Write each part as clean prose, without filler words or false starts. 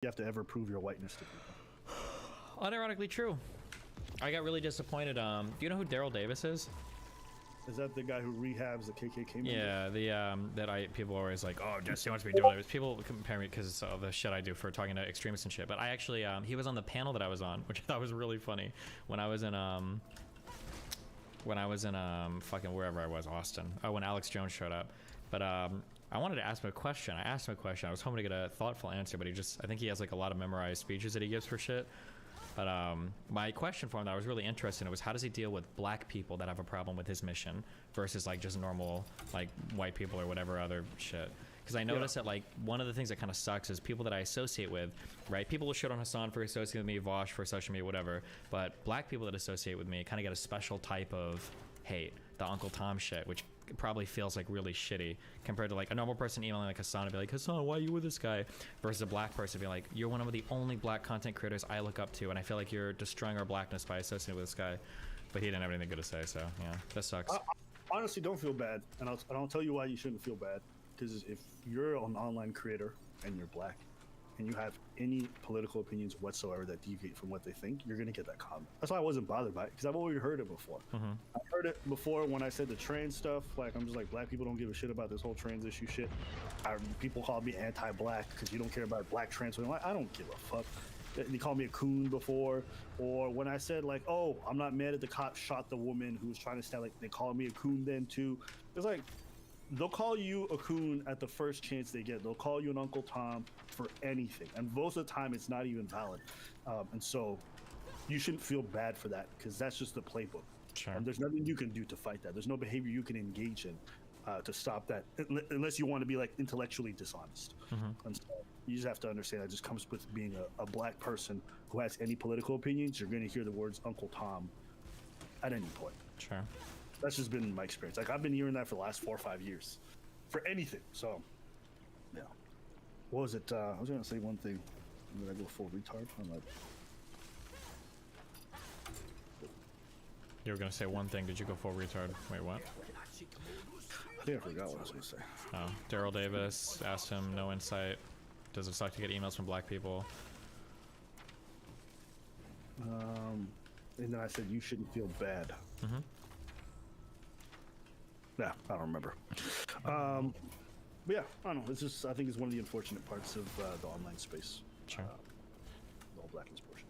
You have to ever prove your whiteness to people. Unironically true. I got really disappointed. Do you know who Daryl Davis is? Is that the guy who rehabs the KKK member? Yeah, the people are always like, oh, Jesse wants to be Daryl Davis. People compare me because of the shit I do for talking to extremists and shit. But I actually, he was on the panel that I was on, which I thought was really funny. When I was in fucking wherever I was, Austin. Oh, when Alex Jones showed up. But I wanted to ask him a question. I asked him a question. I was hoping to get a thoughtful answer, but I think he has like a lot of memorized speeches that he gives for shit. But my question for him that I was really interested in was, how does he deal with black people that have a problem with his mission versus like just normal like white people or whatever other shit? Because I noticed that like one of the things that kind of sucks is people that I associate with, right? People will shit on Hassan for associating with me, Vosh for social media, whatever. But black people that associate with me kind of get a special type of hate, the Uncle Tom shit, which probably feels like really shitty compared to like a normal person emailing like Hassan and be like, Hassan, why are you with this guy? Versus a black person being like, you're one of the only black content creators I look up to, and I feel like you're destroying our blackness by associating with this guy. But he didn't have anything good to say, so yeah, that sucks. I honestly don't feel bad, and I'll tell you why you shouldn't feel bad. Because if you're an online creator and you're black and you have any political opinions whatsoever that deviate from what they think, you're gonna get that comment. That's why I wasn't bothered by it, because I've already heard it before. I've heard it before when I said the trans stuff. Like, I'm just like, black people don't give a shit about this whole trans issue shit. People call me anti-black because you don't care about black trans women. Like, I don't give a fuck. They called me a coon before, or when I said like, oh, I'm not mad at the cop shot the woman who was trying to stab, like, they called me a coon then too. It's like, they'll call you a coon at the first chance they get. They'll call you an Uncle Tom for anything, and most of the time it's not even valid. And so you shouldn't feel bad for that, because that's just the playbook. Sure. And there's nothing you can do to fight that. There's no behavior you can engage in to stop that, unless you want to be like intellectually dishonest. And so you just have to understand that just comes with being a black person who has any political opinions. You're going to hear the words Uncle Tom at any point. Sure. That's just been my experience. Like, I've been hearing that for the last 4 or 5 years for anything. So yeah. What was it? I was gonna say one thing. Did I go full retard? I'm like, You were gonna say one thing. Did you go full retard? Wait, what? I think I forgot what I was gonna say. Oh, Daryl Davis asked him, no insight. Does it suck to get emails from black people? And then I said you shouldn't feel bad. Yeah, I don't remember. But yeah, I don't know. It's just, I think it's one of the unfortunate parts of the online space. Sure. The whole blackness portion.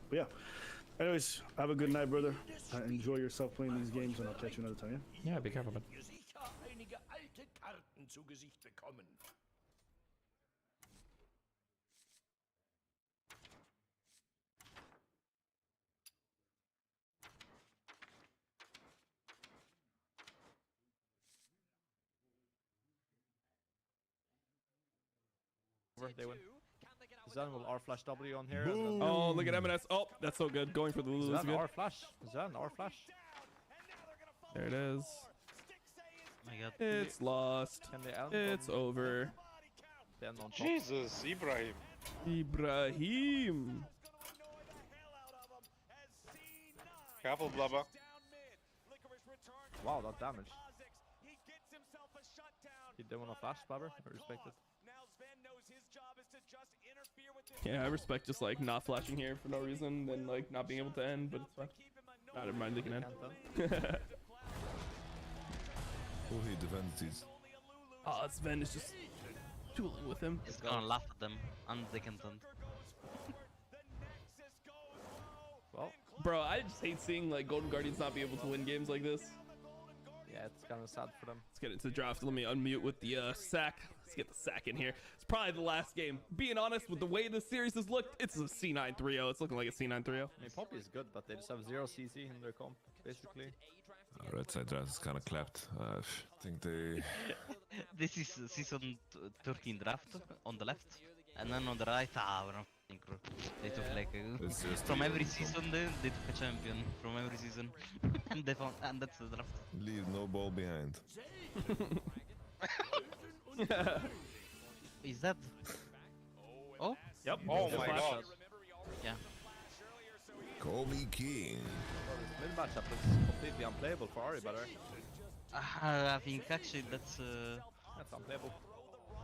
But yeah. Anyways, have a good night, brother. Enjoy yourself playing these games, and I'll catch you another time. Yeah, be careful, but. They win. Zan will R flash W on here. Oh, look at M&S. Oh, that's so good. Going for the Lulu is good. R flash. Zan R flash. There it is. My God. It's lost. It's over. Jesus, Ibrahim. Ibrahim. Careful, Blubber. Wow, that damage. He didn't want to flash, Blubber. I respect it. Yeah, I respect just like not flashing here for no reason, then like not being able to end, but it's fine. Nah, never mind, they can end. Oh, he defends these. Oh, Sven is just tooling with him. He's gonna laugh at them, and they can turn. Well, bro, I just hate seeing like Golden Guardians not be able to win games like this. Yeah, it's kind of sad for them. Let's get into the draft. Let me unmute with the sack. Let's get the sack in here. It's probably the last game. Being honest, with the way this series has looked, it's a C9 3-0. It's looking like a C9 3-0. I mean, Poppy is good, but they just have 0 CC in their comp, basically. Red side draft is kind of clapped. I think they... This is season 13 draft on the left, and then on the right, we're not crew. They took like from every season they took a champion from every season, and they found, and that's the draft. Leave no ball behind. Is that? Oh. Yep. Oh my God. Yeah. Call me king. This mid matchup looks completely unplayable for Ari, but I think actually that's unplayable.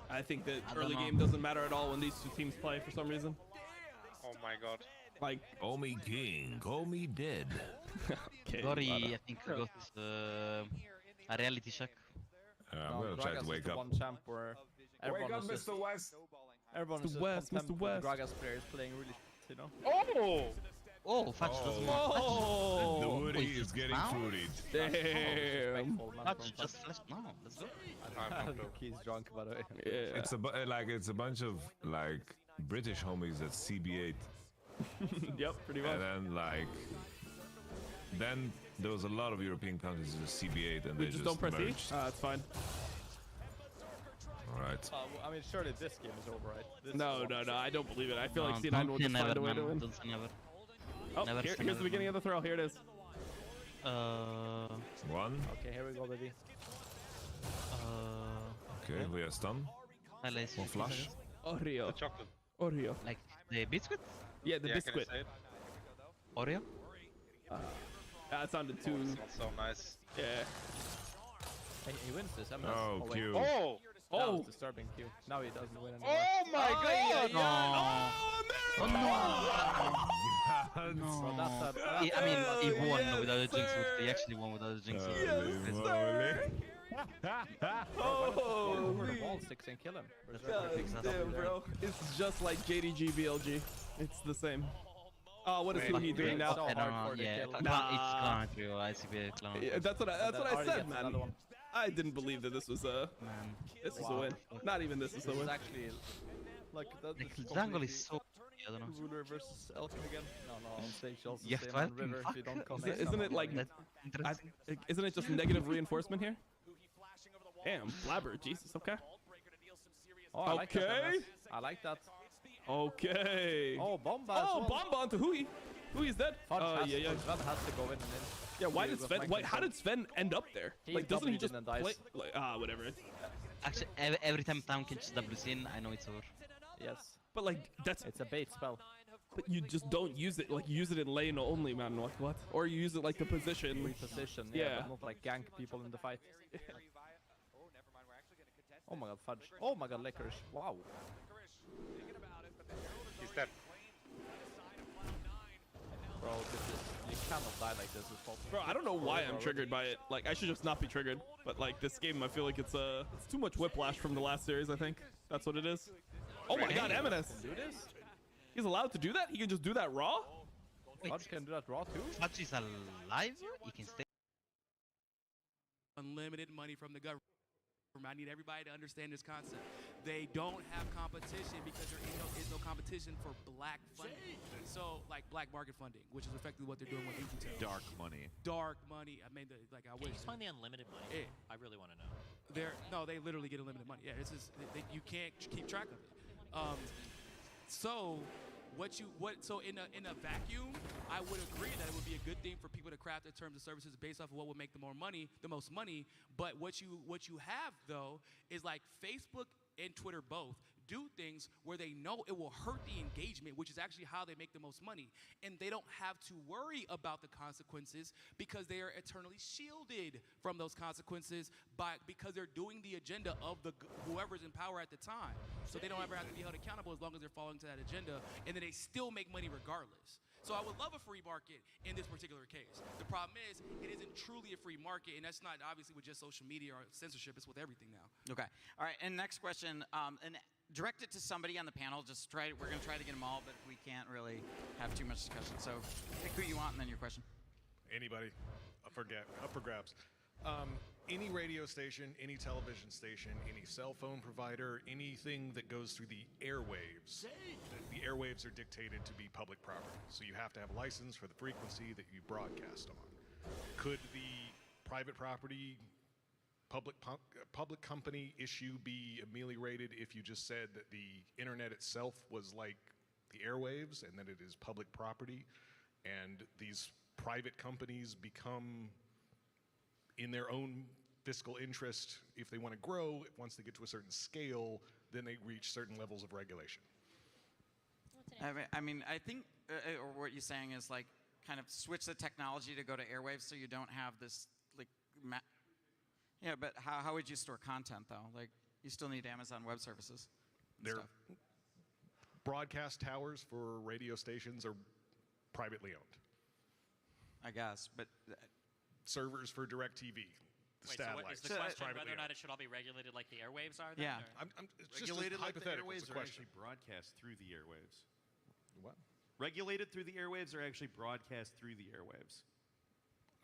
I think that I don't early know. game doesn't matter at all when these two teams play for some reason. Oh my god. Like, Call me king, call me dead. okay, Gory, but, I think, got a reality check. I'm gonna try to Gragas wake is the up. one champ where everyone is just, West. everyone Mr. is just West, content Mr. with West. Gragas players playing really, you know. Oh! Oh, Fudge doesn't Oh. want Oh, The Wait, Woody is just getting now? foodied. damn. Respectful, man, Fudge from just flashed. No, let's go. I think he's drunk, by the way. Yeah. It's a bunch of like British homies at CB8, Yep, pretty much. and then there was a lot of European countries in CB8, and We they just don't press E? merged. That's fine. All right. I mean, surely this game is over, right? This No, is no, no, I don't believe it. I feel like No, C9 will don't say just never, find a way to man. win. Don't say never. Oh, never say here's never, the beginning of the throw. Here it is. One. Okay, here we go, baby. Okay, we are stunned. Let's One flash. Oreo. Chocolate. Oreo. Like the biscuit? Yeah, the Yeah, can I biscuit. say it? Oreo? That sounded too. It's not so nice. Yeah. Hey, he wins this. I'm Oh, wait. Q. Oh! That Oh. was disturbing, Q. Now he doesn't win anymore. Oh my god! Oh, America! So that's a, I mean, he won Yes, without a jinx. sir. He actually won without a jinx. Yes, sir. over the Holy. ball sticks and kill him. God damn, bro. It's just like JDG BLG. It's the same. Oh, what is Wait, Huhi doing now? so I don't hard know, for the yeah. kill. It's Nah. Clown Trio, ICB Clown. Yeah, that's what I Already said, gets man. another one. I didn't believe that this was a Man. win. Not even this is a This is win. actually like that. Like, is Jungle completely is so... I don't know. Ruler versus Elkin again. No, on stage also You have same to on help him, river if you fuck. don't come Isn't- next isn't time. it like- That's interesting. Isn't it just negative reinforcement here? Damn, Flabber, Jesus, okay. Oh, I like that. Okay. MS. I like that. Okay. Oh, Bomba as Oh, well. Bomba onto Hui. Hui's dead. Fudge has, Yeah, yeah. Fudge has to go in and in. Yeah, why He did was Sven? flanking Why, how Fudge. did Sven end up there? He Like, doesn't he doubled just in and dies. play? Like, whatever. Actually, every time Town catches WC in, I know it's over. Yes. But like, that's. It's a bait spell. But you just don't use it. Like, you use it in lane only, man. Like, what? Or you use it like the position. Reposition, Yeah. but not like gank people in the fight. Oh my god, Fudge. Oh my god, Licorice. Wow. He's dead. Bro, this is, you cannot die like this. It's possible. Bro, I don't know why I'm triggered by it. Like, I should just not be triggered. But like, this game, I feel like it's too much whiplash from the last series. I think that's what it is. Oh my God, Eminence. Do this? He's allowed to do that? He can just do that raw? Fudge can do that raw too? Fudge is alive? He can stay. Unlimited money from the government. I need everybody to understand this concept. They don't have competition because there is no competition for black funding. So, like black market funding, which is effectively what they're doing with Intel. Dark money. Dark money. I mean, I Can you wish. explain the unlimited money? Yeah. I really want to know. They literally get unlimited money. Yeah, it's just you can't keep track of it. So in a vacuum, I would agree that it would be a good thing for people to craft their terms of services based off of what would make the most money. But what you have though is like Facebook and Twitter both do things where they know it will hurt the engagement, which is actually how they make the most money. And they don't have to worry about the consequences because they are eternally shielded from those consequences because they're doing the agenda of whoever's in power at the time. So they don't ever have to be held accountable as long as they're following to that agenda, and then they still make money regardless. So I would love a free market in this particular case. The problem is, it isn't truly a free market, and that's not obviously with just social media or censorship, it's with everything now. Okay. All right. And next question, and direct it to somebody on the panel. Just we're going to try to get them all, but we can't really have too much discussion. So pick who you want and then your question. Anybody, up for grabs. Any radio station, any television station, any cell phone provider, anything that goes through the airwaves. The airwaves are dictated to be public property, so you have to have a license for the frequency that you broadcast on. Could the private property public company issue be ameliorated if you just said that the internet itself was like the airwaves and that it is public property, and these private companies become, in their own fiscal interest, if they want to grow, once they get to a certain scale, then they reach certain levels of regulation? I mean, I think, or what you're saying is like, kind of switch the technology to go to airwaves so you don't have this, like, yeah, but how would you store content though? Like, You still need Amazon Web Services. and Their stuff. broadcast towers for radio stations are privately owned. I guess, but Servers for DirecTV, the Wait, so satellites, what is the question privately whether or not owned. it should all be regulated like the airwaves are? Then, Yeah. or- It's just Regulated a like the hypothetical. It's airwaves a are question. actually broadcast through the airwaves. What? Regulated through the airwaves are actually broadcast through the airwaves.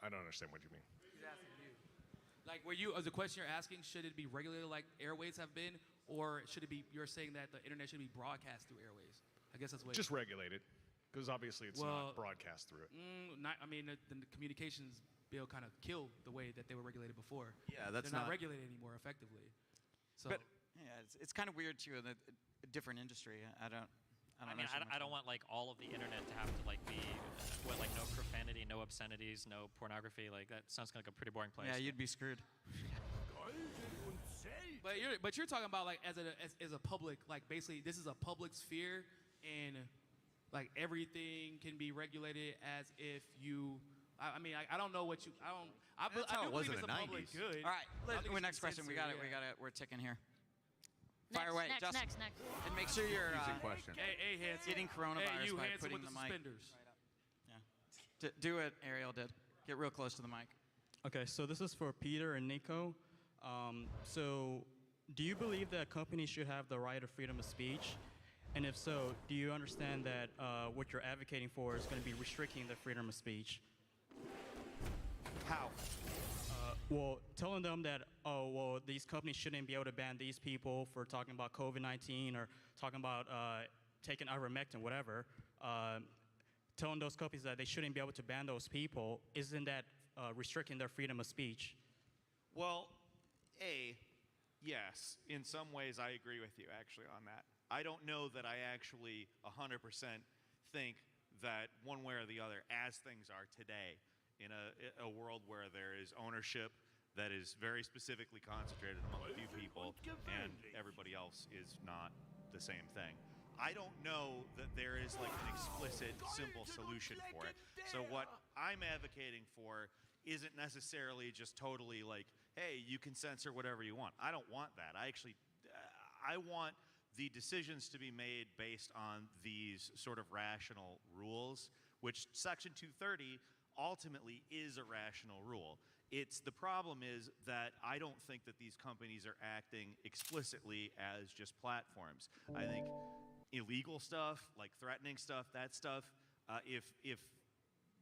I don't understand what you mean. He's asking you. Like, were you, as the question you're asking, should it be regulated like airways have been, or should it be, you're saying that the internet should be broadcast through airways? I guess that's what. Just regulated, because obviously it's Well, not broadcast through it. I mean, the communications bill kind of killed the way that they were regulated before. Yeah, that's They're not not- regulated anymore effectively. So, but yeah, it's kind of weird too in a different industry. I don't I know mean, so much I don't about- want like all of the internet to have to like be what, like no profanity, no obscenities, no pornography. Like that sounds like a pretty boring place. Yeah, you'd be screwed. but you're talking about like as a public, like basically this is a public sphere, and like everything can be regulated as if you. I mean, I don't know what you. I don't. I That's how do it was believe in it's the a public 90s. good. All right, I think it should next be question. We got it. censored, We yeah. got it. We're ticking here. Next, Fire away, next, Justin. next. And make sure you're question. Hey, handsome. getting coronavirus Hey, you by handsome putting with the the mic. suspenders. Yeah. Do it, Ariel did. Get real close to the mic. Okay, so this is for Peter and Nico. So, do you believe that companies should have the right of freedom of speech? And if so, do you understand that what you're advocating for is going to be restricting the freedom of speech? How? Well, telling them that, oh, well, these companies shouldn't be able to ban these people for talking about COVID-19 or talking about taking ivermectin, whatever. Telling those companies that they shouldn't be able to ban those people, isn't that restricting their freedom of speech? Well, yes. In some ways, I agree with you actually on that. I don't know that I actually 100% think that one way or the other, as things are today, in a world where there is ownership that is very specifically concentrated among a few people and everybody else is not the same thing. I don't know that there is like an explicit, simple solution for it. So what I'm advocating for isn't necessarily just totally like, hey, you can censor whatever you want. I don't want that. I want the decisions to be made based on these sort of rational rules, which Section 230 ultimately is a rational rule. The problem is that I don't think that these companies are acting explicitly as just platforms. I think illegal stuff, like threatening stuff, that stuff, if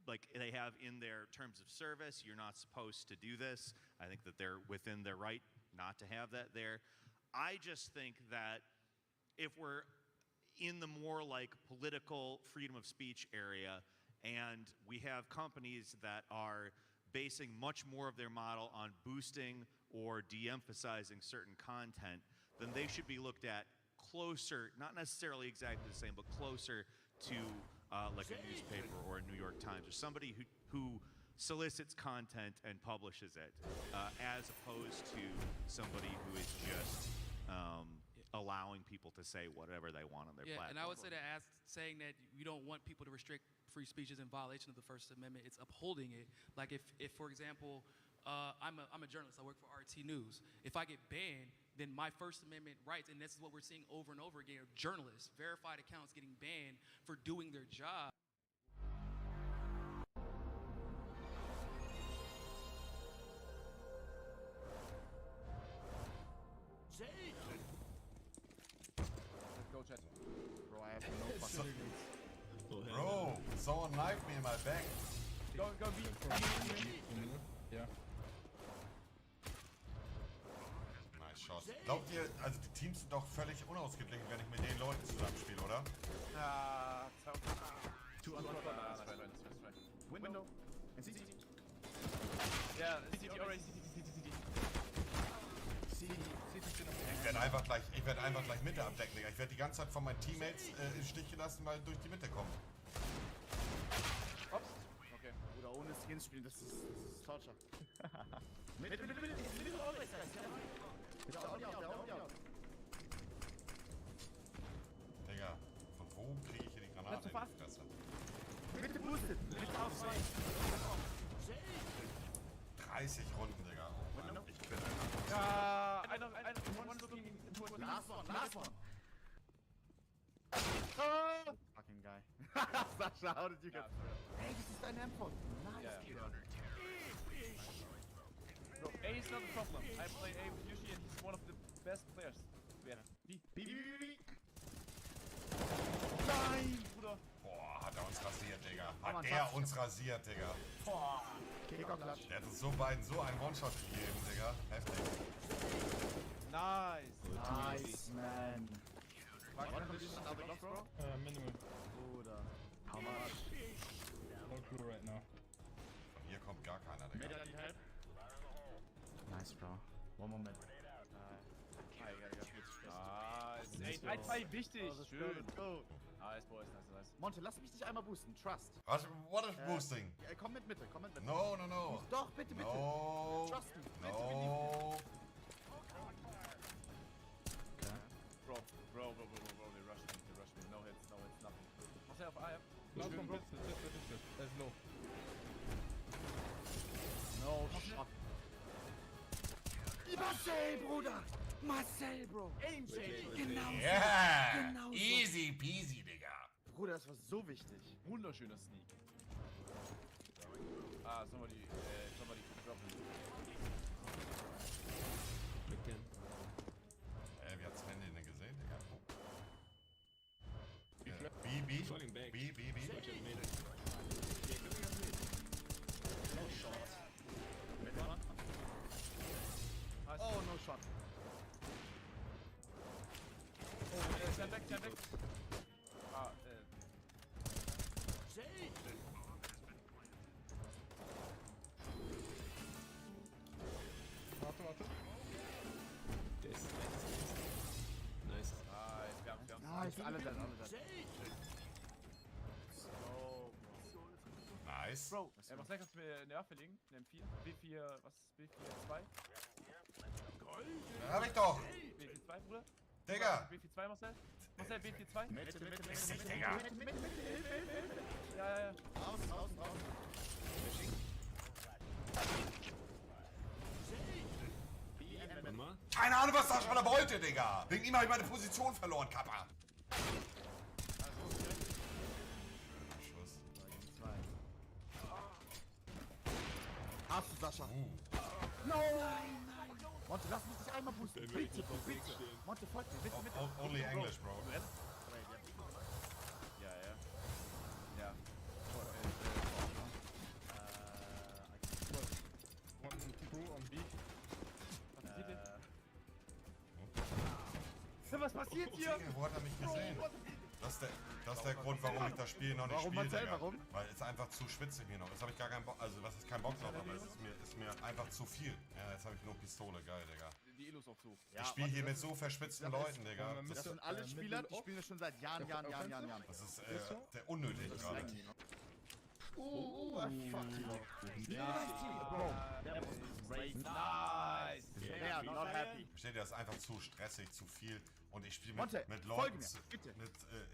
like they have in their terms of service, you're not supposed to do this. I think that they're within their right not to have that there. I just think that if we're in the more like political freedom of speech area, and we have companies that are basing much more of their model on boosting or de-emphasizing certain content, then they should be looked at closer, not necessarily exactly the same, but closer to like a newspaper or a New York Times or somebody who solicits content and publishes it, as opposed to somebody who is just allowing people to say whatever they want on their platform. And I would say that as saying that you don't want people to restrict free speech is in violation of the First Amendment. It's upholding it. Like if for example, I'm a journalist. I work for RT News. If I get banned, then my First Amendment rights, and this is what we're seeing over and over again, of journalists, verified accounts getting banned for doing their job. Go chat. Bro, I have no fucking. Bro, someone knifed me in my back. Go B. Ja. Nice shot. Glaubt ihr, also die Teams sind doch völlig unausgeglichen, wenn ich mit den Leuten zusammenspiele, oder? Two on Window. And CT. Yeah, CT already. Ich werde einfach gleich Mitte abdecken, Digga. Ich werde die ganze Zeit von meinen Teammates im Stich gelassen, weil durch die Mitte kommen. Ups. Okay. Oder ohne Skins spielen, das ist Torture. Bitte, always, Digga, von wo kriege ich hier die Granate in die Fresse? Bitte boosted. Bitte auf 30 Runden, Digga. Oh Mann, ich bin Ja, einer, one looking Last one. Fucking guy. Sasha, how did you get through? Hey, this is dein Endpoint. Nice, Kid. Bro, A is not a problem. I play A with Yushi and he's one of the best players. B. Nein, Bruder. Boah, hat er uns rasiert, Digga. Hat er uns rasiert, Digga. Boah. Kickerklatsch. Der hat uns so beiden so einen One-Shot gegeben, Digga. Heftig. Nice, man. Minimum. Bruder. How much? No clue right now. Von hier kommt gar keiner, Digga. Nice, bro. One more minute. Ey, 3-2 wichtig. Schön. Let's go. Nice, boys, nice. Monte, lass mich dich einmal boosten. Trust. What is boosting? Komm mit Mitte. No. Doch, bitte. No. Trust me. Bitte, No. Bro, they rushed me. No hits, nothing. Mach auf A, ja. Last one, bro. That's low. No shot. Marcel, Bruder! Marcel, Bro! Aim shake! Genau Yeah! Genau so. Easy peasy, Digga. Bruder, das war so wichtig. Wunderschöner Sneak. Somebody dropping. Wie hat Sven den denn gesehen, Digga? B. Oh, no shot. Stand back. Warte. Nice. Nice, alle da. Nice. Bro, was kannst du mir Nerv verlegen? Nimm 4. B4, was ist B4 2? Hab ich doch. B4 2, Bruder? Digga. B4 2, Marcel? B4 2? Mitte. Digga. Ja. Raus. Keine Ahnung, was Sascha da wollte, Digga. Wegen ihm habe ich meine Position verloren, Kappa. Schuss. Hast du, Sascha? No! Monte, lass mich dich einmal boosten. Bitte. Monte, folgt mir. Bitte. Only English, bro. Ja. One crew on B. Was passiert hier? Wo hat er mich gesehen? Das ist der Grund, warum ich das Spiel noch nicht spiele, Digga. Weil es einfach zu schwitzig mir noch. Jetzt habe ich gar keinen Bock, also was ist kein Bock drauf, aber es ist mir einfach zu viel. Ja, jetzt habe ich nur Pistole, geil, Digga. Die Elos auch zu. Ich spiele hier mit so verschwitzten Leuten, Digga. Das sind alle Spieler, die spielen das schon seit Jahren. Das ist der unnötig gerade. Fuck you. Nice. They are not happy. Versteht ihr, das ist einfach zu stressig, zu viel. Und ich spiele Monte, mit folge Leuten, mir, bitte.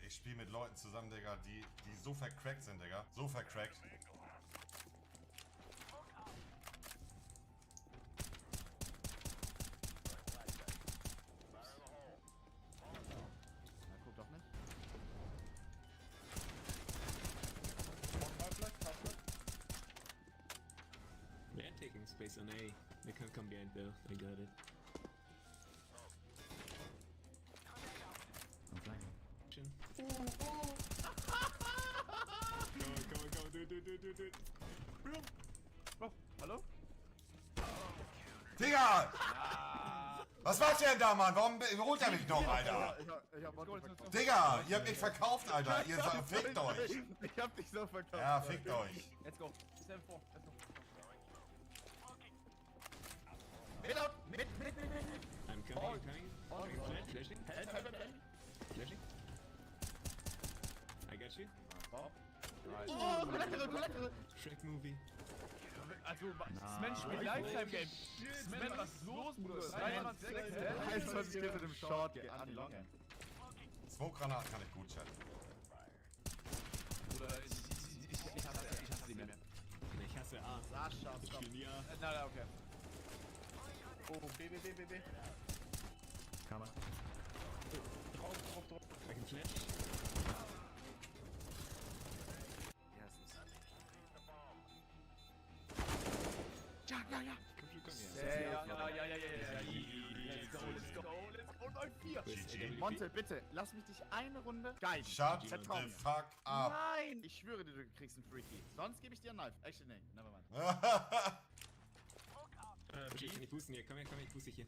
ich spiele mit Leuten zusammen, Digga, die so vercrackt sind, Digga. So vercrackt. Na, guck doch nicht. They're taking space on A. They can't come behind though. I got it. I'm flanking. Go on, do. Bro, hallo? Digga! Was macht ihr denn da, Mann? Warum holt er mich noch, Alter? Ich hab Monte verkauft. Digga, ihr habt mich verkauft, Alter. Ihr sagt, fickt euch. Ich hab dich so verkauft. Ja, fickt euch. Let's go. 7-4. Let's go. Mit. I'm coming. Flashing. Flashing. I got you. Oh, Kollektor. Shrek movie. Also, Sven spielt Lifetime-Game. Sven, was ist los, Bruder? 21 Kills mit dem Short. Long End. Smoke-Granaten kann ich gut chatten. Bruder, ich hasse sie mehr. Ich hasse A. Sascha, Ich spiele nie A. Na, okay. Oh, B. Coming. I can flash. Ja. Let's go. 9-4. Monte, bitte, lass mich dich eine Runde guiden. Shut Vertrau the mir. fuck up. Nein! Ich schwöre dir, du kriegst einen Freaky. Sonst gebe ich dir einen Knife. Actually, nee, nevermind. Ich kann nicht boosten hier. Komm her, ich booste hier.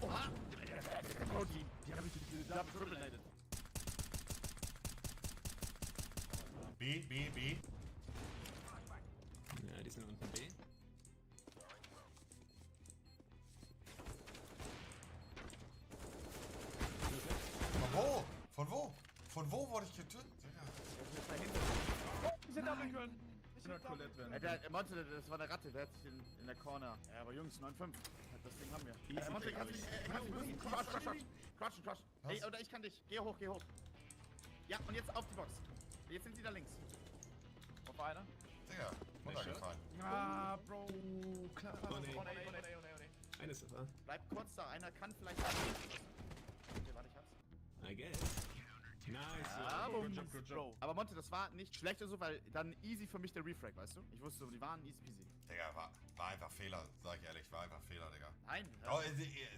Oha! Oh, die haben mich triple-nated. B. Ja, die sind unten B. Von wo wurde ich getötet? Wir sind abgekühlt. Monte, das war eine Ratte, der hat sich in der Corner. Ja, aber Jungs, 9-5. Das Ding haben wir. Monte, kannst du mich... Crouchen. Ey, oder ich kann dich. Geh hoch. Ja, und jetzt auf die Box. Jetzt sind sie da links. Auf einer. Digga, runtergefallen. Ah, Bro. Klar. Oh nee. Eines ist da. Bleib kurz da, einer kann vielleicht... Okay, warte, ich hab's. I guess. Nice. Bro. Aber Monte, das war nicht schlecht oder so, weil dann easy für mich der Refrag, weißt du? Ich wusste so, die waren easy peasy. Digga, war einfach Fehler, sag ich ehrlich, war einfach Fehler, Digga. Nein. Oh,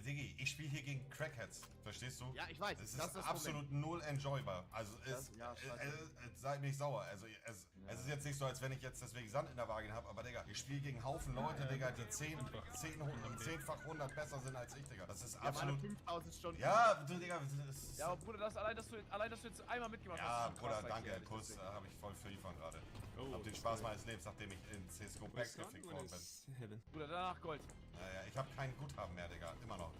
Diggi, ich spiele hier gegen Crackheads, verstehst du? Ja, ich weiß. Das ist absolut null enjoyable. Also seid nicht sauer. Also es ist jetzt nicht so, als wenn ich jetzt deswegen Sand in der Waage habe, aber Digga, ich spiele gegen Haufen Leute, Digga, die 10-fach 100 besser sind als ich, Digga. Das ist absolut... 5000 Stunden. Ja, du, Digga, das ist... Ja, aber Bruder, allein, dass du jetzt einmal mitgemacht hast. Ja, ist schon Bruder, krass, danke. eigentlich. Kuss habe ich voll für liefern gerade. Oh, hab den Spaß meines Lebens, nachdem ich in CSGO backgefickt worden bin. Bruder, danach Gold. Naja, ich habe kein Guthaben mehr, Digga. Immer noch.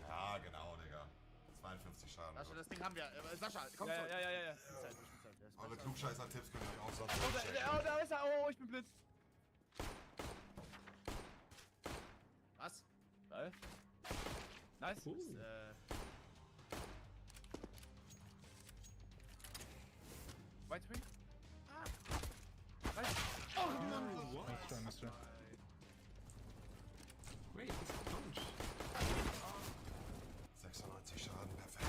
Ja, genau, Digga. 52 Schaden. Sascha, das Ding haben wir. Sascha, komm Ja. Eure Klugscheißer-Tipps könnt ihr euch auch sonst Oh, da ist er. Oh, ich bin blind. Was? Nice. White Spring? Nice. Oh, what? Mister. Wait, this is punch. 96 Schaden, perfekt.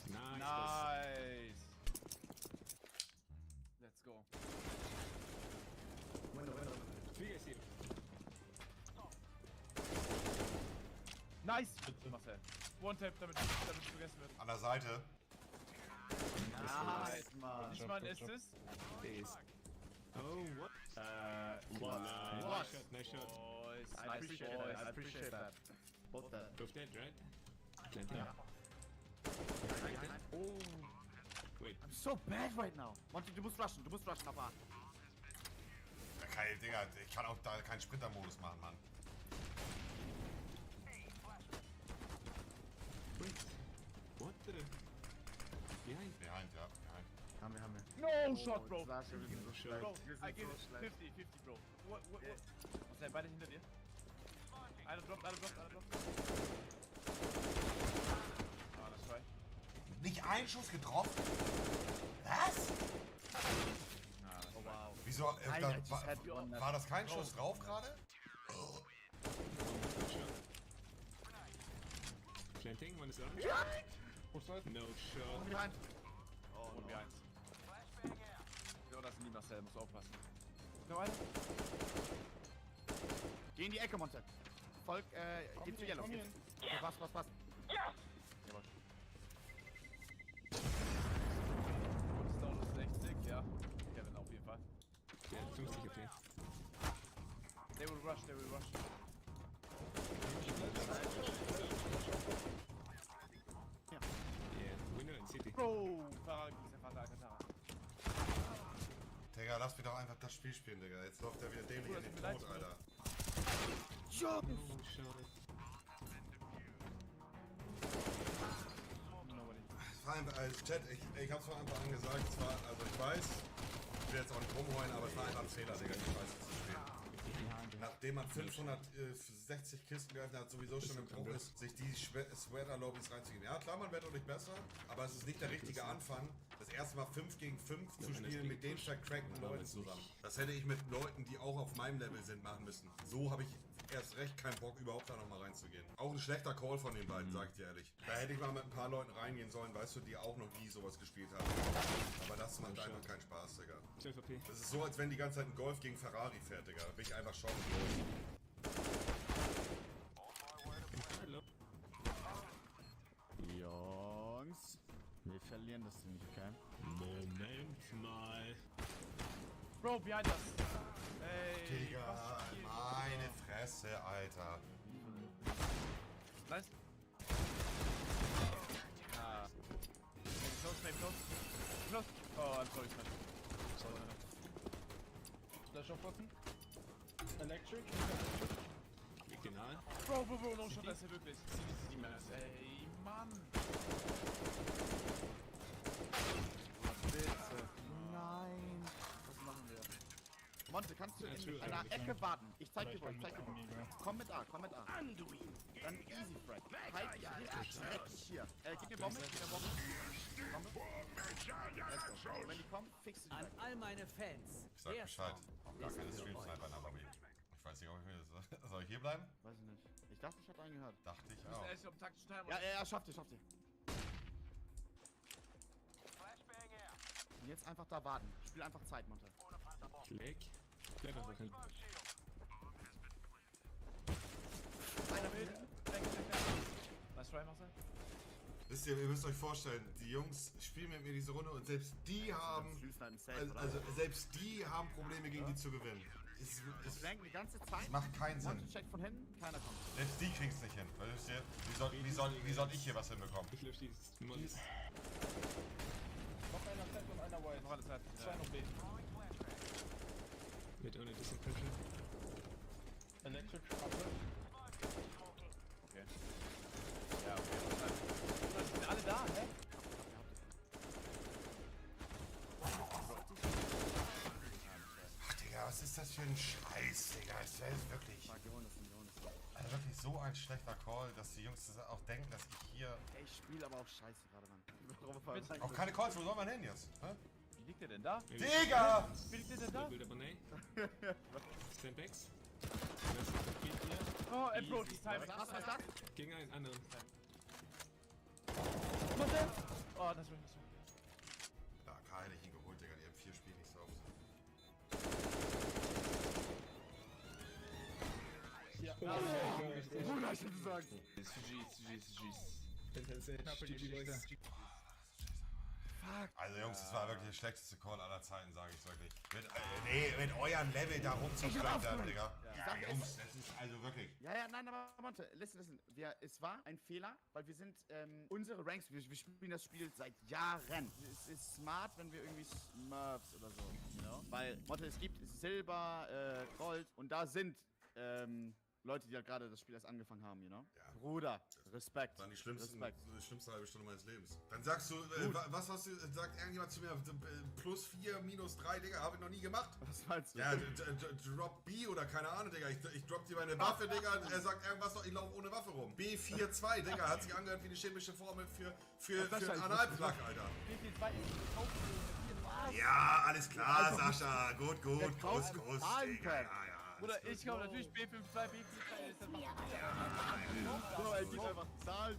Nice. Let's go. Window. Three guys here. Nice. Marcel. One-Tap, damit es vergessen wird. An der Seite. Nice, Mann. Nicht mal ein Assist. Oh, what? What? Nice shot. Boys. I appreciate that. Both that. Both dead, right? Planting. Yeah. Oh. Wait. I'm so bad right now. Monty, du musst rushen, aber. Okay, Digga, ich kann auch da keinen Sprinter-Modus machen, Mann. Wait. What the... Behind? Behind. Haben wir. No shot, bro. Sascha, wir sind so schlecht. Bro, Wir I sind give so it schlecht. 50, bro. What? Marcel, beide hinter dir. Einer droppt. Ah, das war. Nicht ein Schuss getroffen? Was? Oh, wow. Wieso? War das kein Schuss drauf gerade? Planting, one is on. No shot. Und behind. Oh, und B1. Ja, das ist nie Marcel, musst du aufpassen. Noch einer? Geh in die Ecke, Monte. Folg, geh zu Yellow. Okay, passt. Ja! Jawohl. Und ist down 60, ja. Kevin auf jeden Fall. Ja, 50 okay. They will rush. Yeah, window in city. Bro! Farah, dieser Vater, Alcantara. Digga, lass mich doch einfach das Spiel spielen, Digga. Jetzt läuft der wieder dämlich in den Tod, Alter. Oh, shot. Chat, ich hab's von Anfang an gesagt, zwar, also ich weiß, ich will jetzt auch nicht rumheulen, aber es war einfach ein Fehler, Digga. Ich weiß, es ist zu spät. Nachdem man 560 Kisten geöffnet hat, sowieso schon im Bruch ist, sich die Sweater-Lobbys reinzugeben. Ja klar, man wird auch nicht besser, aber es ist nicht der richtige Anfang, das erste Mal 5 gegen 5 zu spielen mit den vercrackten Leuten zusammen. Das hätte ich mit Leuten, die auch auf meinem Level sind, machen müssen. So habe ich erst recht keinen Bock, überhaupt da nochmal reinzugehen. Auch ein schlechter Call von den beiden, sag ich dir ehrlich. Da hätte ich mal mit ein paar Leuten reingehen sollen, weißt du, die auch noch nie sowas gespielt haben. Aber das macht einfach keinen Spaß, Digga. Das ist so, als wenn die ganze Zeit ein Golf gegen Ferrari fährt, Digga. Da bin ich einfach chancenlos. Jungs, wir verlieren das Ding nicht, okay? Moment mal. Bro, behind us. Ey, Digga, meine Fresse, Alter. Nice. Ah. Maybe close. Close. Oh, I'm sorry, smash. Sorry. Flash auf Button. Electric. Regional. Bro, no shot, das ist ja wirklich. Die Mass. Ey, Mann. Bitte. Nein. Was machen wir? Monte, kannst du in einer Ecke warten? Ich zeig dir wo. Komm mit A. Dann easy, Fred. Halt dich richtig hier. Gib mir Bombe. Bombe. Let's go. Wenn die kommen, fix die. An all meine Fans. Ich sag Bescheid. Gar keine Stream-Sniper in der Lobby. Ich weiß nicht, ob ich mir das... Soll ich hier bleiben? Weiß ich nicht. Ich dachte, ich hab einen gehört. Dachte ich Du bist auch. erst auf dem taktischen Timer. Ja, schafft ihr. Und jetzt einfach da warten. Spiel einfach Zeit, Monte. Klick. Bleib einfach hin. Einer will. Nice try, Marcel. Wisst ihr müsst euch vorstellen, die Jungs spielen mit mir diese Runde und selbst die haben... Also selbst die haben Probleme gegen die zu gewinnen. Es lenkt die ganze Zeit. Das macht keinen Sinn. Monte checkt von hinten, keiner kommt. Selbst die kriegen's nicht hin. Wisst ihr? Wie soll ich hier was hinbekommen? Ich lösche dieses Mod. Noch einer Set und einer White. Noch alles Set. 2 noch B. Mit ohne Disenfriction. Electric. Okay. Ja, okay. Die sind alle da, hä? Ach Digga, was ist das für ein Scheiß, Digga? Das ist wirklich... Also wirklich so ein schlechter Call, dass die Jungs das auch denken, dass ich hier... Ey, ich spiele aber auch scheiße gerade, Mann. Auch keine Calls, wo soll man hin jetzt? Hä? Wie liegt der denn da? Digga! Wie liegt der denn da? Bilder von A. Standbacks. Oh, approach is timing. Was? Gegen einen anderen. Oh, das will Ja, K hätte ich ihn geholt, Digga. Die haben 4 Spiele nicht so oft. Ja. Bruder, ich hab gesagt. Also Jungs, das war wirklich der schlechteste Call aller Zeiten, sage ich wirklich. Mit eurem Level da rumzuklettern, Digga. Ja, Jungs, das ist also wirklich... Ja, nein, aber Monte, listen. Es war ein Fehler, weil wir sind, unsere Ranks, wir spielen das Spiel seit Jahren. Es ist smart, wenn wir irgendwie Smurfs oder so, you know? Weil, Monte, es gibt Silber, Gold und da sind, Leute, die halt gerade das Spiel erst angefangen haben, you know? Ja. Bruder, Respekt. Das waren die schlimmste halbe Stunde meines Lebens. Dann sagst du, was hast du, sagt irgendjemand zu mir, +4, -3, Digga, habe ich noch nie gemacht. Was meinst du? Ja, Drop B oder keine Ahnung, Digga, ich drop dir meine Waffe, Digga, er sagt irgendwas noch, ich laufe ohne Waffe rum. B42, Digga, hat sich angehört wie eine chemische Formel für einen Analplug, Alter. Ja, alles klar, Sascha, gut, Kuss, Digga, ja. Bruder, ich komme natürlich B52, B52 ist einfach... Bro, er gibt einfach Zahlen.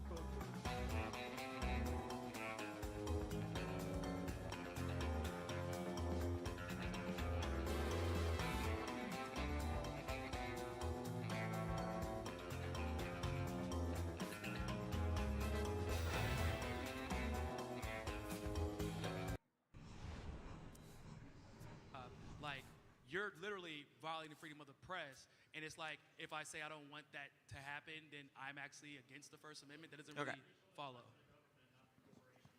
Like, you're literally violating freedom of the press, and it's like, if I say I don't want that to happen, then I'm actually against the First Amendment. That doesn't really follow.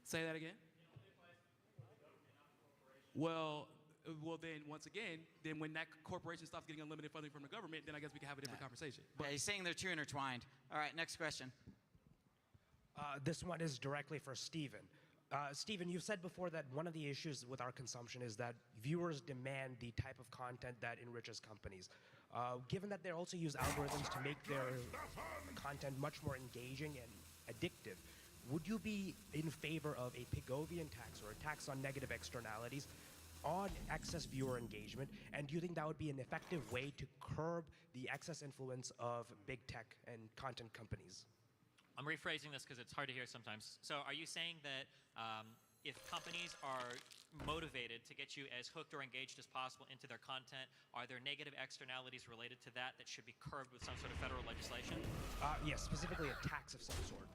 Say that again? Well, then once again, then when that corporation stops getting unlimited funding from the government, then I guess we can have a different conversation. But he's saying they're too intertwined. All right, next question. This one is directly for Steven. Steven, you've said before that one of the issues with our consumption is that viewers demand the type of content that enriches companies. Given that they also use algorithms to make their content much more engaging and addictive, would you be in favor of a Pigovian tax or a tax on negative externalities on excess viewer engagement? And do you think that would be an effective way to curb the excess influence of big tech and content companies? I'm rephrasing this because it's hard to hear sometimes. So are you saying that if companies are motivated to get you as hooked or engaged as possible into their content, are there negative externalities related to that that should be curbed with some sort of federal legislation? Yes, specifically a tax of some sort.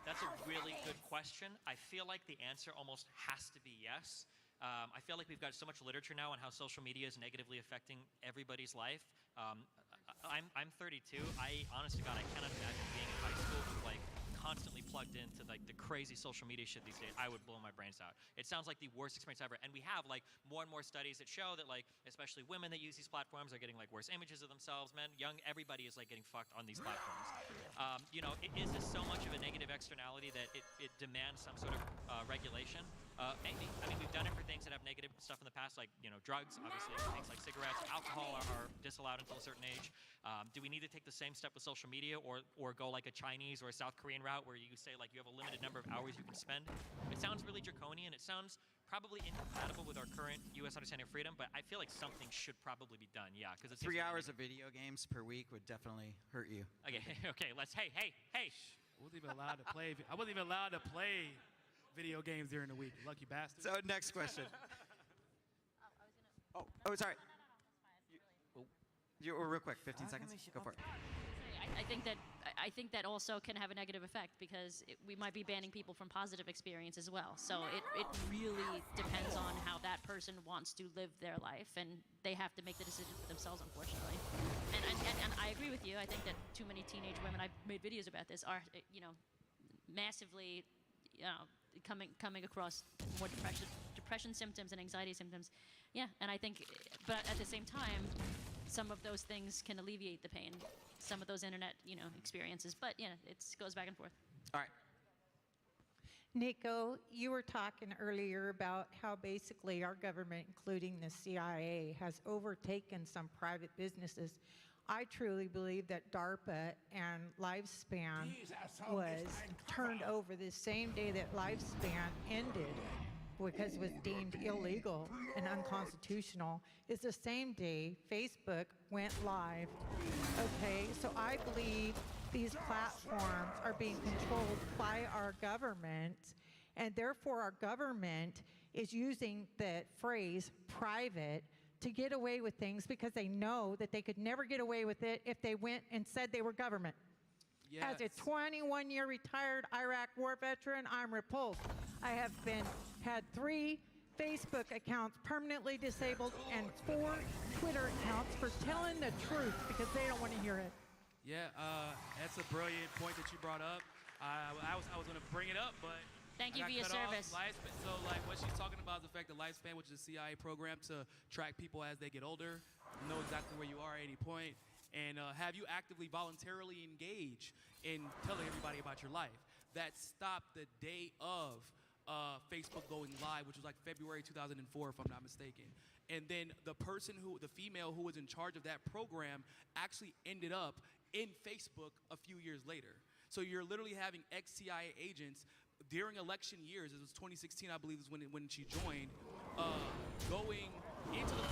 That's a really good question. I feel like the answer almost has to be yes. I feel like we've got so much literature now on how social media is negatively affecting everybody's life. I'm 32. Honest to God, I cannot imagine being in high school with like constantly plugged into like the crazy social media shit these days. I would blow my brains out. It sounds like the worst experience ever. And we have like more and more studies that show that like especially women that use these platforms are getting like worse images of themselves. Men, young, everybody is like getting fucked on these platforms. You know, is this so much of a negative externality that it demands some sort of regulation? Maybe. I mean, we've done it for things that have negative stuff in the past, like, you know, drugs, obviously, things like cigarettes, alcohol are disallowed until a certain age. Do we need to take the same step with social media or go like a Chinese or a South Korean route where you say, like, you have a limited number of hours you can spend? It sounds really draconian. It sounds probably incompatible with our current U.S. understanding of freedom, but I feel like something should probably be done, yeah. Because 3 hours of video games per week would definitely hurt you. Okay, okay, let's, hey. I wasn't even allowed to play. I wasn't even allowed to play video games during the week. Lucky bastard. So next question. Oh, sorry. You real quick, 15 seconds. Go for it. I think that also can have a negative effect because we might be banning people from positive experience as well. So it really depends on how that person wants to live their life, and they have to make the decision for themselves, unfortunately. And I agree with you. I think that too many teenage women, I've made videos about this, are massively coming across more depression symptoms and anxiety symptoms. Yeah, and I think, but at the same time, some of those things can alleviate the pain, some of those internet, experiences. But it goes back and forth. All right. Nico, you were talking earlier about how basically our government, including the CIA, has overtaken some private businesses. I truly believe that DARPA and Lifespan was turned over the same day that Lifespan ended because it was deemed illegal and unconstitutional. Is the same day Facebook went live. Okay, so I believe these platforms are being controlled by our government, and therefore our government is using the phrase private to get away with things because they know that they could never get away with it if they went and said they were government. Yes. As a 21-year retired Iraq war veteran, I'm repulsed. I have had 3 Facebook accounts permanently disabled and 4 Twitter accounts for telling the truth because they don't want to hear it. Yeah, that's a brilliant point that you brought up. I was going to bring it up, but thank you I for got your cut off. service. Lifespan, so like what she's talking about is the fact that Lifespan, which is a CIA program to track people as they get older, know exactly where you are at any point, and have you actively voluntarily engage in telling everybody about your life. That stopped the day of Facebook going live, which was like February 2004, if I'm not mistaken. And then the female who was in charge of that program actually ended up in Facebook a few years later. So you're literally having ex-CIA agents during election years, it was 2016, I believe, is when she joined, going into the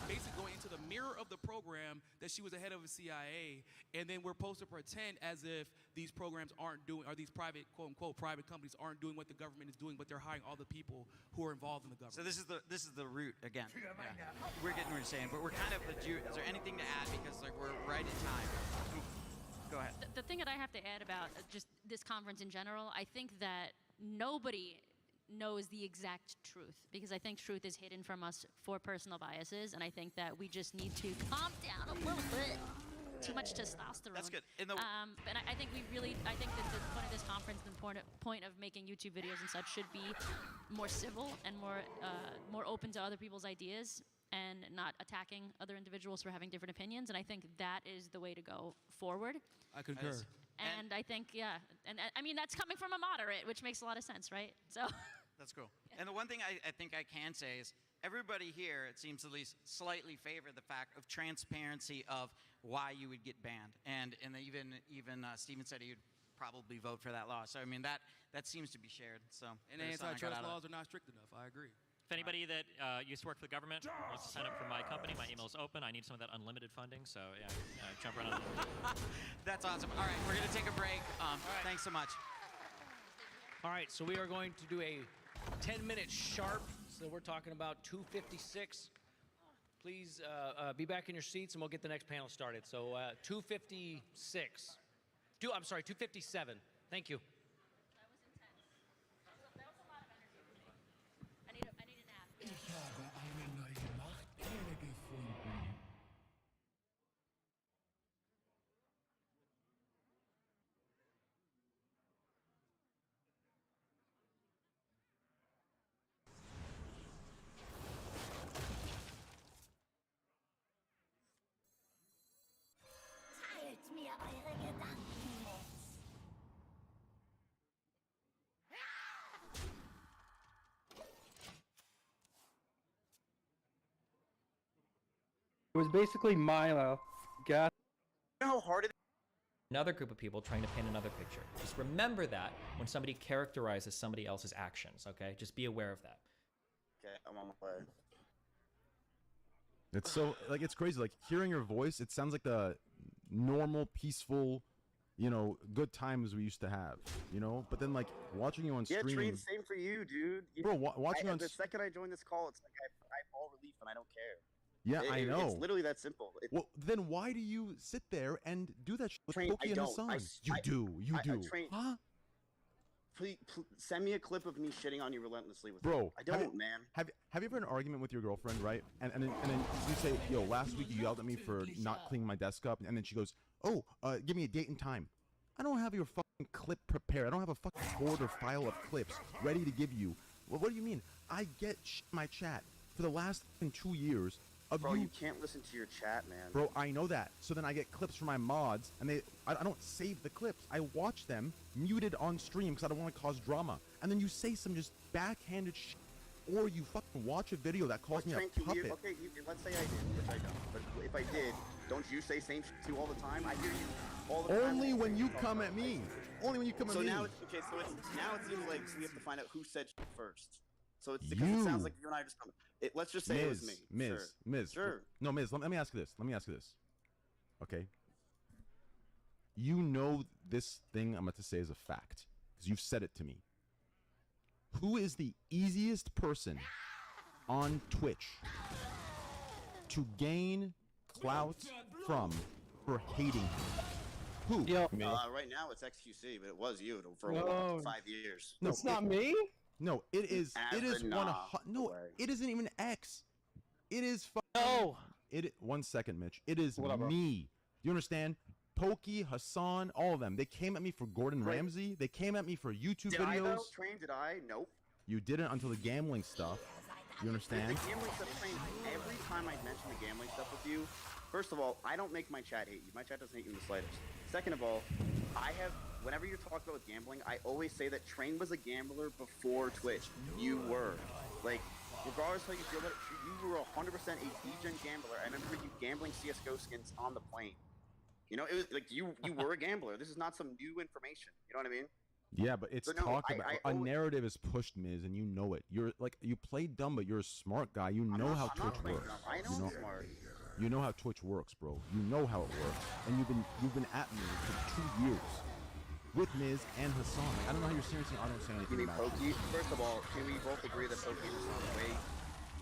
basically going into the mirror of the program that she was the head of the CIA, and then we're supposed to pretend as if these programs aren't doing, or these private, quote-unquote, private companies aren't doing what the government is doing, but they're hiring all the people who are involved in the government. So this is the root again. Yeah. We're getting what you're saying, but we're kind of, is there anything to add, because like we're right in time. Go ahead. The thing that I have to add about just this conference in general, I think that nobody knows the exact truth, because I think truth is hidden from us for personal biases, and I think that we just need to calm down a little bit. Too much testosterone. That's good. And I think I think that the point of this conference, the point of making YouTube videos and such, should be more civil and more open to other people's ideas, and not attacking other individuals for having different opinions. And I think that is the way to go forward. I concur. And I think, yeah, and I mean, that's coming from a moderate, which makes a lot of sense, right? So. That's cool. Yeah. And the one thing I think I can say is, everybody here, it seems at least, slightly favor the fact of transparency of why you would get banned. And even Steven said he would probably vote for that law. So, I mean, that seems to be shared. So, And there's something I got antitrust out of it. laws are not strict enough. I agree. If anybody that used to work for the government wants to sign up for my company, my email is open. I need some of that unlimited funding, so yeah, jump right on. That's awesome. All right, we're going to take a break. Thanks so much. All right, so we are going to do a 10-minute sharp. So we're talking about 2:56. Please be back in your seats, and we'll get the next panel started. So 2:56. I'm sorry, 2:57. Thank you. Teilt mir eure Gedanken mit. It was basically Milo. Gas. You know how hard it is? Another group of people trying to paint another picture. Just remember that when somebody characterizes somebody else's actions, okay? Just be aware of that. Okay, I'm on my way. It's so, like, it's crazy. Like, hearing your voice, it sounds like the normal, peaceful, you know, good times we used to have, you know? But then, like, watching you on Yeah, stream... Train, same for you, dude. Bro, watching on... The second I join this call, it's like I fall relief and I don't care. Yeah, I know. It's literally that simple. Well, then why do you sit there and do that shit with Train, Pokey I and don't. Hassan? I- You do. Train, Huh? Please, send me a clip of me shitting on you relentlessly with Bro, you. I don't, man. Have you ever had an argument with your girlfriend, right? And then you say, yo, last week you yelled at me for not cleaning my desk up, and then she goes, oh, give me a date and time. I don't have your fucking clip prepared. I don't have a fucking folder file of clips ready to give you. Well, what do you mean? I get my chat for the last 2 years of Bro, you can't listen to your chat, man. Bro, I know that. So then I get clips from my mods, and I don't save the clips. I watch them muted on stream because I don't want to cause drama. And then you say some just backhanded shit, or you fucking watch a video that calls me a puppet. Okay, let's say I did, which I don't. But if I did, don't you say same shit too all the time? I hear you all the time. Only when you come at me. Only when you come at me. So now, now it seems like we have to find out who said shit first. So it's because it sounds like you and I just come. Let's just say it was me. Miz. Sure. No, Miz. Let me ask you this. Okay. You know this thing I'm about to say is a fact because you've said it to me. Who is the easiest person on Twitch to gain clout from for hating him? Who? Right now it's XQC, but it was you for 5 years. No, it's not me. No, it is. It is one. No, it isn't even X. It is. No. 1 second, Mitch. It is me. You understand? Pokey, Hassan, all of them. They came at me for Gordon Ramsay. They came at me for YouTube Did videos. I though? Train? Did I? Nope. You didn't until the gambling stuff. You understand? The gambling stuff, Train. Every time I mention the gambling stuff with you, first of all, I don't make my chat hate you. My chat doesn't hate you in the slightest. Second of all, whenever you talk about gambling, I always say that Train was a gambler before Twitch. You were. Like, regardless how you feel about it, you were 100% a degen gambler. I remember you gambling CSGO skins on the plane. You know, it was like you were a gambler. This is not some new information. You know what I mean? Yeah, but it's talked about. A narrative is pushed, Miz, and you know it. You're like, you play dumb, but you're a smart guy. You know how Twitch works. I know I'm smart. You know how Twitch works, bro. You know how it works, and you've been at me for 2 years with Miz and Hassan. Like, I don't know how you're seriously. I don't say anything about it. Pokey, first of all, can we both agree that Pokey and Hassan are way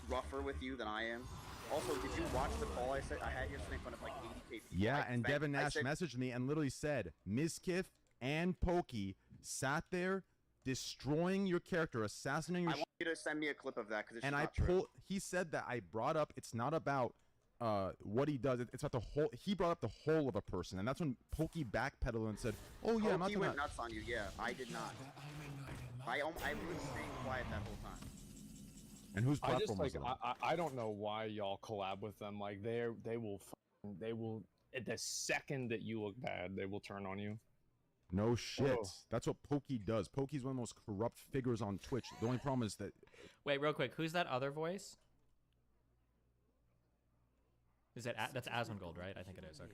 rougher with you than I am? Also, did you watch the call I had yesterday in front of like 80K people? Yeah, and Devin Nash messaged me and literally said, Mizkif and Pokey sat there destroying your character, assassinating your. I want you to send me a clip of that because it's and not true. He said that I brought up. It's not about what he does. It's about the whole. He brought up the whole of a person, and that's when Pokey backpedaled and said, "Oh yeah, I'm not Pokey went nuts on you. Yeah, I did not. I was staying quiet that whole time. And whose I platform just was like it on? I don't know why y'all collab with them. Like they will the second that you look bad, they will turn on you. No shit. Oh. That's what Pokey does. Pokey's one of the most corrupt figures on Twitch. The only problem is that. Wait, real quick. Who's that other voice? Is that that's Asmongold, right? I think it is. Okay.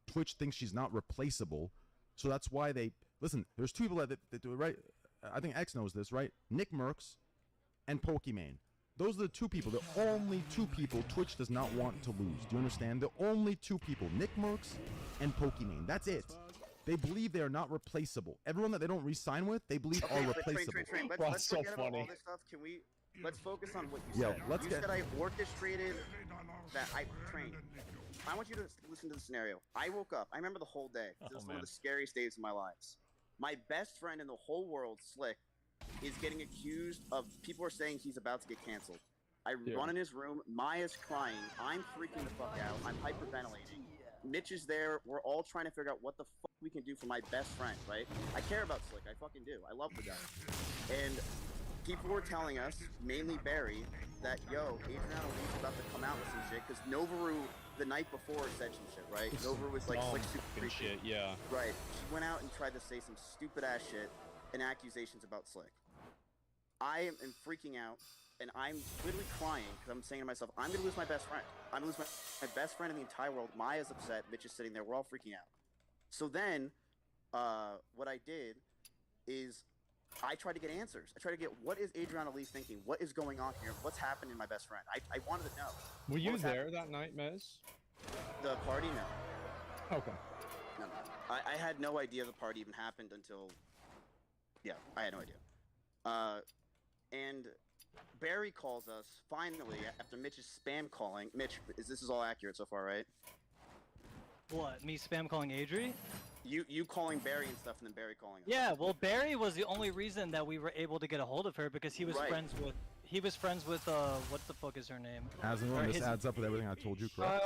Twitch thinks she's not replaceable, so that's why they listen. There's two people that do it right. I think X knows this, right? Nick Merckx and Pokimane. Those are the two people, the only two people Twitch does not want to lose. Do you understand? The only two people, Nick Merckx and Pokimane. That's it. They believe they are not replaceable. Everyone that they don't re-sign with, they believe are replaceable. Let's forget about all this stuff. Let's focus on what you said. You said I orchestrated that I trained. I want you to listen to the scenario. I woke up. I remember the whole day. This was one of the scariest days of my lives. My best friend in the whole world, Slick, is getting accused of, people are saying he's about to get canceled. I run in his room. Maya's crying. I'm freaking the fuck out. I'm hyperventilating. Mitch is there. We're all trying to figure out what the fuck we can do for my best friend, right? I care about Slick. I fucking do. I love the guy. And people were telling us, mainly Barry, that, yo, Adriana Lee's about to come out with some shit, because Novaru the night before said some shit, right? Novaru was like Slick super creepy. Shit, yeah. Right. She went out and tried to say some stupid ass shit and accusations about Slick. I am freaking out, and I'm literally crying because I'm saying to myself, I'm going to lose my best friend. I'm going to lose my best friend in the entire world. Maya's upset. Mitch is sitting there. We're all freaking out. So then what I did is I tried to get answers. I tried to get, what is Adriana Lee thinking? What is going on here? What's happening to my best friend? I wanted to know. Were you there that night, Mez? The party? No. Okay. No. I had no idea the party even happened until... Yeah, I had no idea. And Barry calls us, finally, after Mitch's spam calling. Mitch, this is all accurate so far, right? What, me spam calling Adri? You calling Barry and stuff, and then Barry calling us. Yeah, well, Barry was the only reason that we were able to get a hold of her, because he was friends with what the fuck is her name? Asmongold, this adds up with everything I told you, correct?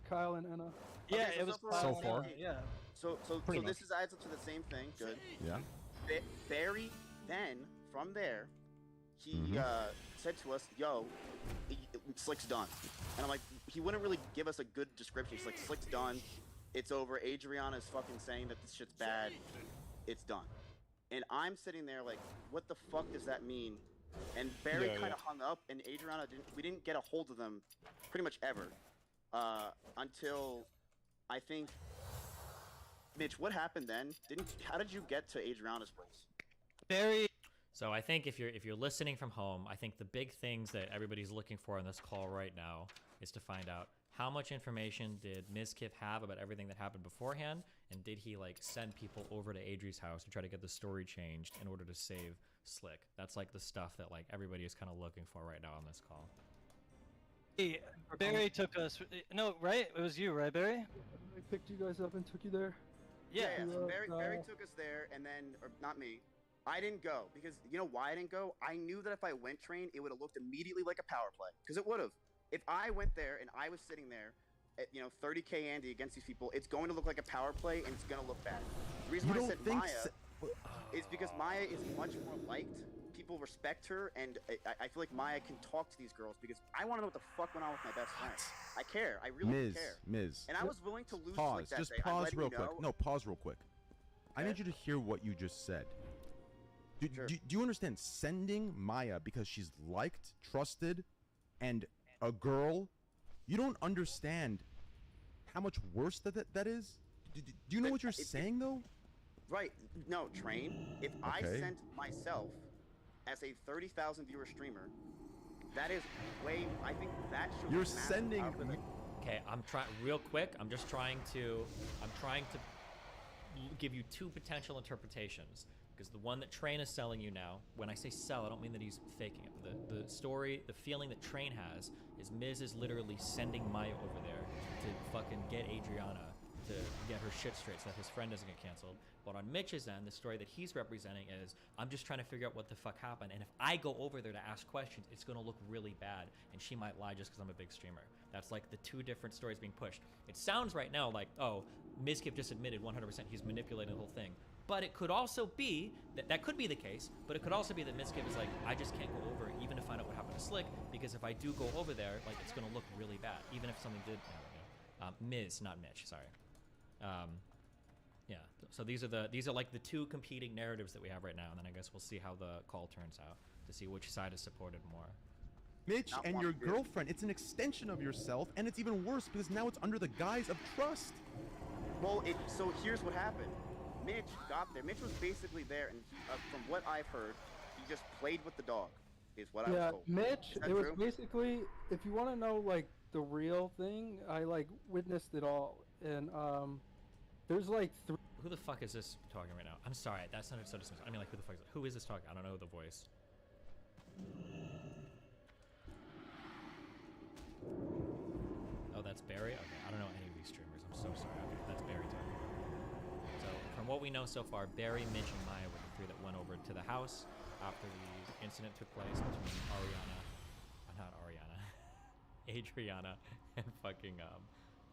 Kyle and Anna. Okay, Yeah, so it was so far. Yeah. So this is adds up to the same thing. Good. Yeah. Barry then, from there, he said to us, yo, Slick's done. And I'm like, he wouldn't really give us a good description. He's like, Slick's done. It's over. Adriana is fucking saying that this shit's bad. It's done. And I'm sitting there like, what the fuck does that mean? And Barry kind of hung up, and Adriana we didn't get a hold of them pretty much ever until I think, Mitch, what happened then? How did you get to Adriana's place? Barry. So I think if you're listening from home, I think the big things that everybody's looking for in this call right now is to find out how much information did Mizkif have about everything that happened beforehand, and did he like send people over to Adri's house to try to get the story changed in order to save Slick? That's like the stuff that like everybody is kind of looking for right now on this call. Hey, Barry took us. No, right? It was you, right, Barry? I picked you guys up and took you there. Yeah. So Barry took us there, and then, or not me. I didn't go because you know why I didn't go? I knew that if I went train, it would have looked immediately like a power play, because it would have. If I went there and I was sitting there at, 30K Andy against these people, it's going to look like a power play and it's going to look bad. The reason why I said Maya is because Maya is much more liked. People respect her, and I feel like Maya can talk to these girls because I want to know what the fuck went on with my best friend. I care. I really care. Miz. And I was willing to lose pause. like that Just day. pause real quick. No, pause real quick. I need you to hear what you just said. Do you understand? Sending Maya because she's liked, trusted, and a girl, you don't understand how much worse that is? Do you know what you're saying, though? Right. No, Train. If I sent myself as a 30,000 viewer streamer, that is way, I think that should You're be massive sending... algorithm. Okay, I'm trying real quick. I'm trying to give you two potential interpretations. Because the one that Train is selling you now, when I say sell, I don't mean that he's faking it. The story, the feeling that Train has is Miz is literally sending Maya over there to fucking get Adriana to get her shit straight so that his friend doesn't get canceled. But on Mitch's end, the story that he's representing is, I'm just trying to figure out what the fuck happened. And if I go over there to ask questions, it's going to look really bad. And she might lie just because I'm a big streamer. That's like the two different stories being pushed. It sounds right now like, oh, Mizkif just admitted 100% he's manipulating the whole thing. But it could also be, that could be the case, but it could also be that Mizkif is like, I just can't go over even to find out what happened to Slick, because if I do go over there, like, it's going to look really bad, even if something did happen. Miz, not Mitch, sorry. Yeah, so these are like the two competing narratives that we have right now, and then I guess we'll see how the call turns out to see which side is supported more. Mitch not and want your to do. girlfriend. It's an extension of yourself, and it's even worse because now it's under the guise of trust. Well, so here's what happened. Mitch got there. Mitch was basically there, and from what I've heard, he just played with the dog, is what I was Yeah, told. Mitch, Is that it was true? basically, if you want to know, like, the real thing, I, like, witnessed it all. And, there's, like, three... Who the fuck is this talking right now? I'm sorry, that sounded so dismissive. I mean, like, who the fuck is who is this talking? I don't know the voice. Oh, that's Barry? Okay, I don't know any of these streamers. I'm so sorry. Okay, that's Barry talking. So, from what we know so far, Barry, Mitch, and Maya were the three that went over to the house after the incident took place between not Ariana, Adriana, and fucking,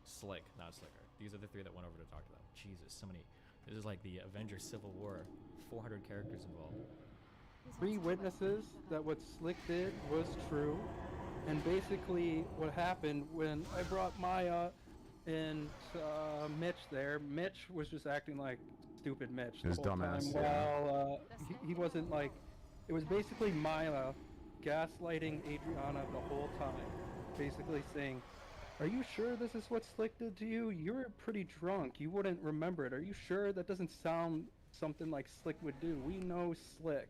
Slick, not Slicker. These are the three that went over to talk to them. Jesus, so many. This is like the Avengers Civil War. 400 characters involved. 3 witnesses that what Slick did was true. And basically what happened when I brought Maya and Mitch there, Mitch was just acting like stupid Mitch the His whole dumbass, time. yeah. While he wasn't like... It was basically Maya gaslighting Adriana the whole time. Basically saying, are you sure this is what Slick did to you? You were pretty drunk. You wouldn't remember it. Are you sure? That doesn't sound something like Slick would do. We know Slick.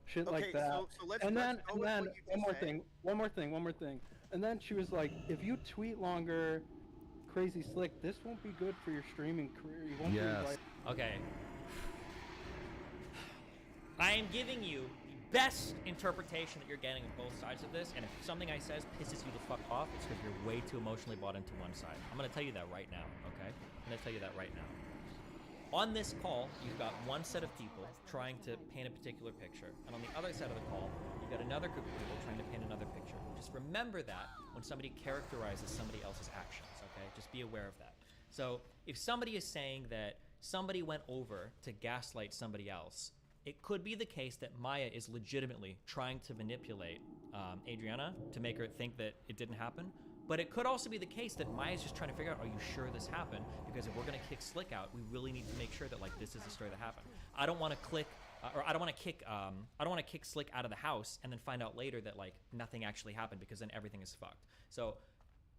Shit like that. So let's, and let's then, go and with then what you one more just said. thing. One more thing. And then she was like, if you tweet longer, Crazy Slick, this won't be good for your streaming career. You won't be invited. Okay. I am giving you the best interpretation that you're getting of both sides of this, and if something I says pisses you the fuck off, it's because you're way too emotionally bought into one side. I'm gonna tell you that right now, okay? I'm gonna tell you that right now. On this call, you've got one set of people trying to paint a particular picture, and on the other side of the call, you've got another group of people trying to paint another picture. Just remember that when somebody characterizes somebody else's actions, okay? Just be aware of that. So if somebody is saying that somebody went over to gaslight somebody else, it could be the case that Maya is legitimately trying to manipulate Adriana to make her think that it didn't happen. But it could also be the case that Maya's just trying to figure out, are you sure this happened? Because if we're gonna kick Slick out, we really need to make sure that like this is the story that happened. I don't want to kick Slick out of the house and then find out later that like nothing actually happened, because then everything is fucked. So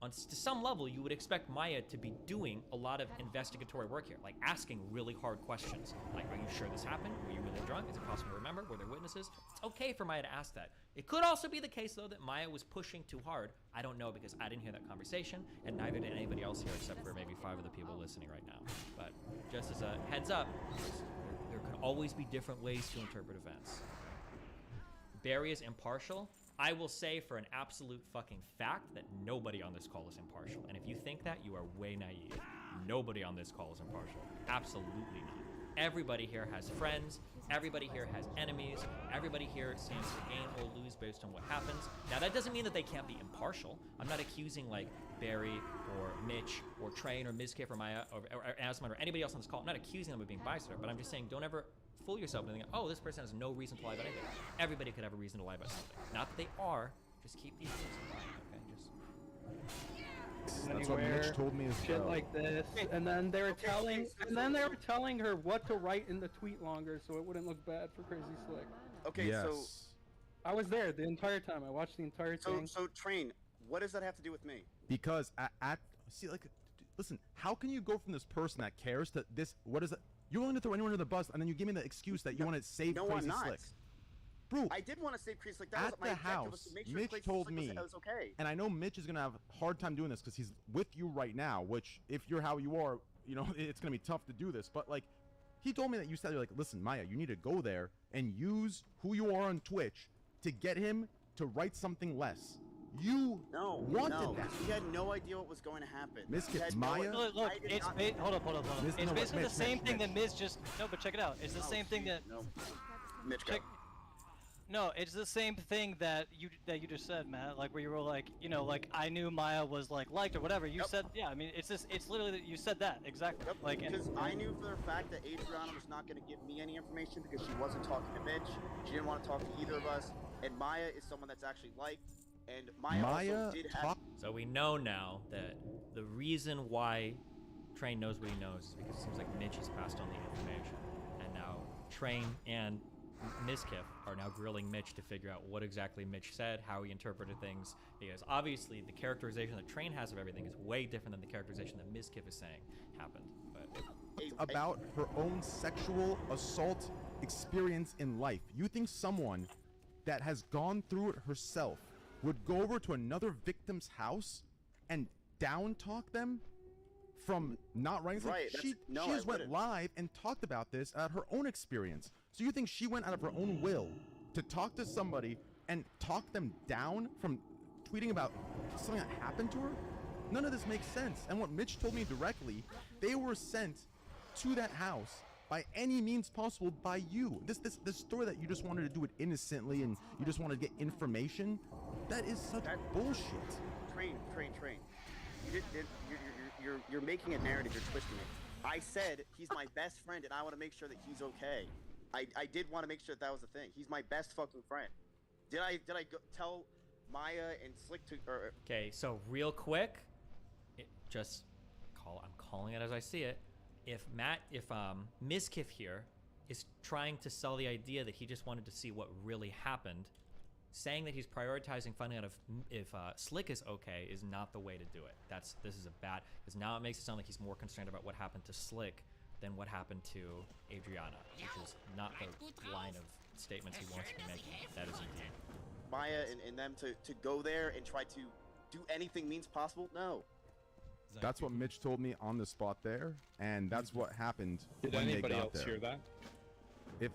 to some level, you would expect Maya to be doing a lot of investigatory work here, like asking really hard questions. Like, are you sure this happened? Were you really drunk? Is it possible to remember? Were there witnesses? It's okay for Maya to ask that. It could also be the case, though, that Maya was pushing too hard. I don't know, because I didn't hear that conversation, and neither did anybody else here except for maybe 5 of the people listening right now. But just as a heads up, there could always be different ways to interpret events. Barry is impartial. I will say for an absolute fucking fact that nobody on this call is impartial. And if you think that, you are way naive. Nobody on this call is impartial. Absolutely not. Everybody here has friends. Everybody here has enemies. Everybody here stands to gain or lose based on what happens. Now, that doesn't mean that they can't be impartial. I'm not accusing, like, Barry or Mitch or Train or Mizkif or Maya or Asmund or anybody else on this call. I'm not accusing them of being biased, but I'm just saying don't ever fool yourself and think, oh, this person has no reason to lie about anything. Everybody could have a reason to lie about something. Not that they are. Just keep these things in mind, okay? That's what Mitch told me as shit well. like this, and then they were telling her what to write in the tweet longer so it wouldn't look bad for Crazy Slick. Okay, so I was there the entire time. I watched the entire thing. So Train, what does that have to do with me? Because listen, how can you go from this person that cares to this? What is it? You're willing to throw anyone under the bus, and then you give me the excuse that you want to save No, Crazy I'm not. Slick. Bro, I did want to save Crazy Slick. That at was my the objective, was house, to make sure Mitch Crazy told Slick me, was okay. and I know Mitch is gonna have a hard time doing this because he's with you right now. Which, if you're how you are, you know it's gonna be tough to do this. But like, he told me that you said, you're like, listen, Maya, you need to go there and use who you are on Twitch to get him to write something less. You wanted that. He had no idea what was going to happen. Mizkif, Maya. Look, it's hold up. Miz, It's no, basically Mitch, the same Mitch, thing Mitch. that Miz just but check it out. It's the same thing that Mitch, go. No, it's the same thing that you just said, Matt. Like where you were like, you know, like I knew Maya was like liked or whatever. You said, yeah. I mean, it's literally that you said that exactly. Yep. Like because I knew for the fact that Adriana was not going to give me any information because she wasn't talking to Mitch. She didn't want to talk to either of us. And Maya is someone that's actually liked. And Maya also did have. So we know now that the reason why Train knows what he knows is because it seems like Mitch has passed on the information, and now Train and Mizkif are now grilling Mitch to figure out what exactly Mitch said, how he interpreted things, because obviously the characterization that Train has of everything is way different than the characterization that Mizkif is saying happened. But about her own sexual assault experience in life. You think someone that has gone through it herself would go over to another victim's house and down talk them from not writing something? Right, She no, just I went wouldn't. live and talked about this at her own experience. So you think she went out of her own will to talk to somebody and talk them down from tweeting about something that happened to her? None of this makes sense. And what Mitch told me directly, they were sent to that house by any means possible by you. This story that you just wanted to do it innocently and you just wanted to get information, that is such bullshit. Train. You're making a narrative. You're twisting it. I said he's my best friend, and I want to make sure that he's okay. I did want to make sure that was the thing. He's my best fucking friend. Did I tell Maya and Slick to? okay, so real quick, I'm calling it as I see it. If Mizkif here is trying to sell the idea that he just wanted to see what really happened, saying that he's prioritizing finding out if Slick is okay is not the way to do it. This is a bad, because now it makes it sound like he's more concerned about what happened to Slick than what happened to Adriana, which is not the line of statements he wants to be making. That is indeed. Maya and them to go there and try to do anything means possible? No. That's what Mitch told me on the spot there, and that's what happened Did when they anybody got else there. hear that?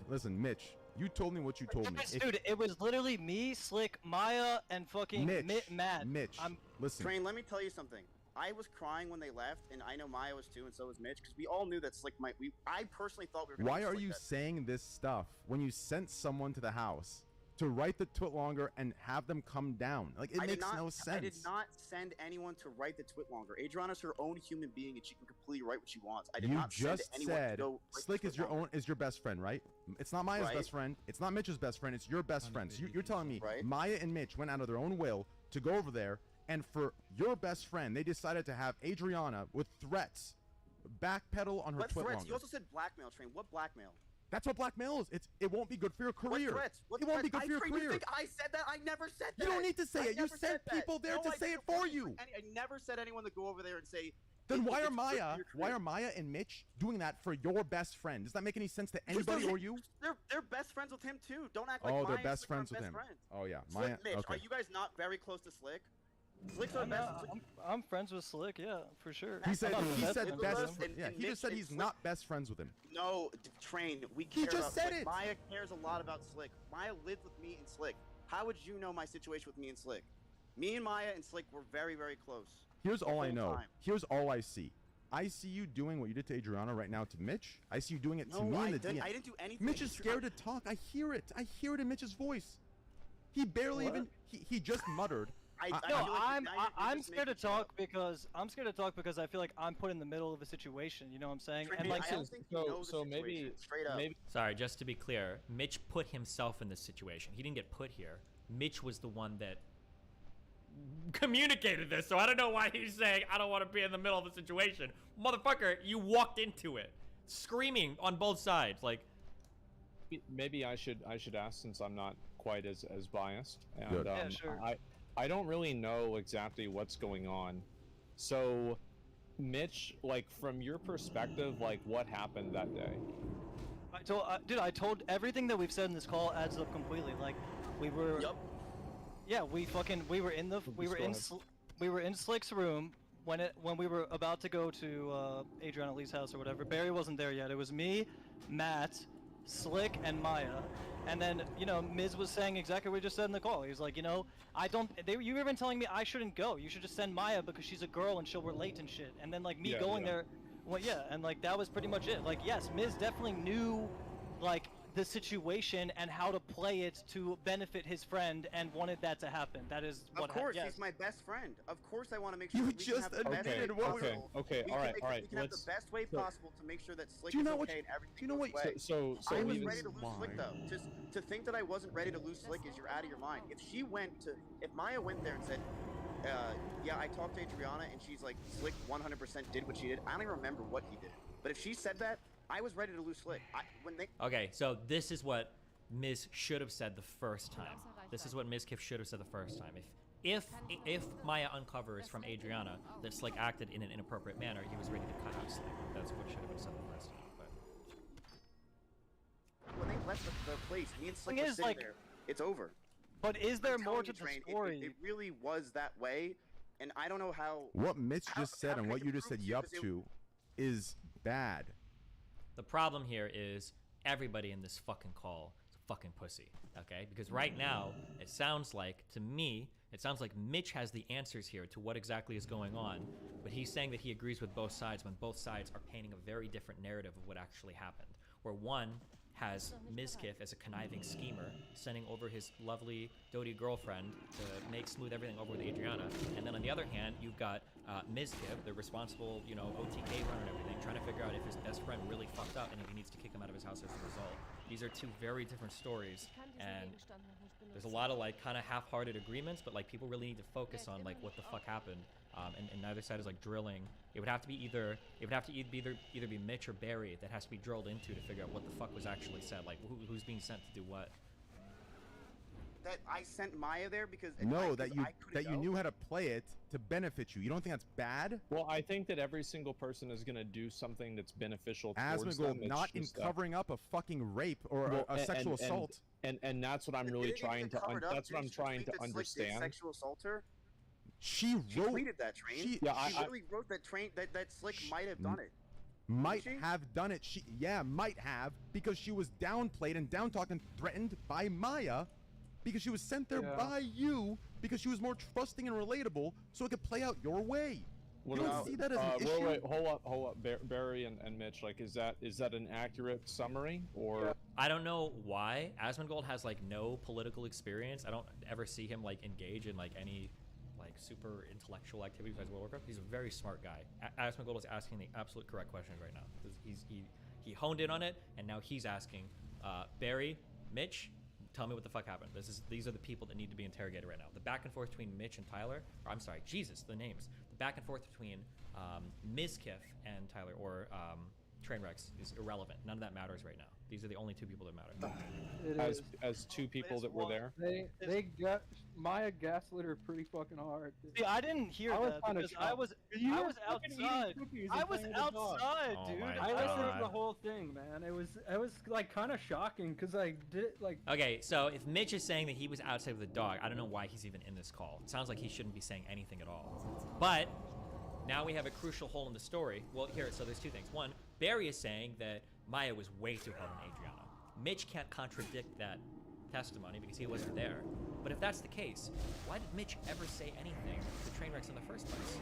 Listen, Mitch, you told me what you told me. Yes, dude, it was literally me, Slick, Maya, and fucking Matt. Mitch, listen. Train, let me tell you something. I was crying when they left, and I know Maya was too, and so was Mitch, because we all knew that Slick might. I personally thought we were. Why are you saying this stuff when you sent someone to the house to write the twit longer and have them come down? Like, it makes no sense. I did not send anyone to write the twit longer. Adriana's her own human being, and she can completely write what she wants. I did You not send just anyone said to go write Slick the is twit longer. is your best friend, right? It's not Maya's Right. best friend. It's not Mitch's best friend. It's your best friend. So you're telling me Maya and Mitch went out of their own will to go over there, and for your best friend, they decided to have Adriana with threats backpedal on her What twit threats? longer. You also said blackmail, Train. What blackmail? That's what blackmail is. It won't be good for your career. What threats? What it won't be threats? good for your Train, career. You think I said that? I never said that. You don't need to say I it. You never sent said that. people there No, to I say it didn't. for you. I never said anyone to go over there and say. Then why are it's good for Maya? your Why career. are Maya and Mitch doing that for your best friend? Does that make any sense to anybody or you? They're best friends with him too. Don't act like Oh, Maya they're and best Slick aren't friends with him. friends. Oh yeah, Slick, Maya. Mitch, Okay. are you guys not very close to Slick? Slick's our best. I'm friends with Slick, yeah, for sure. He said I'm not he best said friends best. with him. Yeah, he just said he's not best friends with him. No, Train. We He care just about said Slick. it. Maya cares a lot about Slick. Maya lives with me and Slick. How would you know my situation with me and Slick? Me and Maya and Slick were very, very close. Here's the all I whole know. time. Here's all I see. I see you doing what you did to Adriana right now to Mitch. I see you doing it to No, me I in the didn't- DM. I didn't do anything. Mitch is scared to talk. I hear it. I hear it in Mitch's voice. He barely What? even. He just muttered. I'm scared to talk because I feel like I'm put in the middle of a situation. You know what I'm saying? And like, Sorry, just to be clear, Mitch put himself in this situation. He didn't get put here. Mitch was the one that communicated this, so I don't know why he's saying I don't want to be in the middle of the situation. Motherfucker, you walked into it, screaming on both sides, like. Maybe I should ask, since I'm not quite as biased. And, Good. Yeah, sure. I don't really know exactly what's going on. So, Mitch, like, from your perspective, like, what happened that day? I told everything that we've said in this call adds up completely. Like, we were. Yup. Yeah, we were in Slick's room when we were about to go to Adriana Lee's house or whatever. Barry wasn't there yet. It was me, Matt, Slick, and Maya. And then, you know, Miz was saying exactly what we just said in the call. He was like, you know, you were even telling me I shouldn't go. You should just send Maya because she's a girl and she'll relate and shit. And then, like, me going there, well, yeah, and, like, that was pretty much it. Like, yes, Miz definitely knew, like, the situation and how to play it to benefit his friend and wanted that to happen. That is what Of course, yes. he's my best friend. Of course, I want to make sure You that we can just have the best admitted way what we- possible. Okay, We all can right, make- all right, We can have the let's- best way so- possible to make sure that Slick Do you is know okay what? and everything Do you know goes what? away. So I was he ready was to lose Slick lying. though. To think that I wasn't ready to lose Slick is you're out of your mind. If Maya went there and said, yeah, I talked to Adriana and she's like, Slick 100% did what she did. I don't even remember what he did. But if she said that, I was ready to lose Slick. Okay, so this is what Miz should have said the first time. This is what Mizkif should have said the first time. If Maya uncovers from Adriana that Slick acted in an inappropriate manner, he was ready to cut out Slick. That's what should have been said the first time. But when they left the place, me and Slick Thing were is, sitting like- there. It's over. But is there I'm more telling to you, the Train, story? It really was that way, and I don't know how. What Mitch just said how and can I what you just prove said to you, yup 'cause it- to is bad. the problem here is everybody in this fucking call is a fucking pussy, okay? Because right now, it sounds like, to me, it sounds like Mitch has the answers here to what exactly is going on, but he's saying that he agrees with both sides when both sides are painting a very different narrative of what actually happened. Where one has Mizkif as a conniving schemer, sending over his lovely doty girlfriend to make smooth everything over with Adriana, and then on the other hand, you've got Mizkif, the responsible, OTK runner and everything, trying to figure out if his best friend really fucked up and if he needs to kick him out of his house as a result. These are two very different stories, and there's a lot of kind of half-hearted agreements, but people really need to focus on what the fuck happened. And neither side is drilling. It would have to be either be Mitch or Barry that has to be drilled into to figure out what the fuck was actually said. Who's being sent to do what. That I sent Maya there because No, I that couldn't you go. knew how to play it to benefit you. You don't think that's bad? Well, I think that every single person is gonna do something that's beneficial towards them. Asmongold, It's not in just covering up a fucking rape or Well, a sexual assault. And that's what I'm really trying to that's what I'm trying to understand. Sexual assault her. She wrote. tweeted that Train. She- She, Yeah, I- literally wrote that Train that Slick might have done it. Might she? have done it. Might have, because she was downplayed and down-talked and threatened by Maya, because she was sent there Yeah. by you, because she was more trusting and relatable, so it could play out your way. You don't see that as an issue? Wait, hold up, Barry and Mitch. Is that an accurate summary or? I don't know why. Asmongold has no political experience. I don't ever see him engage in any super intellectual activities besides World of Warcraft. He's a very smart guy. Asmongold is asking the absolute correct questions right now. He honed in on it, and now he's asking Barry, Mitch, tell me what the fuck happened. These are the people that need to be interrogated right now. The back and forth between Mitch and Tyler, or I'm sorry, Jesus, the names. The back and forth between Mizkif and Tyler, or Trainwrecks, is irrelevant. None of that matters right now. These are the only two people that matter. As two people that were there. They got Maya gaslit her pretty fucking hard. See, I didn't hear that because I was outside. I was outside, Oh dude. my I listened to God. the whole thing, man. It was kind of shocking because I did Okay, so if Mitch is saying that he was outside with the dog, I don't know why he's even in this call. It sounds like he shouldn't be saying anything at all. But now we have a crucial hole in the story. Well, so there's two things. One, Barry is saying that Maya was way too hard on Adriana. Mitch can't contradict that testimony because he wasn't there. But if that's the case, why did Mitch ever say anything to Trainwrecks in the first place?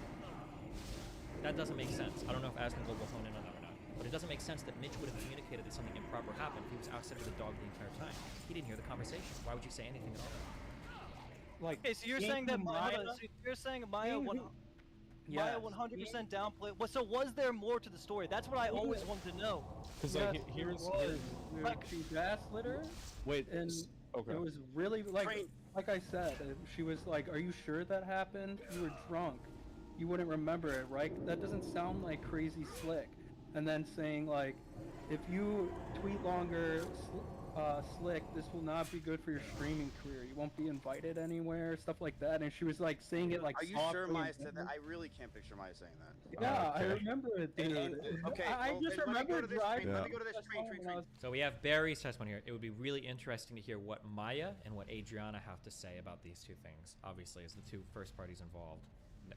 That doesn't make sense. I don't know if Asmongold will hone in on that or not. But it doesn't make sense that Mitch would have communicated that something improper happened if he was outside of the dog the entire time. He didn't hear the conversation. Why would you say anything at all? Okay, so you're saying that Maya 100% downplayed. So was there more to the story? That's what I always wanted to know. Because here's she gaslit her. Wait, and okay. it was really like I said, she was like, "Are you sure that happened? You were drunk. You wouldn't remember it, right? That doesn't sound like crazy Slick." And then saying if you tweet longer, Slick, this will not be good for your streaming career. You won't be invited anywhere, stuff like that. And she was saying it Are you sure softly Maya and said that? I really can't picture Maya saying that. Yeah, I remember it, dude. Okay, I well, just then let me go remember to this driving. train. Let me go to this train. So we have Barry's testimony here. It would be really interesting to hear what Maya and what Adriana have to say about these two things, obviously, as the two first parties involved.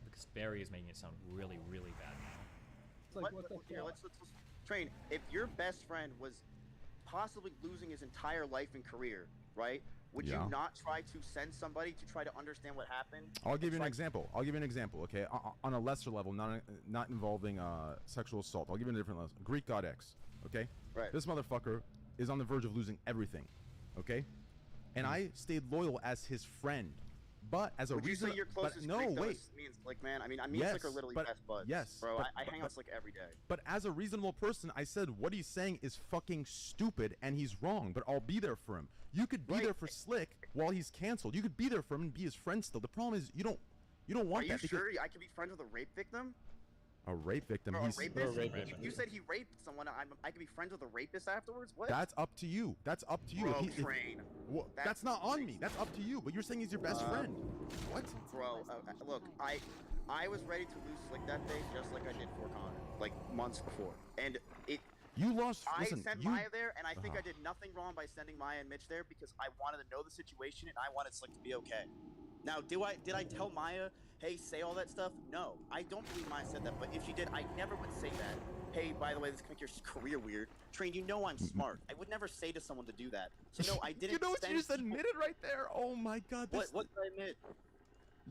Because Barry is making it sound really, really bad now. Here, let's Train. If your best friend was possibly losing his entire life and career, right? Would Yeah. you not try to send somebody to try to understand what happened? I'll give you an example. Okay, on a lesser level, not involving sexual assault. I'll give you a different level. Greek god X. Okay. Right. This motherfucker is on the verge of losing everything. Okay. And I stayed loyal as his friend, but as a Would reason. you say your closest no, Greek though wait. is me and Slick, man? I mean, me and Slick are literally best buds. Yes, bro. but- I hang out but- with Slick every day. But as a reasonable person, I said what he's saying is fucking stupid and he's wrong, but I'll be there for him. You could be there for Slick while he's canceled. You could be there for him and be his friend still. The problem is you don't want Are you that because sure I could be friends with a rape victim? A rape victim. Bro, a He's rapist? You said he raped someone. I could be friends with a rapist afterwards? What? That's up to you. That's up to you. Bro, If train. that's not on me. That's up to you. But you're saying he's your best friend. What? Bro, look, I was ready to lose Slick that day, just like I did for Connor, like months before, and it. You lost. I Listen, sent you, Maya there, and I think I did nothing wrong by sending Maya and Mitch there because I wanted to know the situation and I wanted Slick to be okay. Now, did I tell Maya, hey, say all that stuff? No, I don't believe Maya said that. But if she did, I never would say that. Hey, by the way, this can make your career weird. Train, you know I'm smart. I would never say to someone to do that. So no, I didn't. You know what you just send people- admitted right there? Oh my God. What did I admit?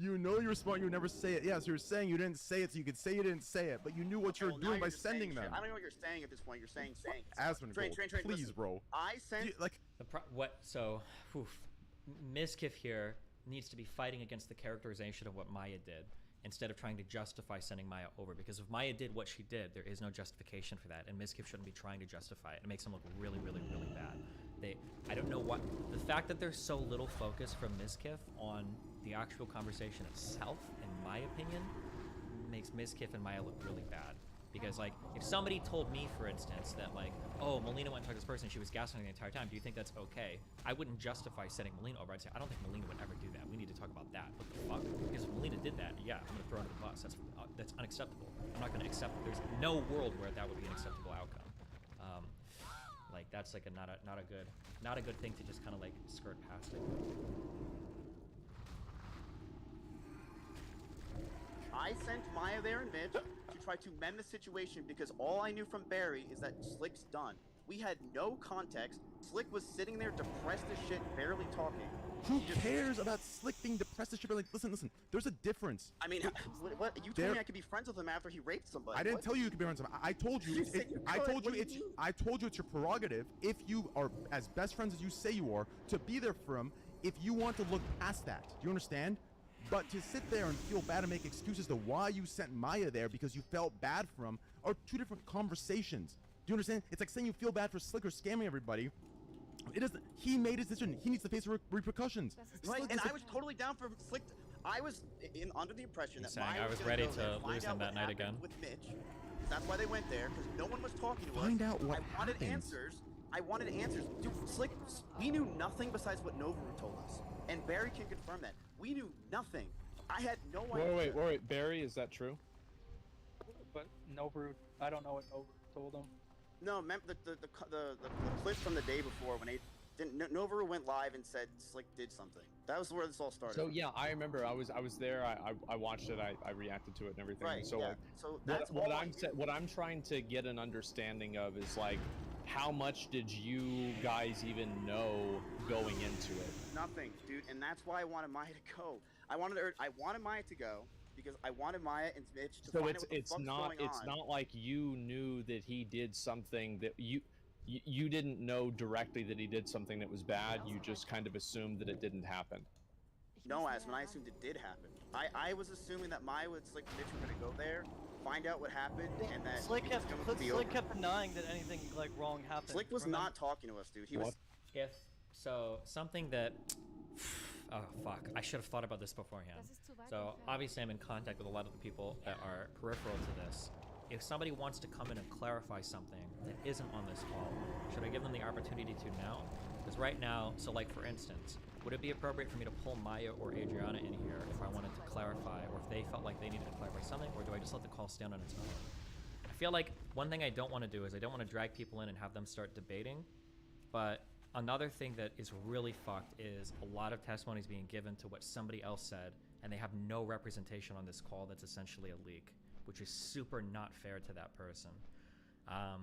You know you're smart. You would never say it. Yes, you're saying you didn't say it, so you could say you didn't say it, but you knew what you're doing by sending them. I don't know what you're saying at this point. You're saying. Asmongold, Train, please, listen. bro. I sent. Mizkif here needs to be fighting against the characterization of what Maya did instead of trying to justify sending Maya over, because if Maya did what she did, there is no justification for that, and Mizkif shouldn't be trying to justify it. It makes him look really, really, really bad. I don't know what the fact that there's so little focus from Mizkif on the actual conversation itself, in my opinion, makes Mizkif and Maya look really bad. Because, like, if somebody told me, for instance, that, like, oh, Melina went and talked to this person and she was gaslighting the entire time, do you think that's okay? I wouldn't justify sending Melina over. I'd say, I don't think Melina would ever do that. We need to talk about that. What the fuck? Because if Melina did that, yeah, I'm going to throw her under the bus. That's unacceptable. I'm not going to accept it. There's no world where that would be an acceptable outcome. Like, that's, like, not a good thing to just kind of, like, skirt past it. I sent Maya there and Mitch to try to mend the situation because all I knew from Barry is that Slick's done. We had no context. Slick was sitting there depressed as shit, barely talking. Who cares about Slick being depressed as shit? Like, listen. There's a difference. I mean, what you told me I could be friends with him after he raped somebody. I didn't tell you could be friends with him. I told you. I told you it's your prerogative, if you are as best friends as you say you are, to be there for him. If you want to look past that, do you understand? But to sit there and feel bad and make excuses to why you sent Maya there because you felt bad for him are two different conversations. Do you understand? It's like saying you feel bad for Slick or scamming everybody. It isn't. He made his decision. He needs to face repercussions. Right, and I was totally down for Slick. I was under the impression that Maya I was gonna ready go there, to lose him that night again. with Mitch. That's why they went there, because no one was talking to us. Find out what I wanted answers. Dude, Slick, we knew nothing besides what Novaru told us. And Barry can confirm that. We knew nothing. I had no idea. Wait, Barry, is that true? But Novaru, I don't know what Novaru told him. No, remember the clip from the day before when Novaru went live and said Slick did something. That was where this all started. So yeah, I remember. I was there. I watched it. I reacted to it and everything. Right. So, yeah. So that's what I'm trying to get an understanding of is like, how much did you guys even know going into it? Nothing, dude, and that's why I wanted Maya to go. I wanted Maya to go because I wanted Maya and Mitch to find out what the fuck's going on. It's not like you knew that he did something that you didn't know directly that he did something that was bad. You just kind of assumed that it didn't happen. No, Asmon, I assumed it did happen. I was assuming that Maya with Slick and Mitch were gonna go there, find out what happened, and that Slick it was going to be Slick over. kept denying that anything like wrong happened. Slick was not talking to us, dude. He was. Something that, oh fuck, I should have thought about this beforehand. So obviously I'm in contact with a lot of the people that are peripheral to this. If somebody wants to come in and clarify something that isn't on this call, should I give them the opportunity to now? Because right now, so like for instance, would it be appropriate for me to pull Maya or Adriana in here if I wanted to clarify, or if they felt like they needed to clarify something, or do I just let the call stand on its own? I feel like one thing I don't want to do is I don't want to drag people in and have them start debating, but another thing that is really fucked is a lot of testimonies being given to what somebody else said, and they have no representation on this call that's essentially a leak, which is super not fair to that person. I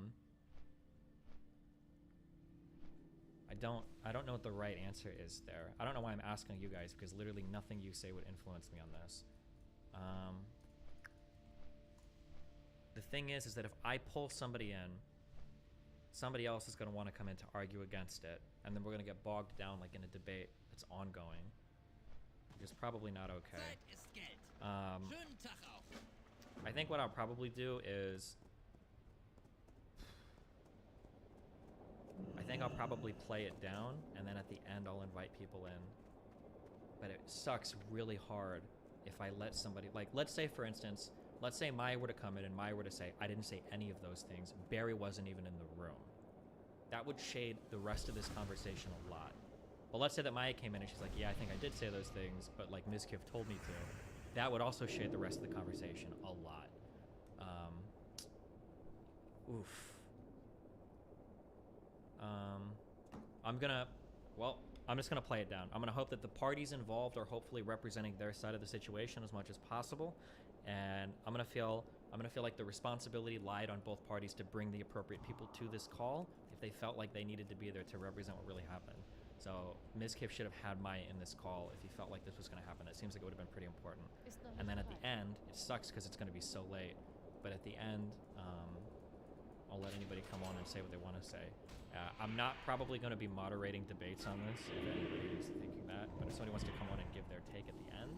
don't know what the right answer is there. I don't know why I'm asking you guys, because literally nothing you say would influence me on this. The thing is that if I pull somebody in, somebody else is going to want to come in to argue against it, and then we're going to get bogged down like in a debate that's ongoing, which is probably not okay. I think what I'll probably do is I think I'll probably play it down, and then at the end I'll invite people in. But it sucks really hard if I let somebody, like, let's say for instance let's say Maya were to come in and Maya were to say, I didn't say any of those things. Barry wasn't even in the room. That would shade the rest of this conversation a lot. But let's say that Maya came in and she's like, yeah, I think I did say those things, but like Mizkif told me to. That would also shade the rest of the conversation a lot. Oof. I'm just gonna play it down. I'm gonna hope that the parties involved are hopefully representing their side of the situation as much as possible, and I'm gonna feel like the responsibility lied on both parties to bring the appropriate people to this call if they felt like they needed to be there to represent what really happened. So Mizkif should have had Maya in this call if he felt like this was gonna happen. It seems like it would have been pretty important. And then at the end, it sucks because it's gonna be so late, but at the end, I'll let anybody come on and say what they want to say. I'm not probably going to be moderating debates on this, if anybody is thinking that, but if somebody wants to come on and give their take at the end,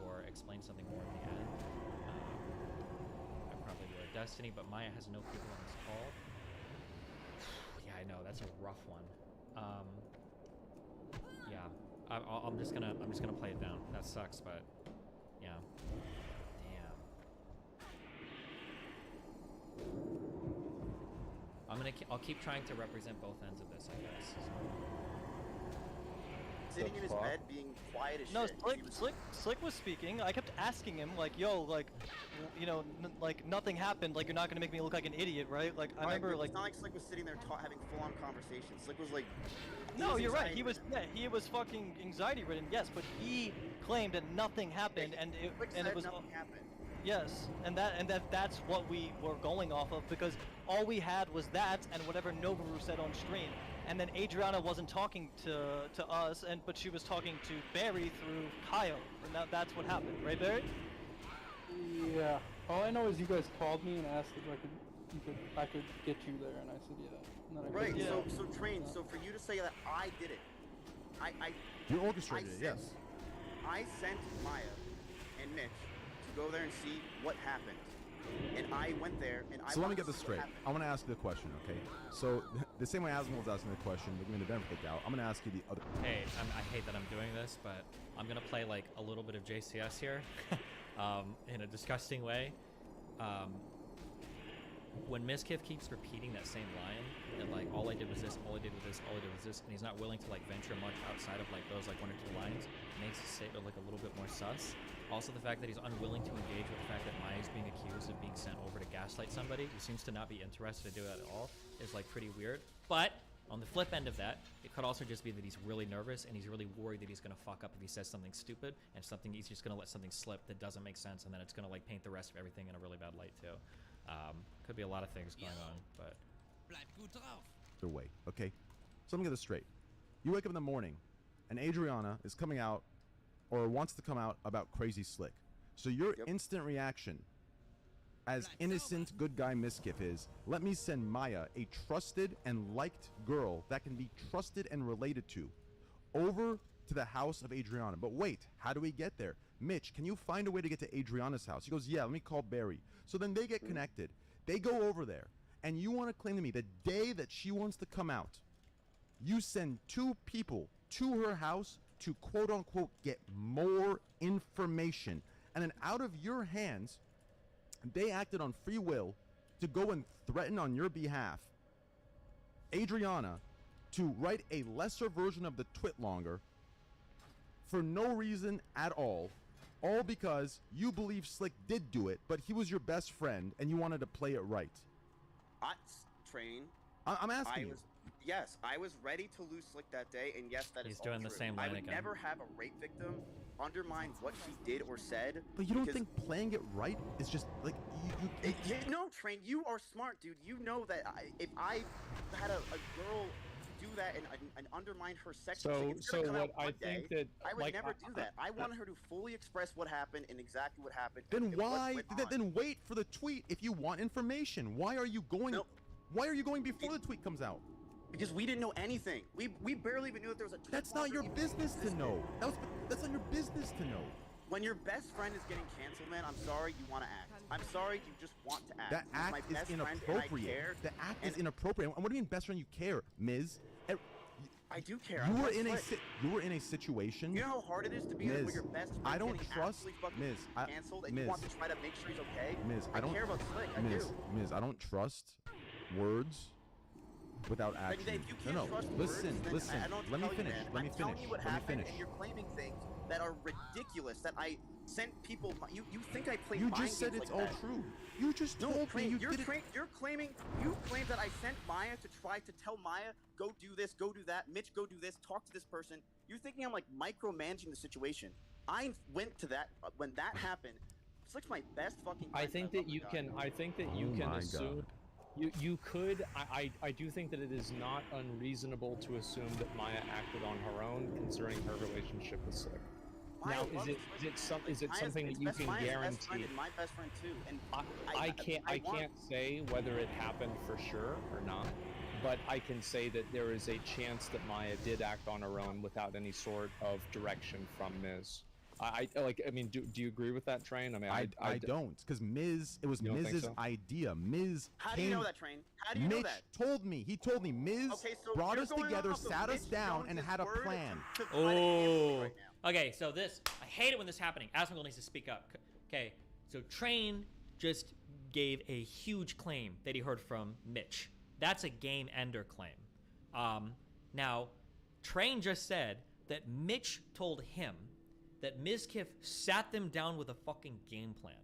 or explain something more at the end, I probably would. Destiny, but Maya has no people on this call. Yeah, I know, that's a rough one. Yeah, I'm just gonna play it down. That sucks, but yeah. I'll keep trying to represent both ends of this, I guess. Sitting in his bed, being quiet as No, shit. Slick was speaking. I kept asking him, like, yo, like, you know, like, nothing happened. Like, you're not gonna make me look like an idiot, right? Like, I remember, like... It's not like Slick was sitting there having full-on conversations. Slick was, like... No, you're right. He was fucking anxiety-ridden, yes, but he claimed that nothing happened, and it was... nothing happened. Yes, and that's what we were going off of, because all we had was that and whatever Noboru said on stream. And then Adriana wasn't talking to us, but she was talking to Barry through Kyle, and that's what happened, right, Barry? Yeah. All I know is you guys called me and asked if I could get you there, and I said yeah. And then Right. So Train. So for you to say that I did it, You orchestrated it, yes. I sent Maya and Mitch to go there and see what happened. And I went there, and So let me get this straight. I want to ask you the question, okay? So the same way Asmal was asking the question, we're going to Denver kicked out. I'm going to ask you the other. Hey, I hate that I'm doing this, but I'm gonna play like a little bit of JCS here, in a disgusting way. When Mizkif keeps repeating that same line, and like all I did was this, all I did was this, all I did was this, and he's not willing to like venture much outside of like those like 1 or 2 lines, makes his statement like a little bit more sus. Also, the fact that he's unwilling to engage with the fact that Maya's being accused of being sent over to gaslight somebody, who seems to not be interested to do that at all, is like pretty weird. But on the flip end of that, it could also just be that he's really nervous and he's really worried that he's gonna fuck up if he says something stupid, and he's just gonna let something slip that doesn't make sense, and then it's gonna like paint the rest of everything in a really bad light too. Could be a lot of things going on, but Either way, okay? So let me get this straight. You wake up in the morning, and Adriana is coming out, or wants to come out about Crazy Slick. So your instant reaction, as innocent good guy Mizkif is, let me send Maya, a trusted and liked girl that can be trusted and related to, over to the house of Adriana. But wait, how do we get there? Mitch, can you find a way to get to Adriana's house? He goes, yeah, let me call Barry. So then they get connected. They go over there, and you want to claim to me the day that she wants to come out, you send 2 people to her house to quote-unquote get more information. And then out of your hands, they acted on free will to go and threaten on your behalf Adriana to write a lesser version of the twit longer for no reason at all because you believe Slick did do it, but he was your best friend and you wanted to play it right. Train. I'm asking you. Yes, I was ready to lose Slick that day, and yes, that is He's doing all the true. same line I would again. never have a rape victim undermine what she did or said. But you don't think playing it right is just like No, Train, you are smart, dude. You know that if I had a girl do that and undermine her sexually, So what I think that I would like, never do that. I wanted her to fully express what happened and exactly what happened. Then and what why? went on. Then wait for the tweet if you want information. Why are you going? Why are you going before the tweet comes out? Because we didn't know anything. We barely even knew that there was a tweet. That's not your business to know. That's not your business to know. When your best friend is getting canceled, man, I'm sorry you want to act. I'm sorry you just want to act. That He's my act is best friend and I inappropriate. care. The act is inappropriate. And what do you mean, best friend? You care, Ms. I do care. You I'm were West in a Slick. you were in a situation. You know how hard it is to be Miz, with your best friend I don't getting trust absolutely fucking Miz. canceled, and Miz, you want to try to make sure he's okay. Miz, I don't care about Slick. I Miz, do. Miz, I don't trust words without Like, action. if you can't No, trust listen, words, then listen. I don't Let me tell you, finish. man. Let me I'm finish. telling you what Let me happened, finish. and you're claiming things that are ridiculous. That I sent people. You think I played You mind just said games it's like all that. true. You just No, told me you you're did it. You're claiming you claim that I sent Maya to try to tell Maya, go do this, go do that. Mitch, go do this. Talk to this person. You're thinking I'm like micromanaging the situation. I went to that when that happened. Slick's my best fucking friend. I think that you can. I think that you Oh can my assume. God. You could. I do think that it is not unreasonable to assume that Maya acted on her own, considering her relationship with Slick. Maya Now, loves Slick. is it Maya's- something it's that you best- can Maya's best guarantee? friend and my best friend too. And I can't say whether it happened for sure or not, but I can say that there is a chance that Maya did act on her own without any sort of direction from Miz. I mean, do you agree with that, Train? I mean, I don't, because Miz, it was You don't think Miz's so? idea. Miz How do came. you know that, Train? How do you know Mitch that? told me. He told me. Miz Okay, so brought you're us going together, off of sat us Mitch down, and Jones's had a word plan. to try to cancel Oh. right now. Okay, so this, I hate it when this is happening. Asmongold needs to speak up. Okay, so Train just gave a huge claim that he heard from Mitch. That's a game ender claim. Now, Train just said that Mitch told him that Mizkif sat them down with a fucking game plan.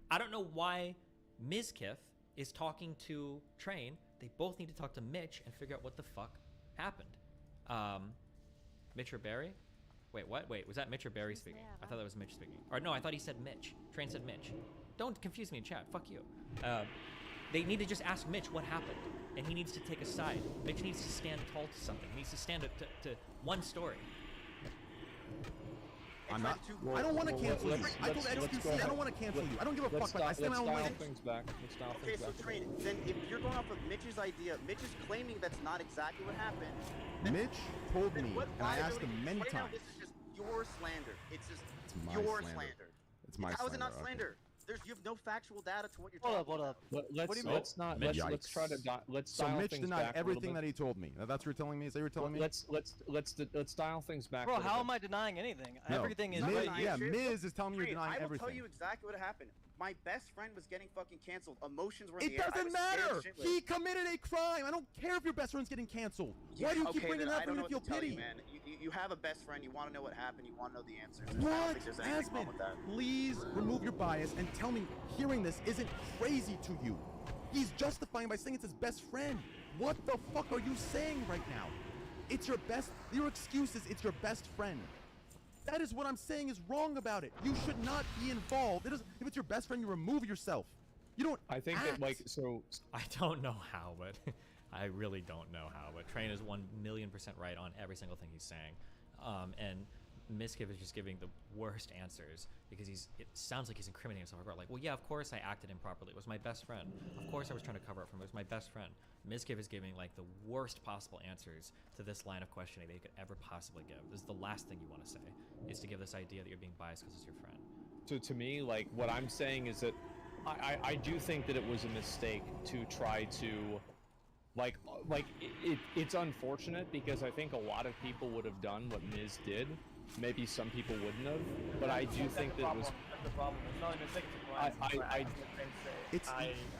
I don't know why Mizkif is talking to Train. They both need to talk to Mitch and figure out what the fuck happened. Mitch or Barry? Wait, what? Wait, was that Mitch or Barry speaking? I thought that was Mitch speaking. Or no, I thought he said Mitch. Train said Mitch. Don't confuse me in chat. Fuck you. They need to just ask Mitch what happened. And he needs to take a side. Mitch needs to stand tall to something. He needs to stand to one story. I'm not. I don't want to cancel you. I told XQC I don't want to cancel you. I don't give a fuck. But I stand my own way. Things back. Let's dial Okay, things so back. Train, then if you're going off of Mitch's idea, Mitch is claiming that's not exactly what happened. Mitch told me, What and I asked liability- him many right now, times. this is just your slander. It's just It's my your slander. slander. It's my How is it not slander, okay. slander? You have no factual data to what you're Hold up, talking hold up. Let's What do you mean? let's not let's try to let's So dial Mitch things denied back a everything little that bit. he told me. That's what you're telling me? Is that what you're telling me? Let's dial things back. Bro, a little how bit. am I denying anything? No, Everything is Miz, right. yeah, Miz is telling me you're Train, denying I will everything. tell you exactly what happened. My best friend was getting fucking canceled. Emotions were in It the air. I doesn't was scared matter. shitless. He committed a crime. I don't care if your best friend's getting canceled. Why do you keep Okay, bringing then that I up don't when know you feel what to tell pity? you, man. You have a best friend. You want to know what happened. You want to know the answers. I don't What? think there's anything wrong Asmon, with that. please remove your bias and tell me hearing this isn't crazy to you. He's justifying by saying it's his best friend. What the fuck are you saying right now? It's your excuse is it's your best friend. That is what I'm saying is wrong about it. You should not be involved. If it's your best friend, you remove yourself. You don't I think act. that like so. I don't know how, but I really don't know how. But Train is 1,000,000% right on every single thing he's saying. And Mizkif is just giving the worst answers because it sounds like he's incriminating himself. Like, well, yeah, of course I acted improperly. It was my best friend. Of course I was trying to cover up for him. It was my best friend. Mizkif is giving like the worst possible answers to this line of questioning that you could ever possibly give. This is the last thing you want to say, is to give this idea that you're being biased because it's your friend. So to me, like what I'm saying is that I do think that it was a mistake to try to it's unfortunate because I think a lot of people would have done what Miz did. Maybe some people wouldn't have, but I do think that it was. That's the problem. It's not a mistake.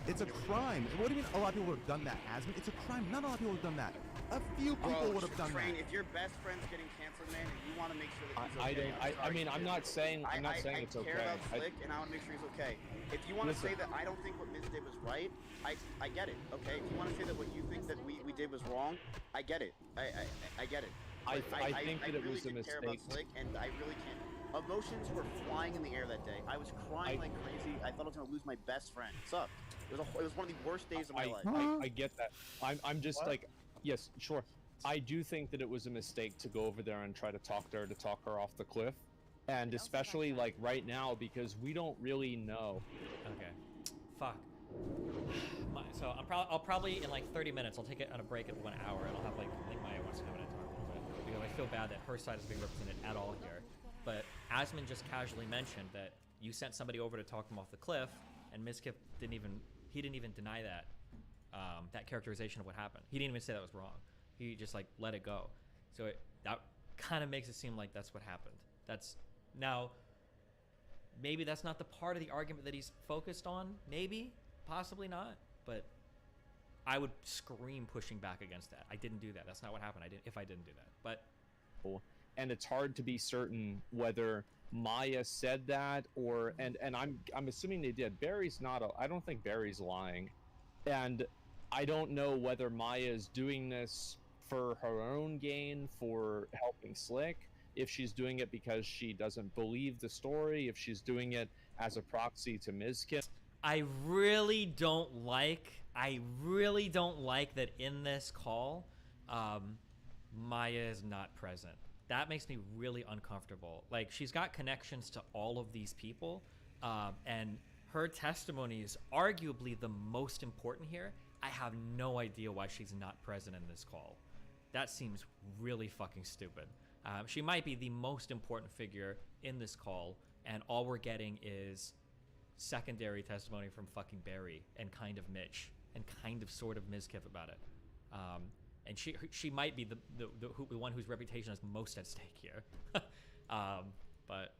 It's a crime. What do you mean a lot of people would have done that, Asmon? It's a crime. Not a lot of people would have done that. A few people would have done Train, that. if your best friend's getting canceled, man, and you want to make sure that he's I okay. don't. I mean, I'm not saying it's okay. I care about Slick, and I want to make sure he's okay. If you want to say Listen. that I don't think what Miz did was right, I get it. Okay. If you want to say that what you think that we did was wrong, I get it. I get it. I But think that it really was a did care about mistake. Slick, and I really can't. Emotions were flying in the air that day. I was crying like crazy. I thought I was gonna lose my best friend. It sucked. It was one of the worst days of my life. I get that. I'm just like, yes, sure. I do think that it was a mistake to go over there and try to talk her off the cliff, and especially like right now because we don't really know. Okay. Fuck. So I'll probably in like 30 minutes I'll take it on a break at 1 hour and I'll have like I think Maya wants to come in and talk a little bit because I feel bad that her side is being represented at all here. But Asmon just casually mentioned that you sent somebody over to talk him off the cliff, and Mizkif didn't even deny that that characterization of what happened. He didn't even say that was wrong. He just like let it go. So that kind of makes it seem like that's what happened. That's now. Maybe that's not the part of the argument that he's focused on. Maybe, possibly not. But I would scream pushing back against that. I didn't do that. That's not what happened. If I didn't do that. But and it's hard to be certain whether Maya said that or and I'm assuming they did. Barry's not. I don't think Barry's lying, and I don't know whether Maya is doing this for her own gain, for helping Slick. If she's doing it because she doesn't believe the story, if she's doing it as a proxy to Mizkif. I really don't like that in this call, Maya is not present. That makes me really uncomfortable. Like, she's got connections to all of these people, and her testimony is arguably the most important here. I have no idea why she's not present in this call. That seems really fucking stupid. She might be the most important figure in this call, and all we're getting is secondary testimony from fucking Barry and kind of Mitch and kind of sort of Mizkif about it. And she might be the one whose reputation is most at stake here. But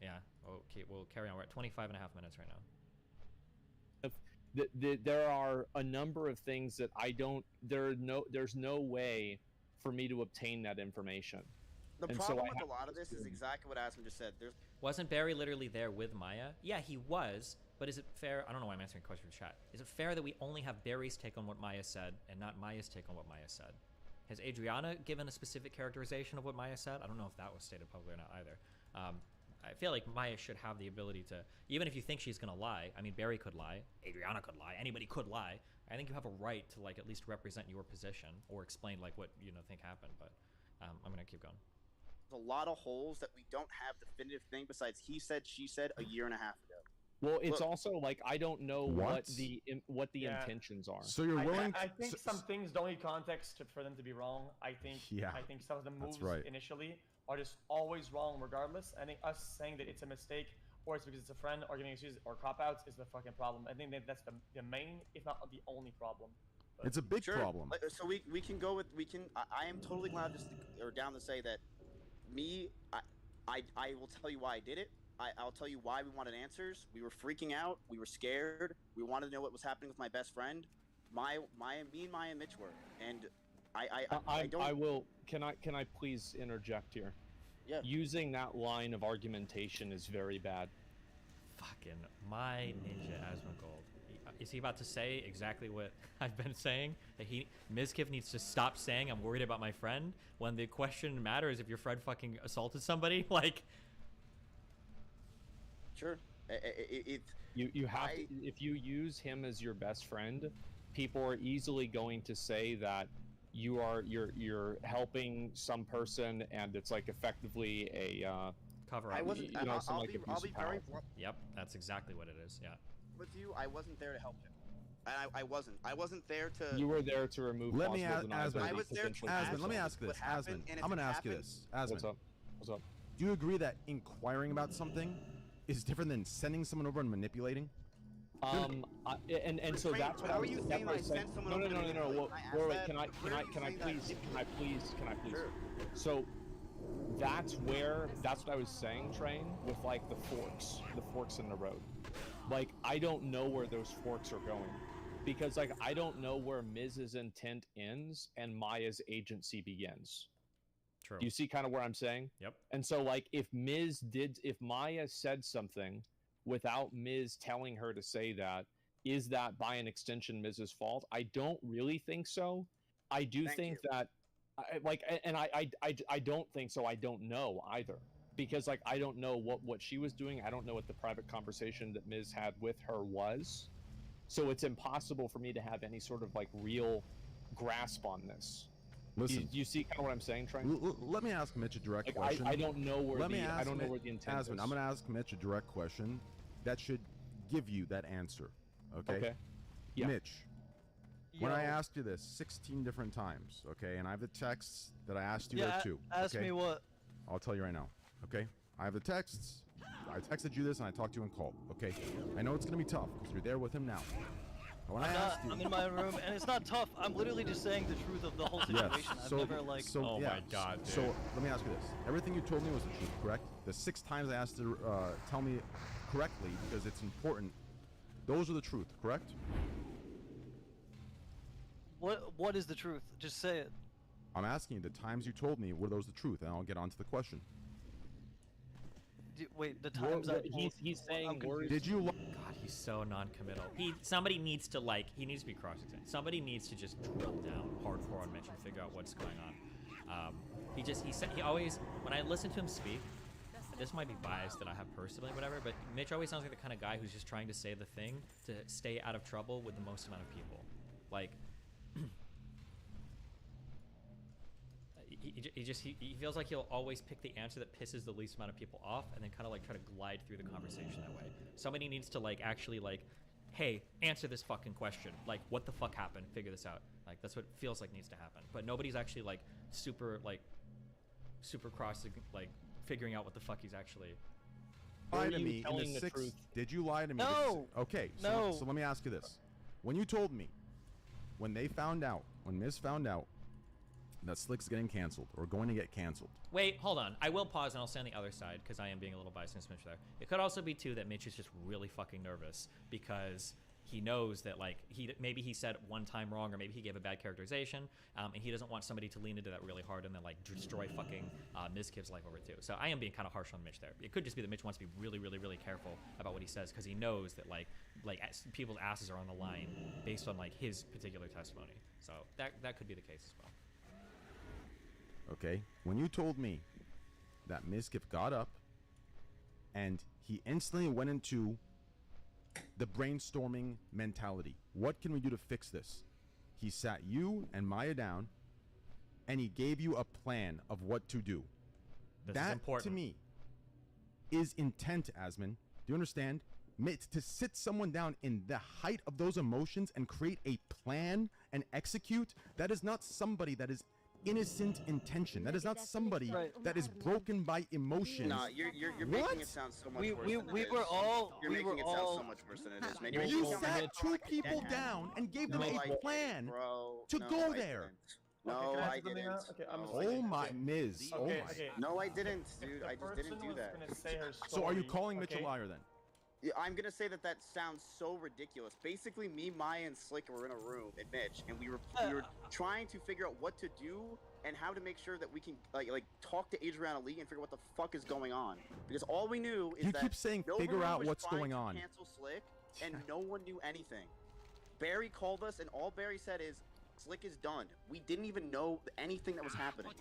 yeah, okay, we'll carry on. We're at 25 and a half minutes right now. There are a number of things that there's no way for me to obtain that information. The problem with a lot of this is exactly what Aspen just said. Wasn't Barry literally there with Maya? Yeah, he was. But is it fair? I don't know why I'm answering a question in chat. Is it fair that we only have Barry's take on what Maya said and not Maya's take on what Maya said? Has Adriana given a specific characterization of what Maya said? I don't know if that was stated publicly or not either. I feel like Maya should have the ability to, even if you think she's gonna lie. I mean, Barry could lie, Adriana could lie, anybody could lie. I think you have a right to like at least represent your position or explain like what you think happened. But I'm gonna keep going. There's a lot of holes that we don't have definitive thing besides he said, she said a year and a half ago. Well, it's also like I don't know what the intentions are. So you're willing? I think some things don't need context for them to be wrong. I think some of the moves initially are just always wrong regardless. I think us saying that it's a mistake or it's because it's a friend or giving excuses or cop outs is the fucking problem. I think that's the main, if not the only problem. But it's a big problem. So we can go with I am totally glad down to say that I will tell you why I did it. I'll tell you why we wanted answers. We were freaking out. We were scared. We wanted to know what was happening with my best friend. Me and Maya and Mitch were, and I don't. I will. Can I please interject here? Yeah. Using that line of argumentation is very bad. Fucking my ninja Asmongold. Is he about to say exactly what I've been saying? That Mizkif needs to stop saying I'm worried about my friend when the question matters if your friend fucking assaulted somebody? Like. Sure. You have to, if you use him as your best friend, people are easily going to say that you're helping some person and it's like effectively a cover up. I'll be very blunt. Yep, that's exactly what it is. Yeah. With you, I wasn't there to help him. And I wasn't there to. You were there to remove. Let me ask Asmund. I was there to. Asmund, let me ask this. Asmund, I'm gonna ask you this. Asmund, what's up? What's up? Do you agree that inquiring about something is different than sending someone over and manipulating? And so that's what I was saying. No. Wait, can I please? Sure. So that's what I was saying, Train, with like the forks in the road. Like I don't know where those forks are going, because like I don't know where Miz's intent ends and Maya's agency begins. True. Do you see kind of where I'm saying? Yep. And so like if Maya said something without Miz telling her to say that, is that by an extension Miz's fault? I don't really think so. I do think that I don't think so. I don't know either, because like I don't know what she was doing. I don't know what the private conversation that Miz had with her was. So it's impossible for me to have any sort of like real grasp on this. Listen, you see kind of what I'm saying, Trent? Let me ask Mitch a direct question. I don't know where I don't know where the intent is. I'm going to ask Mitch a direct question that should give you that answer. Okay. Yeah. Mitch, when I asked you this 16 different times, okay, and I have the texts that I asked you there too. Ask me what. I'll tell you right now. Okay. I have the texts. I texted you this and I talked to you in call. Okay. I know it's going to be tough because you're there with him now. When I asked you, I'm in my room, and it's not tough. I'm literally just saying the truth of the whole situation. Yes. I've never like. Oh my God, dude. So let me ask you this: everything you told me was the truth, correct? The 6 times I asked to tell me correctly because it's important. Those are the truth, correct? What is the truth? Just say it. I'm asking you, the times you told me, were those the truth? And I'll get on to the question. Wait, the times I. He's saying words. Did you? God, he's so non-committal. Somebody needs to he needs to be cross-examined. Somebody needs to just drill down hardcore on Mitch and figure out what's going on. He always, when I listen to him speak, this might be bias that I have personally, whatever, but Mitch always sounds like the kind of guy who's just trying to say the thing to stay out of trouble with the most amount of people. Like, he feels like he'll always pick the answer that pisses the least amount of people off and then kind of like try to glide through the conversation that way. Somebody needs to like actually like, hey, answer this fucking question. Like, what the fuck happened? Figure this out. Like, that's what it feels like needs to happen. But nobody's actually like super cross like figuring out what the fuck he's actually. Lie to me in the 6. Did you lie to me? No. Okay. No. So let me ask you this: when you told me, when Miz found out that Slick's getting canceled or going to get canceled. Wait, hold on. I will pause and I'll stay on the other side because I am being a little biased against Mitch there. It could also be too that Mitch is just really fucking nervous because he knows that like maybe he said one time wrong or maybe he gave a bad characterization and he doesn't want somebody to lean into that really hard and then like destroy fucking Mizkiv's life over too. So I am being kind of harsh on Mitch there. It could just be that Mitch wants to be really, really, really careful about what he says because he knows that like people's asses are on the line based on like his particular testimony. So that could be the case as well. Okay, when you told me that Mizkiff got up and he instantly went into the brainstorming mentality, what can we do to fix this? He sat you and Maya down and he gave you a plan of what to do. This is important. To me is intent, Asmin. Do you understand? To sit someone down in the height of those emotions and create a plan and execute, that is not somebody that is innocent intention. That is not somebody that is broken by emotions. Nah, you're making it sound so much worse than it is. You're making it sound so much worse than it is, man. You sat 2 people down and gave them a plan to go there. No, I didn't. Okay, Oh my, Miz. Oh my. No, I didn't, dude. I just didn't do that. So are you calling Mitch a liar then? Yeah, I'm gonna say that sounds so ridiculous. Basically, me, Maya, and Slick were in a room at Mitch, and we were trying to figure out what to do and how to make sure that we can like talk to Adriana Lee and figure out what the fuck is going on. Because all we knew is you that keep saying nobody figure out was what's trying going to on. Cancel Slick, and no one knew anything. Barry called us, and all Barry said is Slick is done. We didn't even know anything that was happening.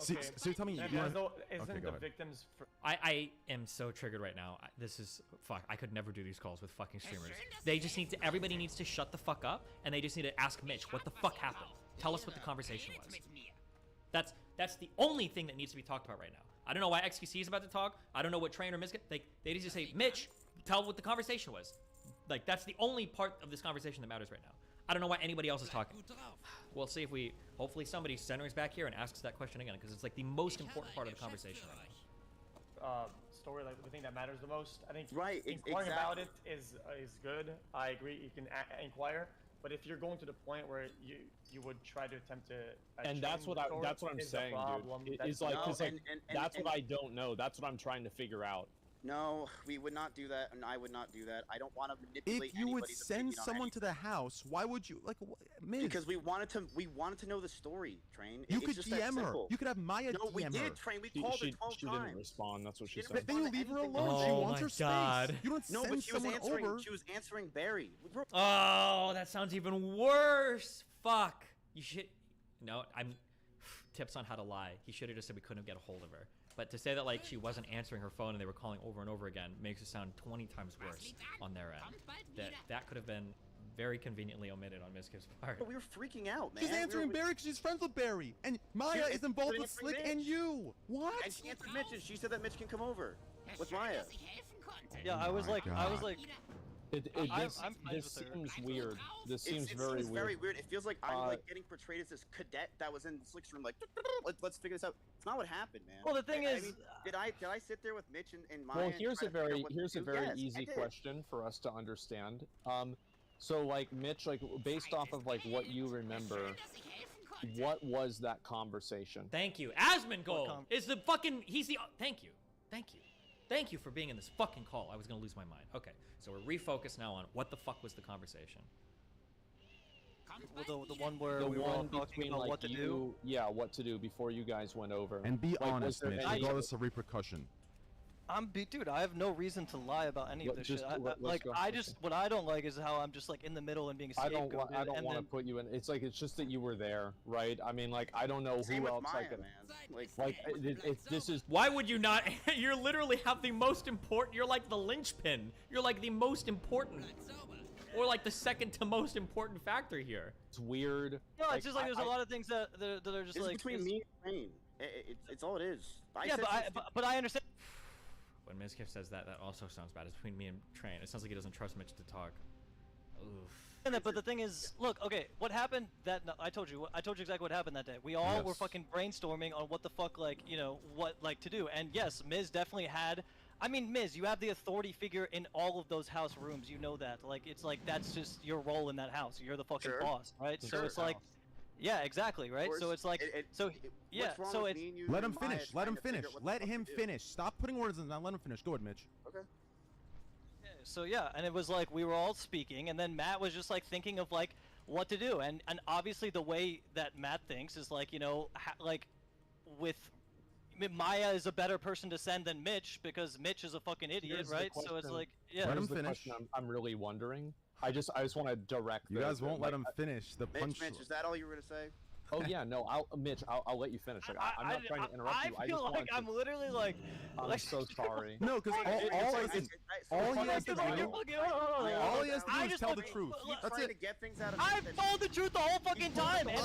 So you're telling me isn't the victims? I am so triggered right now. This is fuck. I could never do these calls with fucking streamers. They just need to. Everybody needs to shut the fuck up, and they just need to ask Mitch what the fuck happened. Tell us what the conversation was. That's the only thing that needs to be talked about right now. I don't know why XQC is about to talk. I don't know what Train or Miz. They need to say, Mitch, tell what the conversation was. Like that's the only part of this conversation that matters right now. I don't know why anybody else is talking. We'll see if hopefully somebody centers back here and asks that question again, because it's like the most important part of the conversation right now. Story, like the thing that matters the most. I think exactly. Inquiring about it is good. I agree. You can inquire, but if you're going to the point where you would try to attempt to and that's what I'm saying, dude. It's like because that's what I don't know. That's what I'm trying to figure out. No, we would not do that, and I would not do that. I don't want to manipulate. If you would send someone to the house, why would you Miz? Because we wanted to know the story, Train. You could DM her. You could have Maya DM her. No, we did, Train. We called her 12 times. She didn't respond. That's what she said. Then you leave her alone. She wants her space. You don't send someone over. She was answering Barry. Oh, that sounds even worse. Fuck. You should. No, tips on how to lie. He should have just said we couldn't get a hold of her. But to say that like she wasn't answering her phone and they were calling over and over again makes it sound 20 times worse on their end. That could have been very conveniently omitted on Mizkiv's part. But we were freaking out, man. She's answering Barry because she's friends with Barry, and Maya is involved with Slick and you. What? And she answered Mitch, and she said that Mitch can come over with Maya. Yeah, I was like. This seems weird. This seems very weird. Very weird. It feels like I'm like getting portrayed as this cadet that was in Slick's room, like let's figure this out. It's not what happened, man. Well, the thing is, mean, did I sit there with Mitch and Maya? Well, here's a very easy question for us to understand. So like Mitch, like based off of like what you remember, what was that conversation? Thank you. Asmongold is the fucking, he's the, thank you. Thank you for being in this fucking call. I was gonna lose my mind. Okay, so we're refocused now on what the fuck was the conversation. Well, the one where we were all talking about what to do. Yeah, what to do before you guys went over. And be honest, Mitch, any- regardless of repercussion. Dude, I have no reason to lie about any of this shit. What I don't like is how I'm just like in the middle and being scapegoated. I don't want to put you in. It's like it's just that you were there, right? I mean, like I don't know Same who with else Maya, I could. man. This is. Why would you not? You're literally have the most important. You're like the linchpin. You're like the most important, or like the second to most important factor here. It's weird. No, it's just like there's a lot of things that are just It's like between me and Rain. It's all it is. But I understand. When Mizkif says that, that also sounds bad. It's between me and Train. It sounds like he doesn't trust Mitch to talk. Oof. But the thing is, look, okay, what happened that I told you exactly what happened that day. We all were fucking brainstorming on what the fuck, like, you know, what like to do. And yes, Miz definitely had. I mean, Miz, you have the authority figure in all of those house rooms. You know that. Like, it's like that's just your role in that house. You're the fucking boss, right? So it's like. Yeah, exactly, right? So it's like, Let him finish. Let him finish. Let him finish. Stop putting words in his mouth. Let him finish. Go ahead, Mitch. Okay. So yeah, and it was like we were all speaking, and then Matt was just like thinking of like what to do, and obviously the way that Matt thinks is like, you know, like with Maya is a better person to send than Mitch because Mitch is a fucking idiot, right? So it's like, yeah. Let him finish. I'm really wondering. I just want to direct. You guys won't let him finish the punch. Mitch, is that all you were gonna say? Oh yeah, no, Mitch, I'll let you finish. Like, I'm not trying to interrupt you. I feel like I'm literally like. I'm so sorry. No, because all he has to do is tell the truth. That's it. I've told the truth the whole fucking time, and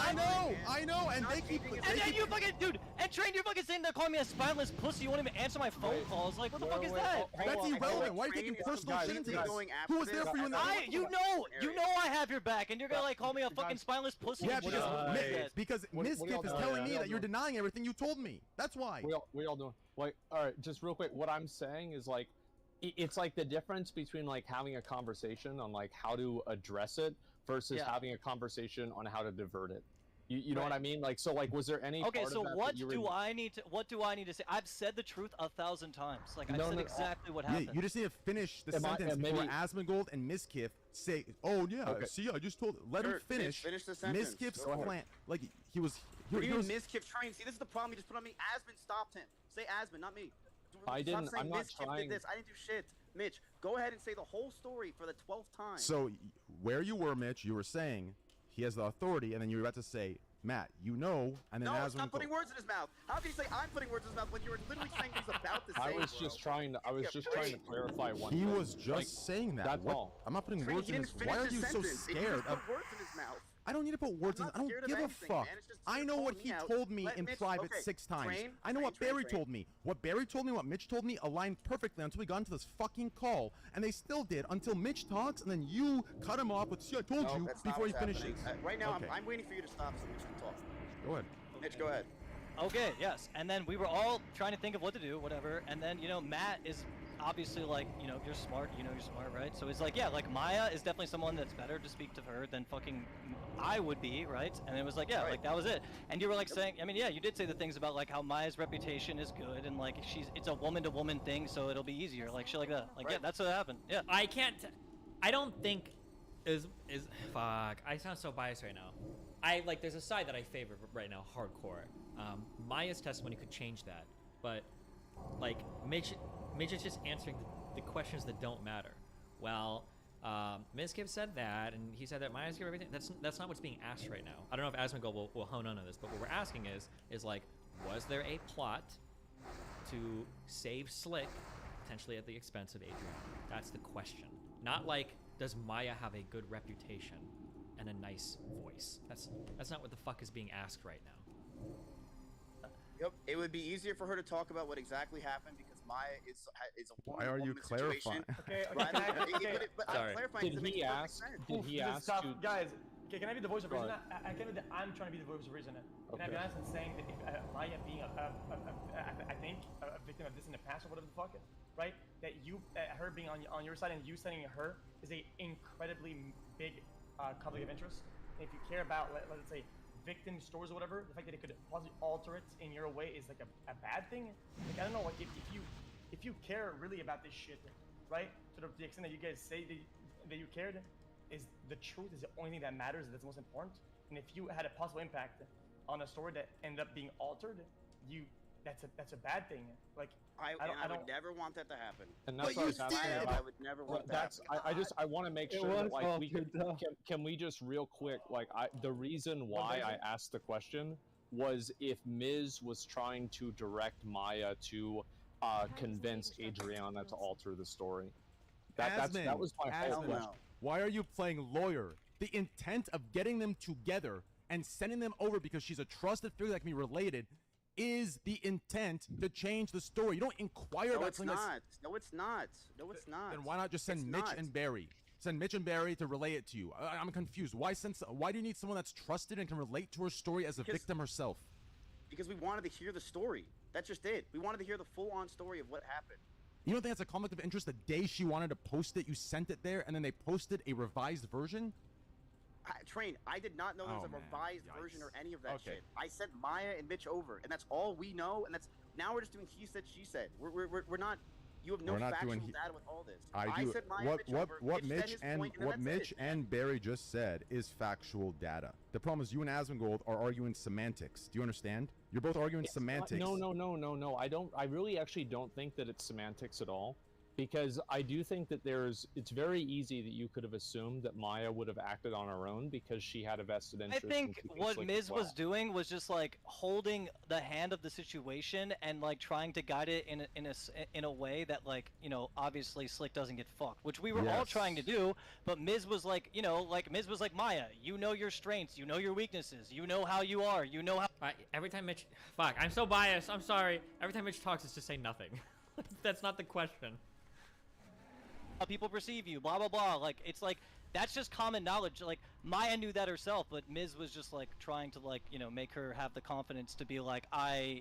I know, and they keep. And then you fucking dude, and Train, you're fucking sitting there calling me a spineless pussy. You won't even answer my phone calls. Like, what the fuck is that? That's irrelevant. Why are you taking personal shit into this? Who was there for you in that? You know I have your back, and you're gonna like call me a fucking spineless pussy. Yeah, because Mizkif is telling me that you're denying everything you told me. That's why. We all doing. Like, all right, just real quick. What I'm saying is like, it's like the difference between like having a conversation on like how to address it versus having a conversation on how to divert it. You know what I mean? Like, so like, was there any? Okay, so what do I need to say? I've said the truth 1,000 times. Like, I said exactly what happened. Yeah, you just need to finish the sentence before Asmongold and Mizkif say, "Oh yeah, see, I just told." Let him finish. Finish the sentence. Mizkif's plan, like he was. Mizkif trying. See, this is the problem. He just put on me. Asmon stopped him. Say Asmon, not me. I didn't. I'm not trying. Did this. I didn't do shit. Mitch, go ahead and say the whole story for the 12th time. So, where you were, Mitch, you were saying he has the authority, and then you were about to say, Matt, you know, and then no, Asmon. Stop putting words in his mouth. How can you say I'm putting words in his mouth when you were literally saying he's about to say? I was just trying to clarify one. He thing. was just saying that. That's all. I'm not putting words in his. Why are you so scared of? Words in his mouth. I don't need to put words in. I don't give a fuck. I know what he told me in private 6 times. I know what Barry told me. What Barry told me, what Mitch told me, aligned perfectly until we got into this fucking call, and they still did until Mitch talks, and then you cut him off with "See, I told you" before he finishes. Right now, I'm waiting for you to stop so Mitch can talk. Go ahead. Mitch, go ahead. Okay, yes, and then we were all trying to think of what to do, whatever, and then, you know, Matt is obviously like, you know, you're smart, right? So he's like, yeah, like Maya is definitely someone that's better to speak to her than fucking I would be, right? And it was like, yeah, like that was it. And you were like saying, I mean, yeah, you did say the things about like how Maya's reputation is good and like it's a woman to woman thing, so it'll be easier, like shit like that. Like, yeah, that's what happened. Yeah. I don't think fuck. I sound so biased right now. There's a side that I favor right now, hardcore. Maya's testimony could change that, but like Mitch is just answering the questions that don't matter. Well, Mizkif said that, and he said that Maya's give everything. That's not what's being asked right now. I don't know if Asmongold will hone in on this, but what we're asking is like, was there a plot to save Slick, potentially at the expense of Adrian? That's the question. Not like, does Maya have a good reputation and a nice voice? That's not what the fuck is being asked right now. Yep, it would be easier for her to talk about what exactly happened because Maya is a Why are you clarifying? Okay, but I'm clarifying. Did he ask to... Guys, can I be the voice of reason? I'm trying to be the voice of reason. Can I be honest in saying that if Maya being I think a victim of this in the past or whatever the fuck, right? That her being on your side and you sending her is a incredibly big conflict of interest. And if you care about, let's say, victim stories or whatever, the fact that it could possibly alter it in your way is like a bad thing. Like, I don't know, like if you care really about this shit, right? To the extent that you guys say that you cared, is the truth is the only thing that matters, that's most important. And if you had a possible impact on a story that ended up being altered, that's a bad thing. Like I would never want that to happen. And that's what I was asking about. I would never want that. I want to make sure that like we can we just real quick, like the reason why I asked the question was if Miz was trying to direct Maya to convince Adriana to alter the story. That was my whole question. Why are you playing lawyer? The intent of getting them together and sending them over because she's a trusted figure that can be related is the intent to change the story. You don't inquire about something. No, it's not. No, it's not. Then why not just send Mitch and Barry? Send Mitch and Barry to relay it to you. I'm confused. Why do you need someone that's trusted and can relate to her story as a victim herself? Because we wanted to hear the story. That's just it. We wanted to hear the full-on story of what happened. You don't think that's a conflict of interest? The day she wanted to post it, you sent it there, and then they posted a revised version? Train, I did not know there was a revised version or any of that shit. I sent Maya and Mitch over, and that's all we know. And now we're just doing he said, she said. We're not. You have no factual data with all this. I do. sent Maya and Mitch over. What Mitch said his point, and then Mitch that's it. and Barry just said is factual data. The problem is you and Asmongold are arguing semantics. Do you understand? You're both arguing semantics. No. I really actually don't think that it's semantics at all. Because I do think that it's very easy that you could have assumed that Maya would have acted on her own because she had a vested interest. I think what Miz was doing was just like holding the hand of the situation and like trying to guide it in a way that, like, you know, obviously Slick doesn't get fucked, which we were all trying to do. But Miz was like, you know, Miz was like, Maya, you know your strengths, you know your weaknesses, you know how you are, you know how. Every time Mitch, fuck, I'm so biased. I'm sorry. Every time Mitch talks, it's just say nothing. That's not the question. How people perceive you, blah blah blah. Like, it's like that's just common knowledge. Like, Maya knew that herself, but Miz was just like trying to, like, you know, make her have the confidence to be like,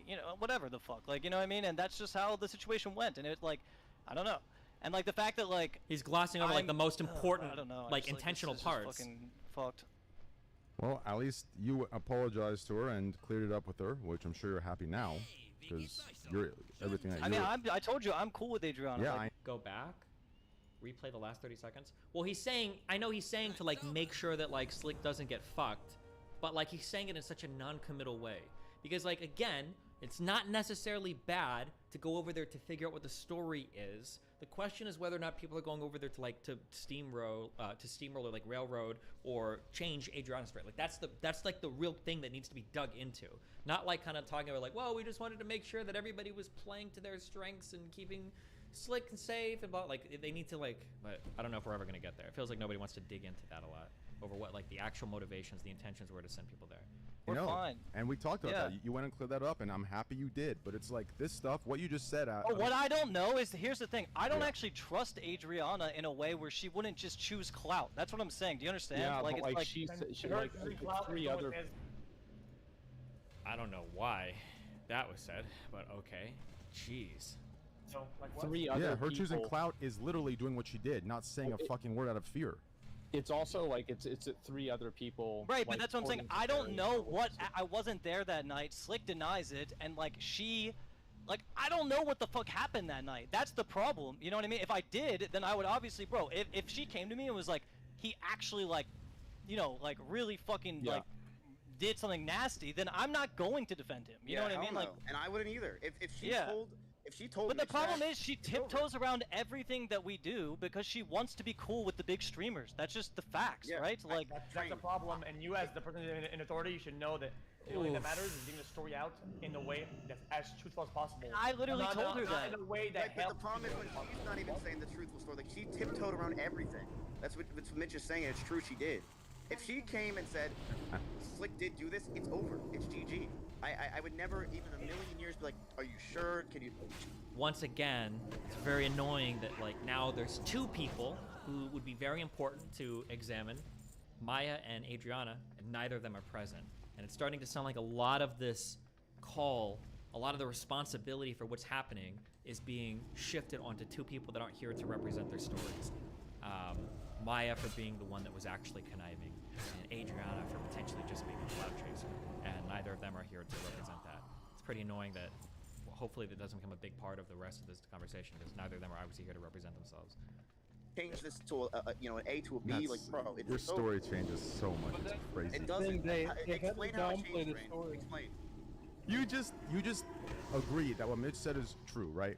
you know, whatever the fuck, like, you know what I mean? And that's just how the situation went. And it's like, I don't know. And like the fact that like he's glossing over like the most important, I don't know, like intentional parts. Fucking fucked. Well, at least you apologized to her and cleared it up with her, which I'm sure you're happy now because you're everything that you. I mean, I told you I'm cool with Adriana. Yeah. Like, go back. Replay the last 30 seconds. Well, he's saying, I know he's saying to like make sure that like Slick doesn't get fucked, but like he's saying it in such a non-committal way. Because like, again, it's not necessarily bad to go over there to figure out what the story is. The question is whether or not people are going over there to like to steamroll or like railroad or change Adriana's story. Like that's like the real thing that needs to be dug into. Not like kind of talking about like, well, we just wanted to make sure that everybody was playing to their strengths and keeping Slick and safe and blah. Like they need to like, but I don't know if we're ever gonna get there. It feels like nobody wants to dig into that a lot over what like the actual motivations, the intentions were to send people there. We're fine. And we talked about that. You went and cleared that up, and I'm happy you did. But it's like this stuff, what you just said. What I don't know is, here's the thing. I don't actually trust Adriana in a way where she wouldn't just choose clout. That's what I'm saying. Do you understand? Yeah, like, but it's like she like three other. I don't know why that was said, but okay. Jeez. So, like what? Three other her choosing people. clout is literally doing what she did, not saying a fucking word out of fear. It's also like it's three other people. Right, but like, that's what I'm saying. I don't know what I wasn't there that night. Slick denies it, and like I don't know what the fuck happened that night. That's the problem. You know what I mean? If I did, then I would obviously, bro. If she came to me and was like, he actually like, you know, like really fucking like did something nasty, then I'm not going to defend him. You know what I mean? Like, and I wouldn't either. If she told but me the problem is she tiptoes around everything that we do because she wants to be cool with the big streamers. That's just the facts, right? Like that's the problem, and you as the person in authority, you should know that the only thing that matters is getting the story out in a way that's as truthful as possible. I literally told her that. In a way that helps. The problem is when she's not even saying the truthful story. Like, she tiptoed around everything. That's what Mitch is saying, and it's true, she did. If she came and said, Slick did do this, it's over. It's GG. I would never, even a million years, be like, are you sure? Can you... Once again, it's very annoying that like now there's two people who would be very important to examine, Maya and Adriana, and neither of them are present. And it's starting to sound like a lot of this call, a lot of the responsibility for what's happening is being shifted onto two people that aren't here to represent their stories. Maya for being the one that was actually conniving, and Adriana for potentially just being a cloud chaser. And neither of them are here to represent that. It's pretty annoying that, well, hopefully that doesn't become a big part of the rest of this conversation, because neither of them are obviously here to represent themselves. Change this to an A to a B, like, bro. Your story changes so much. It's crazy. It doesn't. They Explain had to how it downplay changed, the Rain. story. Explain. You just agreed that what Mitch said is true, right?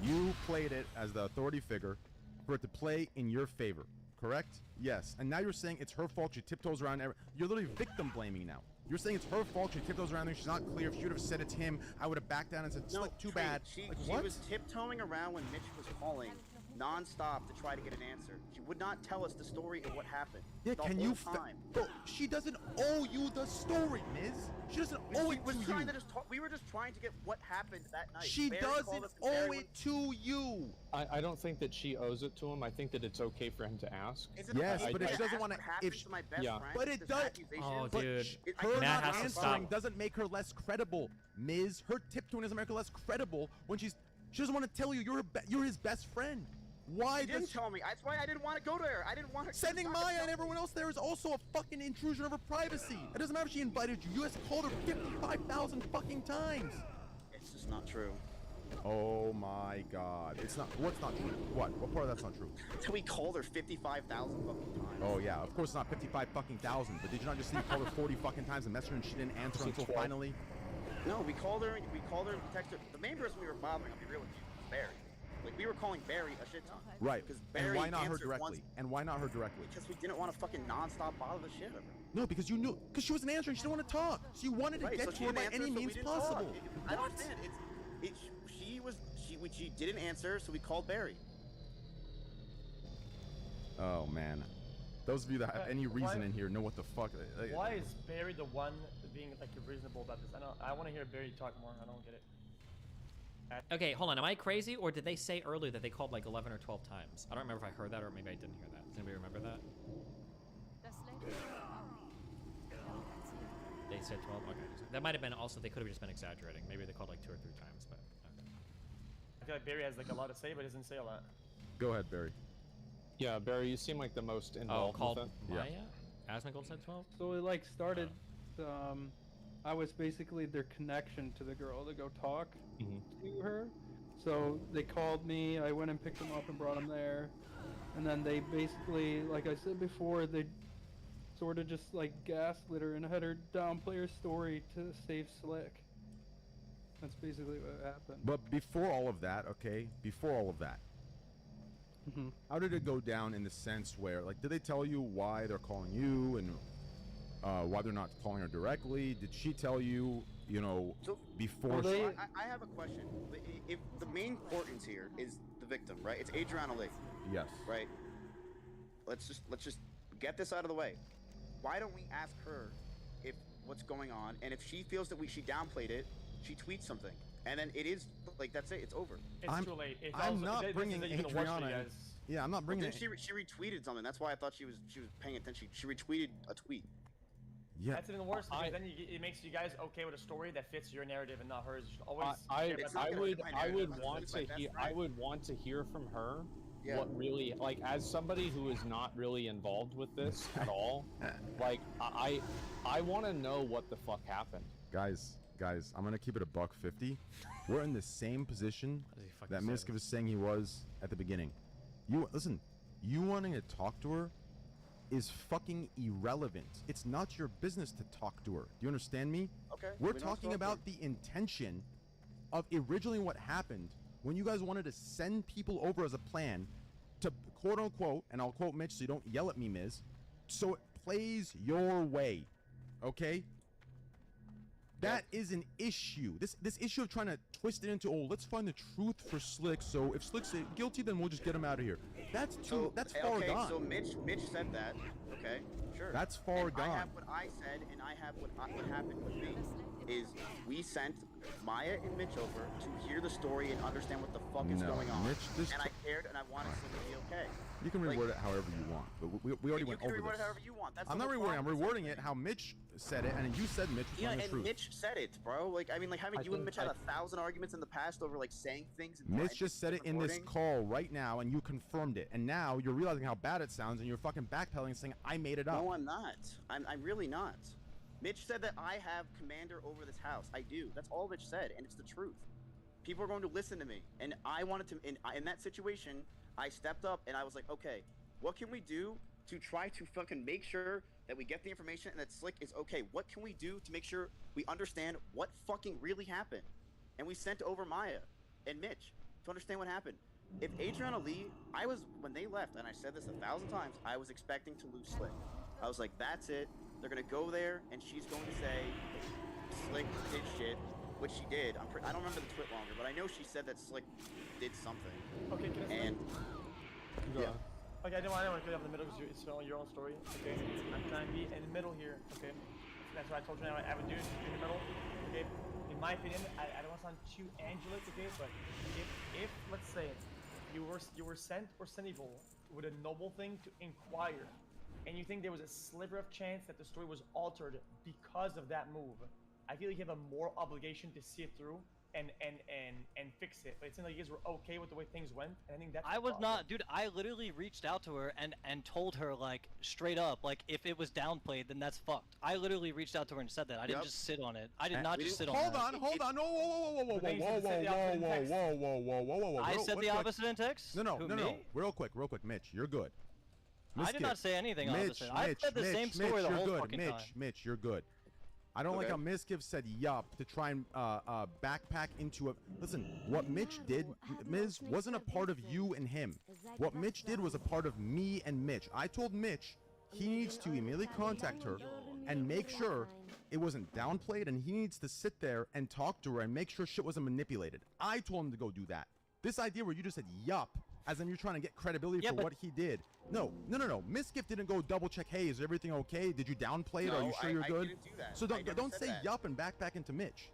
You played it as the authority figure for it to play in your favor, correct? Yes. And now you're saying it's her fault. She tiptoes around. You're literally victim blaming now. You're saying it's her fault. She tiptoes around there. She's not clear. If she would have said it's him, I would have backed down and said, No, "Slick, too Trey, bad." She What? was tiptoeing around when Mitch was calling non-stop to try to get an answer. She would not tell us the story of what happened. Yeah, the can whole you? time. Bro, she doesn't owe you the story, Miz. She doesn't owe it to you. We were just trying to get what happened that night. She Barry doesn't called us and Barry owe went- it to you. I don't think that she owes it to him. I think that it's okay for him to ask. Is it Yes, okay but to if she doesn't ask want what to, happened if to my best yeah. friend, but it this does. accusation? Oh, But dude. her Matt not has to answering stop. doesn't make her less credible, Miz. Her tiptoeing doesn't make her less credible when she doesn't want to tell you you're his best friend. Why She didn't does tell me. That's why I didn't want to go there. I didn't want her. sending Maya and everyone else there is also a fucking intrusion of her privacy? It doesn't matter if she invited you. You guys called her 55,000 fucking times. It's just not true. Oh my God! It's not. What's not true? What? What part of that's not true? We called her 55,000 fucking times. Oh yeah, of course it's not 55 fucking thousand. But did you not just see you called her 40 fucking times and messaged her and she didn't answer until finally? No, we called her. We called her. We texted her. The main person we were bothering, I'll be real with you, was Barry. Like, we were calling Barry a shit ton. Right. Because And Barry why not her answered directly? once- And why not her directly? Because we didn't want to fucking non-stop bother the shit out of her. No, because you knew. Because she wasn't answering. She didn't want to talk. So you wanted to Right, get so to she her didn't by answer, any so we means didn't possible. talk. I don't understand. She didn't answer, so we called Barry. Oh man, those of you that have any reason why- in here know what the fuck. Why is Barry the one being like reasonable about this? I want to hear Barry talk more. I don't get it. Okay, hold on. Am I crazy, or did they say earlier that they called like 11 or 12 times? I don't remember if I heard that or maybe I didn't hear that. Does anybody remember that? They said 12? Okay. That might have been also, they could have just been exaggerating. Maybe they called like 2 or 3 times, but okay. I feel like Barry has like a lot to say, but doesn't say a lot. Go ahead, Barry. Yeah, Barry, you seem like the most involved called with it. Maya? Asmongold said 12? So it like started. I was basically their connection to the girl to go talk to her. So they called me. I went and picked them up and brought them there, and then they basically, like I said before, they sort of just like gaslit her and had her downplay her story to save Slick. That's basically what happened. But before all of that, okay, before all of that, how did it go down in the sense where, like, did they tell you why they're calling you and why they're not calling her directly? Did she tell you, you know, before? So I have a question. If the main importance here is the victim, right? It's Adriana Lee. Yes. Right. Let's just get this out of the way. Why don't we ask her if what's going on, and if she feels that she downplayed it, she tweets something, and then it is like that's it. It's over. It's too late. It's I'm also, not this bringing isn't even worse for Adriana you in. guys. Yeah, I'm not bringing Then it. she retweeted something. That's why I thought she was paying attention. She retweeted a tweet. Yeah. That's even worse because then it makes you guys okay with a story that fits your narrative and not hers. You should always. I would want to hear from her what really, like, as somebody who is not really involved with this at all, like I want to know what the fuck happened. Guys, I'm gonna keep it $150. We're in the same position that Miska was saying he was at the beginning. You listen, you wanting to talk to her is fucking irrelevant. It's not your business to talk to her. Do you understand me? Okay. We're we don't talking talk to her. about the intention of originally what happened when you guys wanted to send people over as a plan to quote unquote, and I'll quote Mitch so you don't yell at me, Miz, so it plays your way. Okay? That is an issue. This issue of trying to twist it into, oh, let's find the truth for Slick. So if Slick's guilty, then we'll just get him out of here. That's far okay, gone. so Mitch said that. Okay, sure. That's far and gone. I have what I said, and I have what happened with me. is we sent Maya and Mitch over to hear the story and understand what the fuck is going on. Mitch, and I cared, and I wanted Slick to be okay. You can reword it however you want, but we already went over You can reword this. it however you want. That's I'm the not whole rewording. I'm problem. rewording it how Mitch said it, and you said Mitch was telling the and truth. Mitch said it, bro. Like, I mean, like, haven't you and Mitch had 1,000 arguments in the past over, like, saying things? And Mitch just said it in this call right now, and you confirmed it. And now you're realizing how bad it sounds, and you're fucking backpedaling, saying I made it up. No, I'm not. I'm really not. Mitch said that I have commander over this house. I do. That's all Mitch said, and it's the truth. People are going to listen to me, and I wanted to. In that situation, I stepped up, and I was like, okay, what can we do to try to fucking make sure that we get the information and that Slick is okay? What can we do to make sure we understand what fucking really happened? And we sent over Maya and Mitch to understand what happened. If Adriana Lee, when they left, and I said this 1,000 times, I was expecting to lose Slick. I was like, that's it. They're gonna go there, and she's going to say Slick did shit, which she did. I don't remember the tweet longer, but I know she said that Slick did something. Okay, can I and yeah. Okay, I don't want to cut off in the middle because it's your own story. Okay, I'm trying to be in the middle here. Okay, that's what I told you. Now I would do is in the middle. Okay, in my opinion, I don't want to sound too angelic. Okay, but if let's say you were sent or sendable with a noble thing to inquire, and you think there was a sliver of chance that the story was altered because of that move, I feel like you have a moral obligation to see it through and fix it. But it seemed like you guys were okay with the way things went, and I think that's I was not, dude. I literally reached out to her and told her, like, straight up, like, if it was downplayed, then that's fucked. I literally reached out to her and said that. I didn't just sit on it. I did not just sit on it. Hold on. No, whoa. I said the opposite in text? No. Me? Real quick, Mitch, you're good. I did not say anything opposite. I said the same story the whole fucking time. Mitch, you're good. I don't like how Mizkiv said yup to try and backpack into a... Listen, what Mitch did, Miz, wasn't a part of you and him. What Mitch did was a part of me and Mitch. I told Mitch he needs to immediately contact her and make sure it wasn't downplayed, and he needs to sit there and talk to her and make sure shit wasn't manipulated. I told him to go do that. This idea where you just said yup, as in you're trying to get credibility for what he did. No. Mizkiv didn't go double check, hey, is everything okay? Did you downplay it? Are you sure you're good? I didn't do that. So don't say yup and backpack into Mitch.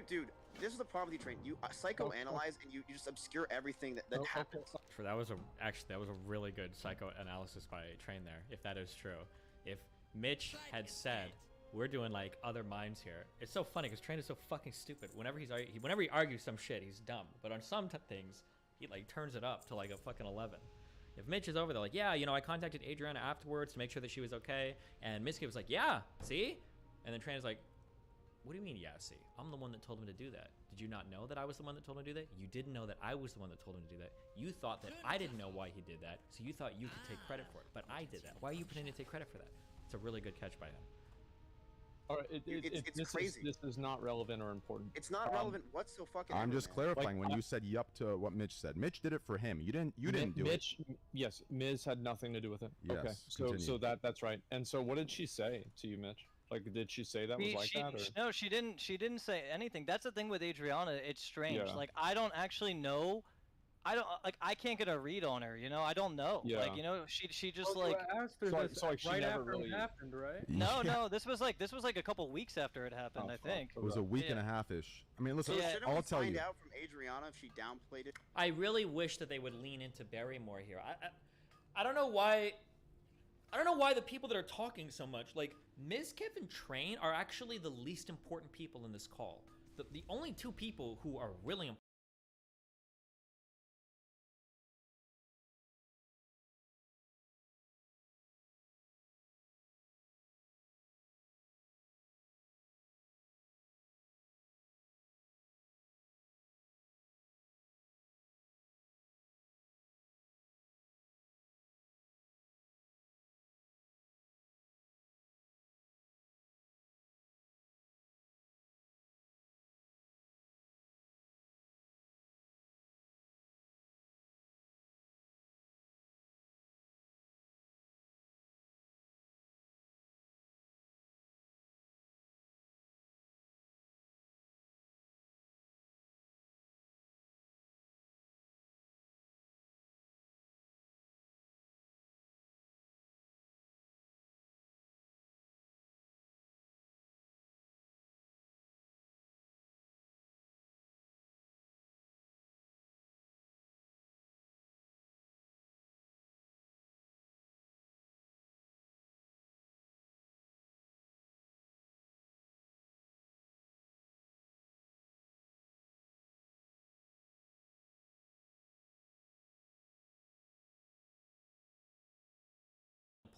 Dude, this is the problem with you, Train. You psychoanalyze and you just obscure everything that happens. That was a really good psychoanalysis by Train there, if that is true. If Mitch had said, we're doing like other minds here. It's so funny because Train is so fucking stupid. Whenever he argues some shit, he's dumb. But on some things, he like turns it up to like a fucking 11. If Mitch is over there like, yeah, I contacted Adriana afterwards to make sure that she was okay, and Mitch was like, yeah, see? And then Train is like, what do you mean, yeah, see? I'm the one that told him to do that. Did you not know that I was the one that told him to do that? You didn't know that I was the one that told him to do that. You thought that I didn't know why he did that, so you thought you could take credit for it. But I did that. Why are you pretending to take credit for that? It's a really good catch by him. All right, it's crazy. This is not relevant or important. It's not relevant. What's so fucking? I'm just clarifying when you said yup to what Mitch said. Mitch did it for him. You didn't do Mitch, it. Yes, Miz had nothing to do with it. Yes. Okay. So that's right. And so what did she say to you, Mitch? Like, did she say that was like that? Or? No, she didn't. She didn't say anything. That's the thing with Adriana. It's strange. Yeah. Like, I don't actually know. I can't get a read on her, I don't know. Yeah. Like, she just like. Asked her so, this so like she right never after really it happened, right? No, this was like a couple weeks after it happened, I think. It was a week and a half-ish. I mean, listen, I'll tell you. Find out from Adriana if she downplayed it. I really wish that they would lean into Barry more here. I don't know why. I don't know why the people that are talking so much, like Mizkiv and Train, are actually the least important people in this call. The only two people who are really important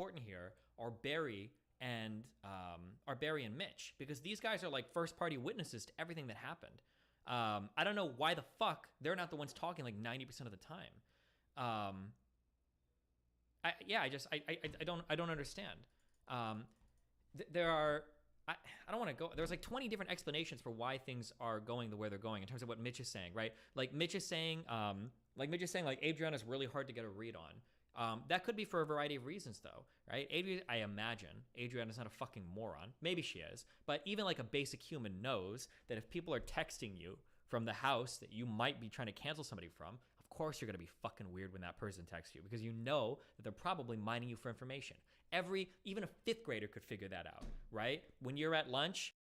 important here are Barry and Mitch, because these guys are like first party witnesses to everything that happened. I don't know why the fuck they're not the ones talking like 90% of the time. I don't understand. There are, I don't want to go, there's like 20 different explanations for why things are going the way they're going in terms of what Mitch is saying, right? Like Mitch is saying like Adriana's really hard to get a read on. That could be for a variety of reasons though, right? I imagine Adriana's not a fucking moron. Maybe she is, but even like a basic human knows that if people are texting you from the house that you might be trying to cancel somebody from, of course you're gonna be fucking weird when that person texts you, because you know that they're probably mining you for information. Even a 5th grader could figure that out, right? When you're at lunch,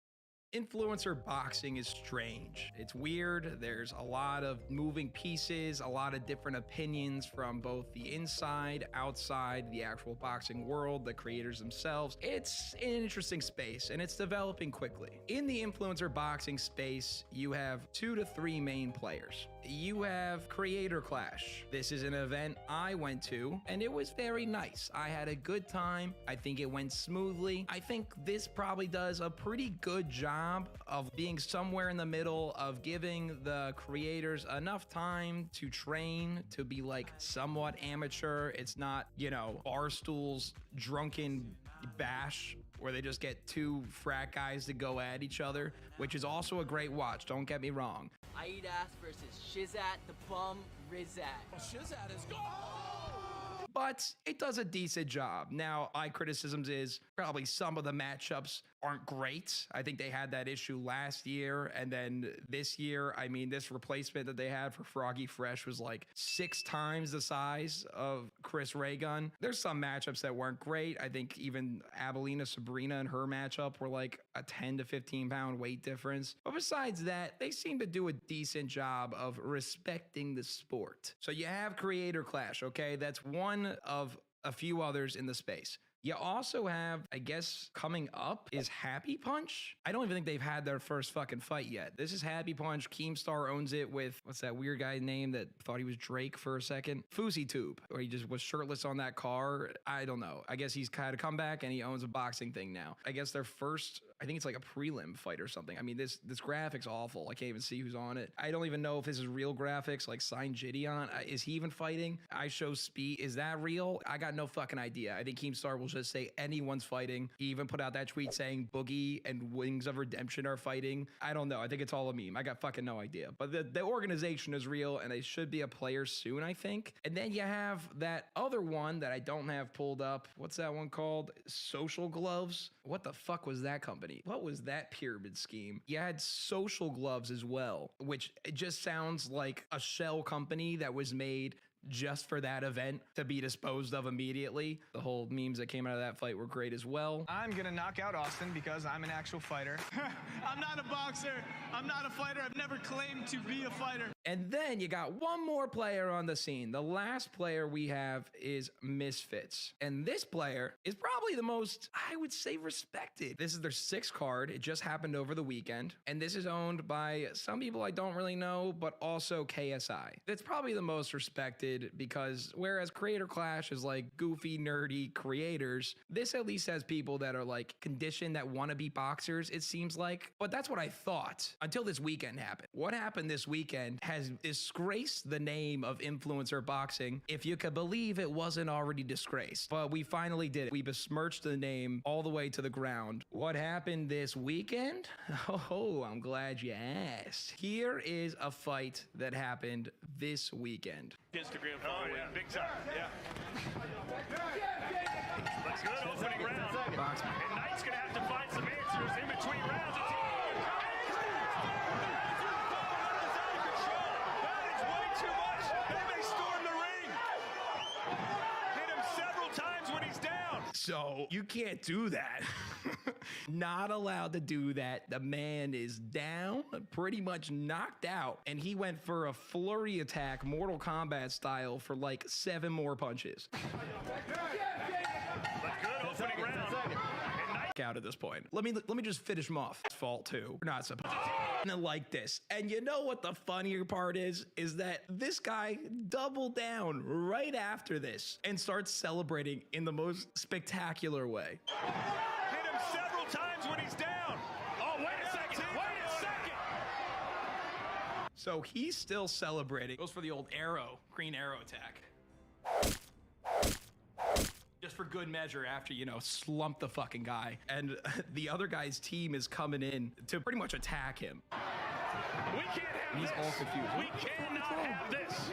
influencer boxing is strange. It's weird. There's a lot of moving pieces, a lot of different opinions from both the inside, outside, the actual boxing world, the creators themselves. It's an interesting space and it's developing quickly. In the influencer boxing space, you have 2 to 3 main players. You have Creator Clash. This is an event I went to and it was very nice. I had a good time. I think it went smoothly. I think this probably does a pretty good job of being somewhere in the middle of giving the creators enough time to train, to be like somewhat amateur. It's not, you know, Barstool's drunken bash where they just get 2 frat guys to go at each other, which is also a great watch, don't get me wrong. I Eat Ass versus Shizat the Bum Rizat. Shizat is gone! But it does a decent job. Now, my criticisms is probably some of the matchups aren't great. I think they had that issue last year, and then this year, I mean, this replacement that they had for Froggy Fresh was like 6 times the size of Chris Raygun. There's some matchups that weren't great. I think even Abelina Sabrina and her matchup were like a 10 to 15 pound weight difference. But besides that, they seem to do a decent job of respecting the sport. So you have Creator Clash, okay? That's one of a few others in the space. You also have, I guess, coming up is Happy Punch. I don't even think they've had their first fucking fight yet. This is Happy Punch. Keemstar owns it with, what's that weird guy name that thought he was Drake for a second? FouseyTube, or he just was shirtless on that car. I don't know. I guess he's kind of come back and he owns a boxing thing now. I guess their first, I think it's like a prelim fight or something. I mean, this graphic's awful. I can't even see who's on it. I don't even know if this is real graphics, like signed Gideon. Is he even fighting? I Show Speed. Is that real? I got no fucking idea. I think Keemstar will just say anyone's fighting. He even put out that tweet saying Boogie and Wings of Redemption are fighting. I don't know. I think it's all a meme. I got fucking no idea. But the organization is real and they should be a player soon, I think. And then you have that other one that I don't have pulled up. What's that one called? Social Gloves? What the fuck was that company? What was that pyramid scheme? You had Social Gloves as well, which it just sounds like a shell company that was made just for that event to be disposed of immediately. The whole memes that came out of that fight were great as well. I'm gonna knock out Austin because I'm an actual fighter. I'm not a boxer. I'm not a fighter. I've never claimed to be a fighter. And then you got one more player on the scene. The last player we have is Misfits. And this player is probably the most, I would say, respected. This is their 6th card. It just happened over the weekend. And this is owned by some people I don't really know, but also KSI. It's probably the most respected because whereas Creator Clash is like goofy, nerdy creators, this at least has people that are like conditioned that want to be boxers, it seems like. But that's what I thought until this weekend happened. What happened this weekend has disgraced the name of influencer boxing, if you could believe it wasn't already disgraced. But we finally did it. We besmirched the name all the way to the ground. What happened this weekend? Oh, I'm glad you asked. Here is a fight that happened this weekend. Instagram following, big time, yeah. Looks good, opening round. And Knight's gonna have to find some answers in between rounds. That is way too much. They may storm the ring. Hit him several times when he's down. So you can't do that. Not allowed to do that. The man is down, pretty much knocked out, and he went for a flurry attack, Mortal Kombat style, for like 7 more punches. Good opening round. Out at this point. Let me just finish him off. Fault too. We're not supposed to. Like this. And you know what the funnier part is that this guy doubled down right after this and starts celebrating in the most spectacular way. Hit him several times when he's down. Oh, wait a second. Wait a second. So he's still celebrating. Goes for the old arrow, green arrow attack. Just for good measure after, you know, slump the fucking guy. And the other guy's team is coming in to pretty much attack him. We can't have He's this. all confused. We cannot have this.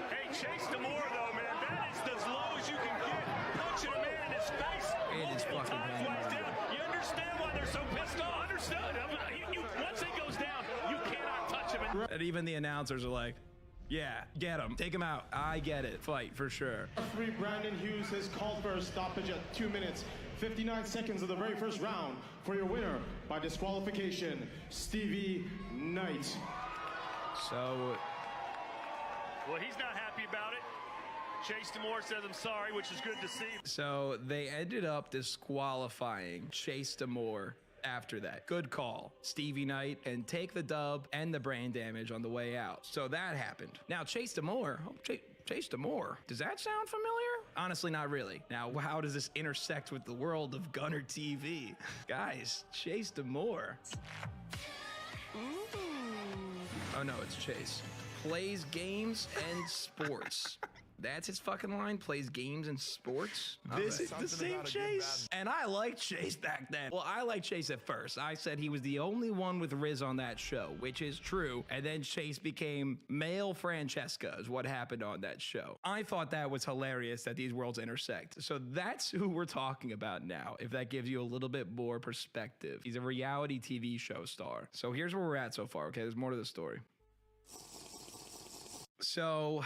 Hey, Chase Demore, though, man, that is as low as you can get. Punching a man in his face. It is fucking times while he's down. You understand why they're so pissed off? Understood. Once he goes down, you cannot touch him. And even the announcers are like, yeah, get him. Take him out. I get it. Fight for sure. Referee Brandon Hughes has called for a stoppage at 2 minutes, 59 seconds of the very first round for your winner by disqualification, Stevie Knight. So... Well, he's not happy about it. Chase Demore says I'm sorry, which is good to see. So they ended up disqualifying Chase Demore after that. Good call, Stevie Knight, and take the dub and the brain damage on the way out. So that happened. Now Chase Demore, Chase Demore, does that sound familiar? Honestly, not really. Now, how does this intersect with the world of Gunner TV? Guys, Chase Demore. Oh no, it's Chase. Plays games and sports. That's his fucking line, plays games and sports. This is the same Chase. And I liked Chase back then. Well, I liked Chase at first. I said he was the only one with Riz on that show, which is true. And then Chase became male Francesca is what happened on that show. I thought that was hilarious that these worlds intersect. So that's who we're talking about now, if that gives you a little bit more perspective. He's a reality TV show star. So here's where we're at so far, okay? There's more to the story. So...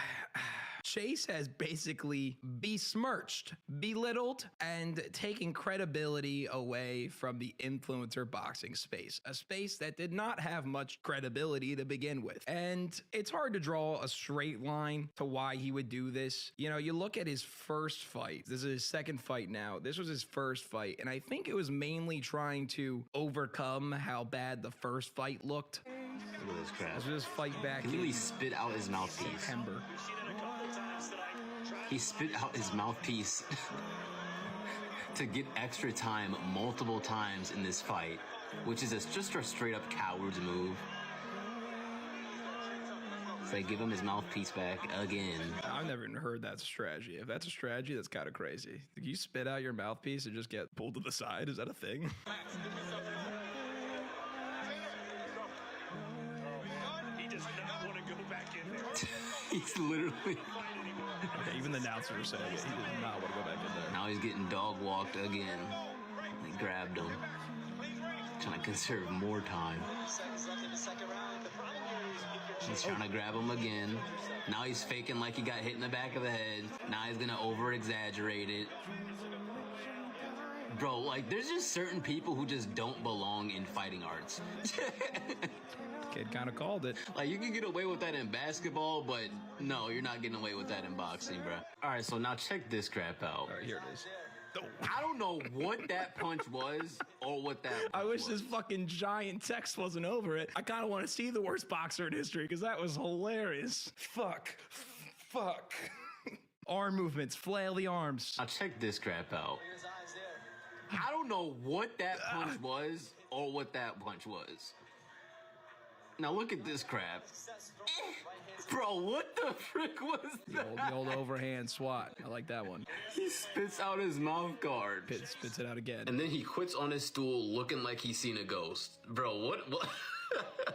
Chase has basically besmirched, belittled, and taken credibility away from the influencer boxing space, a space that did not have much credibility to begin with. And it's hard to draw a straight line to why he would do this. You know, you look at his first fight. This is his second fight now. This was his first fight, and I think it was mainly trying to overcome how bad the first fight looked. Look at this crap. This was his fight back He in spit out his mouthpiece. September. He spit out his mouthpiece to get extra time multiple times in this fight, which is just a straight up coward's move. So they give him his mouthpiece back again. I've never even heard that's a strategy. If that's a strategy, that's kind of crazy. You spit out your mouthpiece and just get pulled to the side? Is that a thing? He does not want to go back in there. He's literally... Okay, even the announcer was saying he does not want to go back in there. Now he's getting dog walked again. They grabbed him. Trying to conserve more time. He's trying to grab him again. Now he's faking like he got hit in the back of the head. Now he's gonna over-exaggerate it. Bro, like, there's just certain people who just don't belong in fighting arts. Kid kind of called it. Like, you can get away with that in basketball, but no, you're not getting away with that in boxing, bro. All right, so now check this crap out. All right, here it is. I don't know what that punch was or what that I wish this fucking giant text wasn't over it. I kind of want to see the worst boxer in history because that was hilarious. Fuck. Arm movements, flail the arms. Now check this crap out. I don't know what that punch was or what that punch was. Now look at this crap. Bro, what the frick was that? The old overhand swat. I like that one. He spits out his mouth guard. Spits it out again. And then he quits on his stool looking like he's seen a ghost. Bro, what?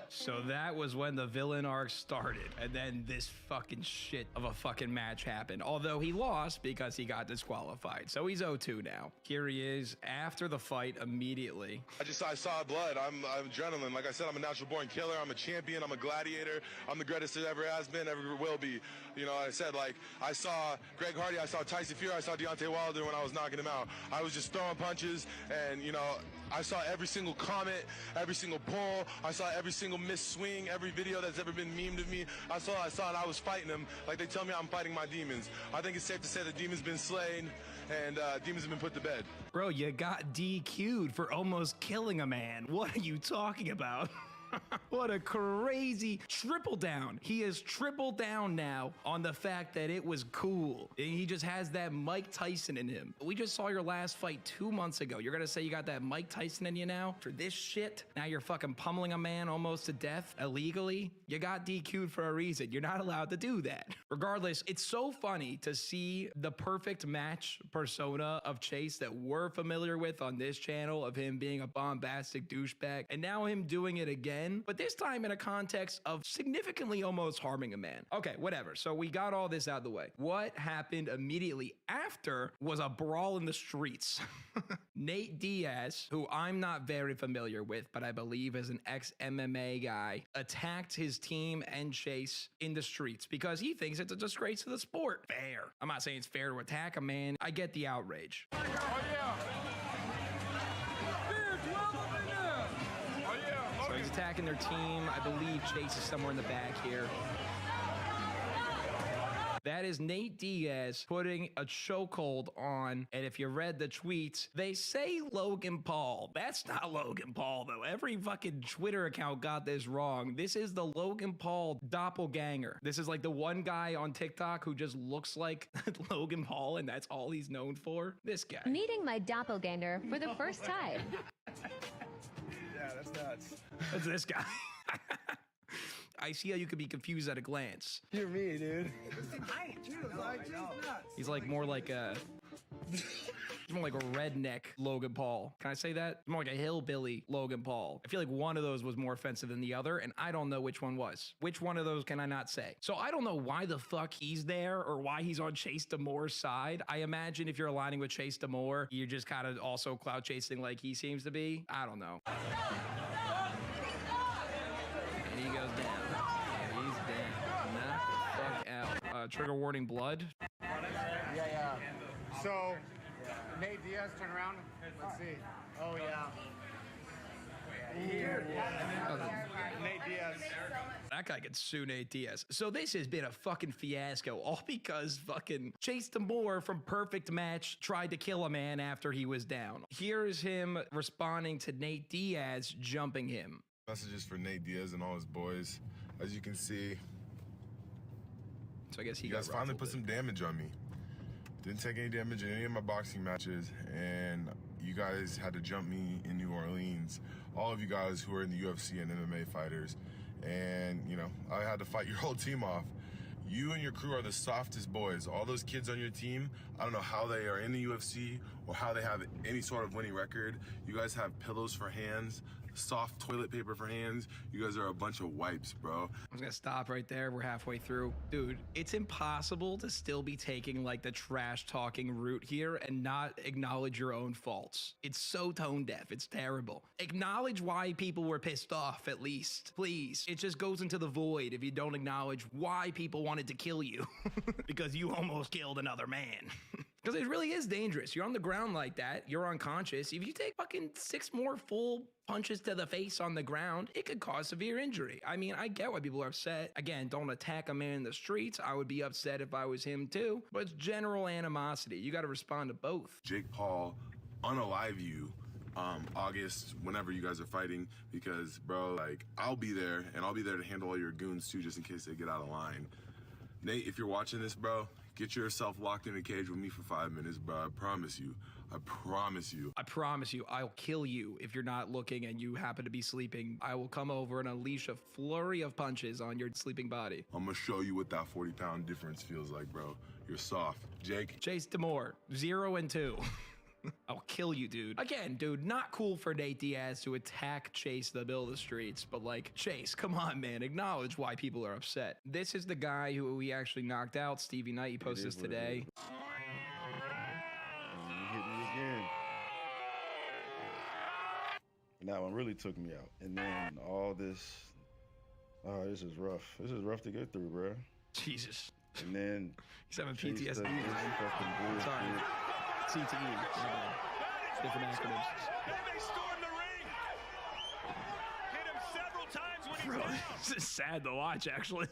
So that was when the villain arc started. And then this fucking shit of a fucking match happened. Although he lost because he got disqualified. So he's 0-2 now. Here he is after the fight immediately. I saw blood. I'm adrenaline. Like I said, I'm a natural born killer. I'm a champion. I'm a gladiator. I'm the greatest there ever has been, ever will be. You know, I said, like, I saw Greg Hardy. I saw Tyson Fury. I saw Deontay Wilder when I was knocking him out. I was just throwing punches and, you know, I saw every single comment, every single pull. I saw every single missed swing, every video that's ever been memed of me. I saw and I was fighting them like they tell me I'm fighting my demons. I think it's safe to say the demon's been slain and demons have been put to bed. Bro, you got DQ'd for almost killing a man. What are you talking about? What a crazy triple down. He has tripled down now on the fact that it was cool. He just has that Mike Tyson in him. We just saw your last fight 2 months ago. You're gonna say you got that Mike Tyson in you now for this shit? Now you're fucking pummeling a man almost to death illegally? You got DQ'd for a reason. You're not allowed to do that. Regardless, it's so funny to see the perfect match persona of Chase that we're familiar with on this channel, of him being a bombastic douchebag, and now him doing it again, but this time in a context of significantly almost harming a man. Okay, whatever. So we got all this out of the way. What happened immediately after was a brawl in the streets. Nate Diaz, who I'm not very familiar with, but I believe is an ex-MMA guy, attacked his team and Chase in the streets because he thinks it's a disgrace to the sport. Fair. I'm not saying it's fair to attack a man. I get the outrage. Oh, yeah. So he's attacking their team. I believe Chase is somewhere in the back here. That is Nate Diaz putting a chokehold on. And if you read the tweets, they say Logan Paul. That's not Logan Paul, though. Every fucking Twitter account got this wrong. This is the Logan Paul doppelganger. This is like the one guy on TikTok who just looks like Logan Paul, and that's all he's known for. This guy. Meeting my doppelganger for the first time. Yeah, that's nuts. That's this guy. I see how you could be confused at a glance. You're me, dude. He's like more like a... He's more like a redneck Logan Paul. Can I say that? More like a hillbilly Logan Paul. I feel like one of those was more offensive than the other, and I don't know which one was. Which one of those can I not say? So I don't know why the fuck he's there or why he's on Chase Damore's side. I imagine if you're aligning with Chase Damore, you're just kind of also clout chasing like he seems to be. I don't know. And he goes down. He's down. Knock the fuck out. Trigger warning, blood. Yeah. So, Nate Diaz, turn around. Let's see. Oh, yeah. Here. Nate Diaz. That guy could sue Nate Diaz. So this has been a fucking fiasco, all because fucking Chase Damore from Perfect Match tried to kill a man after he was down. Here's him responding to Nate Diaz jumping him. Messages for Nate Diaz and all his boys. As you can see, so I guess you guys finally put some damage on me. Didn't take any damage in any of my boxing matches, and you guys had to jump me in New Orleans. All of you guys who are in the UFC and MMA fighters, and you know, I had to fight your whole team off. You and your crew are the softest boys. All those kids on your team, I don't know how they are in the UFC or how they have any sort of winning record. You guys have pillows for hands, soft toilet paper for hands. You guys are a bunch of wipes, bro. I'm gonna stop right there. We're halfway through. Dude, it's impossible to still be taking like the trash talking route here and not acknowledge your own faults. It's so tone deaf. It's terrible. Acknowledge why people were pissed off at least, please. It just goes into the void if you don't acknowledge why people wanted to kill you because you almost killed another man. Because it really is dangerous. You're on the ground like that. You're unconscious. If you take fucking 6 more full punches to the face on the ground, it could cause severe injury. I mean, I get why people are upset. Again, don't attack a man in the streets. I would be upset if I was him too. But it's general animosity. You got to respond to both. Jake Paul, unalive you. August, whenever you guys are fighting, because, bro, like, I'll be there, and I'll be there to handle all your goons too, just in case they get out of line. Nate, if you're watching this, bro, get yourself locked in a cage with me for 5 minutes, bro. I promise you. I promise you. I promise you, I'll kill you if you're not looking and you happen to be sleeping. I will come over and unleash a flurry of punches on your sleeping body. I'm gonna show you what that 40-pound difference feels like, bro. You're soft. Jake? Chase Damore, 0 and 2. I'll kill you, dude. Again, dude, not cool for Nate Diaz to attack Chase in the middle of the streets, but like, Chase, come on, man. Acknowledge why people are upset. This is the guy who we actually knocked out, Stevie Knight. He posted this today. You hit me again. And that one really took me out. And then all this, oh, this is rough. This is rough to get through, bro. Jesus. And then he's having PTSD. Sorry. CTE. Different acronyms. They stormed the ring. Hit him several times when he's down. This is sad to watch, actually.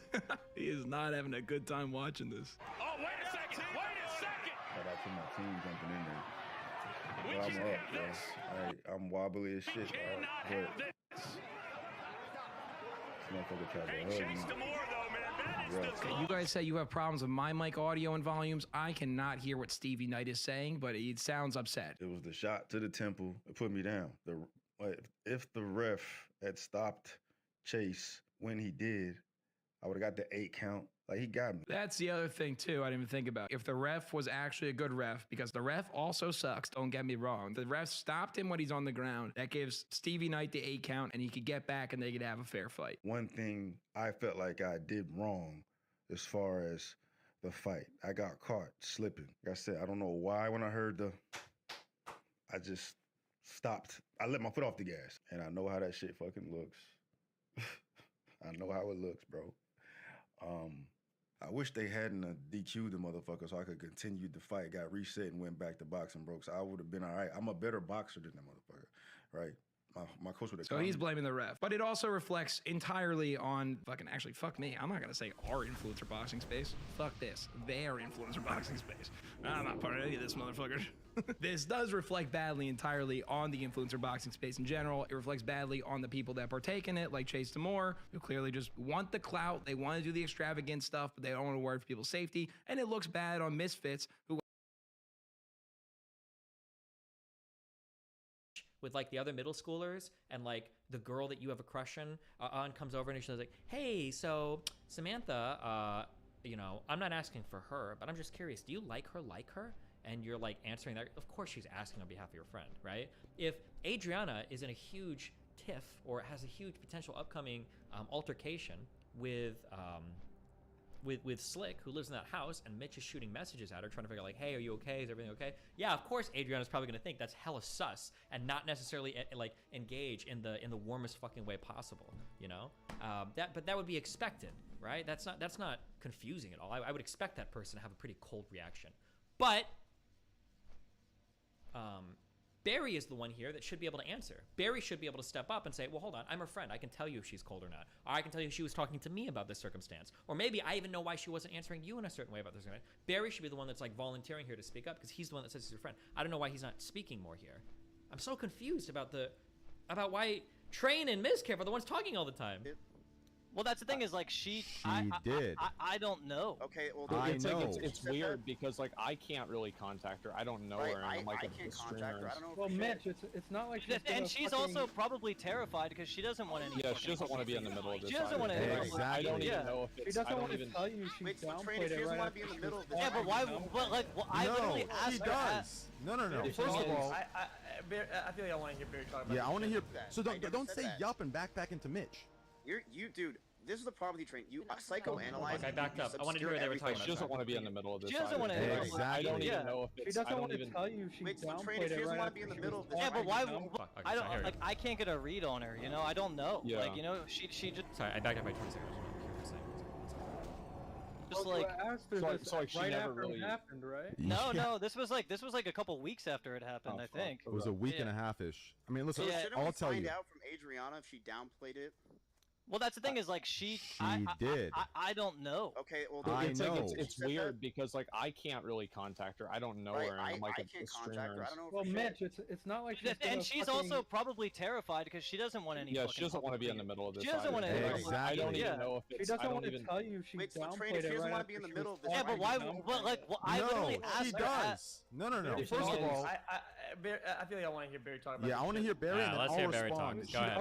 He is not having a good time watching this. Oh, wait a second. Wait a second. Oh, that's enough. team jumping in there. But I'm up, bro. I'm wobbly as shit, but this motherfucker tried to hug me. Okay, you guys say you have problems with my mic audio and volumes. I cannot hear what Stevie Knight is saying, but it sounds upset. It was the shot to the temple. It put me down. If the ref had stopped Chase when he did, I would have got the 8 count. Like, he got me. That's the other thing, too, I didn't even think about. If the ref was actually a good ref, because the ref also sucks, don't get me wrong. The ref stopped him when he's on the ground. That gives Stevie Knight the 8 count, and he could get back, and they could have a fair fight. One thing I felt like I did wrong as far as the fight, I got caught slipping. Like I said, I don't know why when I heard I just stopped. I let my foot off the gas, and I know how that shit fucking looks. I know how it looks, bro. I wish they hadn't DQ'd the motherfucker so I could continue the fight, got reset and went back to boxing, bro. So I would have been all right. I'm a better boxer than that motherfucker, right? My coach would have. So he's blaming the ref. But it also reflects entirely on fuck me. I'm not going to say our influencer boxing space. Fuck this. Their influencer boxing space. I'm not part of any of this, motherfucker. This does reflect badly entirely on the influencer boxing space in general. It reflects badly on the people that partake in it, like Chase Demore, who clearly just want the clout. They want to do the extravagant stuff, but they don't want to worry for people's safety. And it looks bad on Misfits, who with like the other middle schoolers, and like the girl that you have a crush on comes over and she's like, hey, so Samantha, you know, I'm not asking for her, but I'm just curious, do you like her? And you're like answering that. Of course she's asking on behalf of your friend, right? If Adriana is in a huge tiff or has a huge potential upcoming altercation with Slick, who lives in that house, and Mitch is shooting messages at her, trying to figure out like, hey, are you okay? Is everything okay? Yeah, of course Adriana's probably gonna think that's hella sus and not necessarily like engage in the warmest fucking way possible, you know? But that would be expected, right? That's not confusing at all. I would expect that person to have a pretty cold reaction. But Barry is the one here that should be able to answer. Barry should be able to step up and say, well, hold on, I'm her friend. I can tell you if she's cold or not. Or I can tell you if she was talking to me about this circumstance. Or maybe I even know why she wasn't answering you in a certain way about this circumstance. Barry should be the one that's like volunteering here to speak up because he's the one that says he's your friend. I don't know why he's not speaking more here. I'm so confused about why Train and Mizcamp are the ones talking all the time. Well, that's the thing is like she did. I don't know. Okay, well it's weird because like I can't really contact her. I don't know her, and I'm like I can't contact her. I don't know. Well, Mitch, it's not like she's and she's also probably terrified because she doesn't want any. Yeah, she doesn't want to be in the middle of this. She doesn't want to. Exactly. I don't even know if it's. She doesn't want to tell you she downplayed it. She doesn't want to be in the middle of this. Yeah, but why? But like, I literally asked he her. does. No. First of all, I feel like I want to hear Barry talk about. Yeah, I want to hear. So don't say yup and back into Mitch. You dude. This is the problem with you, Train. You psychoanalyze. Okay, I backed up. I wanted to hear what they were talking about. She doesn't want to be in the middle of this. She doesn't want to. Exactly. I don't even know if it's. She doesn't want to tell you she downplayed it. She doesn't want to be in the middle of this. Yeah, but why? I don't like. I can't get a read on her. You know, I don't know. Yeah. Like, you know, she just. Sorry, I backed up by 20 seconds. Just like. So like she right never after really it happened, right? No. This was like a couple weeks after it happened. I think. It was a week and a half-ish. I mean, listen, I'll tell you. Find out from Adriana if she downplayed it. Well, that's the thing is like she did. I don't know. Okay, well, it's weird because like I can't really contact her. I don't know her, and I'm like I can't contact her. I don't know. Well, Mitch, it's not like she's also probably terrified because she doesn't want any. Yeah, she doesn't want to be in the middle of this. She doesn't want to. Exactly. I don't even know if it's. She doesn't want to tell you she downplayed it. She doesn't want to be in the middle of this. Yeah, but why? But like, I literally asked her. She does. No. First of all, I feel like I want to hear Barry talk about. Yeah, I want to hear Barry, and then I'll respond. Go ahead.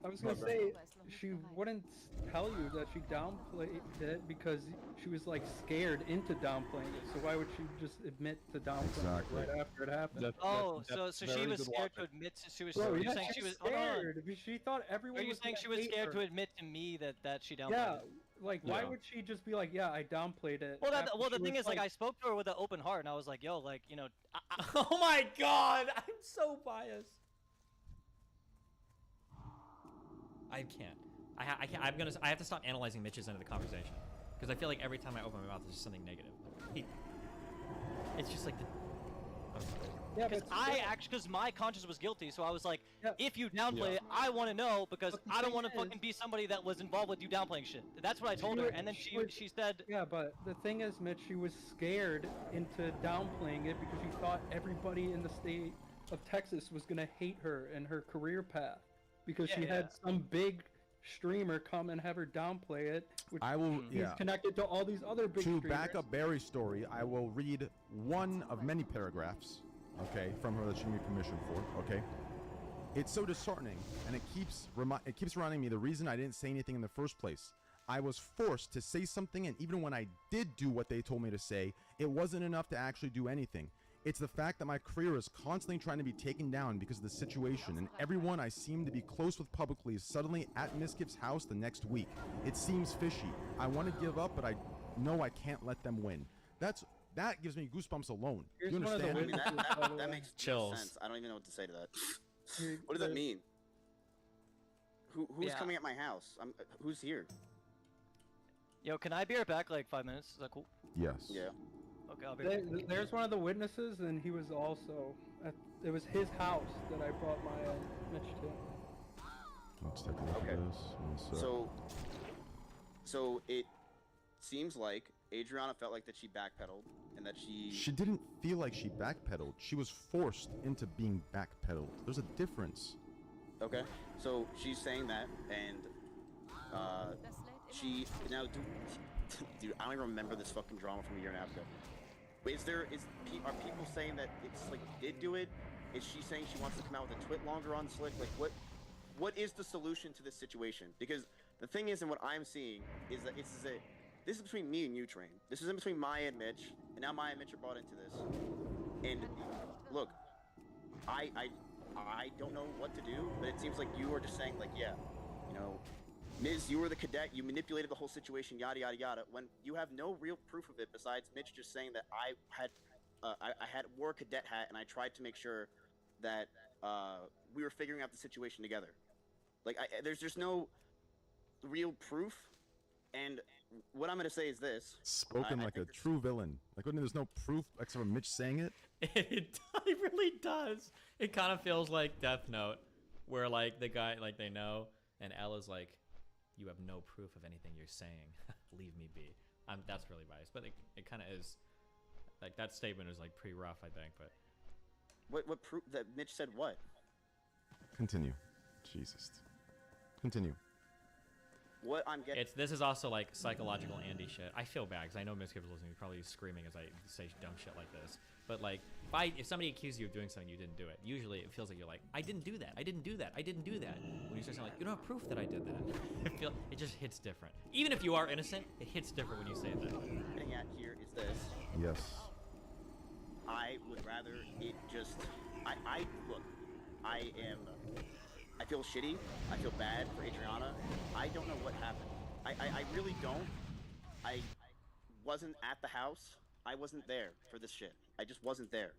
I was gonna say she wouldn't tell you that she downplayed it because she was like scared into downplaying it. So why would she just admit to downplaying it right after it happened? So she was scared to admit she was. Bro, You're saying she was scared. She thought everyone. Are you saying she was scared to admit to me that she downplayed? Yeah. Like, why would she just be like, yeah, I downplayed it? Well, the thing is, like, I spoke to her with an open heart, and I was like, yo, like, you know. Oh my god, I'm so biased. I can't. I have to stop analyzing Mitch's end of the conversation because I feel like every time I open my mouth, there's just something negative. It's just like Yeah, because because my conscience was guilty, so I was like, if you downplay it, I want to know because I don't want to fucking be somebody that was involved with you downplaying shit. That's what I told her, and then she said, yeah, but the thing is, Mitch, she was scared into downplaying it because she thought everybody in the state of Texas was gonna hate her and her career path because she had some big streamer come and have her downplay it, which is connected to all these other big To streamers. back up Barry's story, I will read one of many paragraphs, okay, from her that she needed permission for, okay? It's so disheartening, and it keeps reminding me the reason I didn't say anything in the first place. I was forced to say something, and even when I did do what they told me to say, it wasn't enough to actually do anything. It's the fact that my career is constantly trying to be taken down because of the situation, and everyone I seem to be close with publicly is suddenly at Miskip's house the next week. It seems fishy. I want to give up, but I know I can't let them win. That gives me goosebumps alone. You understand? I mean, that makes no sense. I don't even know what to say to that. What does that mean? Who's coming at my house? Who's here? Yo, can I be right back like 5 minutes? Is that cool? Yes. Yeah. Okay, I'll be right back. There's one of the witnesses, and he was also it was his house that I brought my Mitch to. Let's take a look at this. So it seems like Adriana felt like that she backpedaled and that She didn't feel like she backpedaled. She was forced into being backpedaled. There's a difference. Okay, so she's saying that, and she now dude, I don't even remember this fucking drama from a year and a half ago. Are people saying that Slick did do it? Is she saying she wants to come out with a twit longer on Slick? Like what is the solution to this situation? Because the thing is, and what I'm seeing is that this is between me and you, Train. This is in between Maya and Mitch, and now Maya and Mitch are brought into this. And look, I don't know what to do, but it seems like you are just saying like, yeah, you know, Miz, you were the cadet, you manipulated the whole situation, yada yada yada, when you have no real proof of it besides Mitch just saying that I wore a cadet hat and I tried to make sure that we were figuring out the situation together. Like, there's just no real proof, and what I'm gonna say is this. Spoken like a true villain. Like, when there's no proof except for Mitch saying it? It really does. It kind of feels like Death Note, where like the guy, like they know, and Ella's like, you have no proof of anything you're saying. Leave me be. That's really biased, but it kind of is. Like, that statement is like pretty rough, I think. But what proof that Mitch said what? Continue. Jesus. Continue. What I'm getting. This is also like psychological Andy shit. I feel bad because I know Miskip is listening. He's probably screaming as I say dumb shit like this. But like, if somebody accuses you of doing something you didn't do it, usually it feels like you're like, I didn't do that. I didn't do that. I didn't do that. When you say something like, you don't have proof that I did that. It just hits different. Even if you are innocent, it hits different when you say that. What I'm getting at here is this. Yes. I would rather it just. Look. I feel shitty. I feel bad for Adriana. I don't know what happened. I really don't. I wasn't at the house. I wasn't there for this shit. I just wasn't there.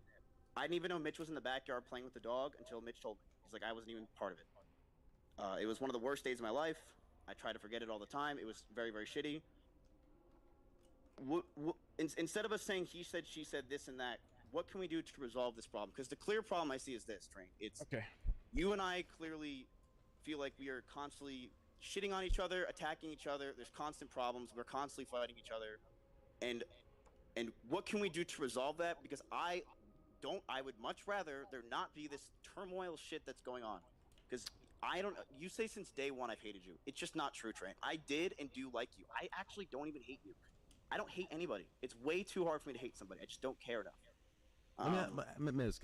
I didn't even know Mitch was in the backyard playing with the dog until Mitch told me. He's like, I wasn't even part of it. It was one of the worst days of my life. I try to forget it all the time. It was very, very shitty. Instead of us saying he said, she said, this and that, what can we do to resolve this problem? Because the clear problem I see is this, Train. It's okay. You and I clearly feel like we are constantly shitting on each other, attacking each other. There's constant problems. We're constantly fighting each other. And what can we do to resolve that? Because I would much rather there not be this turmoil shit that's going on. Because you say since day one I've hated you. It's just not true, Train. I did and do like you. I actually don't even hate you. I don't hate anybody. It's way too hard for me to hate somebody. I just don't care enough. Miz,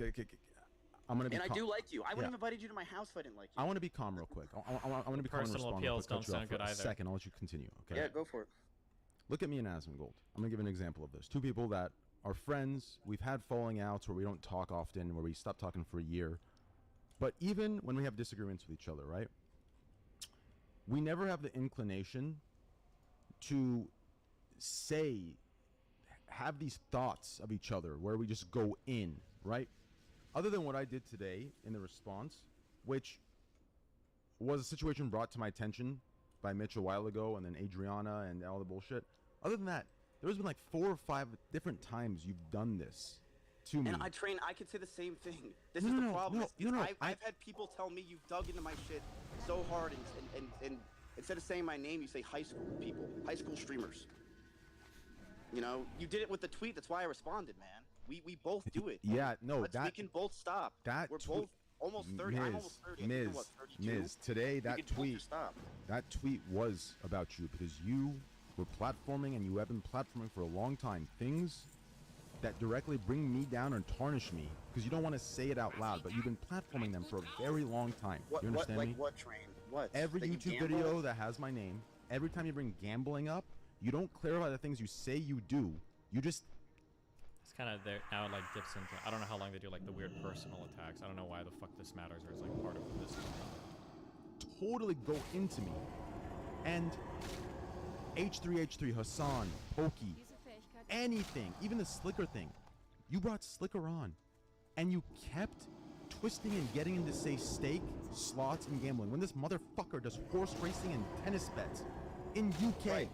I'm gonna be. And I do like you. I wouldn't have invited you to my house if I didn't like you. I want to be calm real quick. I want to be calm and Personal respond. appeals Quick, don't sound good for a either. second, I'll let you continue. Okay. Yeah, go for it. Look at me and Asmongold. I'm gonna give an example of this. Two people that are friends. We've had falling outs where we don't talk often, where we stop talking for a year. But even when we have disagreements with each other, right? We never have the inclination to have these thoughts of each other where we just go in, right? Other than what I did today in the response, which was a situation brought to my attention by Mitch a while ago, and then Adriana and all the bullshit. Other than that, there's been like 4 or 5 different times you've done this to me. And I could say the same thing. This No, is no, the no, problem. no, I've had people tell me you've dug into my shit so hard, and instead of saying my name, you say high school people, high school streamers. You know, you did it with the tweet. That's why I responded, man. We both do it. Yeah, no, we can both stop. We're both almost 30. I'm almost 30. I think you're, what, 32? Miz, today that tweet was about you because you were platforming and you have been platforming for a long time. Things that directly bring me down and tarnish me because you don't want to say it out loud, but you've been platforming them for a very long time. You understand me? What train? What? Every YouTube video that has my name, every time you bring gambling up, you don't clarify the things you say you do. You just... It's kind of there now. It like dips into. I don't know how long they do like the weird personal attacks. I don't know why the fuck this matters or is like part of this. Totally go into me, and H3H3, Hassan, Pokey, anything, even the Slicker thing. You brought Slicker on, and you kept twisting and getting him to say stake, slots, and gambling when this motherfucker does horse racing and tennis bets in UK.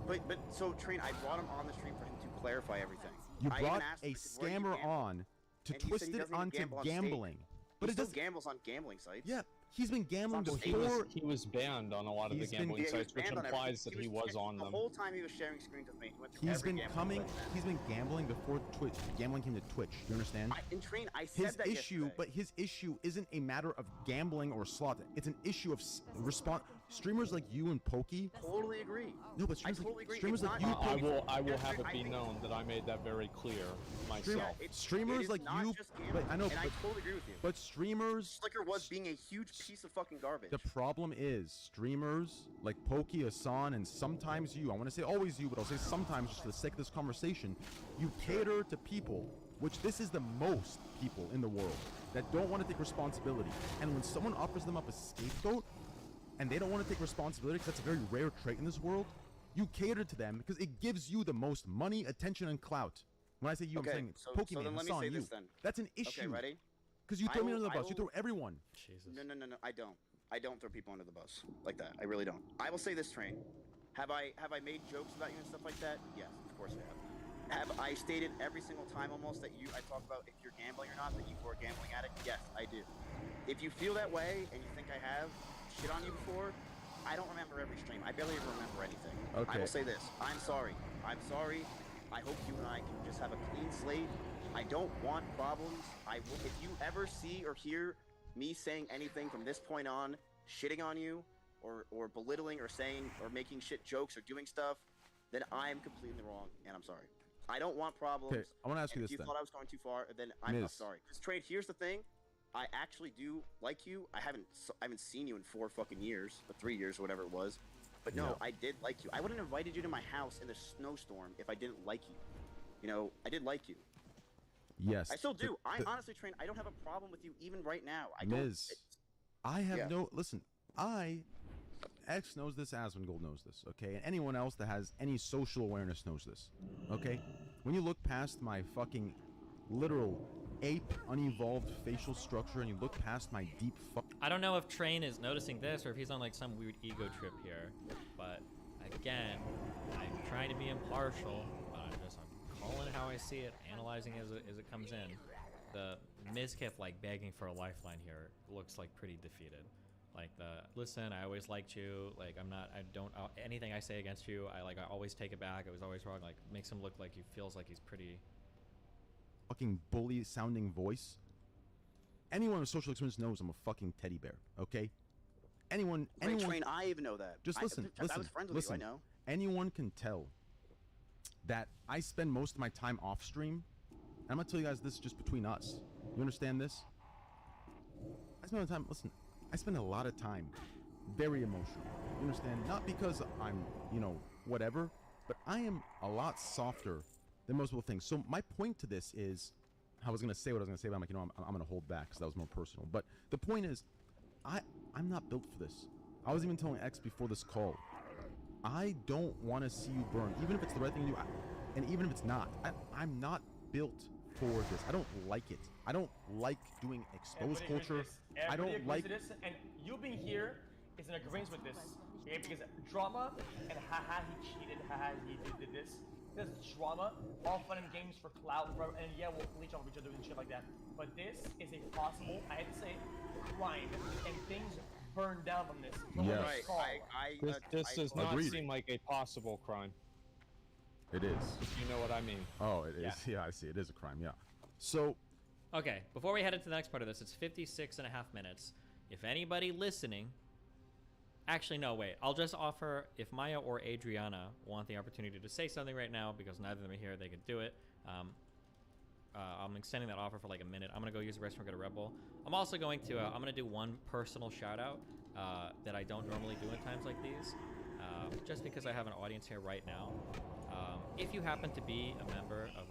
Right. But so Train, I brought him on the stream for him to clarify everything. You brought a scammer on to twist it onto gambling. But it does gambles on gambling sites. Yeah, he's been gambling before. He was banned on a lot of the gambling sites, which implies that he was on them. The whole time he was sharing screens with me, he went through every gambling site. He's been gambling before Twitch. Gambling came to Twitch. You understand? In Train, I said that yesterday. But his issue isn't a matter of gambling or slot. It's an issue of response. Streamers like you and Pokey. Totally agree. No, but streamers like you. I will have it be known that I made that very clear myself. Streamers like you. But I know. And I totally agree with you. But streamers. Slicker was being a huge piece of fucking garbage. The problem is streamers like Pokey, Hassan, and sometimes you. I want to say always you, but I'll say sometimes just for the sake of this conversation. You cater to people, which this is the most people in the world that don't want to take responsibility. And when someone offers them up a scapegoat, and they don't want to take responsibility because that's a very rare trait in this world, you cater to them because it gives you the most money, attention, and clout. When I say you, I'm saying Pokemon, Hassan, you. That's an issue. Okay, ready? Because you throw me under the bus. You throw everyone. Jesus. No, I don't. I don't throw people under the bus like that. I really don't. I will say this, Train. Have I made jokes about you and stuff like that? Yes, of course I have. Have I stated every single time almost that I talk about if you're gambling or not, that you were a gambling addict? Yes, I do. If you feel that way and you think I have shit on you before, I don't remember every stream. I barely ever remember anything. Okay. I will say this. I'm sorry. I hope you and I can just have a clean slate. I don't want problems. If you ever see or hear me saying anything from this point on, shitting on you, or belittling, or saying, or making shit jokes, or doing stuff, then I am completely wrong, and I'm sorry. I don't want problems. Okay, I want to ask you this then. If you thought I was going too far, then I'm sorry. Because Trade, here's the thing. I actually do like you. I haven't seen you in 4 fucking years, or 3 years, or whatever it was. But no, I did like you. I wouldn't have invited you to my house in the snowstorm if I didn't like you. You know, I did like you. Yes. I still do. I honestly, Train, I don't have a problem with you even right now. Miz, I have no... Listen, X knows this, Asmongold knows this, okay? And anyone else that has any social awareness knows this, okay? When you look past my fucking literal ape, unevolved facial structure and you look past my deep I don't know if Train is noticing this or if he's on like some weird ego trip here, but again, I'm trying to be impartial, but I'm calling it how I see it, analyzing as it comes in. The Mizkif like begging for a lifeline here looks like pretty defeated. Like listen, I always liked you, like anything I say against you, I always take it back, it was always wrong, like makes him look like he feels like he's pretty fucking bully sounding voice. Anyone with social experience knows I'm a fucking teddy bear, okay? Anyone Train, I even know that. Just listen. I was friends with you, I know. Anyone can tell that I spend most of my time off stream. And I'm gonna tell you guys this just between us. You understand this? I spend a lot of time very emotional. You understand? Not because I'm, whatever, but I am a lot softer than most people think. So my point to this is, I was gonna say what I was gonna say, but I'm like, I'm gonna hold back because that was more personal. But the point is, I'm not built for this. I was even telling X before this call, I don't want to see you burn, even if it's the right thing to do, and even if it's not. I'm not built for this. I don't like it. I don't like doing exposed culture. I don't like this, and you being here is in agreement with this. Okay, because drama and haha he cheated, haha he did this. this drama, all fun and games for clout, and yeah, we'll leech off each other and shit like that. But this is a possible, I had to say, crime, and things burn down from this. Yes. This does not seem like a possible crime. It is. You know what I mean? Oh, it is. Yeah, I see. It is a crime. Yeah. So. Okay, before we head into the next part of this, it's 56.5 minutes. If anybody listening, actually no, wait. I'll just offer if Maya or Adriana want the opportunity to say something right now because neither of them are here, they can do it. I'm extending that offer for like a minute. I'm gonna go use the restroom, get a Red Bull. I'm also going to, I'm gonna do one personal shout out that I don't normally do in times like these, just because I have an audience here right now. If you happen to be a member of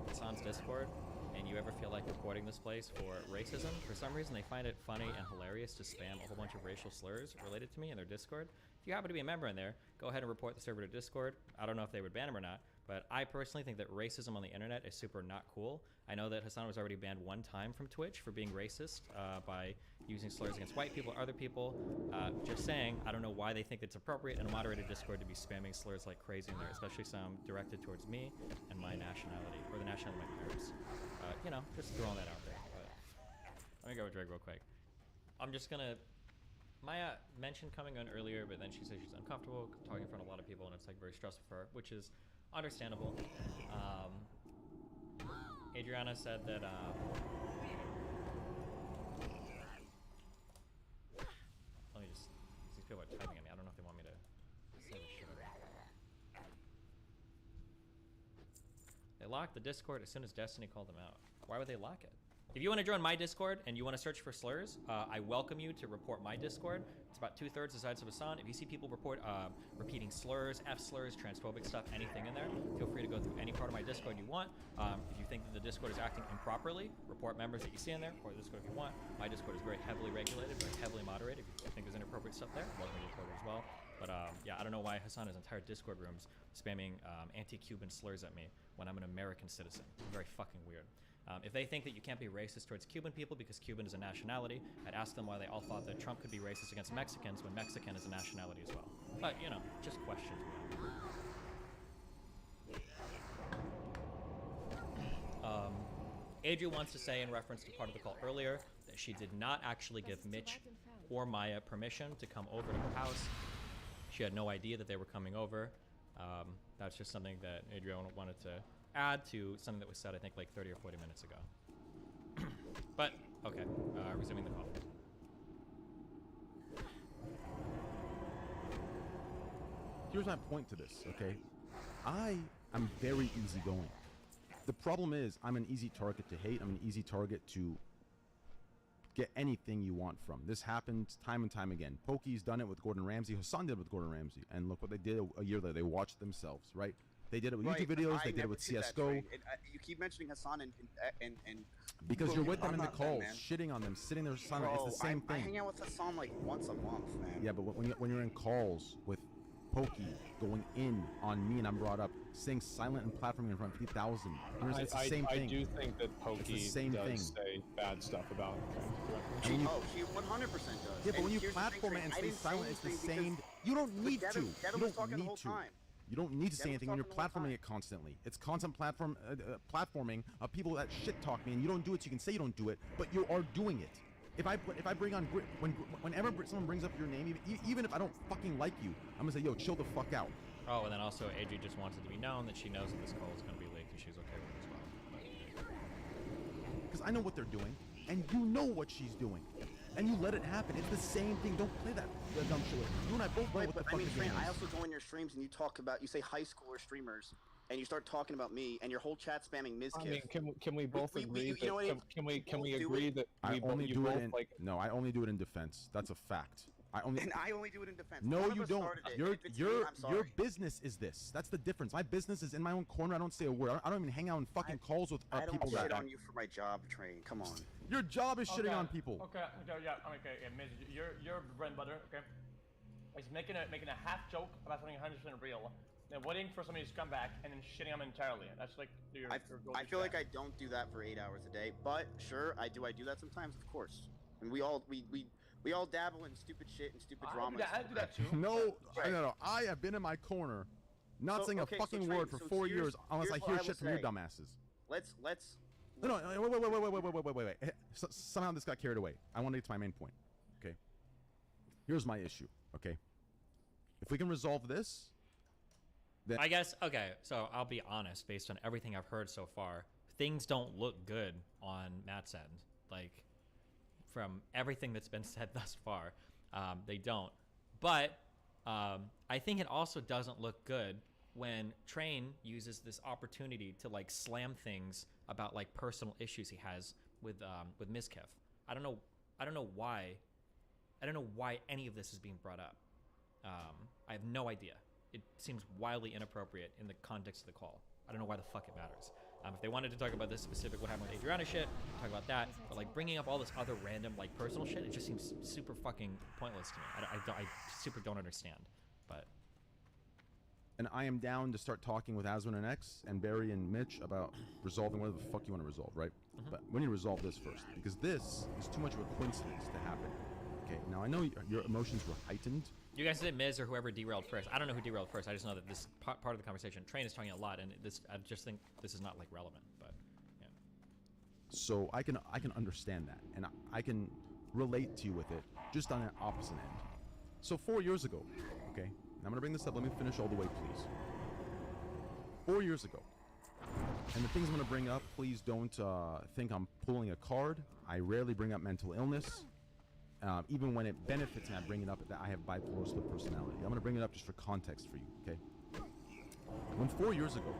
Hassan's Discord, and you ever feel like reporting this place for racism, for some reason they find it funny and hilarious to spam a whole bunch of racial slurs related to me in their Discord. If you happen to be a member in there, go ahead and report the server to Discord. I don't know if they would ban him or not, but I personally think that racism on the internet is super not cool. I know that Hassan was already banned one time from Twitch for being racist by using slurs against white people or other people. Just saying, I don't know why they think it's appropriate in a moderated Discord to be spamming slurs like crazy in there, especially some directed towards me and my nationality, or the nationality of my parents. You know, just throwing that out there. But let me go with Drake real quick. I'm just gonna. Maya mentioned coming on earlier, but then she said she's uncomfortable talking in front of a lot of people, and it's like very stressful for her, which is understandable. Adriana said that. Let me just. These people are typing at me. I don't know if they want me to say this shit. They locked the Discord as soon as Destiny called them out. Why would they lock it? If you want to join my Discord and you want to search for slurs, I welcome you to report my Discord. It's about 2/3 the size of Hassan. If you see people repeating slurs, F slurs, transphobic stuff, anything in there, feel free to go through any part of my Discord you want. If you think that the Discord is acting improperly, report members that you see in there, report the Discord if you want. My Discord is very heavily regulated, very heavily moderated. If you think there's inappropriate stuff there, welcome to report it as well. But yeah, I don't know why Hassan has entire Discord rooms spamming anti-Cuban slurs at me when I'm an American citizen. Very fucking weird. If they think that you can't be racist towards Cuban people because Cuban is a nationality, I'd ask them why they all thought that Trump could be racist against Mexicans when Mexican is a nationality as well. But, you know, just questions. Adria wants to say in reference to part of the call earlier that she did not actually give Mitch or Maya permission to come over to her house. She had no idea that they were coming over. That's just something that Adria wanted to add to something that was said, I think, like 30 or 40 minutes ago. But, okay, resuming the call. Here's my point to this, okay? I am very easygoing. The problem is I'm an easy target to hate. I'm an easy target to get anything you want from. This happens time and time again. Pokey's done it with Gordon Ramsay. Hassan did it with Gordon Ramsay. And look what they did a year later. They watched themselves, right? They did it with YouTube videos. They did it with CSGO. You keep mentioning Hassan and because you're with them in the calls, shitting on them, sitting there silent. It's the same thing. I hang out with Hassan like once a month, man. Yeah, but when you're in calls with Pokey going in on me and I'm brought up, saying silent and platforming in front of 50,000. It's the same thing. I do think that Pokey does say bad stuff about him. She 100% does. Yeah, but when you platform it and stay silent, it's the same. You don't need to. You don't need to. You don't need to say anything when you're platforming it constantly. It's constant platforming of people that shit talk me, and you don't do it. So you can say you don't do it, but you are doing it. If I bring on whenever someone brings up your name, even if I don't fucking like you, I'm gonna say, yo, chill the fuck out. Oh, and then also Adri just wants it to be known that she knows that this call is gonna be leaked and she's okay with it as well. Because I know what they're doing, and you know what she's doing. And you let it happen. It's the same thing. Don't play that dumb shit. You and I both know what the fuck is going on. I also go in your streams and you say high schooler streamers, and you start talking about me, and your whole chat spamming Ms. I mean, can we both agree that? Can we agree that I only do it in? No, I only do it in defense. That's a fact. I only do it in defense. No, you don't. Your business is this. That's the difference. My business is in my own corner. I don't say a word. I don't even hang out in fucking calls with people. I don't shit on you for my job, Train. Come on. Your job is shitting on people. Okay, Miz, your bread and butter, okay? Is making a half joke about something 100% real, then waiting for somebody to come back and then shitting them entirely. That's like your I feel like I don't do that for 8 hours a day, but sure, I do that sometimes, of course. And we all dabble in stupid shit and stupid drama. I do that too. No. I have been in my corner Not saying a fucking word for 4 years unless I hear shit from your dumbasses. Let's. No, wait. Somehow this got carried away. I want to get to my main point. Okay. Here's my issue. Okay. If we can resolve this, then I guess, okay, so I'll be honest, based on everything I've heard so far, things don't look good on Matt's end. Like, from everything that's been said thus far, they don't. But I think it also doesn't look good when Train uses this opportunity to like slam things about like personal issues he has with Mizkif. I don't know why any of this is being brought up. I have no idea. It seems wildly inappropriate in the context of the call. I don't know why the fuck it matters. If they wanted to talk about this specific what happened with Adriana shit, talk about that. But like bringing up all this other random like personal shit, it just seems super fucking pointless to me. I super don't understand. But and I am down to start talking with Aswin and X and Barry and Mitch about resolving whatever the fuck you want to resolve, right? But we need to resolve this first because this is too much of a coincidence to happen. Okay, now I know your emotions were heightened. You guys said Miz or whoever derailed first. I don't know who derailed first. I just know that this part of the conversation, Train is talking a lot, and I just think this is not like relevant. But yeah. So I can understand that, and I can relate to you with it, just on an opposite end. So 4 years ago, okay, I'm gonna bring this up. Let me finish all the way, please. 4 years ago, and the things I'm gonna bring up, please don't think I'm pulling a card. I rarely bring up mental illness. Even when it benefits me, I bring it up that I have bipolar split personality. I'm going to bring it up just for context for you, okay? When 4 years ago,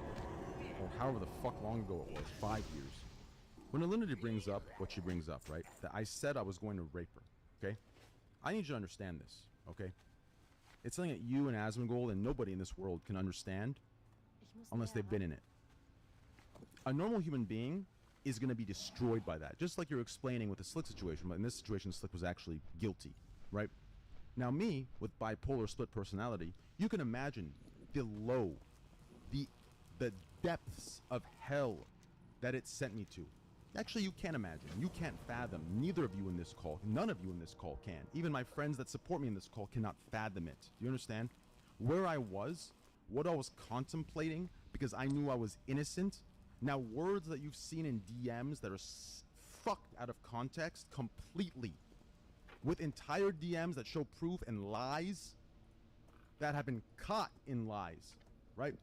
or however the fuck long ago it was, 5 years, when Alinity brings up what she brings up, right, that I said I was going to rape her, okay? I need you to understand this, okay? It's something that you and Asmongold and nobody in this world can understand unless they've been in it. A normal human being is going to be destroyed by that. Just like you're explaining with the Slick situation, but in this situation, Slick was actually guilty, right? Now me, with bipolar split personality, you can imagine the low, the depths of hell that it sent me to. Actually, you can't imagine. You can't fathom. Neither of you in this call, none of you in this call can. Even my friends that support me in this call cannot fathom it. Do you understand? Where I was, what I was contemplating, because I knew I was innocent. Now, words that you've seen in DMs that are fucked out of context completely, with entire DMs that show proof and lies that have been caught in lies, right?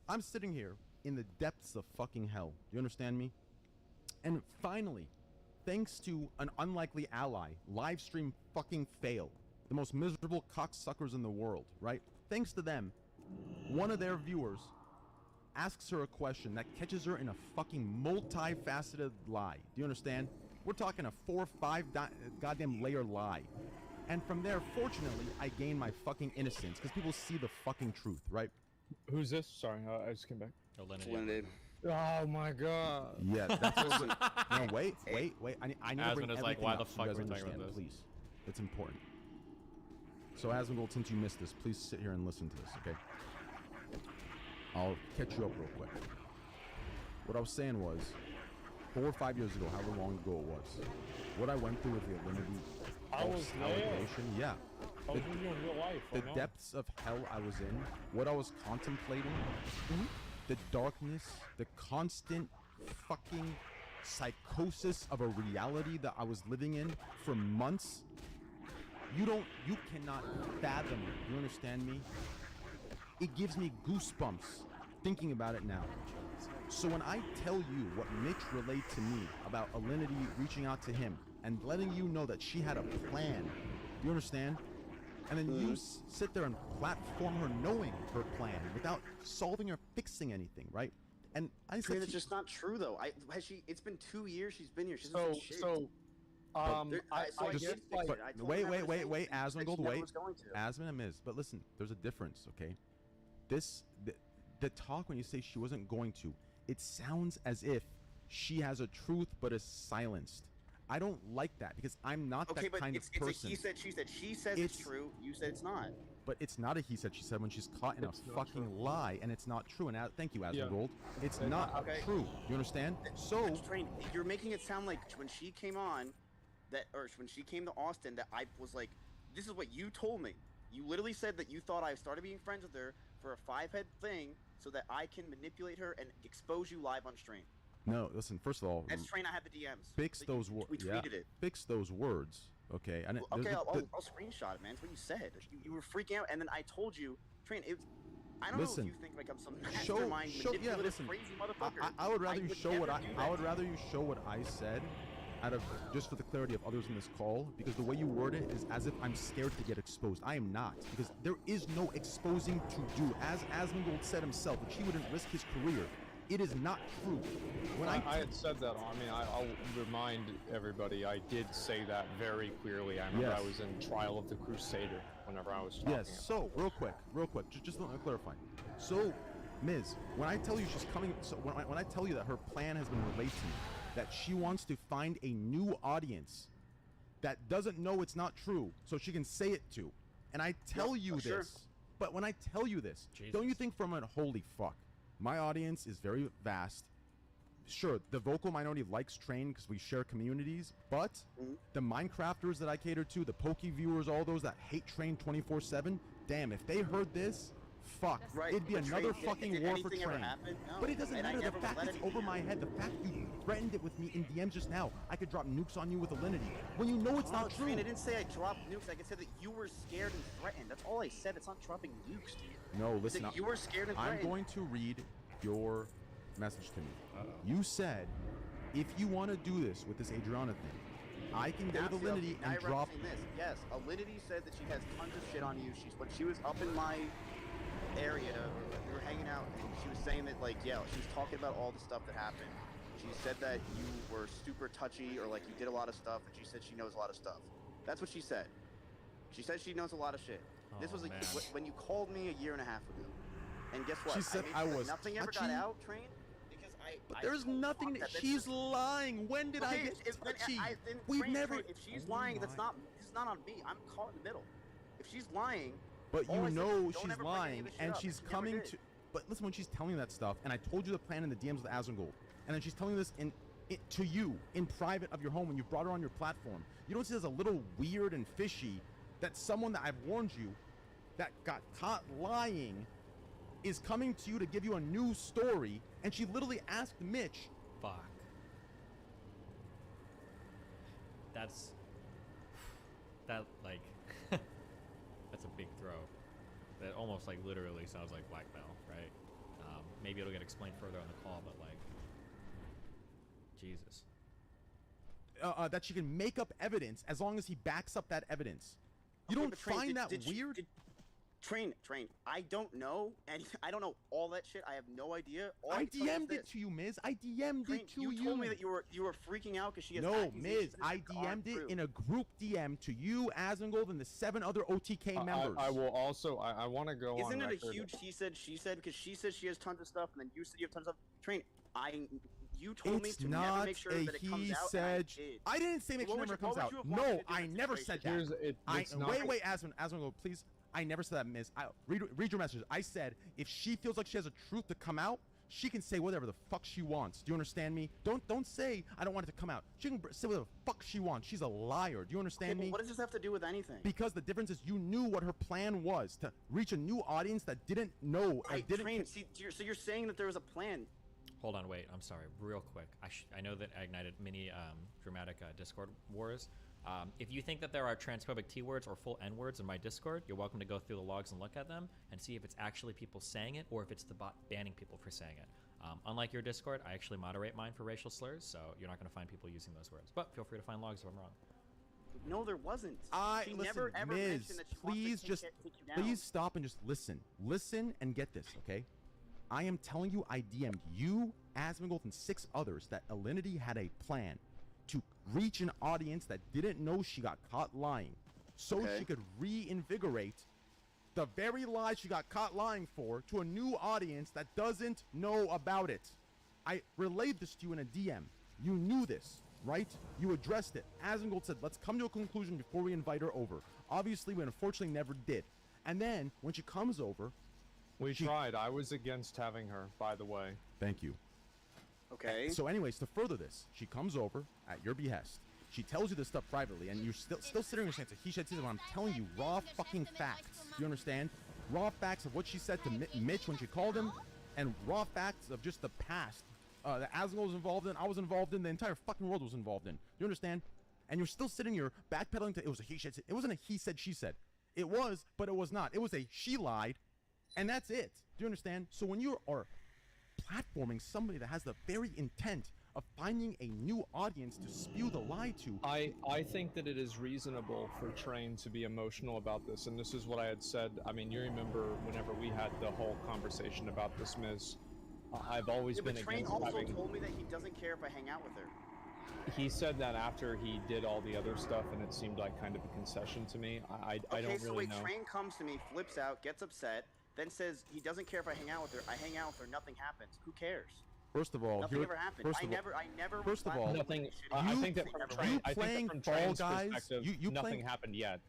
I'm sitting here in the depths of fucking hell. Do you understand me? And finally, thanks to an unlikely ally, livestream fucking fail, the most miserable cocksuckers in the world, right? Thanks to them, one of their viewers asks her a question that catches her in a fucking multifaceted lie. Do you understand? We're talking a 4 or 5 goddamn layer lie. And from there, fortunately, I gain my fucking innocence because people see the fucking truth, right? Who's this? Sorry, I just came back. Limited. Oh my god. Yeah, that's also... No, wait. I need to bring Asmund is like, everything why up the so fuck you are guys we talking understand, about this? please. It's important. So Asmongold, since you missed this, please sit here and listen to this, okay? I'll catch you up real quick. What I was saying was, 4 or 5 years ago, however long ago it was, what I went through with the Alinity allegation, yeah. I was in real life. The depths of hell I was in, what I was contemplating, the darkness, the constant fucking psychosis of a reality that I was living in for months. You cannot fathom it. You understand me? It gives me goosebumps thinking about it now. So when I tell you what Mitch relayed to me about Alinity reaching out to him and letting you know that she had a plan, do you understand? And then you sit there and platform her knowing her plan without solving or fixing anything, right? And I said, it's just not true though. It's been 2 years she's been here. She's wait, Asmongold, wait. Asmon and Miz, but listen, there's a difference, okay? The talk when you say she wasn't going to, it sounds as if she has a truth but is silenced. I don't like that because I'm not that kind of person. It's a he said, she said. She says it's true. You said it's not. But it's not a he said, she said when she's caught in a fucking lie and it's not true. And thank you, Asmongold. It's not true. You understand? So you're making it sound like when she came on, when she came to Austin, that I was like, this is what you told me. You literally said that you thought I started being friends with her for a 5-head thing so that I can manipulate her and expose you live on stream. No, listen. First of all, Next train, I have the DMs. fix those words. We tweeted it. Fix those words. Okay. And Okay, I'll screenshot it, man. It's what you said. You were freaking out, and then I told you, train. I don't know if you think like I'm some mastermind, manipulative, crazy motherfucker. I would rather you show what I would rather you show what I said, out of just for the clarity of others in this call, because the way you word it is as if I'm scared to get exposed. I am not, because there is no exposing to do. As Asmongold said himself, that he wouldn't risk his career. It is not true. When I had said that. I mean, I'll remind everybody. I did say that very clearly. I remember I was in Trial of the Crusader whenever I was talking. Yes. So real quick, just let me clarify. So, Miz, when I tell you she's coming, so when I tell you that her plan has been relayed to me, that she wants to find a new audience that doesn't know it's not true, so she can say it to, and I tell you this, but when I tell you this, don't you think for a minute, holy fuck, my audience is very vast. Sure, the vocal minority likes Train because we share communities, but the Minecrafters that I cater to, the Poke viewers, all those that hate Train 24/7, damn, if they heard this, fuck, it'd be another fucking war for Train. No. But it doesn't matter. The fact it's over my head, the fact you threatened it with me in DMs just now, I could drop nukes on you with Alinity when you know it's not true. Train, I didn't say I dropped nukes. I said that you were scared and threatened. That's all I said. It's not dropping nukes to you. No, listen. You were scared and threatened. I'm going to read your message to me. You said, if you want to do this with this Adriana thing, I can get with Alinity and drop. This. Yes, Alinity said that she has tons of shit on you. When she was up in my area, we were hanging out, and she was saying that, like, yeah, she was talking about all the stuff that happened. She said that you were super touchy, or like you did a lot of stuff, and she said she knows a lot of stuff. That's what she said. She said she knows a lot of shit. This was when you called me a year and a half ago. And guess what? She said I was nothing ever got out, Train, because But there's nothing. She's lying. When did I get touchy? We've never. If she's lying, it's not on me. I'm caught in the middle. If she's lying. But you know she's lying, and she's coming to. But listen, when she's telling that stuff, and I told you the plan in the DMs with Asmongold, and then she's telling this to you in private of your home when you brought her on your platform. You don't see as a little weird and fishy that someone that I've warned you that got caught lying is coming to you to give you a new story, and she literally asked Mitch. Fuck. That like that's a big throw. That almost like literally sounds like blackmail, right? Maybe it'll get explained further on the call, but like, Jesus. That she can make up evidence as long as he backs up that evidence. You don't find that weird? Train. I don't know, and I don't know all that shit. I have no idea. I DM'd it to you, Miz. I DM'd it to you. You told me that you were freaking out because she has. No, Miz. I DM'd it in a group DM to you, Asmongold, and the 7 other OTK members. I will also. I want to go. Isn't on it a huge he said she said, because she says she has tons of stuff, and then you said you have tons of stuff. Train. You told me to never make sure that it comes out. Said, I didn't say make sure it never comes out. No, I never said that. Wait, Asmongold, please. I never said that, Miz. Read your message. I said if she feels like she has a truth to come out, she can say whatever the fuck she wants. Do you understand me? Don't say I don't want it to come out. She can say whatever the fuck she wants. She's a liar. Do you understand me? What does this have to do with anything? Because the difference is you knew what her plan was to reach a new audience that didn't know. So you're saying that there was a plan. Hold on, wait. I'm sorry. Real quick. I know that I ignited many dramatic Discord wars. If you think that there are transphobic T-words or full N-words in my Discord, you're welcome to go through the logs and look at them and see if it's actually people saying it or if it's the bot banning people for saying it. Unlike your Discord, I actually moderate mine for racial slurs, so you're not going to find people using those words. But feel free to find logs if I'm wrong. No, there wasn't. Listen, never ever Miz, mentioned that she please stop and just listen. Listen and get this, okay? I am telling you, I DM'd you, Asmongold, and 6 others that Alinity had a plan to reach an audience that didn't know she got caught lying, so she could reinvigorate the very lies she got caught lying for to a new audience that doesn't know about it. I relayed this to you in a DM. You knew this, right? You addressed it. Asmongold said, let's come to a conclusion before we invite her over. Obviously, we unfortunately never did. And then, when she comes over... We tried. I was against having her, by the way. Thank you. Okay. So anyways, to further this, she comes over at your behest. She tells you this stuff privately, and you're still sitting there saying it's a he said, she said. When I'm telling you raw fucking facts. Do you understand? Raw facts of what she said to Mitch when she called him, and raw facts of just the past that Aslan was involved in, I was involved in, the entire fucking world was involved in. Do you understand? And you're still sitting here backpedaling to it was a he said. It wasn't a he said, she said. It was, but it was not. It was a she lied, and that's it. Do you understand? So when you are platforming somebody that has the very intent of finding a new audience to spew the lie to, I think that it is reasonable for Train to be emotional about this, and this is what I had said. I mean, you remember whenever we had the whole conversation about this, Miz. I've always been but Train against also having... told me that he doesn't care if I hang out with her. He said that after he did all the other stuff, and it seemed like kind of a concession to me. I don't Okay, so really wait, know. Train comes to me, flips out, gets upset, then says he doesn't care if I hang out with her. I hang out with her, nothing happens. Who cares? First of all, Nothing ever happened. I never. First of all, nothing. I think that from Train, I think that from Train's perspective, nothing happened yet.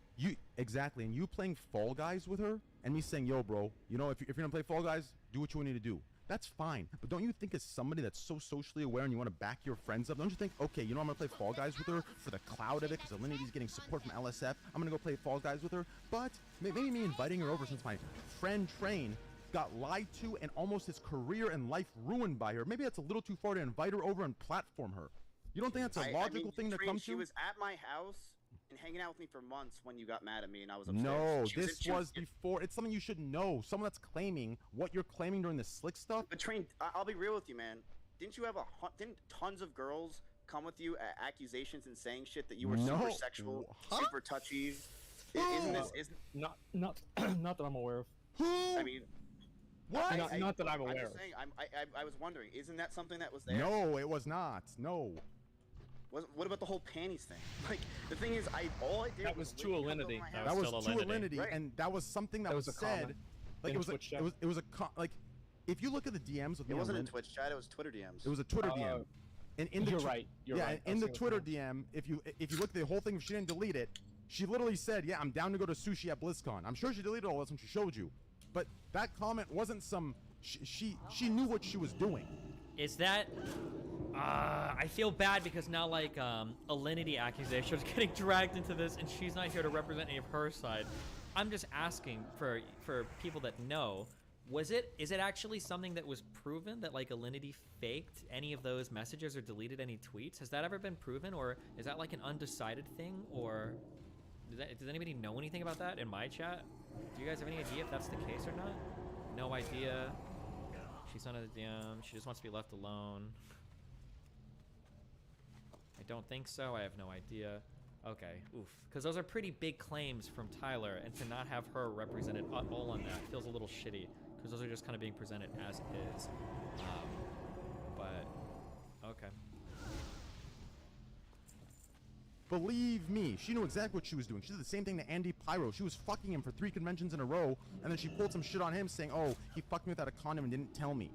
Exactly, and you playing Fall Guys with her, and me saying, "Yo, bro, you know, if you're gonna play Fall Guys, do what you need to do." That's fine, but don't you think as somebody that's so socially aware and you want to back your friends up, don't you think, okay, you know, I'm gonna play Fall Guys with her for the cloud of it because Alinity's getting support from LSF. I'm gonna go play Fall Guys with her, but maybe me inviting her over since my friend Train got lied to and almost his career and life ruined by her. Maybe that's a little too far to invite her over and platform her. You don't think that's a logical thing to come to? She was at my house and hanging out with me for months when you got mad at me and I was upset. No, this was before. It's something you should know. Someone that's claiming what you're claiming during the slick stuff. But Train, I'll be real with you, man. Didn't you have didn't tons of girls come with you at accusations and saying shit that you were super sexual, super touchy? Isn't this not that I'm aware of? I mean, what? Not that I'm aware. I'm just saying. I was wondering, isn't that something that was there? No, it was not. No. What about the whole panties thing? Like, the thing is, all I did was to Alinity. That was to Alinity, and that was something that was said. Like it was like, if you look at the DMs of it wasn't a Twitch chat, it was Twitter DMs. It was a Twitter DM. And in the you're right. in the Twitter DM, if you look at the whole thing, if she didn't delete it, she literally said, "Yeah, I'm down to go to sushi at BlizzCon." I'm sure she deleted all this when she showed you, but that comment wasn't some. She knew what she was doing. Is that? I feel bad because now like Alinity accusations getting dragged into this, and she's not here to represent any of her side. I'm just asking for people that know. Is it actually something that was proven that like Alinity faked any of those messages or deleted any tweets? Has that ever been proven, or is that like an undecided thing, or does anybody know anything about that in my chat? Do you guys have any idea if that's the case or not? No idea. She's not a DM. She just wants to be left alone. I don't think so. I have no idea. Okay, oof. Because those are pretty big claims from Tyler, and to not have her represented at all on that feels a little shitty, because those are just kind of being presented as is. But, okay. Believe me, she knew exactly what she was doing. She did the same thing to Andy Pyro. She was fucking him for 3 conventions in a row, and then she pulled some shit on him saying, "Oh, he fucked me without a condom and didn't tell me."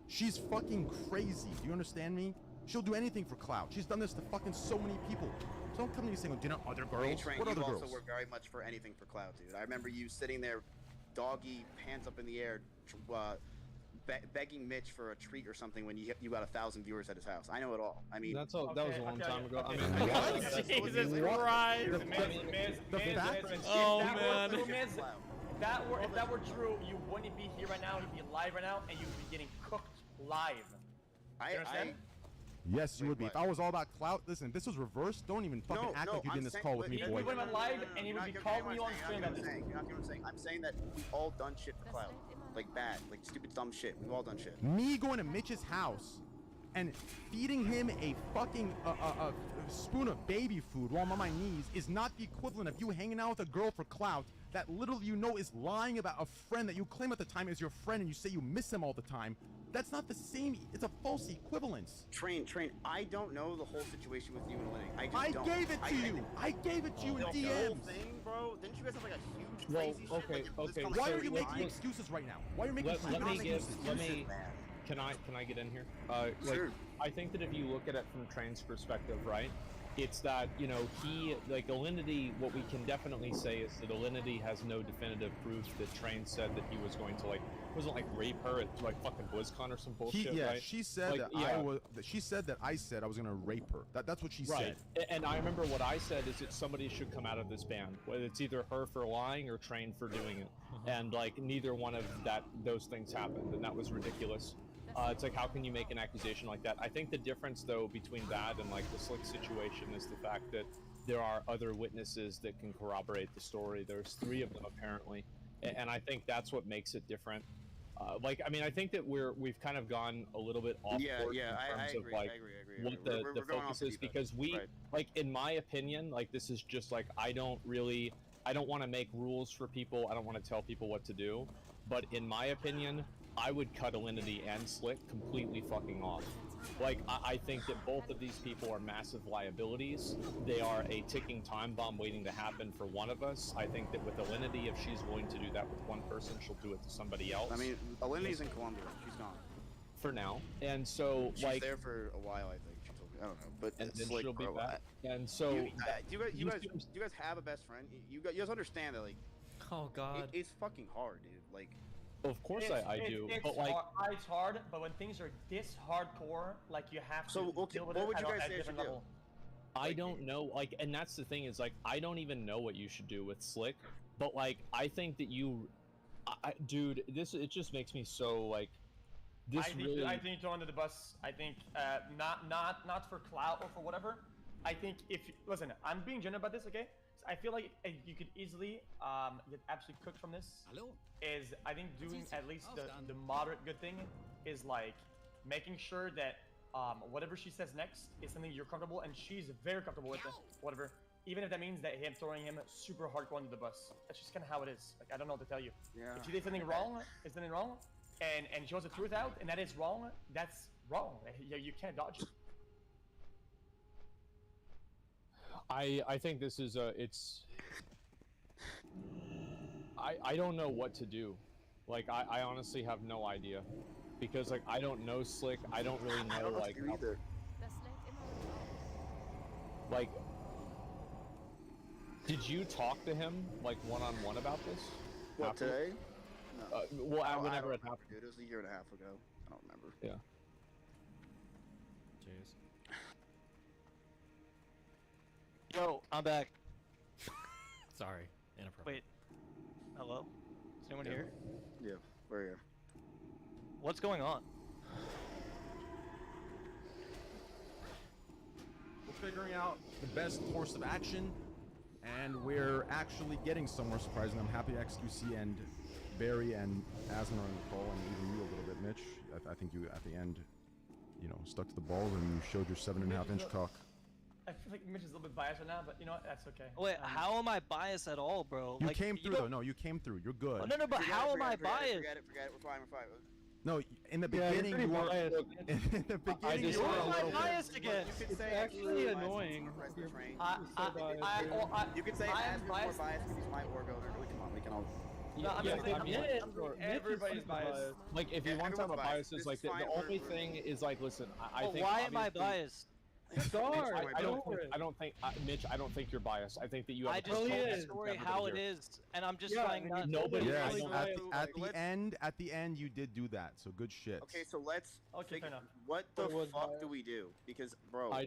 She's fucking crazy. Do you understand me? She'll do anything for clout. She's done this to fucking so many people. So don't come to me saying, "Oh, didn't other girls?" Train, what you other also girls? were very much for anything for clout, dude. I remember you sitting there, doggy, hands up in the air, begging Mitch for a treat or something when you got 1,000 viewers at his house. I know it all. I mean, that was a long time ago. I mean, Jesus Christ! Oh man! If that were true, you wouldn't be here right now. You'd be live right now, and you'd be getting cooked live. You understand? Yes, you would be. If I was all about clout, listen, if this was reversed, don't even fucking act like you did in this call with me, boy. You would have been live, and you would be calling you on stream. You're not getting what I'm saying. I'm saying that we've all done shit for clout. Like bad, like stupid, dumb shit. We've all done shit. Me going to Mitch's house and feeding him a fucking a spoon of baby food while I'm on my knees is not the equivalent of you hanging out with a girl for clout that literally you know is lying about a friend that you claim at the time is your friend and you say you miss him all the time. That's not the same. It's a false equivalence. Train. I don't know the whole situation with you and Lenny. I gave it to you. I gave it to you in DMs. The whole thing, bro. Didn't you guys have like a huge crazy shit? Okay. Why are you making excuses right now? Why are you making excuses? Can I get in here? Sure. I think that if you look at it from Train's perspective, right? it's that, you know, he, like, Alinity, what we can definitely say is that Alinity has no definitive proof that Train said that he was going to, like, wasn't like rape her at, like, fucking BlizzCon or some bullshit, right? She said like, that she said that I said I was gonna rape her. That's what she right. said. And I remember what I said is that somebody should come out of this band, whether it's either her for lying or Train for doing it. And, like, neither one of those things happened, and that was ridiculous. It's like, how can you make an accusation like that? I think the difference, though, between that and, like, the Slick situation is the fact that there are other witnesses that can corroborate the story. There's 3 of them, apparently. And I think that's what makes it different. Like, I mean, I think that we've kind of gone a little bit off course in terms of, like, what the focus is, because like, in my opinion, like, this is just, like, I don't want to make rules for people. I don't want to tell people what to do. But in my opinion, I would cut Alinity and Slick completely fucking off. Like, I think that both of these people are massive liabilities. They are a ticking time bomb waiting to happen for one of us. I think that with Alinity, if she's willing to do that with one person, she'll do it to somebody else. I mean, Alinity's in Colombia. She's gone. For now. And so, she's like... there for a while, I think. She told me. I don't know. But and then like, she'll be bro, back. And so... do you guys have a best friend? You guys understand that, like... Oh, God. It's fucking hard, dude. Like... Of course I do, but like... It's hard, but when things are this hardcore, like, you have to deal with what it would at you guys a say different should level. I don't know, like, and that's the thing is, like, I don't even know what you should do with Slick, but, like, I think that dude, it just makes me so, like, I think throw under the bus. I think, not for clout or for whatever. I think listen, I'm being genuine about this, okay? I feel like you could easily get absolutely cooked from this. Is I think doing at least the moderate good thing is like making sure that whatever she says next is something you're comfortable and she's very comfortable with it, whatever. Even if that means that throwing him super hardcore under the bus. That's just kind of how it is. Like, I don't know what to tell you. Yeah. If she did something wrong, and she wants the truth out, and that is wrong, that's wrong. You can't dodge it. I think this is I don't know what to do. Like, I honestly have no idea. Because, like, I don't know Slick. I don't really know, like... either. Like... Did you talk to him, like, one-on-one about this? What, today? No. Well, whenever it happened. Dude, it was a year and a half ago. I don't remember. Yeah. Jeez. Yo, I'm back. Sorry, inappropriate. Wait. Hello? Is anyone here? Yeah, where are you? What's going on? We're figuring out the best course of action, and we're actually getting somewhere surprising. I'm happy XQC and Barry and Asner are on the call, and even you a little bit, Mitch. I think you, at the end, you know, stuck to the balls and you showed your 7.5-inch cock. I feel like Mitch is a little bit biased right now, but you know what? That's okay. Wait, how am I biased at all, bro? You like, came through, though. No, you came through. You're good. Oh, no, but how am I biased? Forget it. We're fine. No, in the beginning you were. In the beginning you were a little biased again. You could say actually annoying. You could say as more biased because he's my orgo. Really, come on, we can all. No, everybody's biased. Like, if you want to talk about biases, like, the only thing is, like, listen, I think. Why am I biased? I don't think, Mitch, I don't think you're biased. I think that you have. I just told the story how it is, and I'm just trying not. Nobody. Yes, at the end, you did do that. So good shit. Okay, so let's. Okay, fair enough. What the fuck do we do? Because, bro, I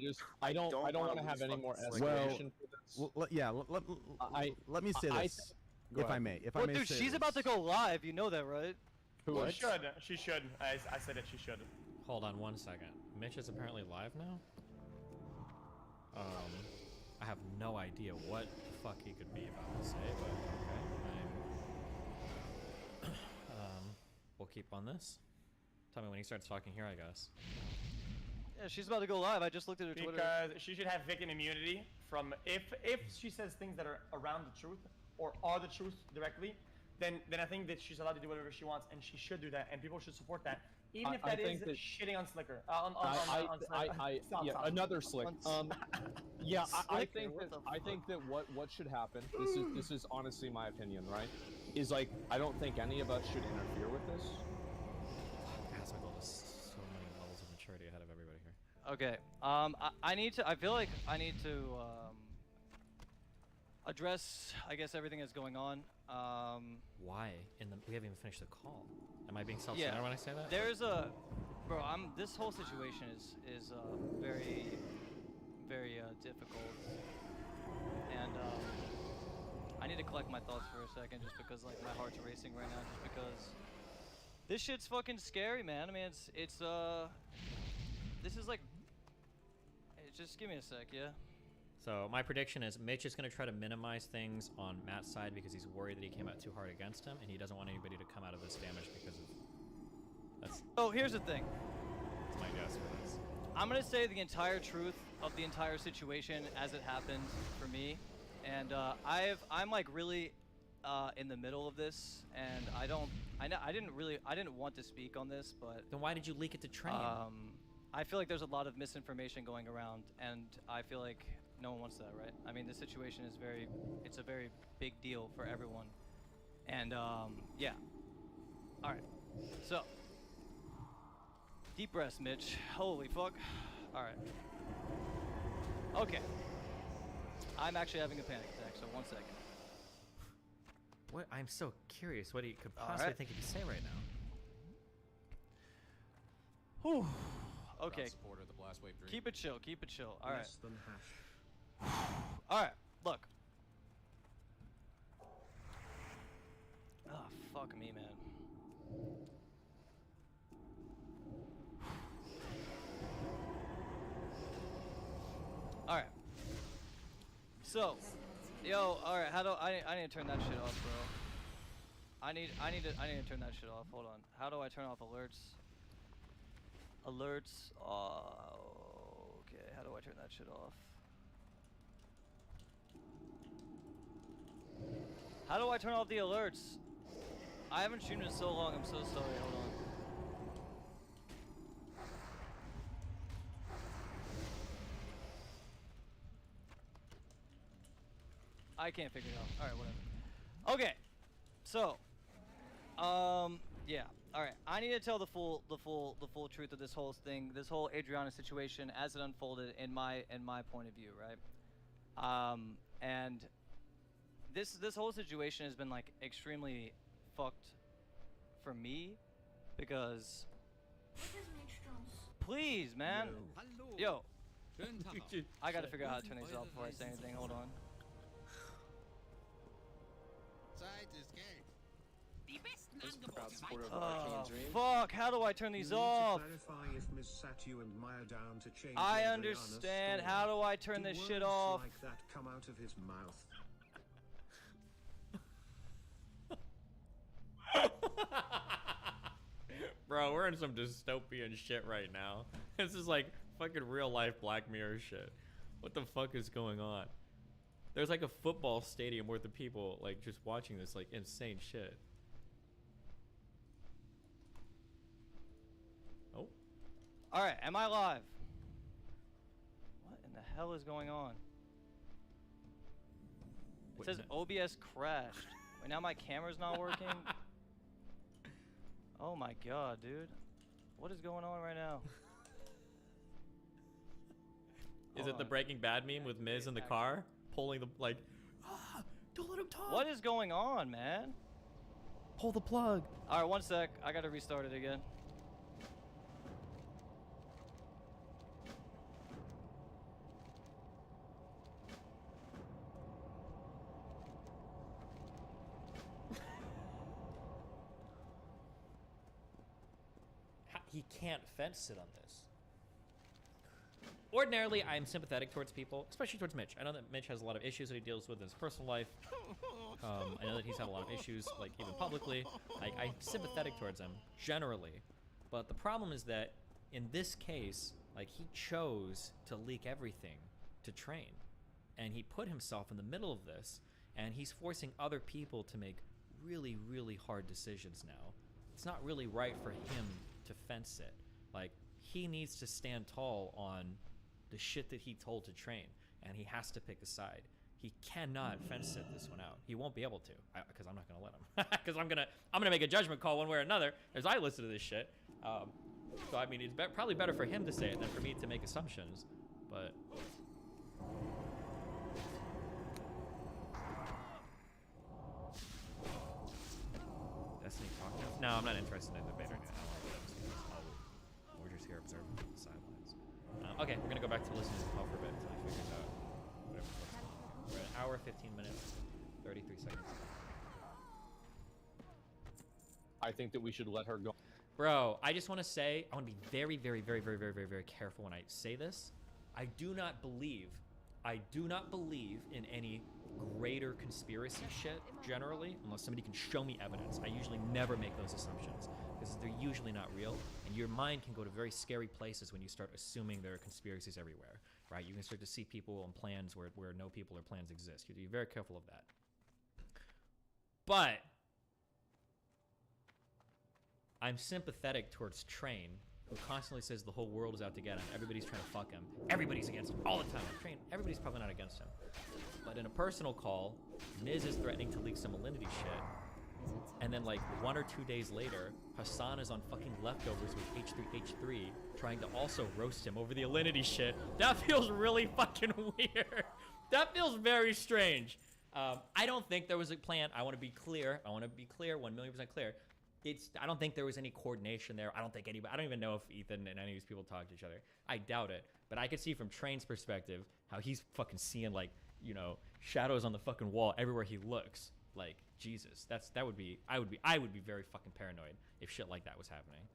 don't want to have any more escalation for this. Let me say this, if I may. If I may dude, say she's this. about to go live. You know that, right? Well, she should. I said that she should. Hold on 1 second. Mitch is apparently live now? I have no idea what the fuck he could be about to say, but okay. We'll keep on this. Tell me when he starts talking here, I guess. Yeah, she's about to go live. I just looked at her Twitter. Because she should have victim immunity from if she says things that are around the truth or are the truth directly, then I think that she's allowed to do whatever she wants, and she should do that, and people should support that. Even if that is shitting on Slicker. Another Slick. Yeah, I think that what should happen. This is honestly my opinion, right? Is like I don't think any of us should interfere with this. Asmagul is so many levels of maturity ahead of everybody here. Okay. I need to. I feel like I need to address, I guess, everything that's going on. Why? We haven't even finished the call. Am I being self-centered when I say that? There's bro. This whole situation is very, very difficult, and I need to collect my thoughts for a second, just because like my heart's racing right now, just because this shit's fucking scary, man. I mean, it's this is like, just give me a sec, yeah. So my prediction is Mitch is going to try to minimize things on Matt's side because he's worried that he came out too hard against him, and he doesn't want anybody to come out of this damaged because of. Oh, here's the thing. That's my guess for this. I'm gonna say the entire truth of the entire situation as it happened for me, and I'm like really in the middle of this, and I didn't want to speak on this, but then why did you leak it to Train? I feel like there's a lot of misinformation going around, and I feel like no one wants that, right? I mean, this situation is it's a very big deal for everyone, and yeah. All right, so. Deep breaths, Mitch. Holy fuck. Alright. Okay. I'm actually having a panic attack, so 1 second. What? I'm so curious what he could possibly think he could say right now. Whew. Okay. Supporter, the Blast Wave Dream. Keep it chill, keep it chill. Alright. Less than hash. Alright, look. Oh, fuck me, man. Alright. So, yo, alright, how do I need to turn that shit off, bro. I need to turn that shit off. Hold on. How do I turn off alerts? Alerts. Okay, how do I turn that shit off? How do I turn off the alerts? I haven't streamed in so long, I'm so sorry. Hold on. I can't figure it out. Alright, whatever. Okay. So, yeah. Alright. I need to tell the full truth of this whole thing, this whole Adriana situation as it unfolded in my point of view, right? And this whole situation has been like extremely fucked for me because please, man. Yo. I gotta figure out how to turn these off before I say anything. Hold on. Oh, fuck, how do I turn these off? I understand. How do I turn this shit off? Like that come out of his mouth. Bro, we're in some dystopian shit right now. This is like fucking real life Black Mirror shit. What the fuck is going on? There's like a football stadium worth of people like just watching this like insane shit. Oh. Alright, am I live? What in the hell is going on? It says OBS crashed. Wait, now my camera's not working? Oh my god, dude. What is going on right now? Is it the Breaking Bad meme with Miz in the car? Pulling the, like, don't let him talk. What is going on, man? Pull the plug. Alright, 1 sec. I gotta restart it again. He can't fence sit on this. Ordinarily, I'm sympathetic towards people, especially towards Mitch. I know that Mitch has a lot of issues that he deals with in his personal life. I know that he's had a lot of issues, like even publicly. Like, I'm sympathetic towards him, generally. But the problem is that in this case, like, he chose to leak everything to Train. And he put himself in the middle of this, and he's forcing other people to make really, really hard decisions now. It's not really right for him to fence it. Like, he needs to stand tall on the shit that he told to Train, and he has to pick a side. He cannot fence it this one out. He won't be able to, because I'm not gonna let him. Because I'm gonna make a judgment call one way or another as I listen to this shit. So I mean, it's probably better for him to say it than for me to make assumptions. But Destiny talk now? No, I'm not interested in the debate right now. We're just here observing from the sidelines. Okay, we're gonna go back to listening to the call for a bit until he figures out whatever. We're at an hour, 15 minutes, 33 seconds. I think that we should let her go. Bro, I just want to say, I want to be very, very, very, very, very, very, very careful when I say this. I do not believe in any greater conspiracy shit, generally, unless somebody can show me evidence. I usually never make those assumptions, because they're usually not real, and your mind can go to very scary places when you start assuming there are conspiracies everywhere, right? You can start to see people and plans where no people or plans exist. You have to be very careful of that. But I'm sympathetic towards Train, who constantly says the whole world is out to get him. Everybody's trying to fuck him. Everybody's against him all the time. Train, everybody's probably not against him. But in a personal call, Miz is threatening to leak some Alinity shit. And then like 1 or 2 days later, Hassan is on fucking leftovers with H3H3, trying to also roast him over the Alinity shit. That feels really fucking weird. That feels very strange. I don't think there was a plan. I want to be clear. 1,000,000% clear. I don't think there was any coordination there. I don't even know if Ethan and any of these people talked to each other. I doubt it. But I could see from Train's perspective how he's fucking seeing, like, you know, shadows on the fucking wall everywhere he looks. Like, Jesus. I would be very fucking paranoid if shit like that was happening.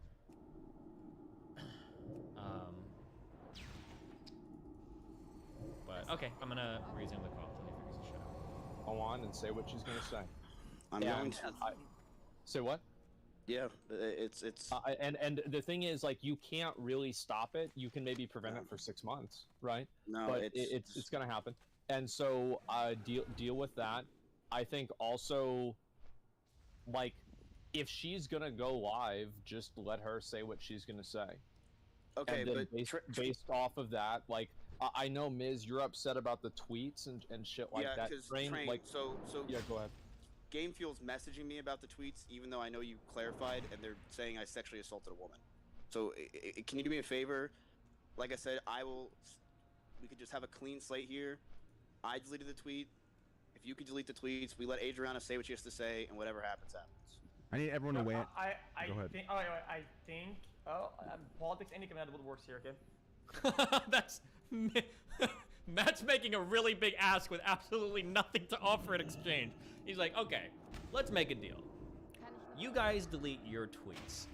But okay, I'm gonna resume the call until he figures the shit out. Go on and say what she's gonna say. I'm going to. Say what? Yeah, it's and the thing is, like, you can't really stop it. You can maybe prevent it for 6 months, right? No, but it's gonna happen, and so deal with that. I think also, like, if she's gonna go live, just let her say what she's gonna say. Okay, and then but based off of that, like, I know, Miz, you're upset about the tweets and shit like that. Train, like, so yeah, go ahead. Game Fuel's messaging me about the tweets, even though I know you clarified, and they're saying I sexually assaulted a woman. So can you do me a favor? Like I said, we could just have a clean slate here. I deleted the tweet. If you could delete the tweets, we let Adriana say what she has to say, and whatever happens, happens. I need everyone to wait. Go ahead. I think politics ain't coming out of the woodworks here, okay? That's Matt's making a really big ask with absolutely nothing to offer in exchange. He's like, okay, let's make a deal. You guys delete your tweets.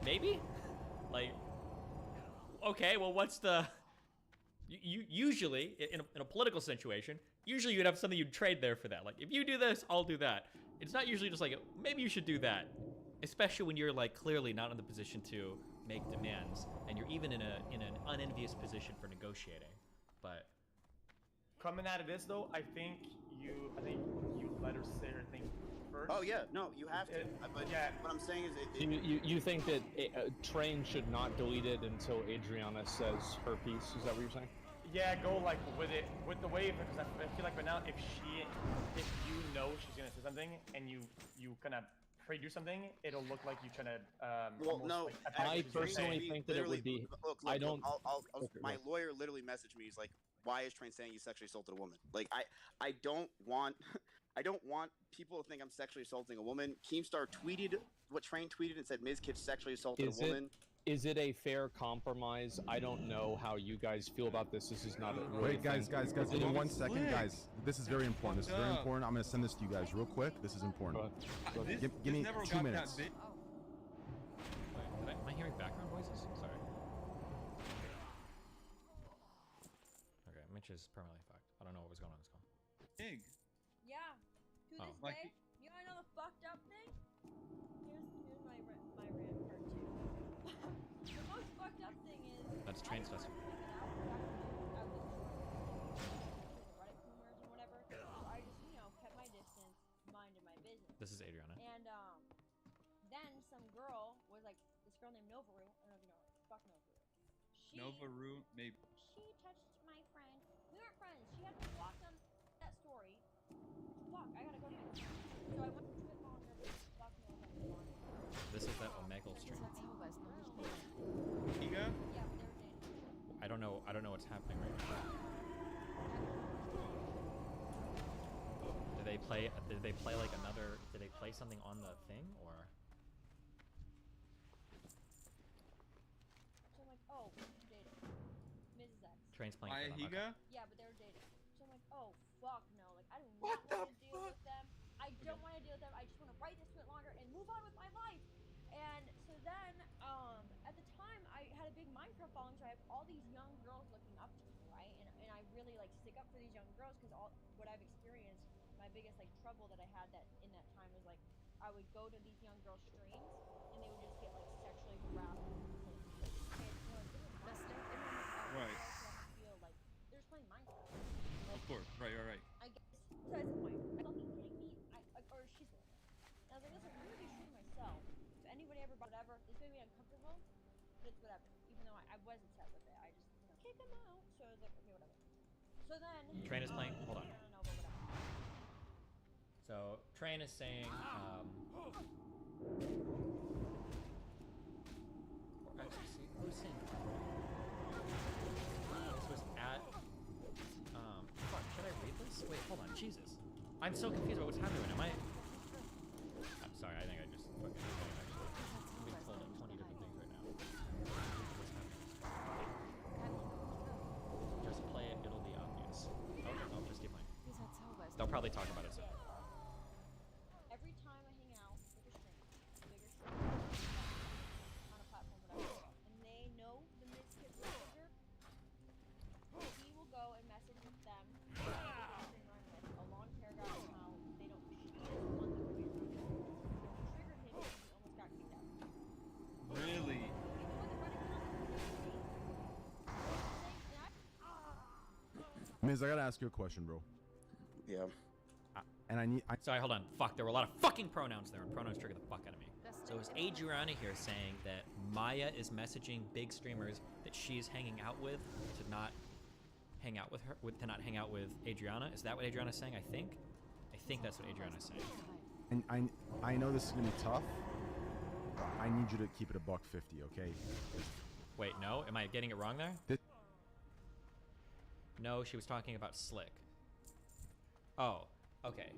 Maybe? Like, okay, well, what's the... Usually, in a political situation, usually you'd have something you'd trade there for that. Like, if you do this, I'll do that. It's not usually just like, maybe you should do that. Especially when you're, like, clearly not in the position to make demands, and you're even in an unenvious position for negotiating. But coming out of this, though, I think you let her say her thing first. Oh yeah, no, you have to. But yeah, what I'm saying is, you think that Train should not delete it until Adriana says her piece? Is that what you're saying? Yeah, go like with the wave, because I feel like right now, if you know she's gonna say something and you kind of do something, it'll look like you trying to. Well, no, like, I personally think that it would be. Look, I don't. My lawyer literally messaged me. He's like, "Why is Train saying you sexually assaulted a woman?" Like, I don't want people to think I'm sexually assaulting a woman. Keemstar tweeted what Train tweeted and said Miz Kip sexually assaulted a woman. Is it a fair compromise? I don't know how you guys feel about this. This is not a really Wait, guys, give me 1 second, guys. This is very important. This is very important. I'm gonna send this to you guys real quick. This is important. Give me 2 minutes. Wait, am I hearing background voices? Sorry. Okay, Mitch is permanently fucked. I don't know what was going on in this call. Big. Yeah. To this day, you wanna know the fucked up thing? Here's my rant part two. The most fucked up thing is that's Train stuff. I just, kept my distance, minded my business. This is Adriana. And then some girl was like, this girl named Novaru. I don't know if you know her. Fuck Novaru. Novaru, maybe. She touched my friend. We weren't friends. She had me blocked on that story. Fuck, I gotta go next. So I went to it on her. Fuck no, This is that I don't know what's happening right now. Did they play like another? Did they play something on the thing or? So I'm like, oh, dating. Mrs. X. Train's playing for them. Okay. Higa? Yeah, but they were dating. So I'm like, oh, fuck no. Like, I do not want to deal with them. I don't want to deal with them. I just want to write this bit longer and move on with my life. And so then, at the time, I had a big Minecraft following, so I have all these young girls looking up to me, right? And I really, like, stick up for these young girls, because all what I've experienced, my biggest, like, trouble that I had that in that time was, like, I would go to these young girls' streams, and they would just get, like, sexually harassed. And, you know, this is Minecraft. Right. Feel like they're just playing Minecraft. Of course. Right. I guess besides the point, are you fucking kidding me? Or she's doing it. And I was like, listen, I'm gonna be true to myself. If anybody ever whatever, this made me uncomfortable, but it's whatever. Even though I was upset with it, I just kick him out. So I was like, okay, whatever. So then Train is playing. Hold on. no, but whatever. So Train is saying. Or actually, see, who's saying? This was at. Fuck. Should I read this? Wait, hold on. Jesus. I'm so confused about what's happening. Am I? I'm sorry. I think I just fucking. I'm being told 20 different things right now. What's happening? Just play it. It'll be obvious. Okay. I'll just keep playing. They'll probably talk about it soon. Every time I hang out with a streamer, bigger streamer, on a platform, whatever, and they know the Miskit Messenger, he will go and message with them, a long paragraph on how they don't, she doesn't want them to be around him. It triggered him and he almost got kicked out. Really? Miz, I gotta ask you a question, bro. Yeah. And I need. Sorry, hold on. Fuck, there were a lot of fucking pronouns there, and pronouns trigger the fuck out of me. So is Adriana here saying that Maya is messaging big streamers that she's hanging out with to not hang out with her, to not hang out with Adriana? Is that what Adriana's saying? I think that's what Adriana's saying. And I know this is gonna be tough. I need you to keep it a $150, okay? Wait, no? Am I getting it wrong there? No, she was talking about Slick. Oh, okay.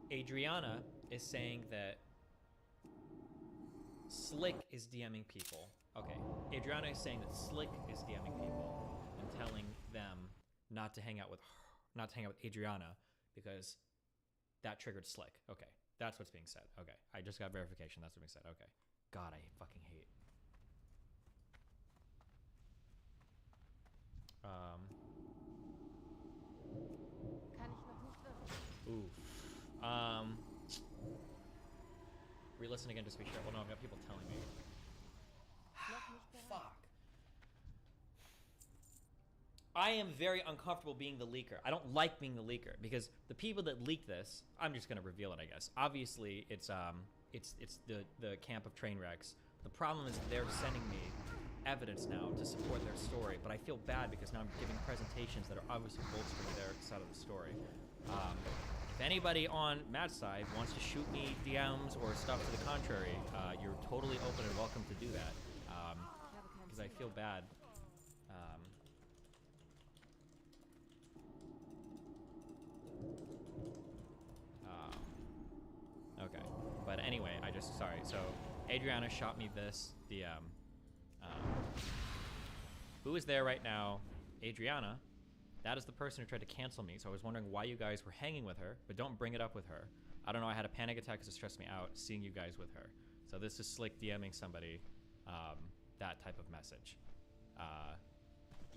Adriana is saying that Slick is DMing people. Okay, Adriana is saying that Slick is DMing people and telling them not to hang out with her, not to hang out with Adriana because that triggered Slick. Okay, that's what's being said. Okay, I just got verification. That's what's being said. Okay. God, I fucking hate. Oof. Re-listen again just to be sure. Well, no, I've got people telling me. Fuck. I am very uncomfortable being the leaker. I don't like being the leaker because the people that leaked this, I'm just gonna reveal it, I guess. Obviously, it's the camp of train wrecks. The problem is they're sending me evidence now to support their story, but I feel bad because now I'm giving presentations that are obviously bolstering their side of the story. If anybody on Matt's side wants to shoot me DMs or stuff to the contrary, you're totally open and welcome to do that. Because I feel bad. Okay, but anyway, sorry. So Adriana shot me this DM. Who is there right now? Adriana. That is the person who tried to cancel me, so I was wondering why you guys were hanging with her, but don't bring it up with her. I don't know, I had a panic attack because it stressed me out seeing you guys with her. So this is Slick DMing somebody, that type of message.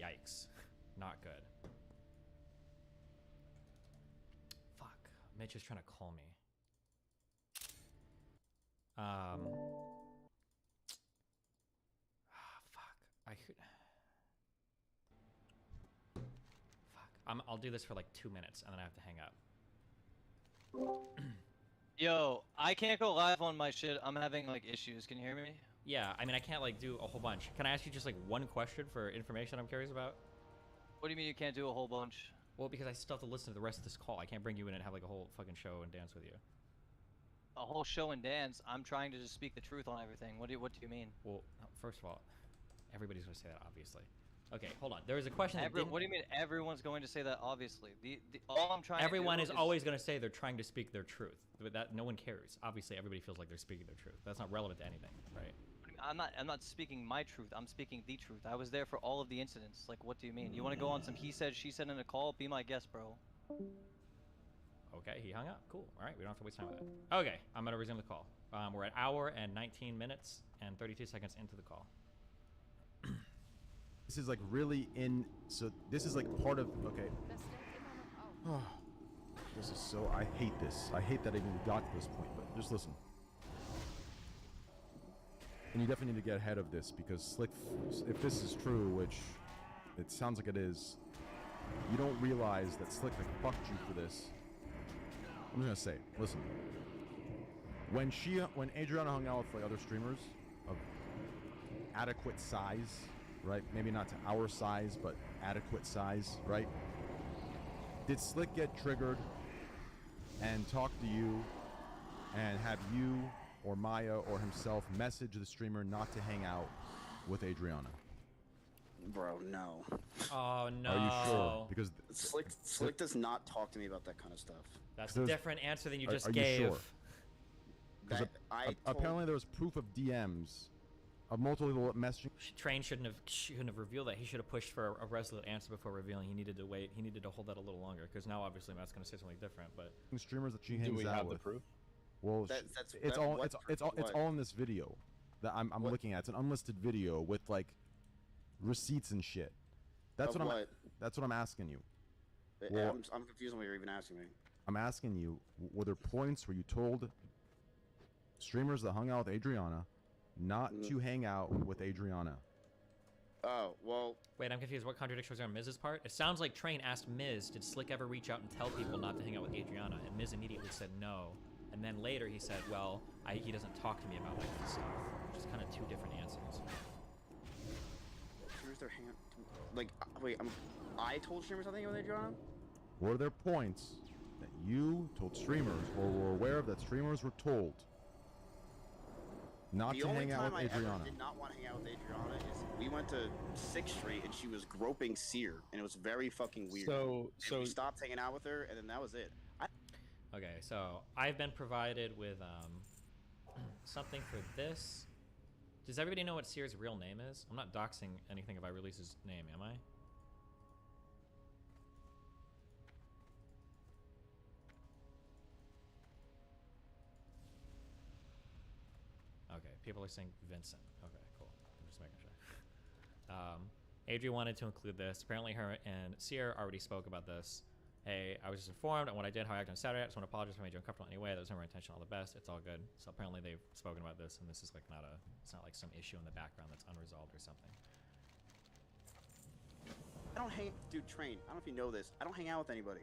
Yikes. Not good. Fuck. Mitch is trying to call me. Fuck. I could... I'll do this for like 2 minutes and then I have to hang up. Yo, I can't go live on my shit. I'm having like issues. Can you hear me? Yeah, I mean, I can't like do a whole bunch. Can I ask you just like one question for information I'm curious about? What do you mean you can't do a whole bunch? Well, because I still have to listen to the rest of this call. I can't bring you in and have like a whole fucking show and dance with you. A whole show and dance? I'm trying to just speak the truth on everything. What do you mean? Well, first of all, everybody's gonna say that, obviously. Okay, hold on. There was a question that didn't... What do you mean everyone's going to say that? Obviously, all I'm trying. Everyone to is do always going to say they're trying to speak their truth, but that no one cares. Obviously, everybody feels like they're speaking their truth. That's not relevant to anything, right? I'm not speaking my truth. I'm speaking the truth. I was there for all of the incidents. Like, what do you mean? You want to go on some he said, she said in a call? Be my guest, bro. Okay, he hung up. Cool. All right, we don't have to waste time with that. Okay, I'm going to resume the call. We're at hour and 19 minutes and 32 seconds into the call. This is like really so this is like part of, okay. Oh, this is so, I hate this. I hate that I even got to this point, but just listen. And you definitely need to get ahead of this because Slick, if this is true, which it sounds like it is, you don't realize that Slick like fucked you for this. I'm just gonna say, listen. When Adriana hung out with like other streamers of adequate size, right? Maybe not to our size, but adequate size, right? Did Slick get triggered and talk to you and have you or Maya or himself message the streamer not to hang out with Adriana? Bro, no. Oh no. Are you sure? Because Slick does not talk to me about that kind of stuff. That's a different answer than you just are gave. You sure? Apparently there was proof of DMs of multiple messaging. Train shouldn't have revealed that. He should have pushed for a resolute answer before revealing. He needed to wait. He needed to hold that a little longer because now obviously Matt's going to say something different. But streamers that she hangs out with. Do we have the proof? Well, it's all in this video that I'm looking at. It's an unlisted video with like receipts and shit. That's what I'm asking you. Well, I'm confused on what you're even asking me. I'm asking you, were there points where you told streamers that hung out with Adriana not to hang out with Adriana? Oh, well... Wait, I'm confused. What contradiction was there on Miz's part? It sounds like Train asked Miz, did Slick ever reach out and tell people not to hang out with Adriana? And Miz immediately said no. And then later he said, well, he doesn't talk to me about that kind of stuff. Which is kind of two different answers. Here's their hand... Like, wait, I told streamers something with Adriana? Were there points that you told streamers or were aware of that streamers were told not to hang out with Adriana? The only time I ever did not want to hang out with Adriana is we went to 6th Street and she was groping Seer, and it was very fucking weird. So we stopped hanging out with her, and then that was it. Okay, so I've been provided with something for this. Does everybody know what Seer's real name is? I'm not doxing anything if I release his name, am I? Okay, people are saying Vincent. Okay, cool. I'm just making sure. Adri wanted to include this. Apparently her and Seer already spoke about this. Hey, I was just informed on what I did, how I acted on Saturday. I just want to apologize if I made you uncomfortable in any way. That was never my intention. All the best. It's all good. So apparently they've spoken about this, and this is like it's not like some issue in the background that's unresolved or something. I don't Train. I don't know if you know this. I don't hang out with anybody.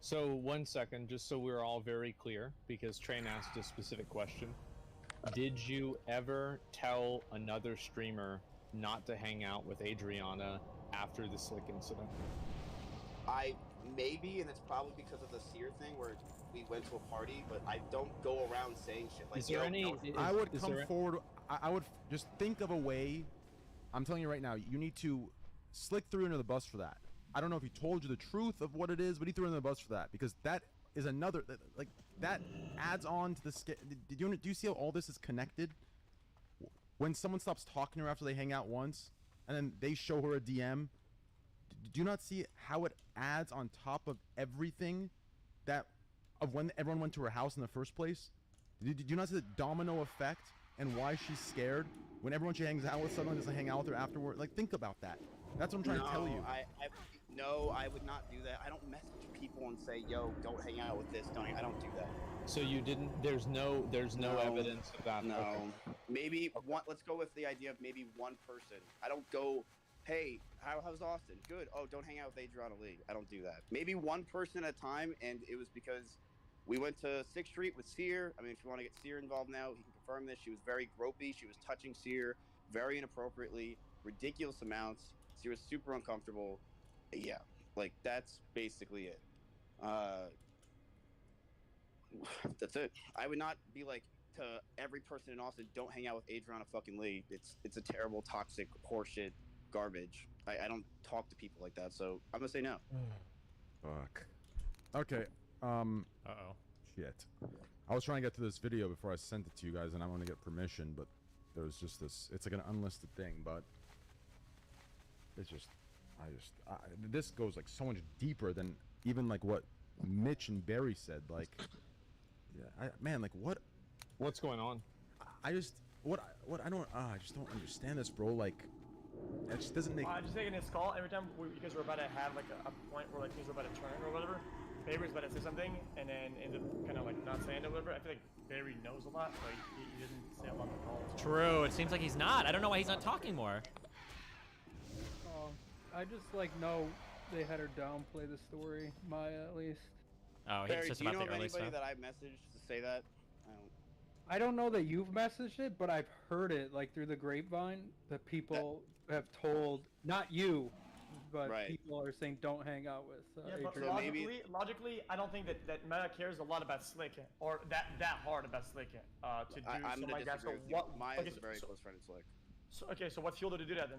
So 1 second, just so we're all very clear, because Train asked a specific question. Did you ever tell another streamer not to hang out with Adriana after the Slick incident? Maybe, and it's probably because of the Seer thing where we went to a party, but I don't go around saying shit like. Is there any? I would come forward. I would just think of a way. I'm telling you right now, you need to Slick threw under the bus for that. I don't know if he told you the truth of what it is, but he threw under the bus for that because that is another like that adds on to the. Do you see how all this is connected? When someone stops talking to her after they hang out once, and then they show her a DM. Do you not see how it adds on top of everything of when everyone went to her house in the first place? Did you not see the domino effect and why she's scared when everyone she hangs out with suddenly doesn't hang out with her afterward? Like, think about that. That's what I'm trying to tell you. No, I would not do that. I don't message people and say, yo, don't hang out with this. I don't do that. So you didn't, there's no evidence of that? No. Okay. Maybe let's go with the idea of maybe one person. I don't go, hey, how's Austin? Good. Oh, don't hang out with Adriana Lee. I don't do that. Maybe one person at a time, and it was because we went to 6th Street with Seer. I mean, if you want to get Seer involved now, he can confirm this. She was very gropey. She was touching Seer very inappropriately, ridiculous amounts. Seer was super uncomfortable. Yeah, like, that's basically it. That's it. I would not be like to every person in Austin, don't hang out with Adriana fucking Lee. It's a terrible, toxic horseshit garbage. I don't talk to people like that, so I'm gonna say no. Fuck. Okay. Uh-oh. Shit. I was trying to get to this video before I sent it to you guys, and I want to get permission, but there was just this. It's like an unlisted thing, but it's just, this goes like so much deeper than even like what Mitch and Barry said. Like, yeah, man, like what's going on? I just I just don't understand this, bro. Like, it just doesn't make. Just taking this call every time you guys were about to have like a point where like things were about to turn or whatever. Barry was about to say something and then ended up kind of like not saying it or whatever. I feel like Barry knows a lot, but he didn't say a lot on the call. True. It seems like he's not. I don't know why he's not talking more. I just like know they had her downplay the story, Maya at least. Oh, he's Barry, just do you about know the of early anybody stuff. that I messaged to say that? I don't know that you've messaged it, but I've heard it like through the grapevine that people have told, not you, but people are saying don't hang out with Yeah, but Adrian. logically, I don't think that Maya cares a lot about Slick or that hard about Slick to do I'm something gonna like that. So disagree with you. what? Maya's Okay, a very close friend of Slick. So okay, so what fueled her to do that then?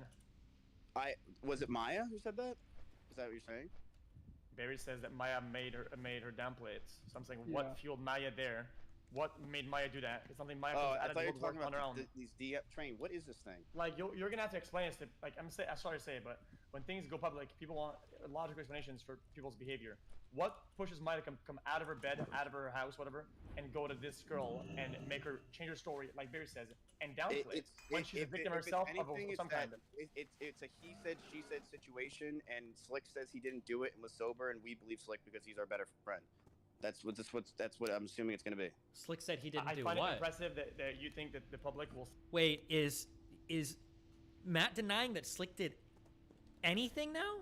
Was it Maya who said that? Is that what you're saying? Barry says that Maya made her downplay it. So I'm saying, what fueled Maya there? What made Maya do that? It's something Maya I could thought you have were talking on her about own. these DM train. What is this thing? Like you're gonna have to explain this to like I'm sorry to say it, but when things go public, people want logical explanations for people's behavior. What pushes Maya to come out of her bed, out of her house, whatever, and go to this girl and make her change her story, like Barry says, and downplay it when she's a victim herself of some kind? It's a he said she said situation, and Slick says he didn't do it and was sober, and we believe Slick because he's our better friend. That's what I'm assuming it's gonna be. Slick said he didn't do what? I find what? it impressive that you think that the public will. Wait, is Matt denying that Slick did anything now,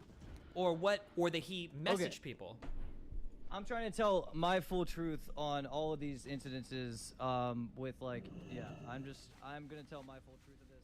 or what? Or that he messaged people? I'm trying to tell my full truth on all of these incidences. With like, yeah, I'm gonna tell my full truth of this.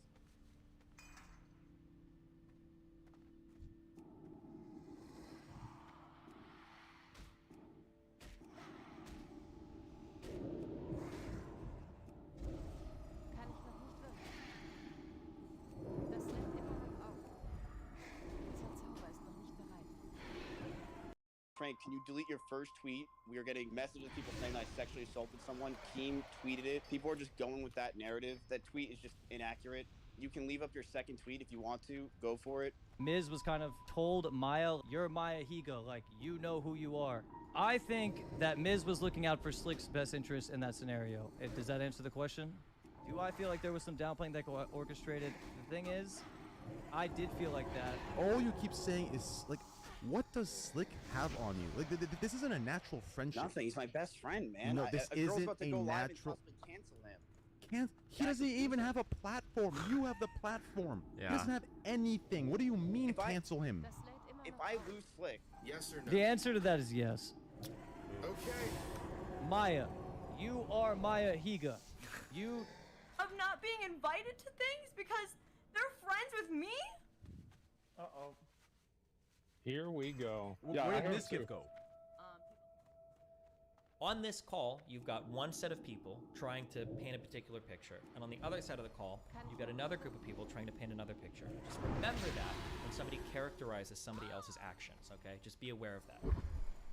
Frank, can you delete your first tweet? We are getting messages of people saying that I sexually assaulted someone. Keem tweeted it. People are just going with that narrative. That tweet is just inaccurate. You can leave up your second tweet if you want to. Go for it. Miz was kind of told Maya, you're Maya Higa, like, you know who you are. I think that Miz was looking out for Slick's best interest in that scenario. Does that answer the question? Do I feel like there was some downplaying that got orchestrated? The thing is, I did feel like that. All you keep saying is, like, what does Slick have on you? Like, this isn't a natural friendship. Nothing. He's my best friend, man. No, this isn't about to a go live and natural. possibly cancel him. He doesn't even have a platform. You have the platform. Yeah. He doesn't have anything. What do you mean cancel him? If I lose Slick, yes or no? The answer to that is yes. Okay. Maya, you are Maya Higa. You... Of not being invited to things because they're friends with me? Uh-oh. Here we go. Where did this kid go? On this call, you've got one set of people trying to paint a particular picture, and on the other side of the call, you've got another group of people trying to paint another picture. Just remember that when somebody characterizes somebody else's actions, okay? Just be aware of that.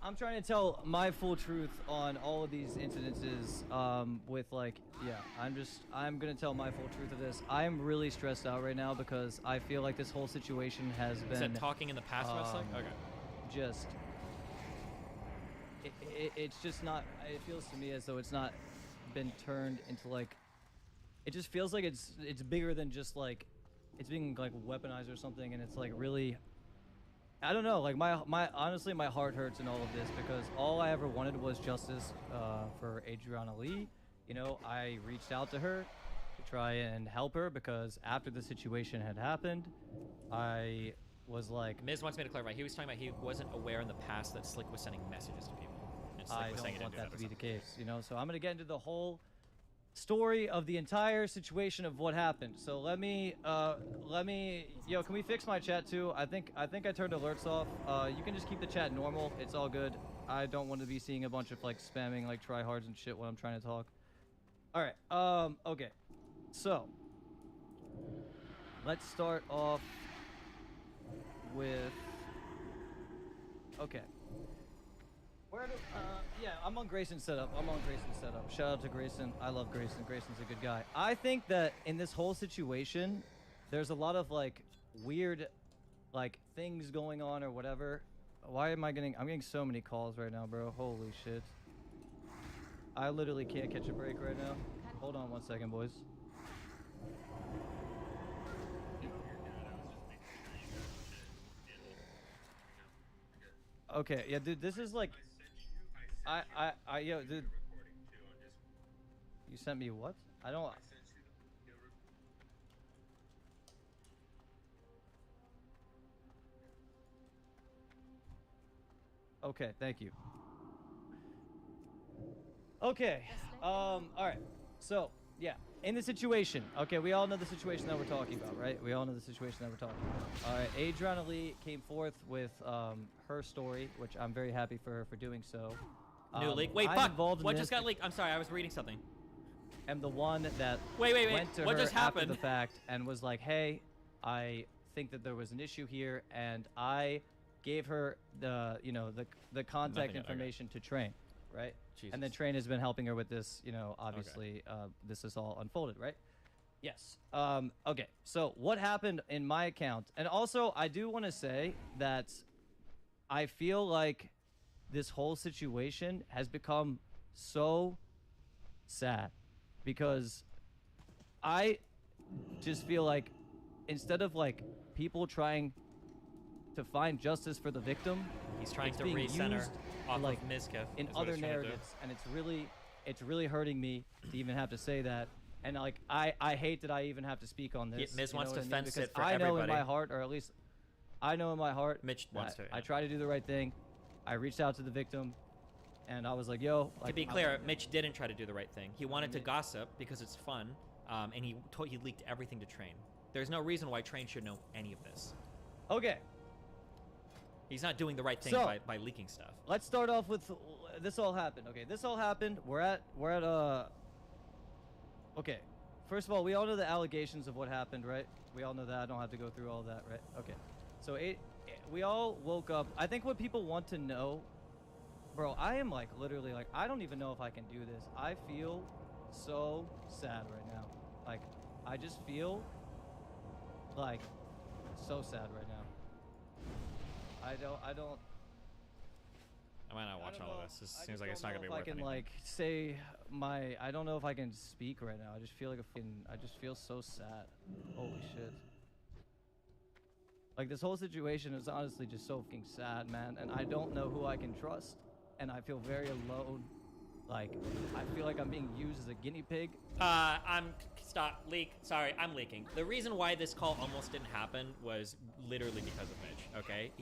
I'm trying to tell my full truth on all of these incidences, with like, yeah, I'm gonna tell my full truth of this. I'm really stressed out right now because I feel like this whole situation has been... Is that talking in the past about Slick? Okay. Just... It's just not... It feels to me as though it's not been turned into like... It just feels like it's bigger than just like... It's being like weaponized or something, and it's like really... I don't know, like honestly my heart hurts in all of this because all I ever wanted was justice for Adriana Lee. You know, I reached out to her to try and help her because after the situation had happened, I was like... Miz wants me to clarify, he was talking about he wasn't aware in the past that Slick was sending messages to people. And Slick I was saying don't he want didn't that do to be the case, you know, so I'm gonna get into the whole story of the entire situation of what happened. So let me, yo, can we fix my chat too? I think I turned alerts off. You can just keep the chat normal. It's all good. I don't want to be seeing a bunch of like spamming like tryhards and shit when I'm trying to talk. All right. Okay. So let's start off with. Okay. Where do, yeah, I'm on Grayson's setup. Shout out to Grayson. I love Grayson. Grayson's a good guy. I think that in this whole situation, there's a lot of like weird, like things going on or whatever. Why am I getting? I'm getting so many calls right now, bro. Holy shit. I literally can't catch a break right now. Hold on 1 second, boys. Okay, yeah, dude, this is like, yo, dude. You sent me what? I don't. Okay, thank you. Okay, all right. So, yeah, in the situation, okay, we all know the situation that we're talking about, right? We all know the situation that we're talking about. All right, Adriana Lee came forth with her story, which I'm very happy for her for doing so. New leak. Wait, fuck. What just got leaked? I'm sorry, I was reading something. I'm the one that wait. went to What her just after happened? the fact and was like, hey, I think that there was an issue here, and I gave her the, you know, the contact Nothing yet, okay. information to Train, right? Jesus. And then Train has been helping her with this, you know, obviously, this is all unfolded, right? Yes. Okay, so what happened in my account, and also I do want to say that I feel like this whole situation has become so sad because I just feel like instead of like people trying to find justice for the victim, He's trying it's to being recenter used off like of Mizkif in is what other he's trying to do. narratives, and it's really hurting me to even have to say that. And like I hate that I even have to speak on this. Miz you wants know to what I mean? fence Because it for I know in everybody. my heart, or at least I know in my heart, Mitch wants to. I Yeah. try to do the right thing. I reached out to the victim, and I was like, "Yo." To Like, be clear, Mitch didn't try to do the right thing. He wanted to gossip because it's fun, and he leaked everything to Train. There's no reason why Train should know any of this. Okay. He's not doing the right thing So, by leaking stuff. Let's start off with this all happened. Okay, this all happened. We're at okay. First of all, we all know the allegations of what happened, right? We all know that. I don't have to go through all that, right? Okay. So we all woke up. I think what people want to know, bro, I am like literally like I don't even know if I can do this. I feel so sad right now. Like I just feel like so sad right now. I don't. I might not watch all of this. This seems like it's not gonna be I worth can anything. like say my. I don't know if I can speak right now. I just feel like I just feel so sad. Holy shit. Like this whole situation is honestly just so fucking sad, man. And I don't know who I can trust. And I feel very alone. Like I feel like I'm being used as a guinea pig. Sorry, I'm leaking. The reason why this call almost didn't happen was literally because of Mitch. Okay,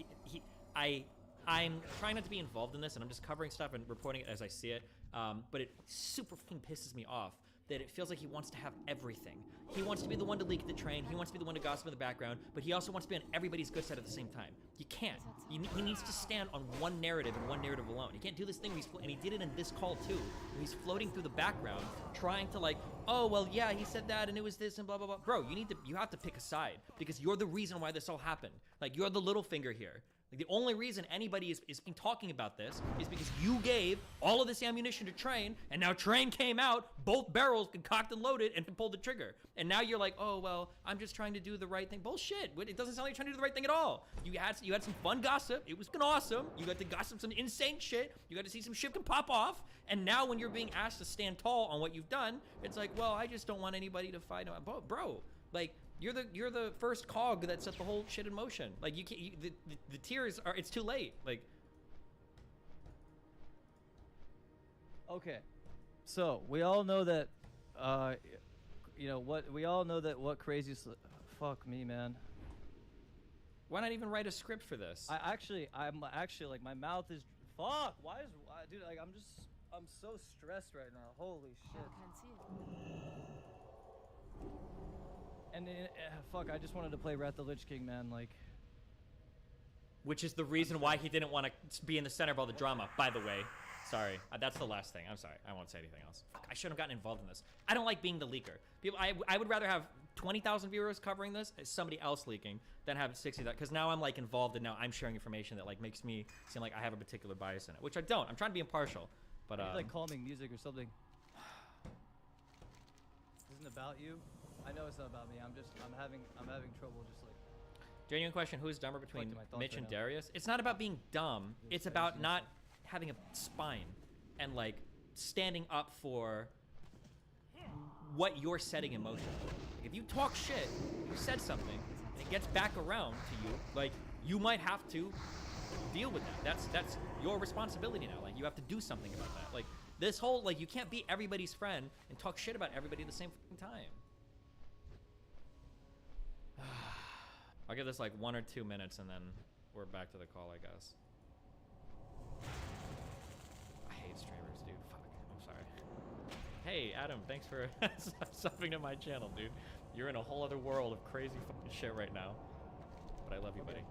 I'm trying not to be involved in this, and I'm just covering stuff and reporting it as I see it. But it super fucking pisses me off that it feels like he wants to have everything. He wants to be the one to leak the Train. He wants to be the one to gossip in the background, but he also wants to be on everybody's good side at the same time. You can't. He needs to stand on one narrative and one narrative alone. He can't do this thing where and he did it in this call too, where he's floating through the background, trying to like, oh, well, yeah, he said that and it was this and blah, blah, blah. Bro, you have to pick a side because you're the reason why this all happened. Like, you're the little finger here. Like, the only reason anybody is talking about this is because you gave all of this ammunition to Train, and now Train came out, both barrels cocked and loaded, and pulled the trigger. And now you're like, oh, well, I'm just trying to do the right thing. Bullshit. It doesn't sound like you're trying to do the right thing at all. You had some fun gossip. It was fucking awesome. You got to gossip some insane shit. You got to see some shit can pop off. And now when you're being asked to stand tall on what you've done, it's like, well, I just don't want anybody to fight. Bro, like, you're the first cog that set the whole shit in motion. Like you can't. The tears are. It's too late. Like. Okay, so we all know that. You know what? We all know that what crazy. Fuck me, man. Why not even write a script for this? I'm actually like my mouth is. Fuck. Dude? Like I'm so stressed right now. Holy shit. I can't see it. And fuck, I just wanted to play Wrath the Lich King, man, like... Which is the reason why he didn't want to be in the center of all the drama, by the way. Sorry, that's the last thing. I'm sorry. I won't say anything else. Fuck, I shouldn't have gotten involved in this. I don't like being the leaker. People, I would rather have 20,000 viewers covering this as somebody else leaking than have 60,000. Because now I'm like involved and now I'm sharing information that like makes me seem like I have a particular bias in it, which I don't. I'm trying to be impartial, but like calming music or something. This isn't about you. I know it's not about me. I'm having trouble just like. Genuine question: who is dumber between my thoughts Mitch right and now. Darius? It's not about being dumb. It's about not having a spine and like standing up for what you're setting in motion. Like, if you talk shit, you said something, and it gets back around to you, like you might have to deal with that. That's your responsibility now. Like you have to do something about that. Like this whole like you can't be everybody's friend and talk shit about everybody at the same time. I'll give this like 1 or 2 minutes and then we're back to the call, I guess. I hate streamers, dude. Fuck. I'm sorry. Hey, Adam, thanks for subbing to my channel, dude. You're in a whole other world of crazy fucking shit right now. But I love you, buddy.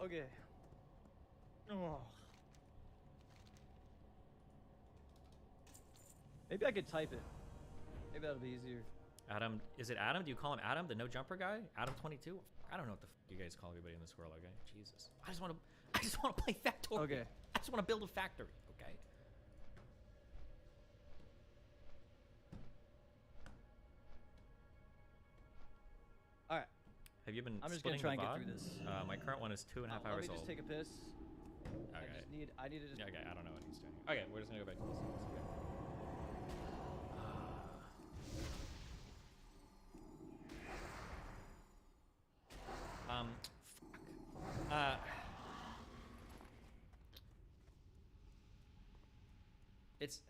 Okay. Oh. Maybe I could type it. Maybe that'll be easier. Adam, is it Adam? Do you call him Adam, the no jumper guy? Adam 22? I don't know what the fuck you guys call everybody in this world, okay? Jesus. I just want to play Factory. Okay. I just want to build a factory, okay? All right. Have you been I'm just gonna try and get through this. My current one is 2.5 hours old. Let me just take a piss. Okay. I need to just. Yeah, okay, I don't know what he's doing. Okay, we're just gonna go back to this. Okay. Fuck. It's.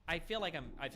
I feel like I'm. I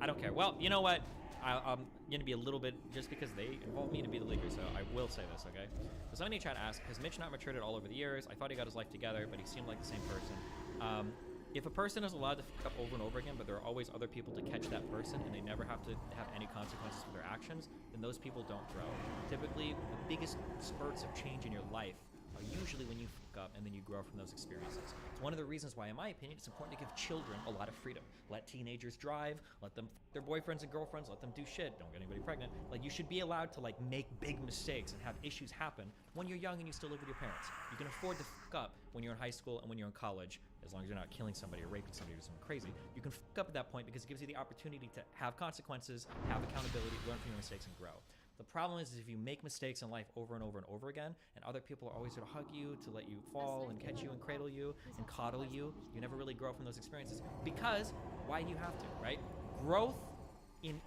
don't care. Well, you know what? I'm gonna be a little bit just because they involved me to be the leaker, so I will say this, okay? So somebody in chat asked, has Mitch not matured at all over the years? I thought he got his life together, but he seemed like the same person. If a person is allowed to fuck up over and over again, but there are always other people to catch that person and they never have to have any consequences for their actions, then those people don't grow. Typically, the biggest spurts of change in your life are usually when you fuck up and then you grow from those experiences. It's one of the reasons why, in my opinion, it's important to give children a lot of freedom. Let teenagers drive, let them fuck their boyfriends and girlfriends, let them do shit, don't get anybody pregnant. Like, you should be allowed to, like, make big mistakes and have issues happen when you're young and you still live with your parents. You can afford to fuck up when you're in high school and when you're in college, as long as you're not killing somebody or raping somebody or something crazy. You can fuck up at that point because it gives you the opportunity to have consequences, have accountability, learn from your mistakes, and grow. The problem is if you make mistakes in life over and over and over again, and other people are always there to hug you, to let you fall and catch you and cradle you and coddle you, you never really grow from those experiences. Because why do you have to, right? Growth in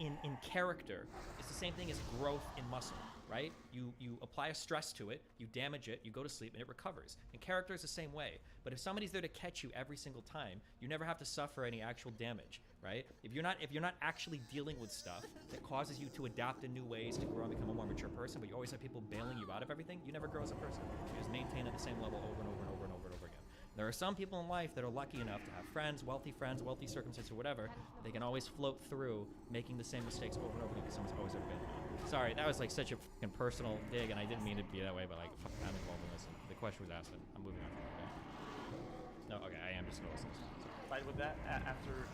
character is the same thing as growth in muscle, right? You apply a stress to it, you damage it, you go to sleep, and it recovers. And character is the same way. But if somebody's there to catch you every single time, you never have to suffer any actual damage, right? If you're not actually dealing with stuff that causes you to adapt in new ways to grow and become a more mature person, but you always have people bailing you out of everything, you never grow as a person. You just maintain at the same level over and over and over and over and over again. There are some people in life that are lucky enough to have friends, wealthy circumstances, or whatever. They can always float through making the same mistakes over and over again because someone's always there to bail them out. Sorry, that was like such a fucking personal dig, and I didn't mean it to be that way, but like, fuck, I'm involved in this. And the question was asked, and I'm moving on from it, okay? No, okay, I am just gonna listen. Fight with that after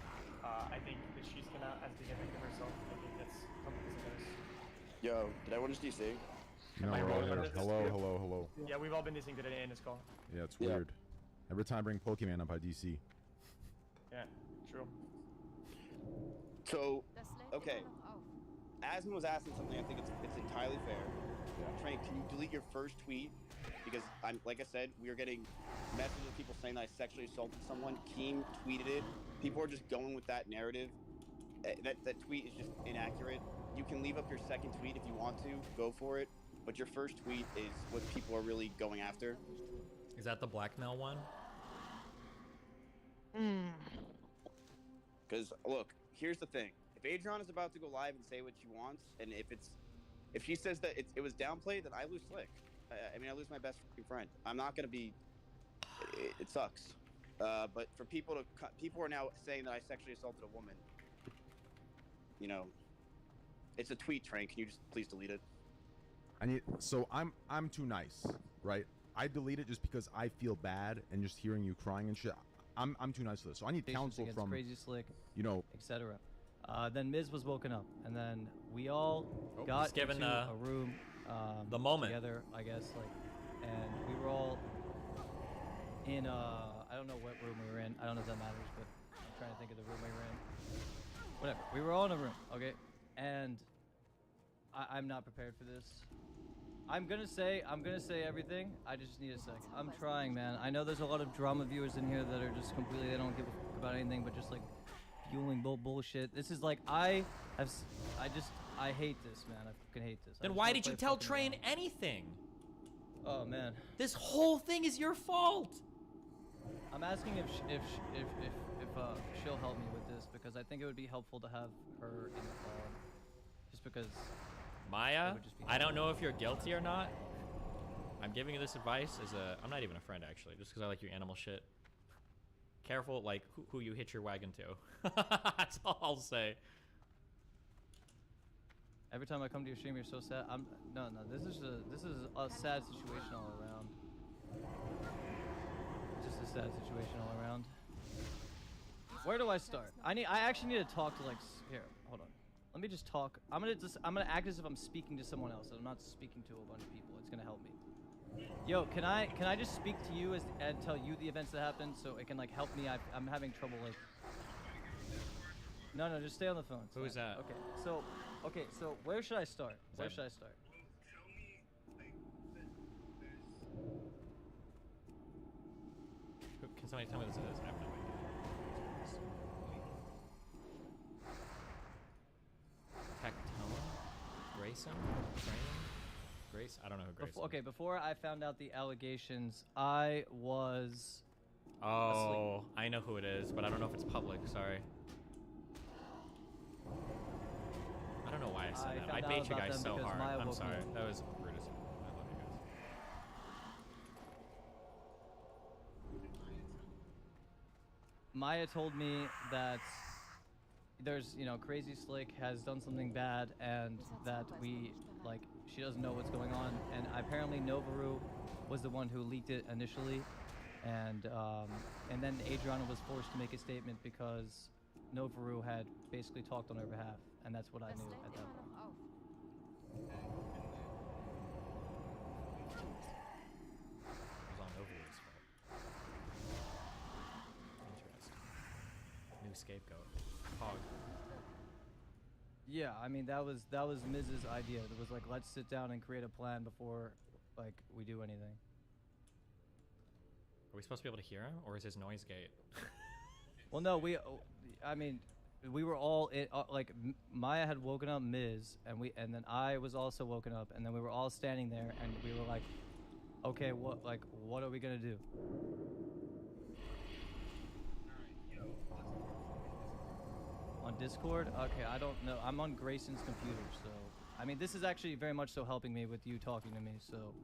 I think that she's come out as being a victim herself. I think that's completely better. Yo, did everyone just DC? No, we're all here. Hello. Yeah, we've all been DCing today in this call. Yeah, it's weird. Every time I bring Pokemon up, I DC. Yeah, true. So, okay. Asman was asking something. I think it's entirely fair. Train, can you delete your first tweet? Because like I said, we are getting messages of people saying that I sexually assaulted someone. Keem tweeted it. People are just going with that narrative. That tweet is just inaccurate. You can leave up your second tweet if you want to. Go for it. But your first tweet is what people are really going after. Is that the blackmail one? Because look, here's the thing: if Adrian is about to go live and say what she wants, and if she says that it was downplayed, then I lose Slick. I mean, I lose my best friend. I'm not gonna be. It sucks. But for people are now saying that I sexually assaulted a woman. You know, it's a tweet, Train. Can you just please delete it? So I'm too nice, right? I delete it just because I feel bad and just hearing you crying and shit. I'm too nice for this. So I need counsel against from Crazy Slick, you know, etc. Then Miz was woken up, and then we all got Just given, into a room the moment together, I guess, like, and we were all in I don't know what room we were in. I don't know if that matters, but I'm trying to think of the room we were in. Whatever. We were all in a room, okay? And I'm not prepared for this. I'm gonna say everything. I just need a second. I'm trying, man. I know there's a lot of drama viewers in here that are just completely, they don't give a fuck about anything, but just like fueling bullshit. This is like, I hate this, man. I fucking hate this. Then why did you tell Train anything? Oh man, this whole thing is your fault. I'm asking if she'll help me with this, because I think it would be helpful to have her in the call. Just because. Maya, I don't know if you're guilty or not. I'm giving you this advice as I'm not even a friend actually, just because I like your animal shit. Careful, like who you hitch your wagon to. That's all I'll say. Every time I come to your stream, you're so sad. No. This is a sad situation all around. Just a sad situation all around. Where do I start? I actually need to talk to, like, here. Hold on. Let me just talk. I'm gonna act as if I'm speaking to someone else. I'm not speaking to a bunch of people. It's gonna help me. Yo, can I just speak to you and tell you the events that happened so it can, like, help me? I'm having trouble, like. No, just stay on the phone. Who is that? Okay, so where should I start? Where should I start? Can somebody tell me what this is? I have no idea. Tectone? Grayson? Training? Grace? I don't know who Grace is. Before I found out the allegations, I was asleep. I know who it is, but I don't know if it's public. Sorry. I don't know why I said that. I bait you guys so hard. I'm sorry. That was rude as fuck. I love you guys. Maya told me that there's, Crazy Slick has done something bad and that she doesn't know what's going on. And apparently Novaru was the one who leaked it initially. And then Adriana was forced to make a statement because Novaru had basically talked on her behalf. And that's what I knew at that point. It was on Novaru's fault. Interesting. New scapegoat. Hog. Yeah, I mean that was Miz's idea. It was like, let's sit down and create a plan before we do anything. Are we supposed to be able to hear him, or is his noise gate? Well, no, we were all Maya had woken up Miz, and then I was also woken up, and then we were all standing there, and we were like, okay, what are we gonna do? On Discord? Okay, I don't know. I'm on Grayson's computer, so I mean this is actually very much so helping me with you talking to me, so.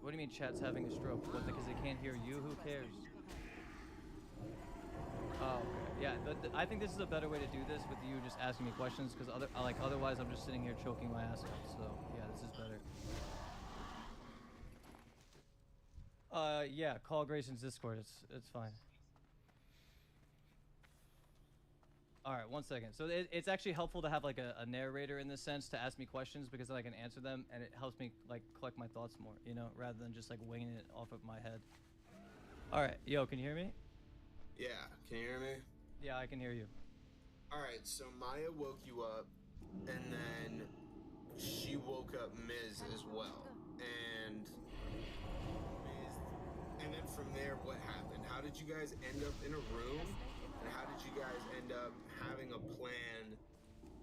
What do you mean chat's having a stroke? What, because they can't hear you? Who cares? Oh, okay. Yeah, I think this is a better way to do this with you just asking me questions, because otherwise I'm just sitting here choking my ass off, so yeah, this is better. Yeah, call Grayson's Discord, it's fine. Alright, 1 second. So it's actually helpful to have like a narrator in this sense to ask me questions, because then I can answer them and it helps me like collect my thoughts more, rather than just like winging it off of my head. Alright, yo, can you hear me? Yeah, can you hear me? Yeah, I can hear you. Alright, so Maya woke you up and then she woke up Miz as well. And then from there, what happened? How did you guys end up in a room? And how did you guys end up having a plan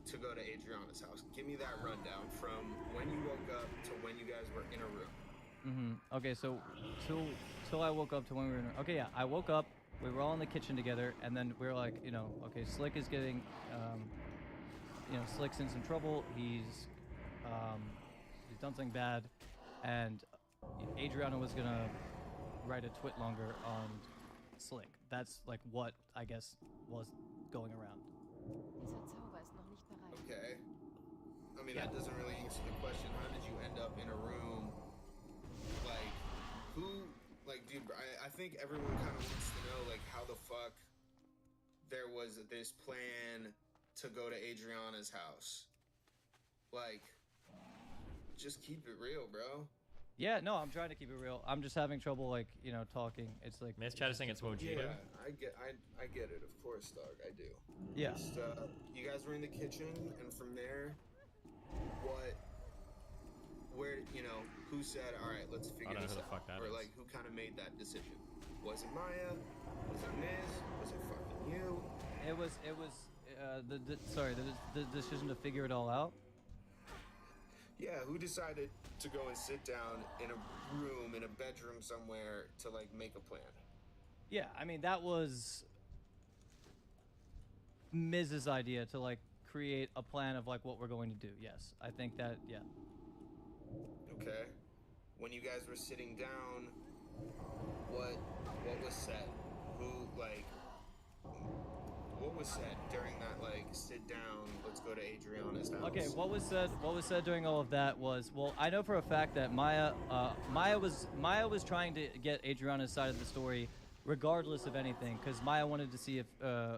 to go to Adriana's house? Give me that rundown from when you woke up to when you guys were in a room. Okay, so till I woke up to when we were in a room. Okay, yeah, I woke up, we were all in the kitchen together, and then we were like, okay, Slick is getting, Slick's in some trouble, he's done something bad, and Adriana was gonna write a twit longer on Slick. That's like what I guess was going around. Okay. mean, that doesn't really answer the question. How did you end up in a room? Like, who? Like, dude, I think everyone kind of wants to know, like, how the fuck there was this plan to go to Adriana's house. Like, just keep it real, bro. Yeah, no, I'm trying to keep it real. I'm just having trouble, like, you know, talking. It's like Miss Chat is saying it's Mojito. Yeah, I get it, of course, dog. I do. Yeah. Just, you guys were in the kitchen, and from there, where, you know, who said, all right, let's figure I don't know this who the out? fuck that Or, is. like, who kind of made that decision? Was it Maya? Was it Miz? Was it fucking you? It was the decision to figure it all out. Yeah, who decided to go and sit down in a room, in a bedroom somewhere to, like, make a plan? Yeah, I mean, that was Miz's idea to, like, create a plan of, like, what we're going to do. Yes, I think that, yeah. Okay. When you guys were sitting down, what was said? What was said during that, like, sit down, let's go to Adriana's house? Okay, what was said during all of that was, well, I know for a fact that Maya was trying to get Adriana's side of the story regardless of anything, because Maya wanted to see if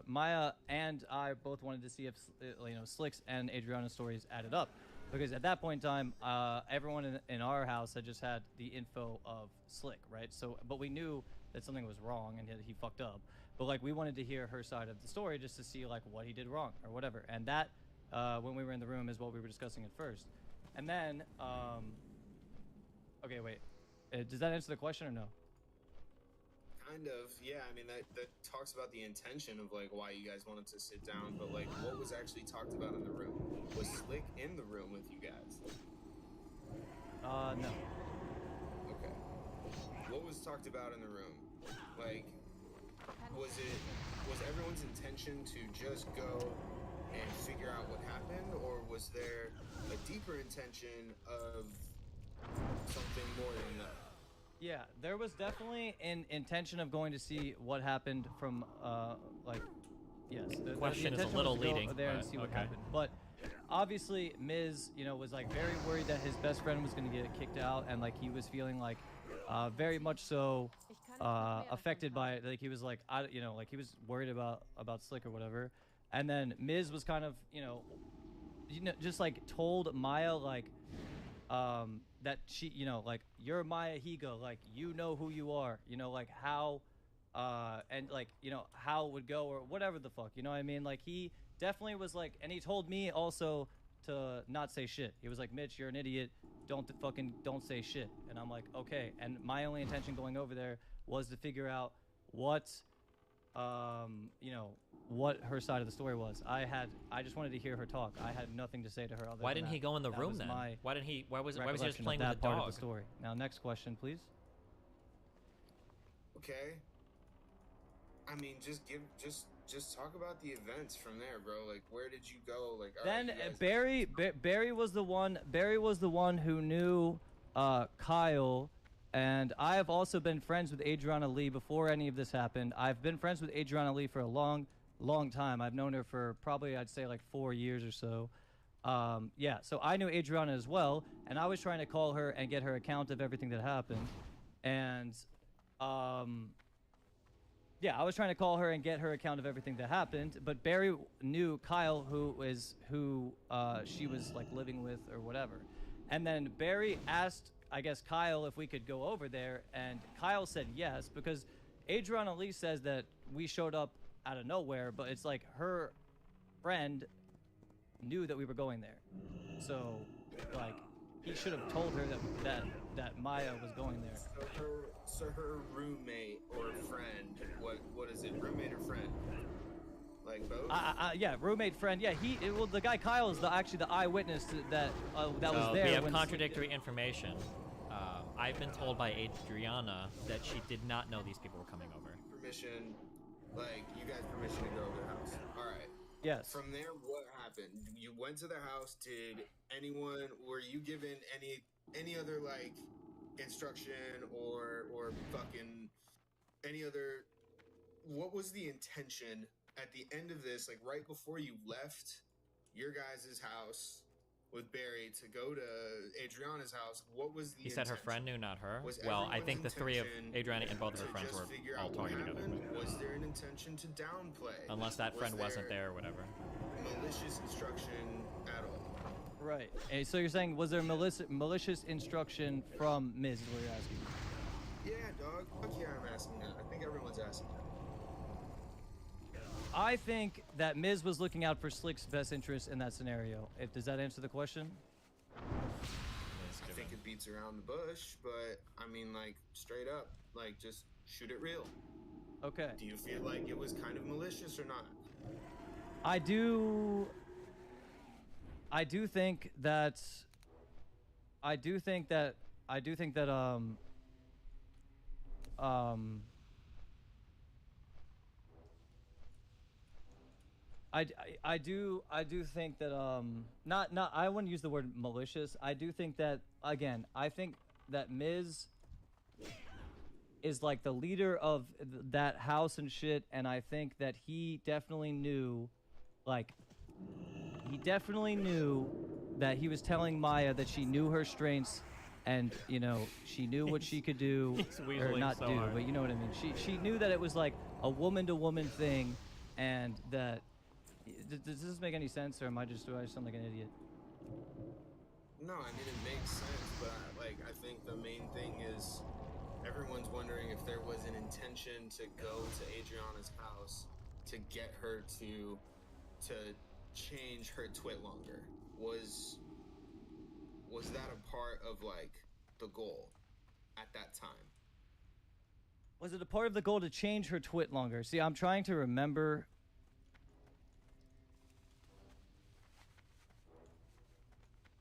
Maya and I both wanted to see if you know, Slick's and Adriana's stories added up, because at that point in time, everyone in our house had just had the info of Slick, right? So, but we knew that something was wrong and that he fucked up, but like we wanted to hear her side of the story just to see like what he did wrong or whatever, and that when we were in the room is what we were discussing at first, and then okay, wait, does that answer the question or no? Kind of, yeah. I mean, that talks about the intention of, like, why you guys wanted to sit down, but, like, what was actually talked about in the room? Was Slick in the room with you guys? No. Okay. What was talked about in the room? Like, was everyone's intention to just go and figure out what happened, or was there a deeper intention of something more than that? Yeah, there was definitely an intention of going to see what happened from, like, yes. The Question is a intention little was to go leading, there and but see what okay. happened. But obviously, Miz, you know, was like very worried that his best friend was going to get kicked out, and like he was feeling like, very much so, affected by it. Like he was like, you know, like he was worried about Slick or whatever. And then Miz was kind of, you know, just like told Maya like, that she, you know, like, you're Maya Higa, like, you know who you are, you know, like how, and like, you know, how it would go or whatever the fuck, you know what I mean? Like, he definitely was like, and he told me also to not say shit. He was like, Mitch, you're an idiot. Don't say shit. And I'm like, okay. And my only intention going over there was to figure out what, you know, what her side of the story was. I just wanted to hear her talk. I had nothing to say to her other Why than didn't that. he go in the That room was then? my Why was he just recollection playing of with that the part dog? of the story. Now, next question, please. Okay. I mean, just talk about the events from there, bro. Like, where did you go? Like, all Then right, you guys... Barry was the one who knew Kyle, and I have also been friends with Adriana Lee before any of this happened. I've been friends with Adriana Lee for a long time. I've known her for probably, I'd say, like 4 years or so. Yeah, so I knew Adriana as well, and I was trying to call her and get her account of everything that happened. And yeah, I was trying to call her and get her account of everything that happened, but Barry knew Kyle, who she was like living with or whatever. And then Barry asked, I guess, Kyle if we could go over there, and Kyle said yes, because Adriana Lee says that we showed up out of nowhere, but it's like her friend knew that we were going there. So, like, he should have told her that Maya was going there. So her roommate or friend, what is it? Roommate or friend? Like both? Yeah, roommate, friend. Yeah, well, the guy Kyle is actually the eyewitness that was there. We have contradictory information. I've been told by Adriana that she did not know these people were coming over. Permission, like, you guys permission to go over the house. All right. Yes. From there, what happened? You went to the house. Were you given any other, like, instruction or fucking any other? What was the intention at the end of this? Like, right before you left your guys' house, with Barry to go to Adriana's house, what was the He said her intention? friend knew, not her. Was Well, I everyone's think the three of intention Adriana and both of her to friends just were figure all out what talking together. happened? But Was there an intention to downplay? unless that friend Was wasn't there or whatever. malicious instruction at all? Right. And so you're saying, was there malicious instruction from Miz? Is what you're asking? Yeah, dog. Fuck yeah, I'm asking that. I think everyone's asking that. I think that Miz was looking out for Slick's best interest in that scenario. Does that answer the question? I think it beats around the bush, but I mean, like, straight up, like, just shoot it real. Okay. Do you feel like it was kind of malicious or not? I do think that I do think that I do think that not I wouldn't use the word malicious. I do think that, again, I think that Miz is like the leader of that house and shit, and I think that he definitely knew that he was telling Maya that she knew her strengths, and you know, she knew what she could do or not do, but you know what I mean. She knew that it was like a woman to woman thing, and that does this make any sense, or do I just sound like an idiot? No, I mean, it makes sense, but I think the main thing is everyone's wondering if there was an intention to go to Adriana's house to get her to change her twit longer. Was that a part of like the goal at that time? Was it a part of the goal to change her twit longer? See, I'm trying to remember.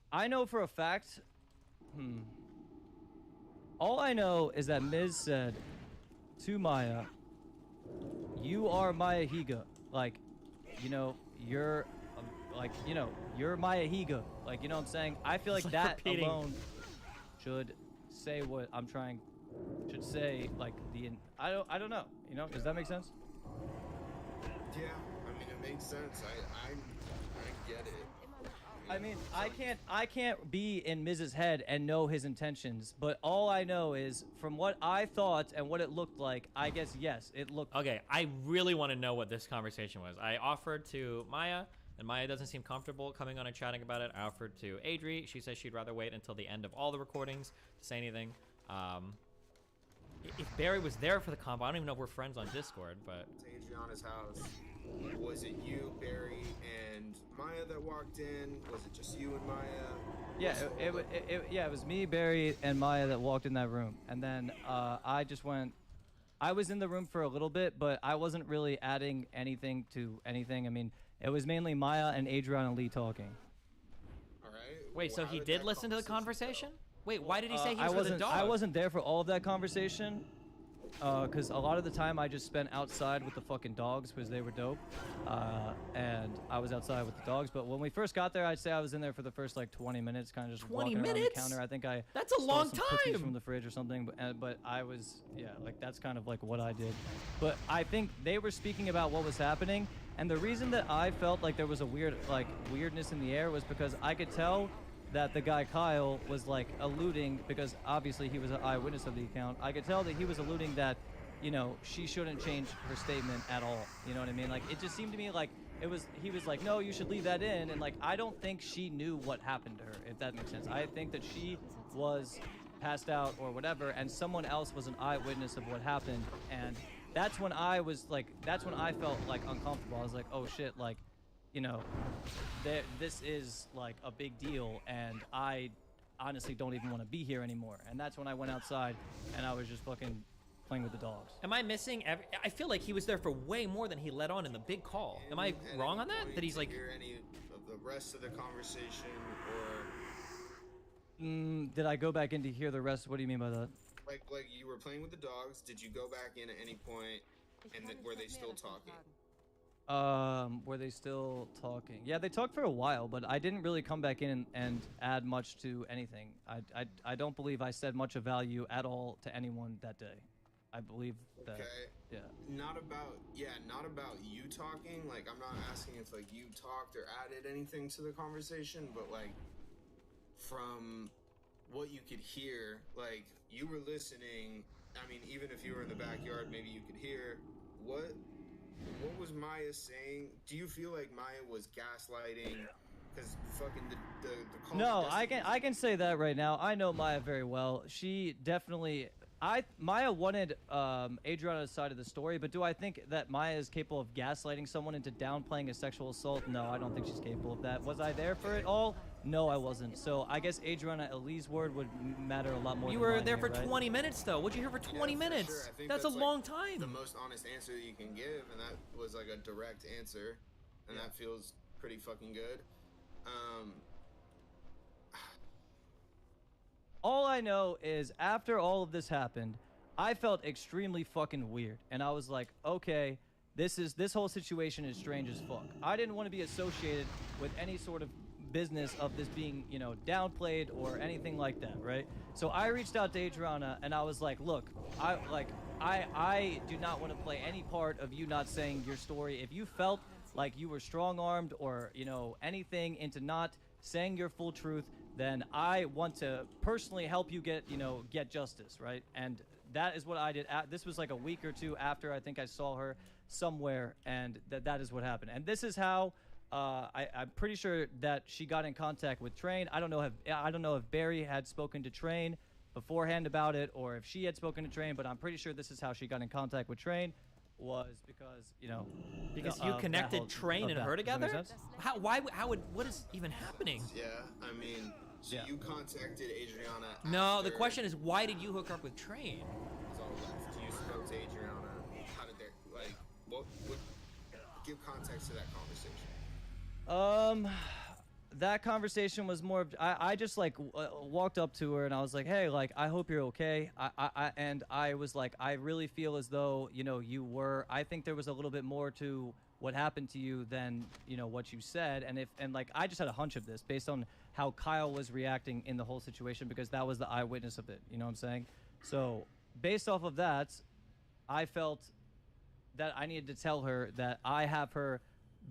I know for a fact. All I know is that Miz said to Maya, "You are Maya Higa. Like, you know, you're you're Maya Higa. Like, you know what I'm saying? I feel like that alone should say what I'm trying. Should say like I don't know. You know? Does that make sense? Yeah, I mean, it makes sense. I get it. I mean, I can't be in Miz's head and know his intentions, but all I know is from what I thought and what it looked like, I guess yes, it looked. Okay, I really want to know what this conversation was. I offered to Maya, and Maya doesn't seem comfortable coming on and chatting about it. I offered to Adri. She says she'd rather wait until the end of all the recordings to say anything. If Barry was there for the combo, I don't even know if we're friends on Discord, but... To Adriana's house, was it you, Barry, and Maya that walked in? Was it just you and Maya? Yeah, it was me, Barry, and Maya that walked in that room. And then I just went... I was in the room for a little bit, but I wasn't really adding anything to anything. I mean, it was mainly Maya and Adriana Lee talking. All right. Wait, so he did listen to the conversation? Wait, why did he say he was with the dog? I wasn't there for all of that conversation, because a lot of the time I just spent outside with the fucking dogs because they were dope, and I was outside with the dogs. But when we first got there, I'd say I was in there for the first like 20 minutes, kind of just walking around the counter. I think That's a long some cookies time! from the fridge or something. But I was, yeah, like that's kind of like what I did. But I think they were speaking about what was happening, and the reason that I felt like there was a weirdness in the air was because I could tell that the guy Kyle was like alluding, because obviously he was an eyewitness of the account. I could tell that he was alluding that, you know, she shouldn't change her statement at all. You know what I mean? Like, it just seemed to me like he was like, no, you should leave that in. And like, I don't think she knew what happened to her, if that makes sense. I think that she was passed out or whatever, and someone else was an eyewitness of what happened. And that's when I felt like uncomfortable. I was like, oh shit, like, you know, this is like a big deal, and I honestly don't even want to be here anymore. And that's when I went outside and I was just fucking playing with the dogs. Am I missing I feel like he was there for way more than he let on in the big call. Am I wrong on that? That he's like... Hear any of the rest of the conversation, or... Did I go back in to hear the rest? What do you mean by that? Like you were playing with the dogs. Did you go back in at any point, and were they still talking? Were they still talking? Yeah, they talked for a while, but I didn't really come back in and add much to anything. I don't believe I said much of value at all to anyone that day. I believe that. Okay. Yeah. Not about you talking. Like, I'm not asking if like you talked or added anything to the conversation, but like from what you could hear, like you were listening. I mean, even if you were in the backyard, maybe you could hear what was Maya saying. Do you feel like Maya was gaslighting? Because fucking the call No, of I can say that right now. I know Maya very well. She definitely. Maya wanted Adriana's side of the story, but do I think that Maya is capable of gaslighting someone into downplaying a sexual assault? No, I don't think she's capable of that. Was I there for it all? No, I wasn't. So I guess Adriana Elie's word would matter a lot more. You than were mine there here, for right? 20 minutes, though. What'd you hear for 20 minutes? Sure. I think That's a like, long time. The most honest answer that you can give, and that was like a direct answer, and that feels pretty fucking good. All I know is after all of this happened, I felt extremely fucking weird. And I was like, okay, this whole situation is strange as fuck. I didn't want to be associated with any sort of business of this being, you know, downplayed or anything like that, right? So I reached out to Adriana and I was like, look, I do not want to play any part of you not saying your story. If you felt like you were strong-armed or, you know, anything into not saying your full truth, then I want to personally help you get justice, right? And that is what I did. This was like a week or two after I think I saw her somewhere, and that is what happened. And this is how I'm pretty sure that she got in contact with Train. I don't know if Barry had spoken to Train beforehand about it, or if she had spoken to Train, but I'm pretty sure this is how she got in contact with Train. Was because because you connected Train and her together. What is even happening? Yeah, I mean, so you contacted Adriana. No, the question is, why did you hook up with Train? Was all left. You spoke to Adriana. How did they what give context to that conversation? That conversation was more of, I just like walked up to her and I was like, hey, like, I hope you're okay. And I was like, I really feel as though, you were. I think there was a little bit more to what happened to you than, what you said. And like, I just had a hunch of this based on how Kyle was reacting in the whole situation, because that was the eyewitness of it. You know what I'm saying? So based off of that, I felt that I needed to tell her that I have her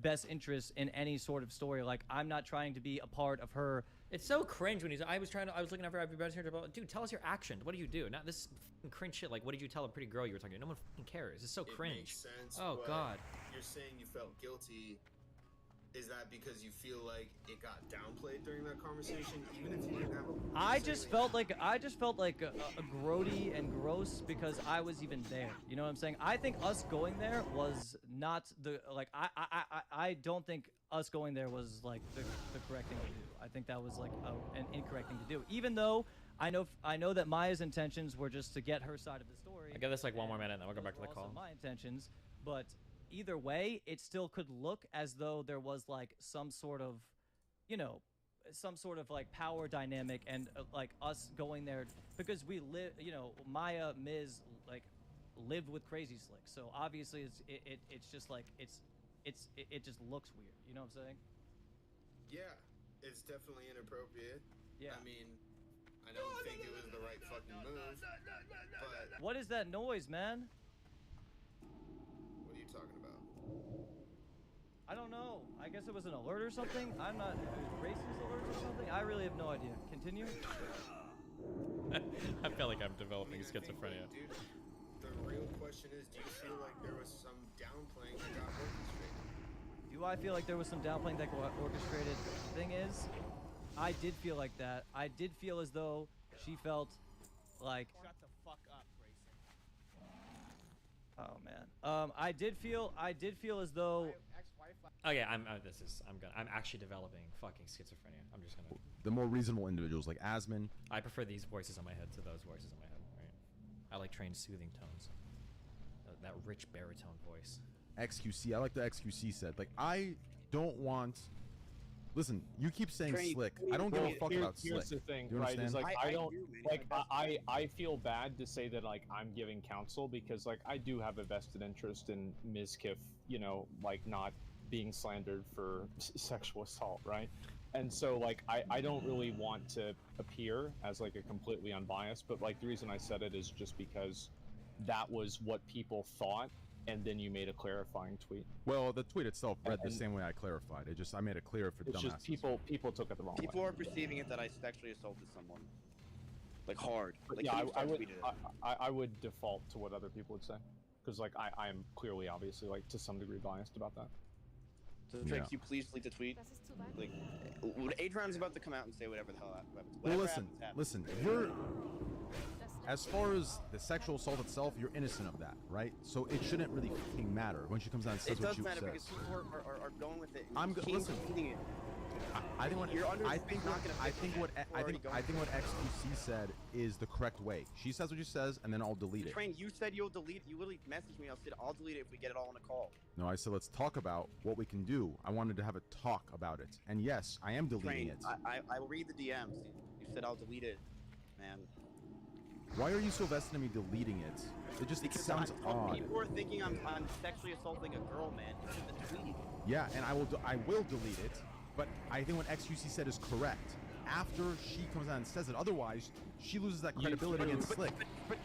best interest in any sort of story. Like, I'm not trying to be a part of her. It's so cringe when I was looking after everybody's here about, dude, tell us your action. What do you do? Not this fucking cringe shit. Like, what did you tell a pretty girl you were talking to? No one fucking cares. It's so cringe. Makes sense, oh God. You're saying you felt guilty. Is that because you feel like it got downplayed during that conversation, even if you didn't have a? I just felt like grody and gross because I was even there. You know what I'm saying? I think us going there was not the I don't think us going there was like the correct thing to do. I think that was like an incorrect thing to do. Even though I know that Maya's intentions were just to get her side of the story. I give this like one more minute, and then we'll go back to the call. My intentions, but either way, it still could look as though there was like some sort of, like power dynamic and like us going there because we live, Maya, Miz, like lived with Crazy Slick. So obviously it's just like it just looks weird. You know what I'm saying? Yeah, it's definitely inappropriate. Yeah. I mean, I don't think it was the right fucking move. But what is that noise, man? What are you talking about? I don't know. I guess it was an alert or something. I'm not. It was racist alert or something. I really have no idea. Continue. I feel like I'm developing schizophrenia. Dude, the real question is, do you feel like there was some downplaying that got orchestrated? Do I feel like there was some downplaying that got orchestrated? The thing is, I did feel like that. I did feel as though she felt like. Shut the fuck up, Grayson. Oh man. I did feel as though. Okay, I'm actually developing fucking schizophrenia. I'm just gonna. The more reasonable individuals like Asmon. I prefer these voices in my head to those voices in my head. Right. I like Train's soothing tones. That rich baritone voice. XQC. I like the XQC said. Like, I don't want. Listen, you keep saying Slick. I don't give a fuck about Slick. Here's the thing, you right? understand? Is like I don't like I feel bad to say that like I'm giving counsel because like I do have a vested interest in Ms. Kiff, like not being slandered for sexual assault, right? And so like I don't really want to appear as like a completely unbiased, but like the reason I said it is just because that was what people thought and then you made a clarifying tweet. Well, the tweet itself read the same way I clarified. I made it clear for It's dumbasses. just people took it the wrong People way. are perceiving it that I sexually assaulted someone. Like hard. Like, Yeah, he I would. tweeted it. I would default to what other people would say, because like I am clearly, obviously, like to some degree biased about that. So, Trey, can you please delete the tweet? Like, Adrian's about to come out and say whatever the hell happens. Well, Whatever listen. happens. You're, as far as the sexual assault itself, you're innocent of that, right? So it shouldn't really fucking matter when she comes out and says It what does you matter said. because people are going with it. Listen. Eating it. I think what You're under I the think not what gonna I fix think it. what People I already think what XQC said is the correct way. She says what she says, and then I'll delete it. Train, you said you'll delete. You literally messaged me. I said I'll delete it if we get it all on a call. No, I said let's talk about what we can do. I wanted to have a talk about it, and yes, I am deleting Train, it. I will read the DMs. You said I'll delete it, man. Why are you so vested in me deleting it? It sounds odd. People are thinking I'm sexually assaulting a girl, man. It's in the tweet. Yeah, and I will delete it, but I think what XQC said is correct. After she comes out and says it, otherwise she loses that credibility against Slick. But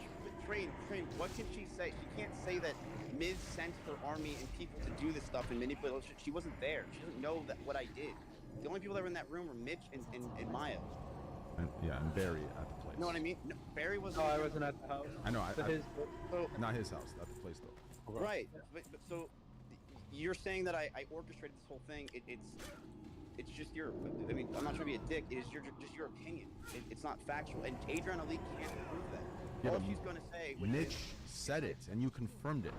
Train, what can she say? She can't say that Miz sent her army and people to do this stuff and manipulate. She wasn't there. She doesn't know that what I did. The only people that were in that room were Mitch and Maya. And Barry at the place. You know what I mean? No, Barry wasn't. No, I wasn't at the house. I know. So, not his house. At the place though. Right. But so you're saying that I orchestrated this whole thing. It's just your. I mean, I'm not trying to be a dick. It is just your opinion. It's not factual. And Adrian Ali can't prove that. Yeah, All but she's going to say. Mitch said it, and you confirmed it.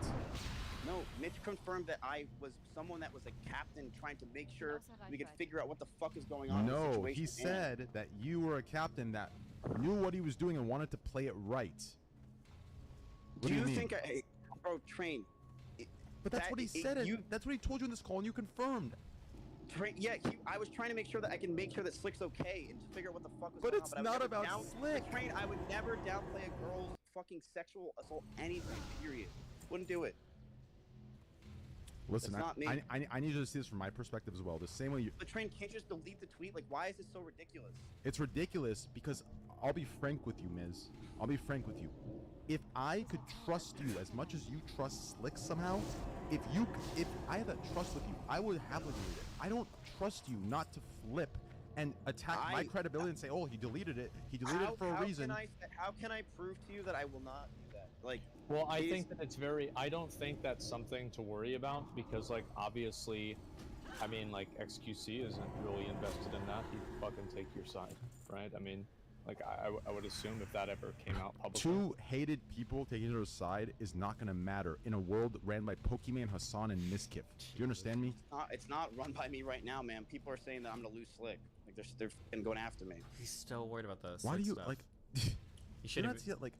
No, Mitch confirmed that I was someone that was a captain trying to make sure we could figure out what the fuck is going on in the No, situation. he said that you were a captain that knew what he was doing and wanted to play it right. What do you mean? think bro, Train? But that's what he said. That's what he told you in this call, and you confirmed. Train, yeah, I was trying to make sure that I can make sure that Slick's okay and to figure out what the fuck was But going on. it's not about Slick. Train, I would never downplay a girl's fucking sexual assault anything, period. Wouldn't do it. Listen, That's not me. I need you to see this from my perspective as well. The same way you. The Train can't just delete the tweet. Like, why is this so ridiculous? It's ridiculous because I'll be frank with you, Miz. I'll be frank with you. If I could trust you as much as you trust Slick somehow, if I had that trust with you, I would happily delete it. I don't trust you not to flip and attack my credibility and say, "Oh, he deleted it. He deleted it for a reason." How can I prove to you that I will not do that? Like, well, I think that it's very. I don't think that's something to worry about because, like, obviously, I mean, like, XQC isn't really invested in that. He'd fucking take your side, right? I mean, like, I would assume if that ever came out publicly. Two hated people taking their side is not going to matter in a world ran by Pokemon, Hassan, and Miskiff. Do you understand me? It's not run by me right now, man. People are saying that I'm gonna lose Slick. Like, they're fucking going after me. He's still worried about this. Why do you stuff. like? You should not see it like.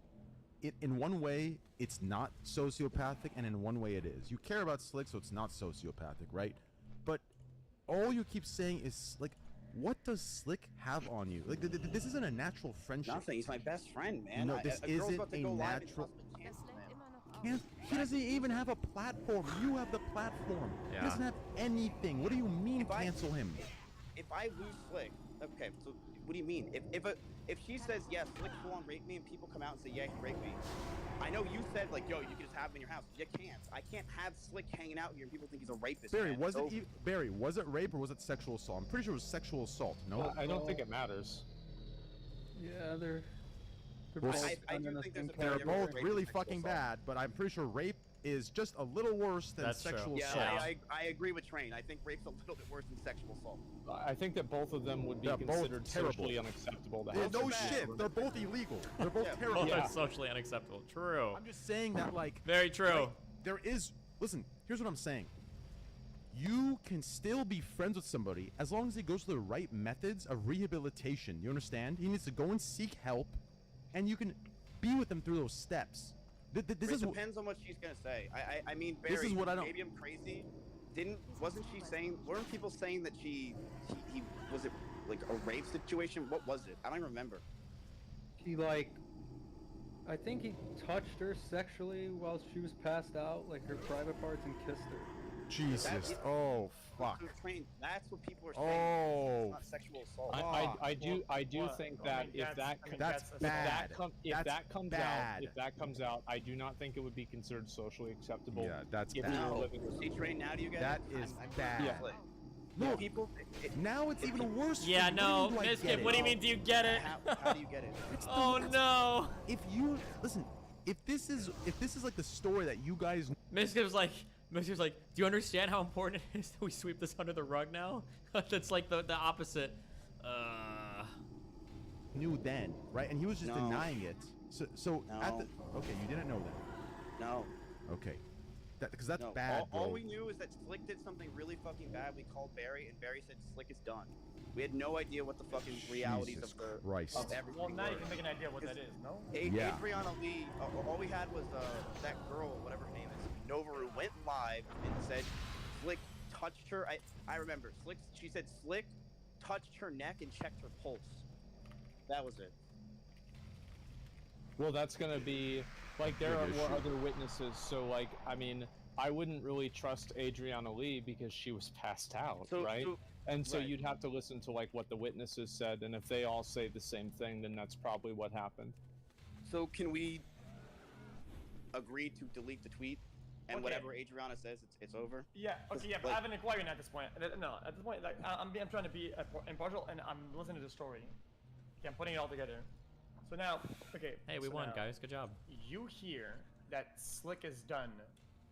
In one way, it's not sociopathic, and in one way, it is. You care about Slick, so it's not sociopathic, right? But all you keep saying is like, what does Slick have on you? Like, this isn't a natural friendship. Nothing. He's my best friend, man. No, this isn't a natural. He doesn't even have a platform. You have the platform. Yeah. He doesn't have anything. What do you mean cancel him? If I lose Slick, okay. So what do you mean? If she says yes, Slick full on raped me, and people come out and say yeah, he raped me. I know you said like, yo, you can just have him in your house. You can't. I can't have Slick hanging out here and people think he's a rapist. Barry, man. was it rape or was it sexual assault? I'm pretty sure it was sexual assault. No, well, I don't think it matters. Yeah, they're both, I do think there's a they're big both difference really between fucking sexual assault. bad, but I'm pretty sure rape is just a little worse than sexual assault. Yeah, I agree with Train. I think rape's a little bit worse than sexual assault. I think that both of them would be considered socially unacceptable to have. No shit, they're both illegal. They're both terrible. Both are socially unacceptable. True. I'm just saying that, like, very true. Like, there is. Listen, here's what I'm saying. You can still be friends with somebody as long as he goes to the right methods of rehabilitation. You understand? He needs to go and seek help, and you can be with them through those steps. This depends on what she's gonna say. I mean, Barry, this is what I don't. Maybe I'm crazy. Wasn't she saying? Weren't people saying that he was it like a rape situation? What was it? I don't even remember. He I think he touched her sexually while she was passed out, like her private parts, and kissed her. Jesus. Oh, fuck. So Train, that's what people are saying. Oh. It's not sexual assault. I do think that if that comes out, I do not think it would be considered socially acceptable. Yeah, that's if bad. we were living with See, Train, now do you get That it? is I'm bad. Yeah. No, people. Now it's even worse. Yeah, for no, you. What do you mean, do I Miskip, get what do you it? mean? Do you get it? How do you get it? Oh no! If you listen, if this is like the story that you guys Miskip's like, do you understand how important it is that we sweep this under the rug now? That's like the opposite. knew then, right? And he was just No. denying it. So at the okay, you didn't know that. No. Okay, because that's No. bad, bro. All we knew is that Slick did something really fucking bad. We called Barry, and Barry said Slick is done. We had no idea what the fucking realities Jesus of the Christ. of everything. Well, now you were. can make an idea what that is, no? Yeah. Adriana Lee. All we had was that girl, whatever her name is, Novaru, went live and said Slick touched her. I remember Slick. She said Slick touched her neck and checked her pulse. That was it. Well, that's gonna be like there were other witnesses, so like I mean, I wouldn't really trust Adriana Lee because she was passed out, right? So right. you'd have to listen to like what the witnesses said, and if they all say the same thing, then that's probably what happened. So can we agree to delete the tweet and Okay. whatever Adriana says, it's over? Yeah. Okay. Yeah. But I have an inquiry at this point. No, at this point, like I'm trying to be impartial, and I'm listening to the story. Okay, I'm putting it all together. So now, okay. Hey, we so won, now, guys. Good job. You hear that Slick is done,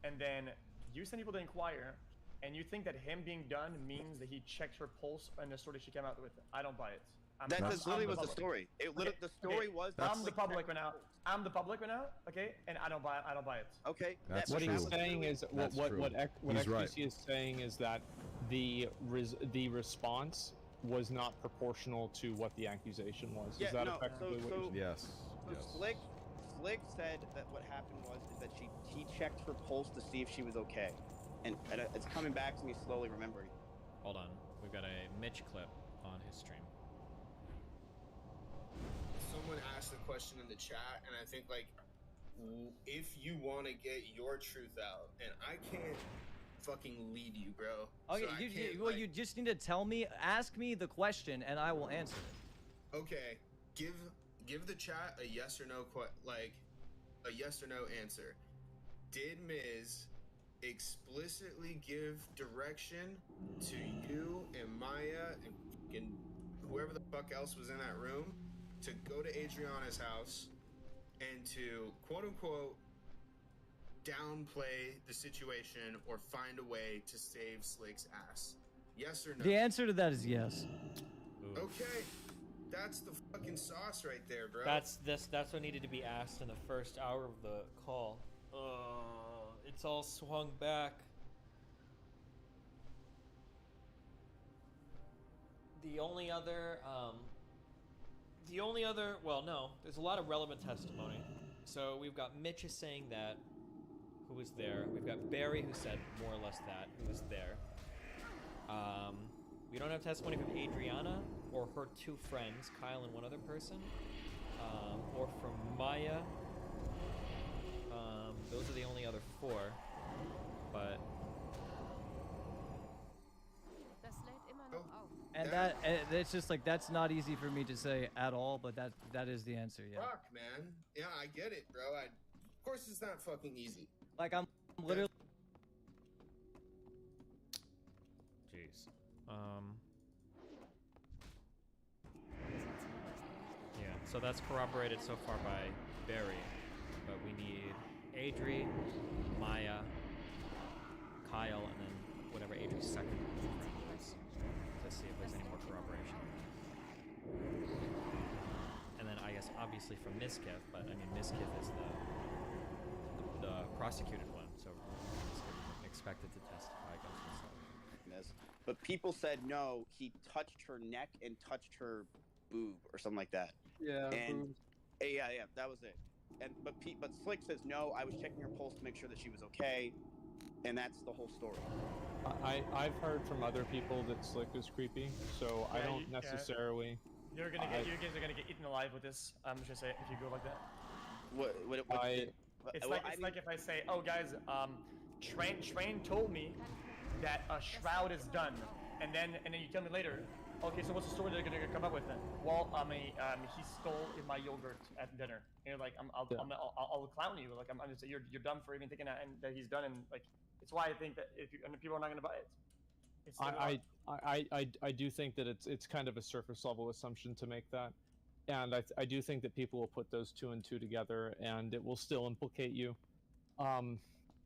and then you send people to inquire, and you think that him being done means that he checked her pulse and the story she came out with. I don't buy it. That literally was the story. The story was. That I'm the Slick public checked right now. I'm the public right now. Okay, and I don't buy it. Okay. That's what true. he's saying is That's what true. XQC He's right. is saying is that the response was not proportional to what the accusation was. Yeah, is that no, effectively what you're saying? Yes. So Slick said that what happened was that he checked her pulse to see if she was okay, and it's coming back to me slowly remembering. Hold on. We've got a Mitch clip on his stream. Someone asked a question in the chat, and I think like, if you want to get your truth out, and I can't fucking lead you, bro. Okay, So I can't, well, like- you just need to tell me, ask me the question, and I will answer it. Okay, give the chat a yes or no a yes or no answer. Did Miz explicitly give direction to you and Maya and whoever the fuck else was in that room to go to Adriana's house and to quote unquote downplay the situation or find a way to save Slick's ass? Yes or no? The answer to that is yes. Okay, that's the fucking sauce right there, bro. That's what needed to be asked in the first hour of the call. It's all swung back. The only other, well, no, there's a lot of relevant testimony. So we've got Mitch is saying that, who was there. We've got Barry who said more or less that, who was there. We don't have testimony from Adriana or her two friends, Kyle and one other person, or from Maya. Those are the only other four, but And it's just like that's not easy for me to say at all, but that is the answer. Yeah. Fuck, man. Yeah, I get it, bro. Of course it's not fucking easy. Like I'm literally. jeez. Yeah, so that's corroborated so far by Barry, but we need Adri, Maya, Kyle, and then whatever Adri's second friend was, to see if there's any more corroboration. And then I guess obviously from Miskiff, but I mean Miskiff is the prosecuted one, so Miskiff is expected to testify against himself. Yes. But people said no, he touched her neck and touched her boob or something like that. Yeah. And yeah, that was it. And but Slick says no, I was checking her pulse to make sure that she was okay, and that's the whole story. I've heard from other people that Slick is creepy, so I don't necessarily. You guys are gonna get eaten alive with this. I'm just gonna say if you go like that. It's like if I say, oh guys, Train told me that a shroud is done, and then you tell me later, okay, so what's the story they're gonna come up with then? Well, he stole my yogurt at dinner. And you're like, I'll clown you. Like, I'm just you're dumb for even thinking that, and that he's done. And like, it's why I think that and people are not gonna buy it. I do think that it's kind of a surface level assumption to make that, and I do think that people will put those two and two together, and it will still implicate you.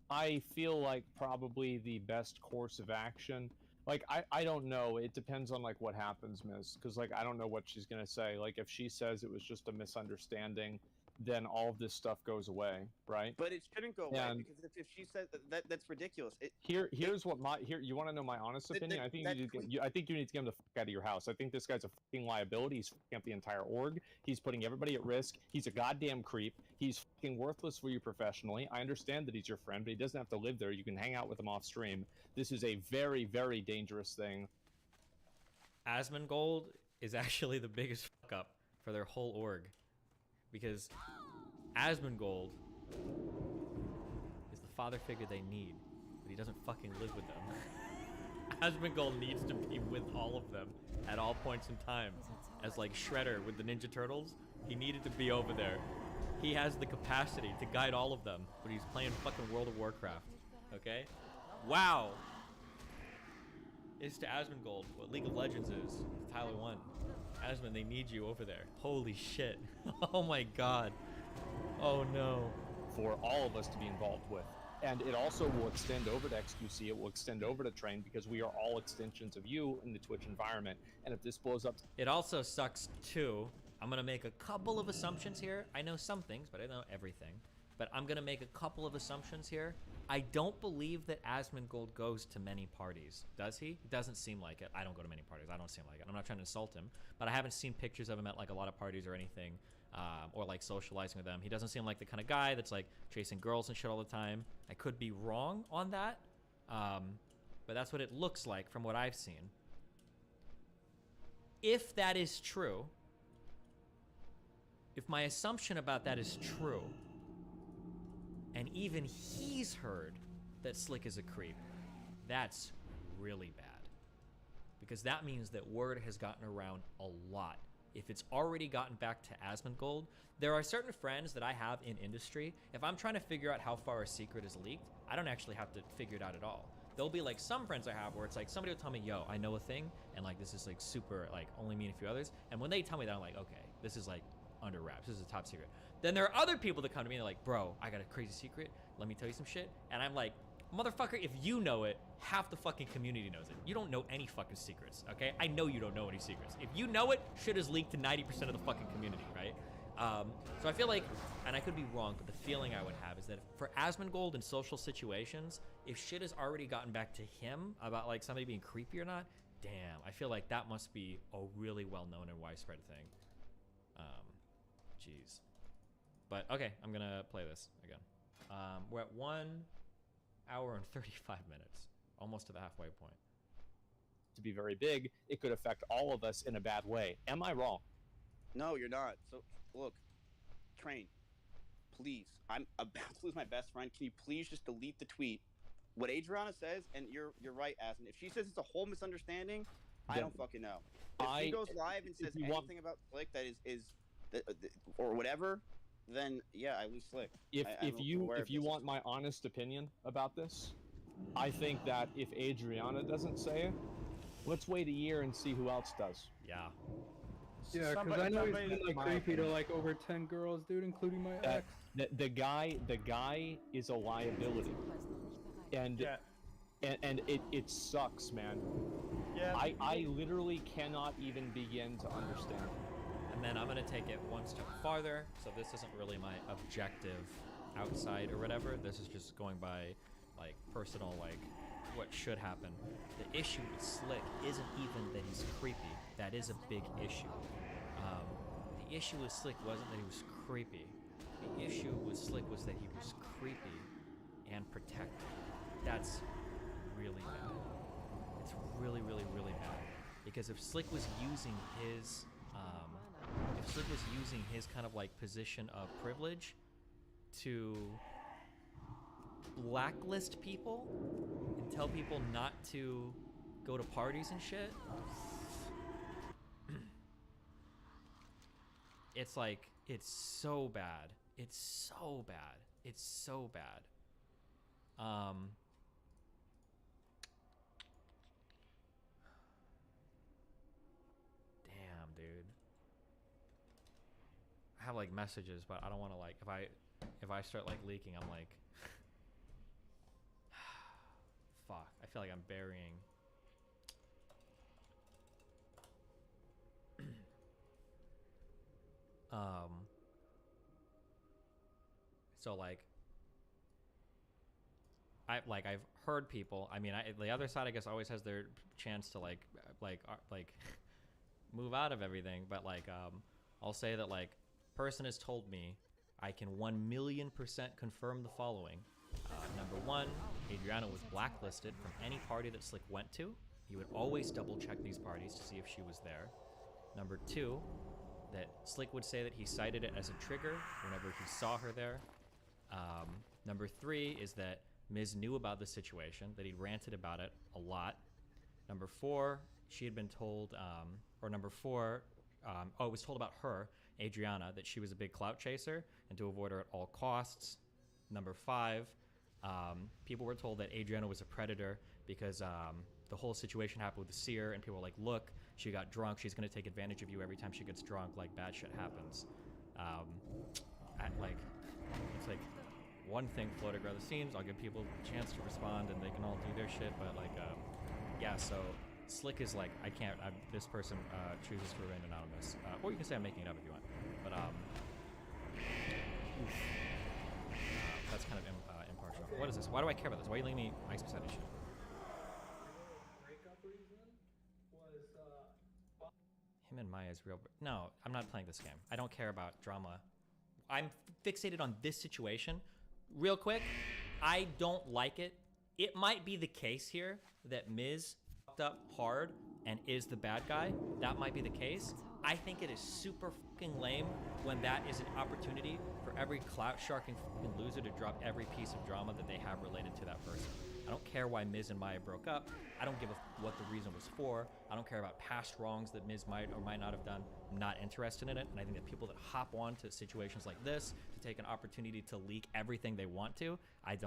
I feel like probably the best course of action, like I don't know, it depends on like what happens, Miz, because like I don't know what she's gonna say. Like if she says it was just a misunderstanding, then all of this stuff goes away, right? But it shouldn't go away, because if she says that's ridiculous. Here's what you want to know my honest opinion. I think you need to I think you need to get him the fuck out of your house. I think this guy's a fucking liability. He's fucking up the entire org. He's putting everybody at risk. He's a goddamn creep. He's fucking worthless for you professionally. I understand that he's your friend, but he doesn't have to live there. You can hang out with him off stream. This is a very, very dangerous thing. Asmongold is actually the biggest fuck up for their whole org. Because Asmongold is the father figure they need, but he doesn't fucking live with them. Asmongold needs to be with all of them at all points in time. As like Shredder with the Ninja Turtles, he needed to be over there. He has the capacity to guide all of them, but he's playing fucking World of Warcraft. Okay? Wow! It's to Asmongold what League of Legends is to Tyler 1. Asmon, they need you over there. Holy shit. Oh my god. Oh no. For all of us to be involved with. And it also will extend over to XQC, it will extend over to Train, because we are all extensions of you in the Twitch environment. And if this blows up... It also sucks too. I'm gonna make a couple of assumptions here. I know some things, but I don't know everything. But I'm gonna make a couple of assumptions here. I don't believe that Asmongold goes to many parties. Does he? It doesn't seem like it. I don't go to many parties. I don't seem like it. I'm not trying to insult him, but I haven't seen pictures of him at like a lot of parties or anything, or like socializing with them. He doesn't seem like the kind of guy that's like chasing girls and shit all the time. I could be wrong on that, but that's what it looks like from what I've seen. If that is true, if my assumption about that is true, and even he's heard that Slick is a creep, that's really bad. Because that means that word has gotten around a lot. If it's already gotten back to Asmongold, there are certain friends that I have in industry. If I'm trying to figure out how far a secret is leaked, I don't actually have to figure it out at all. There'll be like some friends I have where it's like somebody will tell me, yo, I know a thing, and like this is like super, like only me and a few others. And when they tell me that, I'm like, okay, this is like under wraps. This is a top secret. Then there are other people that come to me and they're like, bro, I got a crazy secret. Let me tell you some shit. And I'm like, motherfucker, if you know it, half the fucking community knows it. You don't know any fucking secrets, okay? I know you don't know any secrets. If you know it, shit is leaked to 90% of the fucking community, right? So I feel like, and I could be wrong, but the feeling I would have is that for Asmongold in social situations, if shit has already gotten back to him about like somebody being creepy or not, damn, I feel like that must be a really well-known and widespread thing. Jeez. But okay, I'm gonna play this again. We're at 1 hour and 35 minutes, almost to the halfway point. To be very big, it could affect all of us in a bad way. Am I wrong? No, you're not. So look, Train, please. I'm about to lose my best friend. Can you please just delete the tweet? What Adriana says, and you're right, Asmon. If she says it's a whole misunderstanding, I don't fucking know. If she goes live and says anything about Slick that is or whatever, then yeah, I lose Slick. If you want my honest opinion about this, I think that if Adriana doesn't say it, let's wait a year and see who else does. Yeah. Yeah, because I know he's been like creepy to like over 10 girls, dude, including my ex. The guy is a liability, and it sucks, man. Yeah. I literally cannot even begin to understand. And then I'm gonna take it one step farther. So this isn't really my objective outside or whatever. This is just going by like personal, like what should happen. The issue with Slick isn't even that he's creepy. That is a big issue. The issue with Slick wasn't that he was creepy. The issue with Slick was that he was creepy and protected. That's really bad. It's really, really, really bad. Because if Slick was using his kind of like position of privilege to blacklist people and tell people not to go to parties and shit. It's like, it's so bad. It's so bad. It's so bad. Damn, dude. I have like messages, but I don't want to like, if I start like leaking, I'm like, fuck. I feel like I'm burying. So like, I've heard people. I mean, the other side, I guess, always has their chance to like move out of everything. But like, I'll say that like, person has told me I can 1,000,000% confirm the following. Number one, Adriana was blacklisted from any party that Slick went to. He would always double check these parties to see if she was there. Number two, that Slick would say that he cited it as a trigger whenever he saw her there. Number three is that Miz knew about the situation, that he'd ranted about it a lot. Number four, she had been told, it was told about her, Adriana, that she was a big clout chaser and to avoid her at all costs. Number five, people were told that Adriana was a predator because the whole situation happened with the seer, and people were like, look, she got drunk, she's going to take advantage of you every time she gets drunk, like bad shit happens. It's like one thing floating around the scenes. I'll give people a chance to respond and they can all do their shit, but like, yeah, so Slick is like, this person chooses to remain anonymous. Or you can say I'm making it up if you want, but that's kind of impartial. What is this? Why do I care about this? Why are you leaving me ice beside this shit? Him and Maya's real. No, I'm not playing this game. I don't care about drama. I'm fixated on this situation. Real quick, I don't like it. It might be the case here that Miz fucked up hard and is the bad guy. That might be the case. I think it is super fucking lame when that is an opportunity for every clout sharking fucking loser to drop every piece of drama that they have related to that person. I don't care why Miz and Maya broke up. I don't give a what the reason was for. I don't care about past wrongs that Miz might or might not have done. I'm not interested in it. And I think that people that hop on to situations like this to take an opportunity to leak everything they want to, I'm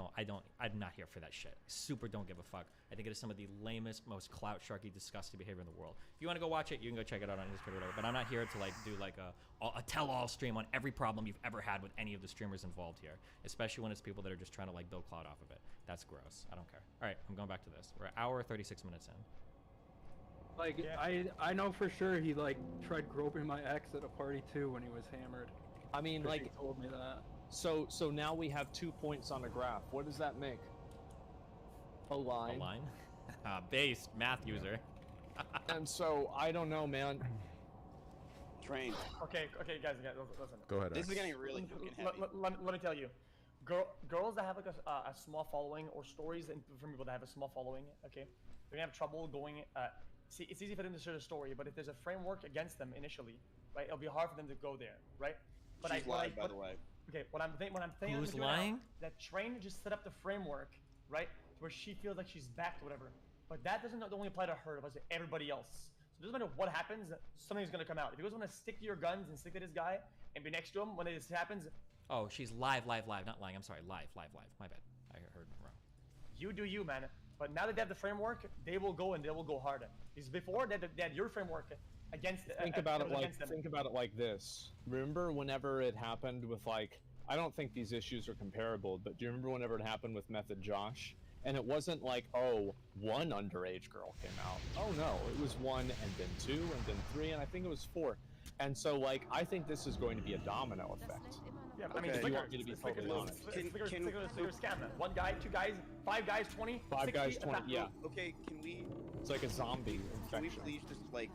not here for that shit. Super don't give a fuck. I think it is some of the lamest, most clout sharky, disgusting behavior in the world. If you want to go watch it, you can go check it out on his Twitter or whatever. But I'm not here to like do like a tell-all stream on every problem you've ever had with any of the streamers involved here, especially when it's people that are just trying to like build clout off of it. That's gross. I don't care. All right, I'm going back to this. We're an hour 36 minutes in. Like, yeah. I know for sure he like tried groping my ex at a party too when he was hammered. I mean, like, he told me that. So now we have 2 points on a graph. What does that make? A line. A line? Based math user. And so I don't know, man. Train. Okay, guys, listen. Go ahead. This is getting really fucking heavy. Let me tell you, girls that have like a small following, or stories from people that have a small following, okay, they're gonna have trouble going. See, it's easy for them to share a story, but if there's a framework against them initially, right, it'll be hard for them to go there, right? But She's lied, by the way. Okay, what I'm saying Who's lying? That Train just set up the framework, right, where she feels like she's backed, or whatever. But that doesn't only apply to her, it applies to everybody else. So it doesn't matter what happens, something's gonna come out. If you guys want to stick to your guns and stick to this guy and be next to him when this happens. Oh, she's live, not lying. I'm sorry, live. My bad. I heard wrong. You do you, man. But now that they have the framework, they will go and they will go hard. Because before they had your framework against. Think about it like this. Remember whenever it happened with like, I don't think these issues are comparable, but do you remember whenever it happened with Method Josh? And it wasn't like, oh, one underage girl came out. Oh no, it was 1 and then 2 and then 3 and I think it was 4. And so like, I think this is going to be a domino effect. Yeah, I mean, if you want me to be totally honest. Figure scam that. 1 guy, 2 guys, 5 guys, 20, 5 60, guys, 20, yeah. Okay, can we... It's like a zombie infection. Can we please just like...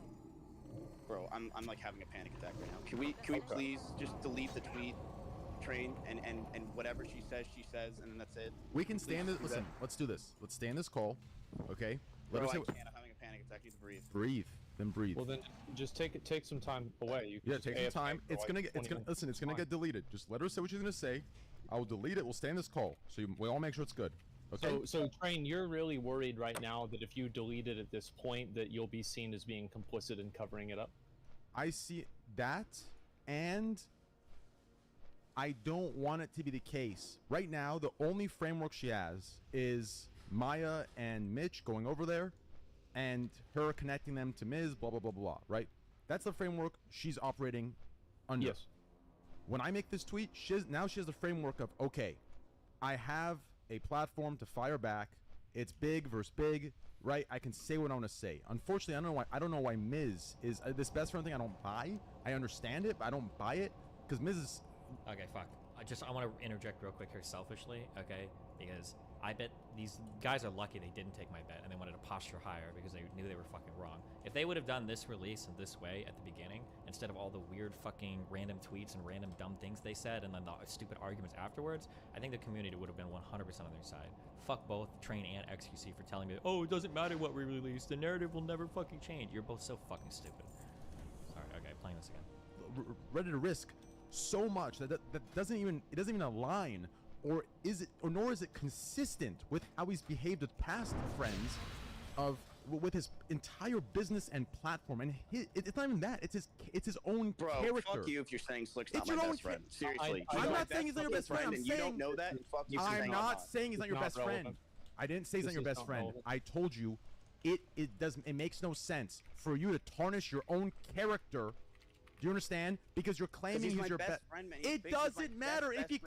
Bro, I'm like having a panic attack right now. Can we please just delete the tweet, Train, and whatever she says, and then that's it? We can stand it. Listen, let's do this. Let's stay in this call, okay? Bro, I can't. I'm having a panic attack. I need to breathe. Breathe. Then breathe. Well, then just take some time away. You take some time. It's gonna get deleted. Just let her say what she's gonna say. I will delete it. We'll stay in this call, so we all make sure it's good. Okay. So Train, you're really worried right now that if you delete it at this point, that you'll be seen as being complicit in covering it up. I see that, and I don't want it to be the case. Right now, the only framework she has is Maya and Mitch going over there, and her connecting them to Miz, blah, blah, blah, blah, right? That's the framework she's operating under. Yes. When I make this tweet, she has the framework of, okay, I have a platform to fire back. It's big versus big, right? I can say what I want to say. Unfortunately, I don't know why Miz is this best friend thing. I don't buy. I understand it, but I don't buy it because Miz is. Okay, fuck. I want to interject real quick here selfishly, okay? Because I bet these guys are lucky they didn't take my bet and they wanted to posture higher because they knew they were fucking wrong. If they would have done this release in this way at the beginning, instead of all the weird fucking random tweets and random dumb things they said and then the stupid arguments afterwards, I think the community would have been 100% on their side. Fuck both Train and XQC for telling me, oh, it doesn't matter what we release, the narrative will never fucking change. You're both so fucking stupid. Sorry, okay, playing this again. Ready to risk so much that doesn't even align, or nor is it consistent with how he's behaved with past friends with his entire business and platform. And it's not even that, it's his own character. Fuck you if you're saying Slick's not It's my your best friend. Seriously. I'm not saying he's not your best friend. I'm and saying you don't know that. And fuck you. I'm not saying he's not your best friend. I didn't say he's not your best friend. I told you it makes no sense for you to tarnish your own character. Do you understand? Because you're claiming he's your best friend, man. It doesn't matter if you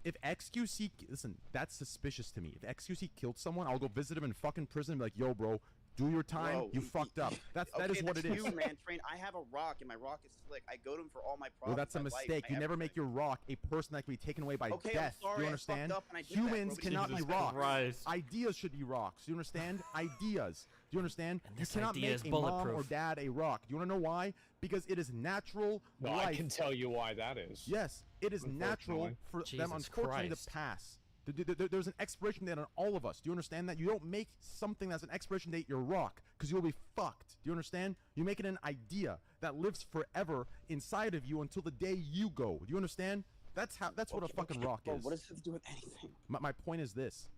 if XQC, listen, that's suspicious to me. If XQC killed someone, I'll go visit him in fucking prison and be like, yo, bro, do your time. Bro, you fucked up. That is what it is. You, man, Train. I have a rock, and my rock is Slick. I go to him for all my problems. Well, that's a mistake. You never make your rock a person that can be taken away by death. I'm sorry, do you understand? I fucked up and I did Humans that, bro. cannot be Jesus rocks. Christ. Ideas should be rocks. Do you understand? Ideas. Do you understand? And You this cannot idea make is a mom or bulletproof. dad a rock. Do you want to know why? Because it is natural Well, life. I can tell you why that is. Yes, it is natural for them, Jesus unfortunately, Christ. to pass. There's an expiration date on all of us. Do you understand that? You don't make something that's an expiration date your rock, because you'll be fucked. Do you understand? You make it an idea that lives forever inside of you until the day you go. Do you understand? That's what a fucking rock is. What does this have to do with anything? My point is this.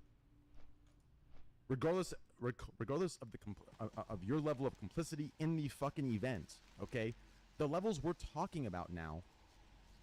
Regardless of of your level of complicity in the fucking event, okay, the levels we're talking about now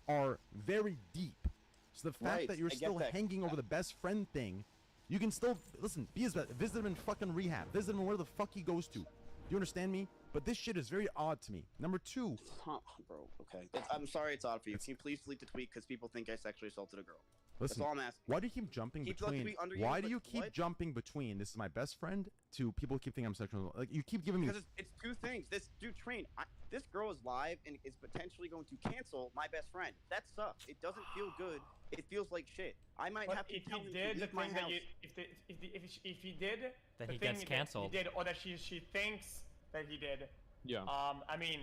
are very deep. So the fact that you're still hanging over the best friend thing, you can still listen. Visit him in fucking rehab. Visit him where the fuck he goes to. Do you understand me? But this shit is very odd to me. Number two, bro. Okay, I'm sorry it's odd for you. Can you please delete the tweet because people think I sexually assaulted a girl? listen. That's all I'm asking. Why do you keep jumping between? Why do you keep jumping between? This is my best friend to people who keep thinking I'm sexual. Like you keep giving me. Because it's two things. This dude Train. This girl is live and is potentially going to cancel my best friend. That sucks. It doesn't feel good. It feels like shit. I might have to if tell he him did to the leave my thing that house. if he did then the he thing gets canceled. that he did, or that she thinks that he did. Yeah. I mean,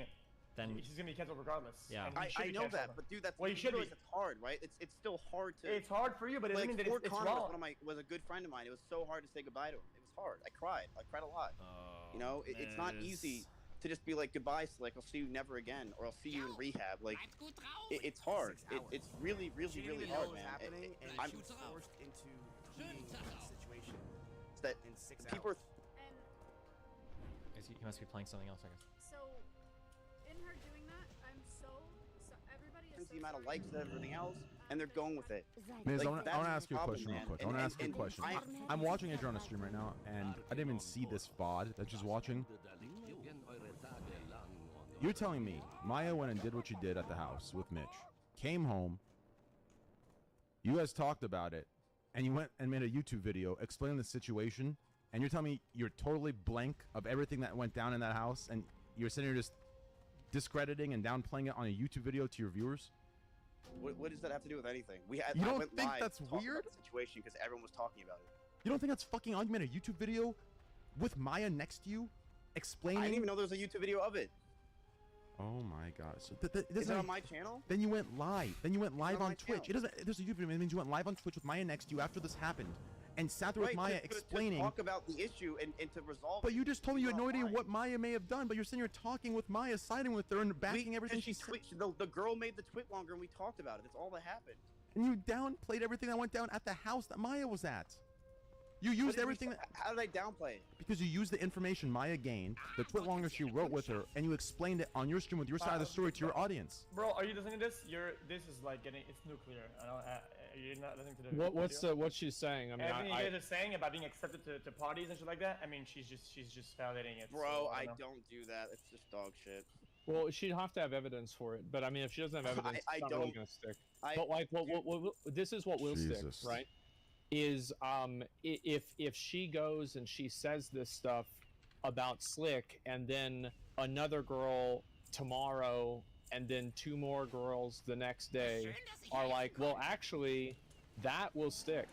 then he's gonna be canceled regardless. Yeah. And he should I be know canceled. that, but dude, that's well, you should be. It's hard, right? It's still hard to. It's hard for you, but it doesn't mean that it's Connor wrong. was a good friend of mine. It was so hard to say goodbye to him. It was hard. I cried a lot. You know, it's not easy to just be like goodbye, Slick. I'll see you never again, or I'll see you in rehab. Like, it's hard. It's really, really, really hard, man. I'm forced into being in that situation. It's that in 6 people hours. He must be playing something else, I guess. So, in her doing that, I'm so everybody is so the amount of likes and everything else, and they're going with it. Miz, Like, I want to that's ask the you a problem, question real man. quick. I want to ask you a question. I'm watching Adrian on the stream right now, and I didn't even see this VOD that she's watching. You're telling me Maya went and did what you did at the house with Mitch, came home, you guys talked about it, and you went and made a YouTube video explaining the situation, and you're telling me you're totally blank of everything that went down in that house, and you're sitting here just discrediting and downplaying it on a YouTube video to your viewers? What does that have to do with anything? You I don't went think live that's to talk weird? about the situation because everyone was talking about it. You don't think that's fucking odd? You made a YouTube video with Maya next to you, explaining. I didn't even know there was a YouTube video of it. Oh my god! So Is it on my channel? Then you went live. Then you went live on on my Twitch. channel. It doesn't. There's a YouTube video. It means you went live on Twitch with Maya next to you after this happened, and sat there with Right, Maya to explaining. talk about the issue and to resolve. But it. you just told me you had no idea Online. what Maya may have done. But you're sitting here talking with Maya, siding with her, and backing everything she she said. the girl made the tweet longer and we talked about it. That's all that happened. And you downplayed everything that went down at the house that Maya was at. You used everything that... How did I downplay it? Because you used the information Maya gained, the twit longer she wrote with her, and you explained it on your stream with your side of the story to your audience. Bro, are you listening to this? This is like it's nuclear. You're not listening to the What's she saying? I mean, everything you guys are saying about being accepted to parties and shit like that. I mean, she's just validating it. Bro, so, I don't do that. It's just dog shit. Well, she'd have to have evidence for it, but I mean, if she doesn't have evidence, it's not really gonna stick. But like, this is what will stick, right? Is if she goes and she says this stuff about Slick, and then another girl tomorrow, and then 2 more girls the next day are like, well, actually, that will stick.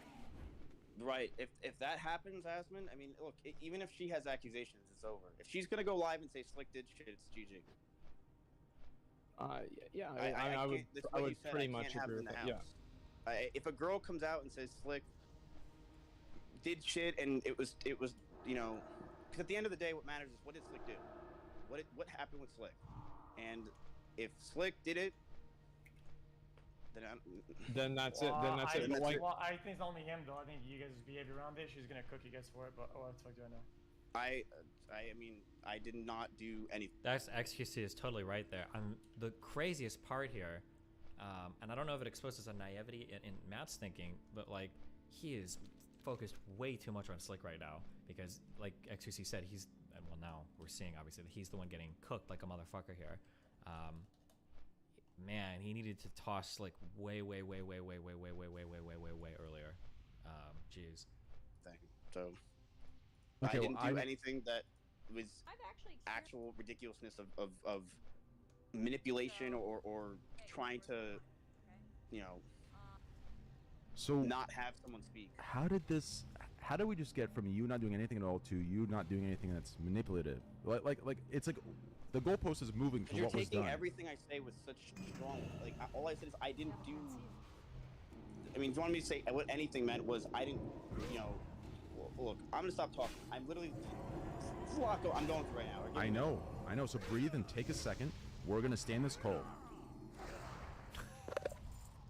Right. If that happens, Asmon, I mean, look, even if she has accusations, it's over. If she's gonna go live and say Slick did shit, it's GG. Yeah, I would pretty much agree with that. Yeah. If a girl comes out and says Slick did shit and it was you know, because at the end of the day, what matters is what did Slick do? What happened with Slick? And if Slick did it, then that's it. Then that's it. But like, well, I think it's only him though. I think you guys' behavior around it, she's gonna cook you guys for it. But what the fuck do I know? I mean, I did not do anything. That's XQC is totally right there. The craziest part here, and I don't know if it exposes a naivety in Matt's thinking, but like he is focused way too much on Slick right now because, like XQC said, he's well now we're seeing obviously that he's the one getting cooked like a motherfucker here. Man, he needed to toss Slick way earlier. Jeez. Thank you. So. Okay, I didn't do anything that was actual ridiculousness of manipulation or trying to, you know, so not have someone speak. How did we just get from you not doing anything at all to you not doing anything that's manipulative? Like it's like the goalpost is moving for You're what was done. taking everything I say with such strong, like all I said is I didn't do. I mean, if you want me to say what anything meant was I didn't, you know. Look, I'm gonna stop talking. I'm literally, there's a lot I'm going through right now. I know. So breathe and take a second. We're gonna stand this cold.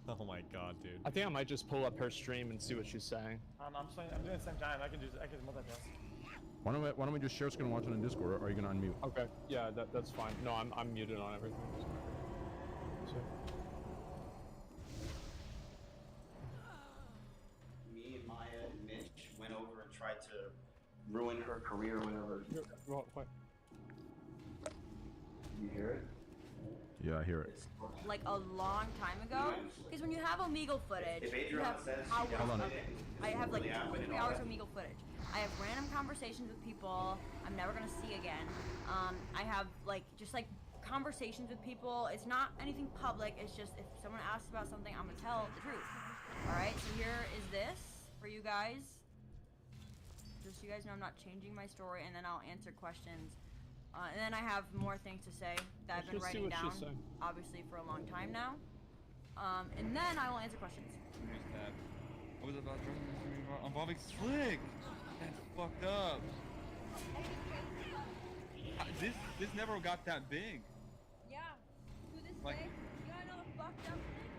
Oh my god, dude. I think I might just pull up her stream and see what she's saying. I'm doing it at the same time. I can multitask. Why don't we just share screen and watch it in Discord, or are you gonna unmute? Okay. Yeah, that's fine. No, I'm muted on everything. So. Me and Maya and Mitch went over and tried to ruin her career or whatever. What? You hear it? Yeah, I hear it. Like a long time ago, because when you have Omegle footage, you have hours of it. I have like 3 hours of Omegle footage. I have random conversations with people I'm never gonna see again. I have like just like conversations with people. It's not anything public. It's just if someone asks about something, I'm gonna tell the truth. All right. So here is this for you guys. Just so you guys know, I'm not changing my story, and then I'll answer questions. And then I have more things to say that I've been writing down, obviously, for a long time now. And then I will answer questions. Who's that? What was it about involving Slick? That's fucked up. This never got that big. Yeah. To this Like, day, you wanna know the fucked up thing?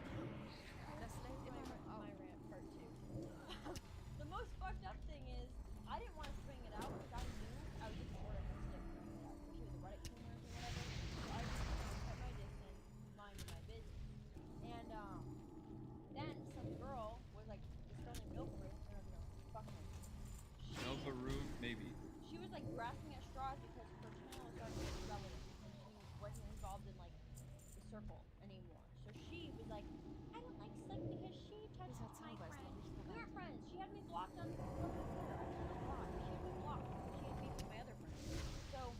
That's my rant part 2. The most fucked up thing is I didn't want to swing it out because I knew I would get bored of Slick swinging it out, especially with the Reddit rumors or whatever. So I just kept my distance, minding my business. And then some girl was like, this girl named Milkaroo, I don't know, fuck her. Milkaroo, maybe. She was like grasping at straws because her channel was starting to get relevant and she wasn't involved in like the circle anymore. So she was like, I don't like Slick because she touched my friend. We weren't friends. She had me blocked on Twitter. I don't know why. She had me blocked. She had beef with my other friends. So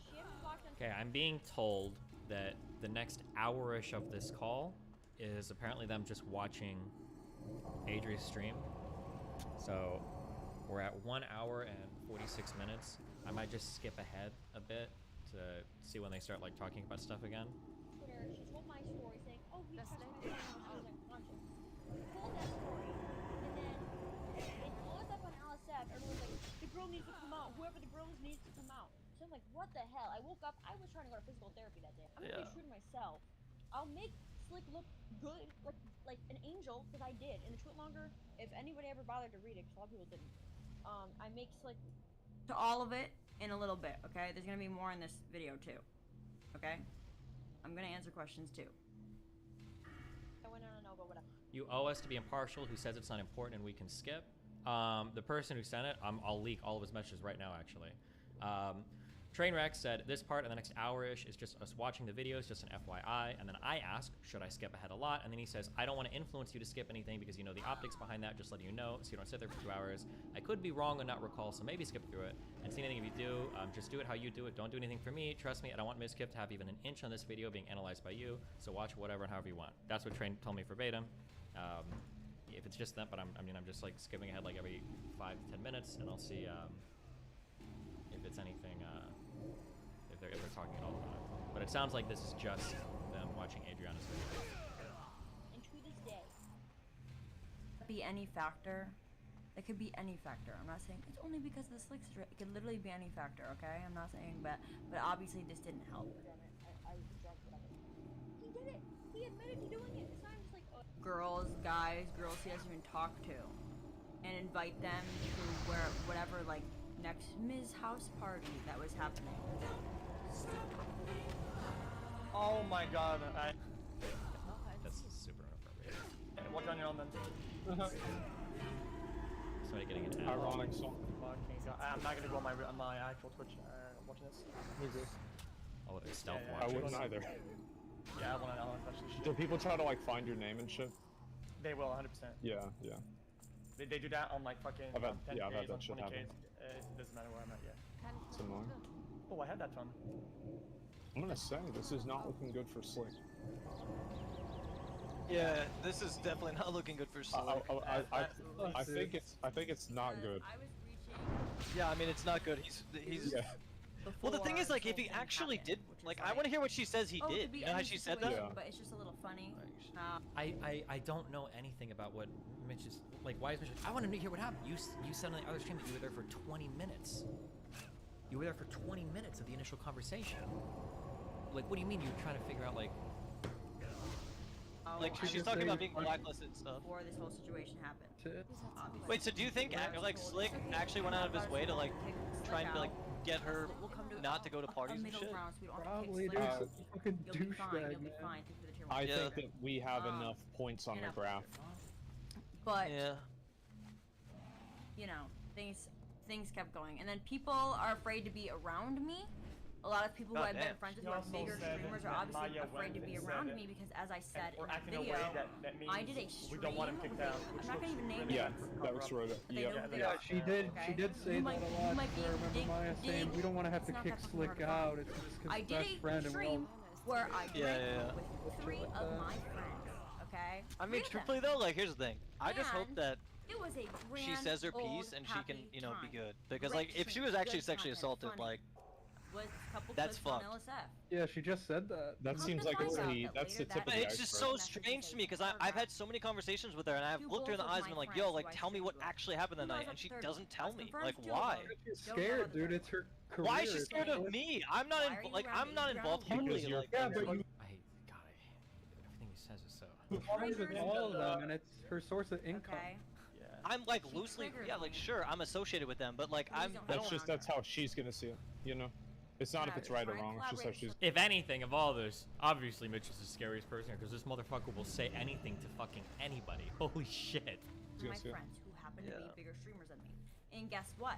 she had me blocked on Okay, I'm being told that the next hour-ish of this call is apparently them just watching Adri's stream. So we're at 1 hour and 46 minutes. I might just skip ahead a bit to see when they start like talking about stuff again. Twitter. She told my story saying, oh, he touched my friend when I was unconscious. Told that story. And then it blows up on LSF. Everyone's like, the girl needs to come out. Whoever the girl is needs to come out. So I'm like, what the hell? I woke up. I was trying to go to physical therapy that day. I'm gonna be true to myself. I'll make Slick look good, like an angel, because I did. In the tweet longer, if anybody ever bothered to read it, because a lot of people didn't, I make Slick to all of it in a little bit, okay? There's gonna be more in this video too, okay? I'm gonna answer questions too. I went on but whatever. You owe us to be impartial. Who says it's not important and we can skip? The person who sent it, I'll leak all of his messages right now, actually. Trainwreck said, this part in the next hour-ish is just us watching the videos, just an FYI. And then I ask, should I skip ahead a lot? And then he says, I don't want to influence you to skip anything because you know the optics behind that, just letting you know, so you don't sit there for 2 hours. I could be wrong and not recall, so maybe skip through it. And see anything if you do, just do it how you do it. Don't do anything for me. Trust me, I don't want Ms. Skip to have even an inch on this video being analyzed by you. So watch whatever and however you want. That's what Train told me verbatim. If it's just that, but I'm just like skipping ahead like every 5 to 10 minutes, and I'll see if it's anything, if they're talking at all about it. But it sounds like this is just them watching Adriana's video. And to this day. Be any factor. It could be any factor. I'm not saying it's only because of the Slick situation. It could literally be any factor, okay? I'm not saying, but obviously this didn't help. I was drunk, whatever. He did it. He admitted to doing it. It's not just like, oh. Girls he doesn't even talk to, and invite them to whatever like next Ms. House party that was happening. Oh my god, That's super inappropriate. Watch on your own then. Somebody getting an ad. Ironic song. I'm not gonna go on my actual Twitch watching this. Oh, they're stealth I watchers. wouldn't either. Yeah, I wanna touch this shit. Do people try to like find your name and shit? They will, 100%. Yeah. They do that on like fucking I've had 10Ks, that on shit 20Ks. happen. It doesn't matter where I'm at yet. It's annoying. Oh, I had that fun. I'm gonna say this is not looking good for Slick. Yeah, this is definitely not looking good for Slick. I think it's not good. Yeah, I mean it's not good. He's Yeah. Well, the thing is, like, if he actually did, like, I want to hear what she says he did. You know how she said that? But it's just a little funny. I don't know anything about what Mitch is like. Why is Mitch? I want to hear what happened. You said on the other stream that you were there for 20 minutes. You were there for 20 minutes of the initial conversation. Like, what do you mean you were trying to figure out like? Like she's talking about being blacklisted and stuff. Before this whole situation happened. Wait, so do you think like Slick actually went out of his way to like try and like get her not to go to parties and shit? Probably, dude. Fucking douchebag, man. I think that we have enough points on the graph. But you know, things kept going, and then people are afraid to be around me. A lot of people who I've been friends with who are bigger streamers are obviously afraid to be around me because, as I said in the video, I did a stream with I'm not gonna even name Yeah, names. that was right. Yeah, she did say that a lot. I remember Maya saying we don't want to have to kick Slick out. It's just because best friend and we're all. Where I drank with 3 of my friends. Okay. I mean, truthfully though, like here's the thing. I just hope that it was a she says her piece and she can, you know, be good. Because like if she was actually sexually assaulted, like. That's fucked. Yeah, she just said that. That seems like it's that's the tip of the iceberg. It's just so strange to me because I've had so many conversations with her and I've looked her in the eyes and been like, yo, like tell me what actually happened that night, and she doesn't tell me. Like why? She's scared, dude. It's her career. Why is she scared of me? I'm not I'm not involved heavily. Like, yeah, but you. Everything he says is so. Friends with all of them, and it's her source of income. I'm like loosely, like sure, I'm associated with them, but like that's how she's gonna see it, you know. It's not if it's right or wrong. It's just how she's. If anything, of all this, obviously Mitch is the scariest person here because this motherfucker will say anything to fucking anybody. Holy shit. My friends who happen to be bigger streamers than me, and guess what?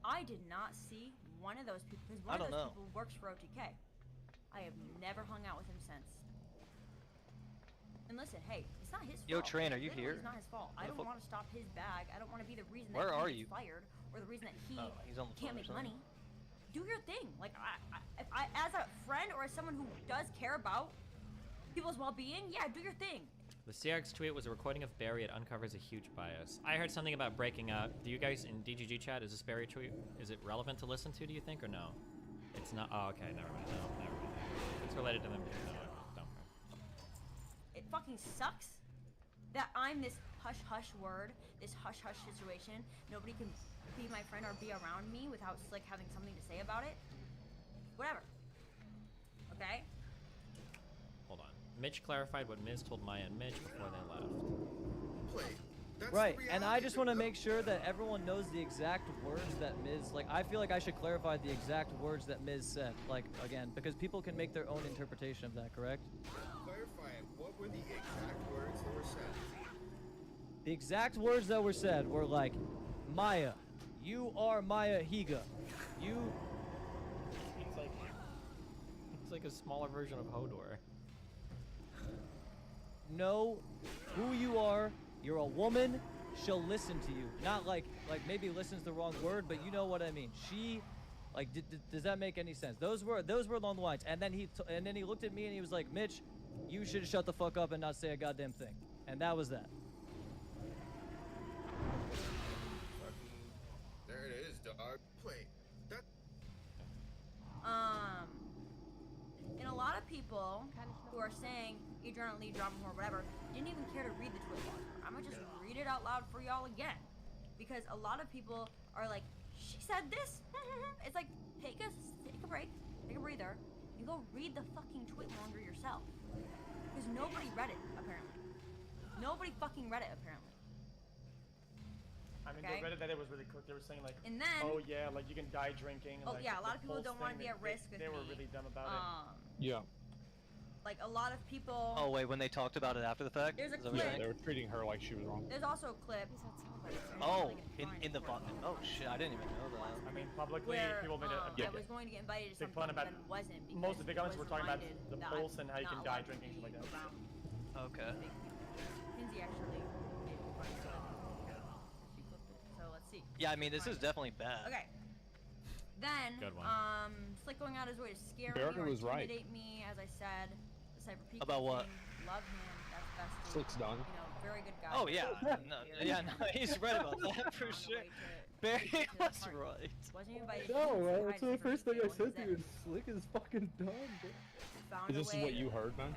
I did not see one of those people because one of those people works for OTK. I have never hung out with him since. And listen, hey, it's not his fault. Yo, Train, are you here? It's not his fault. I don't want to stop his bag. I don't want to be the reason Where that are he you? gets fired or the reason that he he's on the can't phone make or something. money. Do your thing. Like, if I, as a friend or as someone who does care about people's well-being, yeah, do your thing. The CX tweet was a recording of Barry. It uncovers a huge bias. I heard something about breaking up. Do you guys in DGG chat, is this Barry tweet, is it relevant to listen to, do you think, or no? It's not. Oh, okay, never mind. No, never mind. If it's related to them, no, don't. It fucking sucks that I'm this hush-hush word, this hush-hush situation. Nobody can be my friend or be around me without Slick having something to say about it. Whatever. Okay? Hold on. Mitch clarified what Miz told Maya and Mitch before they left. Wait, that's the Right, and I reality just of want to it, make sure that everyone knows the exact words that Miz, like, I feel like I should clarify the exact words that Miz said, like, again, because people can make their own interpretation of that, correct? Clarify it. What were the exact words that were said? The exact words that were said were like, Maya, you are Maya Higa. You... It's like a smaller version of Hodor. Know who you are. You're a woman. She'll listen to you. Not like maybe listen's the wrong word, but you know what I mean. She, like, does that make any sense? Those were along the lines. And then he looked at me and he was like, Mitch, you should shut the fuck up and not say a goddamn thing. And that was that. There it is, dog. Wait, that. And a lot of people who are saying Adriana Lee, drama or whatever, didn't even care to read the tweet log. I'm gonna just read it out loud for y'all again, because a lot of people are like, she said this. It's like, take a break, take a breather, and go read the fucking tweet longer yourself, because nobody read it apparently. Nobody fucking read it apparently. I mean, Okay. they read it that it was really quick. They were saying like, And then- oh yeah, like you can die drinking. And, Oh, like, yeah, a the lot of people Pulse don't wanna thing, be at risk with They were me. really dumb about it. Yeah. Like a lot of people. Oh wait, when they talked about it after the fact? There's a Is that what you're clip. saying? They were treating her like she was wrong. There's also a clip. Oh, in the bottom. Oh shit, I didn't even know that. I mean, publicly, Where people made I it. was going to get invited to Big something, fun but about then wasn't. most of the big because events I were was talking about reminded the that pulse and how you not can allowed die to drinking, be stuff like that. around Okay. Kinsey actually made it fun, so she flipped it. So let's see. Yeah, I mean, this is definitely bad. Okay. Then, Good one. Slick going out his way to scare Barrett me or was right. intimidate me, as I said. The Cyber Peak About what? thing, love him. That's best. Slick's done. You know, very good guy. Oh yeah, no, he's right about that for sure. Barry was right. Wasn't invited. No, that's the first thing I said to you. Is Slick is fucking dumb, bro. Found Is a this way. what you heard, man?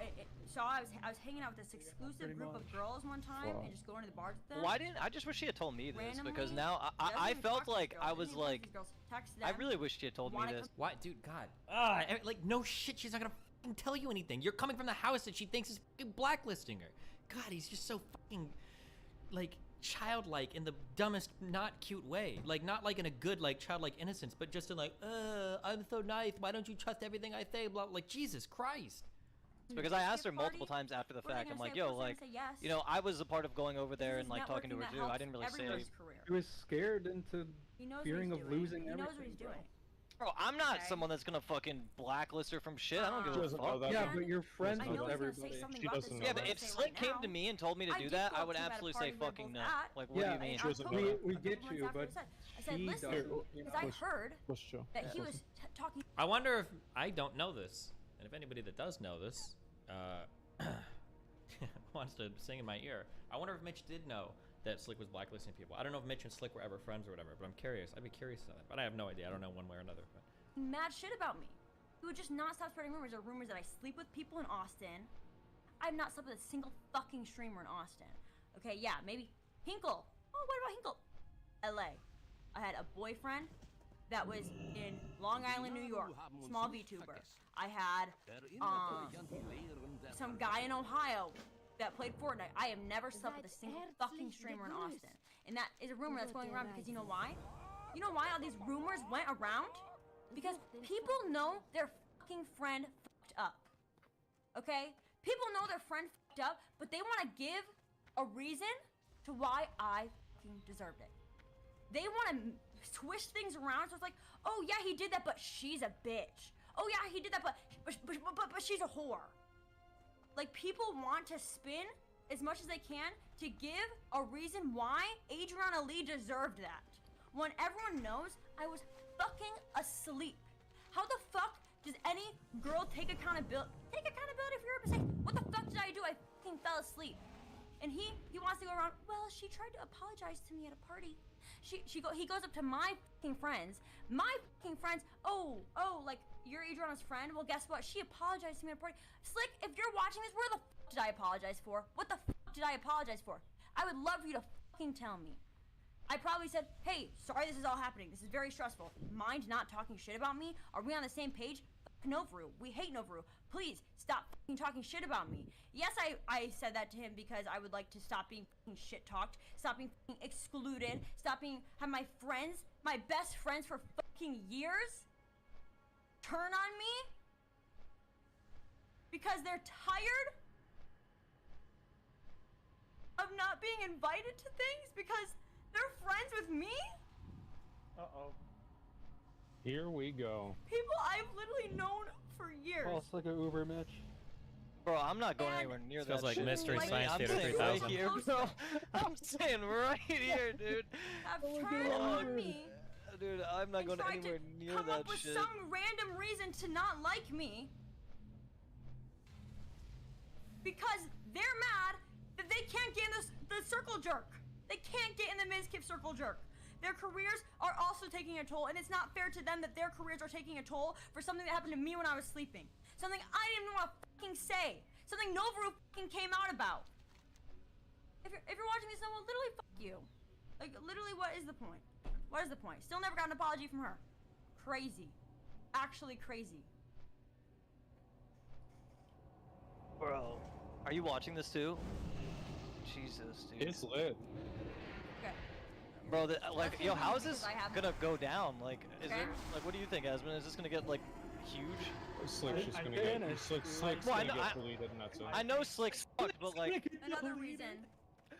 So I was hanging out with this exclusive pretty group of much. girls one time Wow. and just going to the bars with them. Why didn't I just wish she had told me this, because Randomly, now doesn't I even felt talk to like these I girls, was doesn't even like talk to these girls, text I them, really wish she had told me wanna this. What, dude? God. Like no shit. She's not gonna fucking tell you anything. You're coming from the house that she thinks is fucking blacklisting her. God, he's just so fucking like childlike in the dumbest, not cute way. Like not like in a good like childlike innocence, but just in like, I'm so nice. Why don't you trust everything I say? Blah. Like Jesus Christ. Because I asked her multiple times after the fact. I'm like, yo, like, you know, I was a part of going over there and like talking to her too. I didn't really say. He was scared into He knows fearing what of he's doing. losing He everything. knows what he's bro. doing. Bro, I'm not Okay. someone that's gonna fucking blacklist her from shit. I don't give a doesn't know fuck. that. Yeah, though. but you're friends I know with he's gonna everybody. say something She about this. doesn't so know I'm Yeah, gonna but if say Slick right came now, to me and told me to I do did that, go I up would to him at a absolutely party say we were fucking both no. at. Like, what Yeah, do you mean? She doesn't know we, that. we I get told him you, exactly but what I said. I said, she listen, doesn't. because I heard Let's chill. that he was talking. I wonder if I don't know this, and if anybody that does know this, wants to sing in my ear. I wonder if Mitch did know that Slick was blacklisting people. I don't know if Mitch and Slick were ever friends or whatever, but I'm curious. I'd be curious to know that, but I have no idea. I don't know one way or another. But. Mad shit about me. He would just not stop spreading rumors. There are rumors that I sleep with people in Austin. I've not slept with a single fucking streamer in Austin. Okay, yeah, maybe Hinkle. Oh, what about Hinkle? LA. I had a boyfriend that was in Long Island, New York. Small VTuber. I had some guy in Ohio that played Fortnite. I have never slept with a single fucking streamer in Austin. And that is a rumor that's going around because you know why? You know why all these rumors went around? Because people know their fucking friend fucked up. Okay? People know their friend fucked up, but they want to give a reason to why I fucking deserved it. They want to twist things around so it's like, oh yeah, he did that, but she's a bitch. Oh yeah, he did that, but she's a whore. Like, people want to spin as much as they can to give a reason why Adriana Lee deserved that. When everyone knows I was fucking asleep. How the fuck does any girl take accountability? Take accountability for your mistake. What the fuck did I do? I fucking fell asleep. And he wants to go around, well, she tried to apologize to me at a party. He goes up to my fucking friends. My fucking friends, oh, like, you're Adriana's friend? Well, guess what? She apologized to me at a party. Slick, if you're watching this, where the fuck did I apologize for? What the fuck did I apologize for? I would love for you to fucking tell me. I probably said, hey, sorry this is all happening. This is very stressful. Mind not talking shit about me? Are we on the same page? Novaru. We hate Novaru. Please stop fucking talking shit about me. Yes, I said that to him because I would like to stop being fucking shit talked, stop being fucking excluded, stop being have my friends, my best friends for fucking years, turn on me because they're tired of not being invited to things because they're friends with me. Uh-oh. Here we go. People I've literally known for years. Oh, it's like an Uber, Mitch. Bro, I'm not going anywhere near that. Feels like shit. Mystery Science I'm Theater saying 3000. right here, bro. I'm saying right here, dude. Have turned on me. Dude, I'm not going tried to anywhere near come that up with shit. some random reason to not like me because they're mad that they can't get in the circle jerk. They can't get in the Mizkif circle jerk. Their careers are also taking a toll, and it's not fair to them that their careers are taking a toll for something that happened to me when I was sleeping. Something I didn't even want to fucking say. Something Novaru fucking came out about. If you're watching this, well, literally fuck you. Like, literally, what is the point? What is the point? Still never got an apology from her. Crazy. Actually crazy. Bro, are you watching this too? Jesus, dude. It's lit. Okay. Bro, like, yo, how is this Because I have- gonna go down? Like, is Okay. there, like, what do you think, Asmund? Is this gonna get, like, huge? Slick's just gonna finished, get Slick's Well, gonna get deleted and that's it. I know Slick's fucked, but like, Another reason.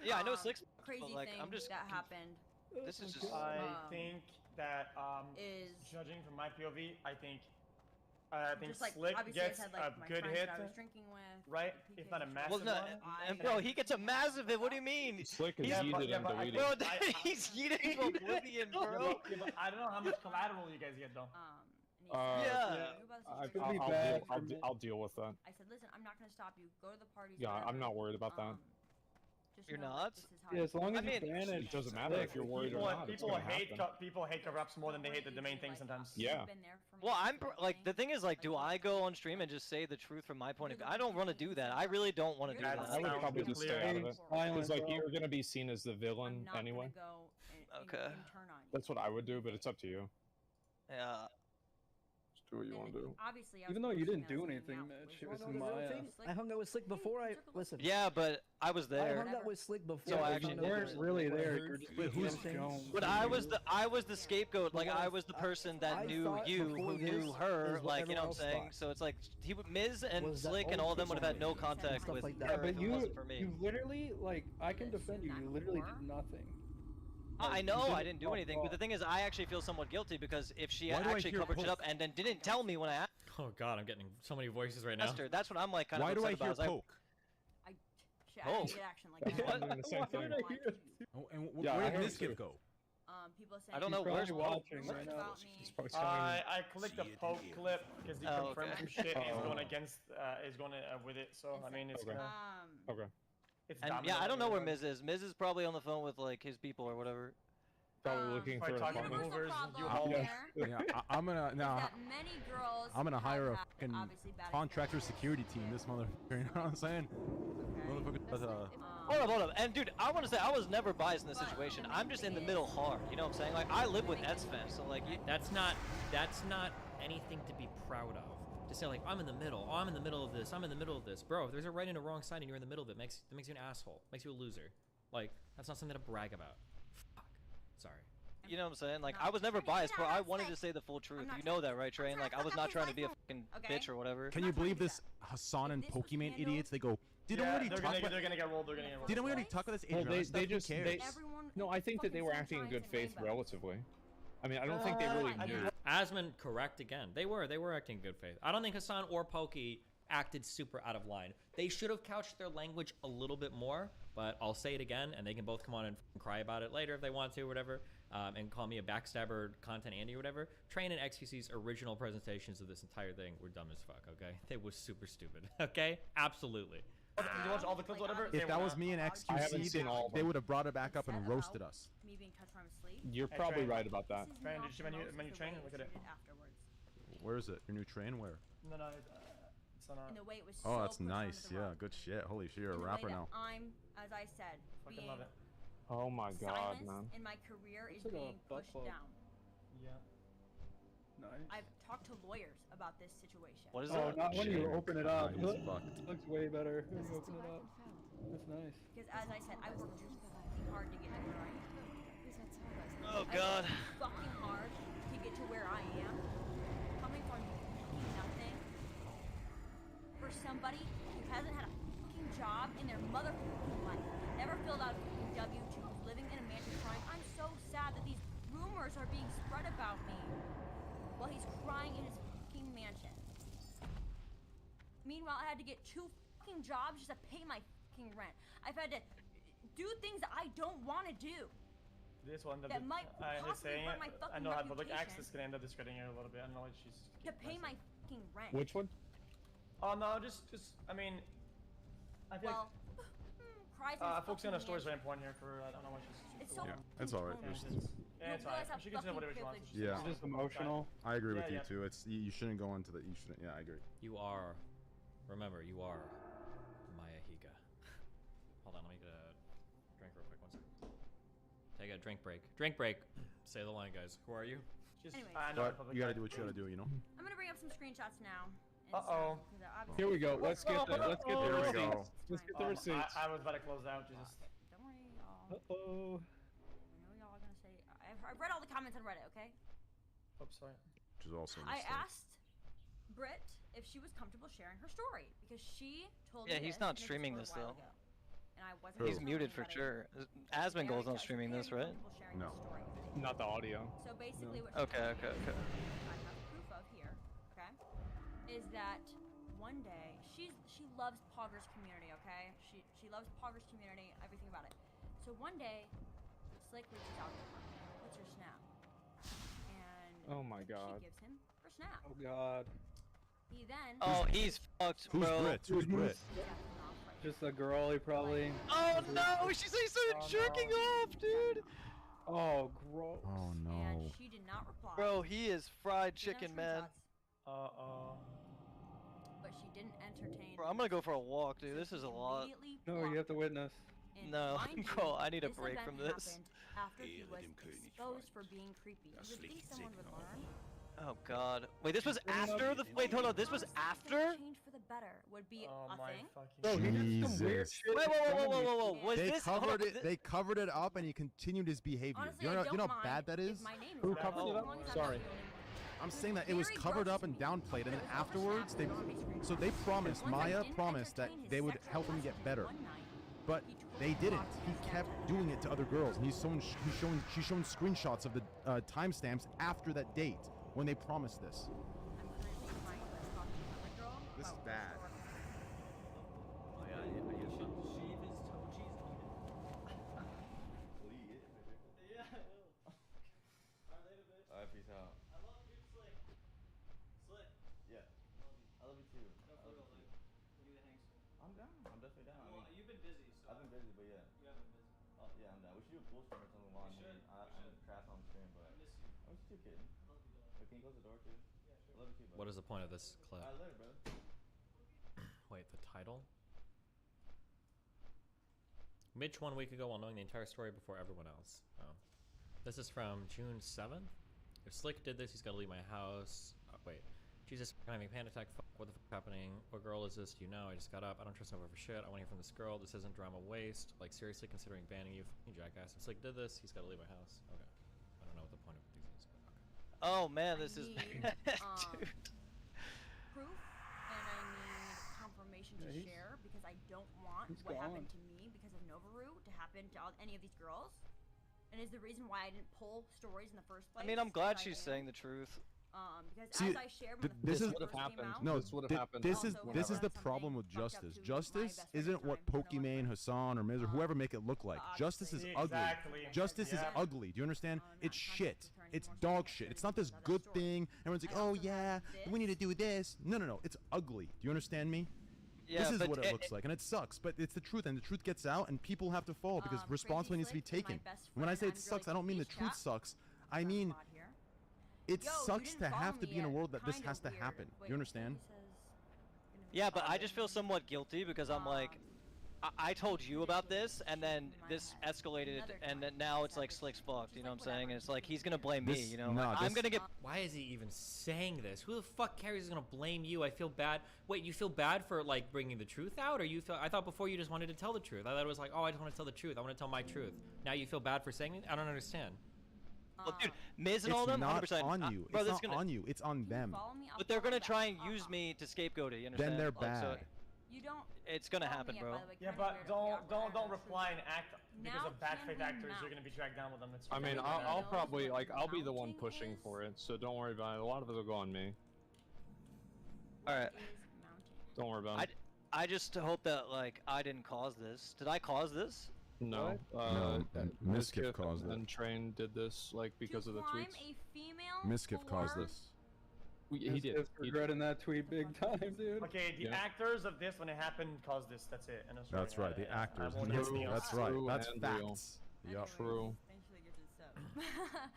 yeah, I know Slick's fucked, Crazy but like, thing I'm just that happened This is just. I think that is judging from my POV, I think just like Slick obviously I gets said a like my good friends hit, that I was drinking with, right? If not a massive Well, no, one. and bro, he gets a massive hit. What do you mean? Slick is Yeah, but- yeeted yeah, and but I- deleted. Bro, he's yeeted to oblivion, bro. Yeah, but I don't know how much collateral you guys get though. Yeah. I'll deal with that. I said, listen, I'm not gonna stop you. Go to the parties. Yeah, whatever. I'm not worried about that. Just You're know not? this is how Yeah, as long as I you mean, manage. It doesn't matter if you're worried or not. It's People gonna hate happen. people hate cover-ups more than they hate the main thing sometimes. Yeah. Well, like the thing is, like, do I go on stream and just say the truth from my point of view? I don't want to do that. I really don't want to do that. I would probably just stay out of it. Because like you're gonna be seen as the villain anyway. Okay. That's what I would do, but it's up to you. Yeah. Just do what you want to do. Obviously, Even though you didn't do anything, Mitch, it was Maya. I hung out with Slick before I listen. Yeah, but I was I there. hung out with Slick before. So I actually, found out You that weren't really there. Wait, You were just who's with Jones. But I was the scapegoat. Like I was the person that I knew thought you, before who knew this her. is what Like you know what I'm everyone saying. else So it's like Miz and Was that Slick and all of them would have had no contact Stuff with like her that. if But it you, wasn't for me. you literally, like, I can defend you. You literally did nothing. I You know I didn't didn't do fuck anything, but the thing is, I actually feel somewhat guilty because if she Why do I actually hear covered it up poke? and then didn't tell me when I asked Oh god, I'm getting so many voices right now. her, that's what I'm like kind Why of do I upset hear about. poke? Shit, I didn't get action like that. I'm doing the same thing. Oh, and Yeah, I where heard did it too. Miskip go? People saying I don't know where's watching right now. about me. He's probably telling I clicked the poke clip because the Oh, confirmed okay. some shit is Oh. going against is going with it. So I mean it's Okay. Okay. it's And yeah, I don't know where Miz is. Miz is probably on the phone with like his people or whatever. Probably looking for Probably an talking to apartment. movers. problem U-Haul. here Yeah, I'm gonna now. that many girls I'm gonna hire a have fucking obviously bad contractor security team. This motherfucker, you know what I'm saying? Motherfucker, does, Hold up. And dude, I want to say I was never biased in this situation. I'm just in the middle hard. You know what I'm saying? Like I live with Edsfest, so like That's not anything to be proud of. To say like I'm in the middle. Oh, I'm in the middle of this. I'm in the middle of this, bro. If there's a right and a wrong side and you're in the middle of it, makes you an asshole. Makes you a loser. Like that's not something to brag about. Fuck. Sorry. you know what I'm saying? Like I was never biased, bro. I wanted to say the full truth. You know that, right, Train? Like I was not trying to be a fucking bitch or whatever. Can you believe this Hassan and Pokemon idiots? They go, didn't we already talk about? They're gonna get rolled. They're gonna get rolled. Didn't we already talk about this? Well, Adriana stuff? they Who just cares? no. I think that they were acting in good faith relatively. I mean, I don't think they really knew. Asmund, correct again. They were acting in good faith. I don't think Hassan or Pokey acted super out of line. They should have couched their language a little bit more, but I'll say it again, and they can both come on and cry about it later if they want to, or whatever, and call me a backstabber, content Andy, or whatever. Train and XQC's original presentations of this entire thing were dumb as fuck, okay? They was super stupid, okay? Absolutely. Did you watch all the clips, whatever? If that was me and XQC, they would have brought it back up and roasted us. Me being cut from sleep. You're probably right about that. Train, did you menu train? Look at it. Where is it? Your new train? Where? No, it's on In the way it was Oh, so that's pushed onto nice. the Yeah, road. good shit. Holy shit, you're a In the way rapper that now. I'm, as I said, Fucking being love it. Oh my god, silenced man. in my career is It's like a being butt pushed plug. down. Yeah. Nice. I've talked to lawyers about this situation. What is Oh, that? not when you open it up. He's fucked. Looks way better when you open it up. That's nice. Because as I said, I worked too fucking hard to get to where I am. Oh God. I worked fucking hard to get to where I am. Coming from fucking nothing. For somebody who hasn't had a fucking job in their motherfucking life. Never filled out a fucking W-2, who's living in a mansion crying, I'm so sad that these rumors are being spread about me. While he's crying in his fucking mansion. Meanwhile, I had to get 2 fucking jobs just to pay my fucking rent. I've had to do things that I don't want to do. This one That might possibly hurt my fucking I know how public reputation. access can end up discrediting her a little bit. I don't know what she's. To pay my fucking rent. Which one? Oh no, just I mean, I feel Well, cries in his focusing on the fucking story is very mansion. important here for I don't know what she's. It's so Yeah, it's alright. Yeah, it's realize alright. how She can say fucking whatever she wants. privileged Yeah. It's just emotional. I agree with Yeah, you too. It's you shouldn't go into the. You shouldn't. Yeah, I agree. You are. Remember, you are Maya Higa. Hold on, let me get a drink real quick. 1 second. Take a drink break. Drink break. Say the line, guys. Who are you? Just, Anyways. But you gotta do what you gotta do. You know. I'm gonna bring up some screenshots now. Uh-oh. Here we go. Let's get the Here we go. Let's get the receipts. I was about to close out. Just. Don't worry, y'all. Uh-oh. I know y'all are gonna say. I've read all the comments on Reddit, okay? Oops, sorry. Which is also. I asked Britt if she was comfortable sharing her story because she told me. Yeah, he's this not in a streaming Discord this a while though. ago, and I wasn't. He's telling muted for anybody. sure. Asmongold's not streaming this, right? Sharing No. this story. Not the audio. So basically, what Okay, okay, okay. I have proof of here, okay, is that one day she loves Poggers community, okay? She loves Poggers community, everything about it. So one day, Slick reaches out to her. What's your snap? And Oh my God. she gives him her snap. Oh God. He then. Oh, he's fucked, Who's bro. Brit? Who's Brit? Just a girl, he probably. Oh no! She started jerking off, dude. Oh, gross. Oh no. And she did not reply. Bro, he is fried chicken, man. But she didn't entertain. Bro, I'm gonna go for a walk, dude. This is a lot. No, you have to witness. And No, mind you, bro, I need a this break event from this. happened After he was exposed for being creepy. You would think someone would learn. Oh God. Wait, this was after the. Wait, hold on. This was after. Change for the better would be Oh a my thing. fucking. Bro, he did some weird shit. Wait, whoa. Was They this? covered it. They covered it up, and he continued his behavior. Honestly, You I know don't how mind bad that if is. my name is Who on it, covered as it up? long as I'm not Sorry. the only one. I'm saying that it was Very covered gross up and to me. downplayed, and then There was also afterwards snap they, that was on my screen. so they promised, Once I Maya didn't promised that entertain his they would sexual help him get husband better, one night, but he totally they didn't. blocked He his kept Snapchat. doing it to other girls, and she's showing screenshots of the timestamps after that date when they promised this. I'm currently in my list talking to another girl This is about bad. her story. Oh yeah, you should shave his toe cheese. Yeah, I will. Alright, peace out. I love you, Slick. Slick. Yeah. I love you too. I'm down. I'm definitely down. Well, you've been busy, so. I've been busy, but yeah. You have been busy. Yeah, I'm down. We should do a pool stream or something while We should. I'm trash on the stream, but I miss you. I miss you too, kid. I love you, dog. Wait, can you close the door too? Yeah, sure. I love you too, bro. What is the point of this clip? Later, bro. Wait, the title? Mitch 1 week ago while knowing the entire story before everyone else. Oh. This is from June 7th. If Slick did this, he's gotta leave my house. Oh, wait. Jesus, I'm having a panic attack. Fuck, what the fuck happening? What girl is this? Do you know? I just got up. I don't trust nobody for shit. I want to hear from this girl. This isn't drama waste. Like, seriously considering banning you. Fucking jackass. If Slick did this, he's gotta leave my house. Okay. I don't know what the point of these is, but okay. Oh man, this is need, bad, dude. Proof, and I need confirmation to Yeah, share because I don't want he's what gone. happened to me because of Novaru to happen to any of these girls. And is the reason why I didn't pull stories in the first place. I mean, I'm glad because I she's am. saying the truth. Because See, as I shared when the this first is first came out, no. This would've happened. This is Also, this is done the problem with something fucked up justice. to my Justice best friend isn't at the what time, no Pokimane, Hassan, or Miz or whoever make it look like. Justice is ugly. Exactly. Justice is Yeah. ugly. Do you understand? It's not shit. trying to It's more dog serious shit. than It's not this another good story. thing. Everyone's like, I oh also yeah, have we need to this. do this. No. It's ugly. Do you understand me? Yeah, this is but what it looks like, and it sucks. But it's the truth, and the truth gets out, and people have to fall because Crazy responsibility needs to be Slick is my taken. best When I friend say on it sucks, I Girly don't mean the Peach truth Chat. sucks. I Got a mean mod here. it Yo, you sucks didn't to follow have to me be in a yet. world that this Kinda has to weird. happen. Wait, You understand? he says, Yeah, but I just feel somewhat guilty because I'm like, I told you about this, and then this escalated, and then now it's like Slick's fucked. You know what I'm saying? And it's like he's gonna blame me. You know, like, I'm gonna get. Why is he even saying this? Who the fuck cares? He's gonna blame you. I feel bad. Wait, you feel bad for like bringing the truth out, or you feel? I thought before you just wanted to tell the truth. I thought it was like, oh, I just want to tell the truth. I want to tell my truth. Now you feel bad for saying it? I don't understand. Well, dude, Miz and all It's them, not 100%. on you. Bro, It's that's not gonna, on you. It's on them. But they're gonna try and use me to scapegoat it. You understand? Then they're Like, so bad. You don't. it's gonna happen, bro. Yeah, but don't reply and act because of bad faith actors. You're gonna be dragged down with them. It's I mean, really I'll bad. probably like I'll be the one pushing for it, so don't worry about it. A lot of it will go on me. All right. Don't worry about it. I just hope that like I didn't cause this. Did I cause this? No. No, Miskiff caused it. And Train did this like because of the Climb tweets. a female Miskiff caused for- this. He did. Regretting that tweet big time, dude. Okay, the actors of this when it happened caused this. That's it. And I'm sorry, That's right. The actors. I won't get anything else. That's right. True That's and real. facts. Yep. True. Eventually get to the sub.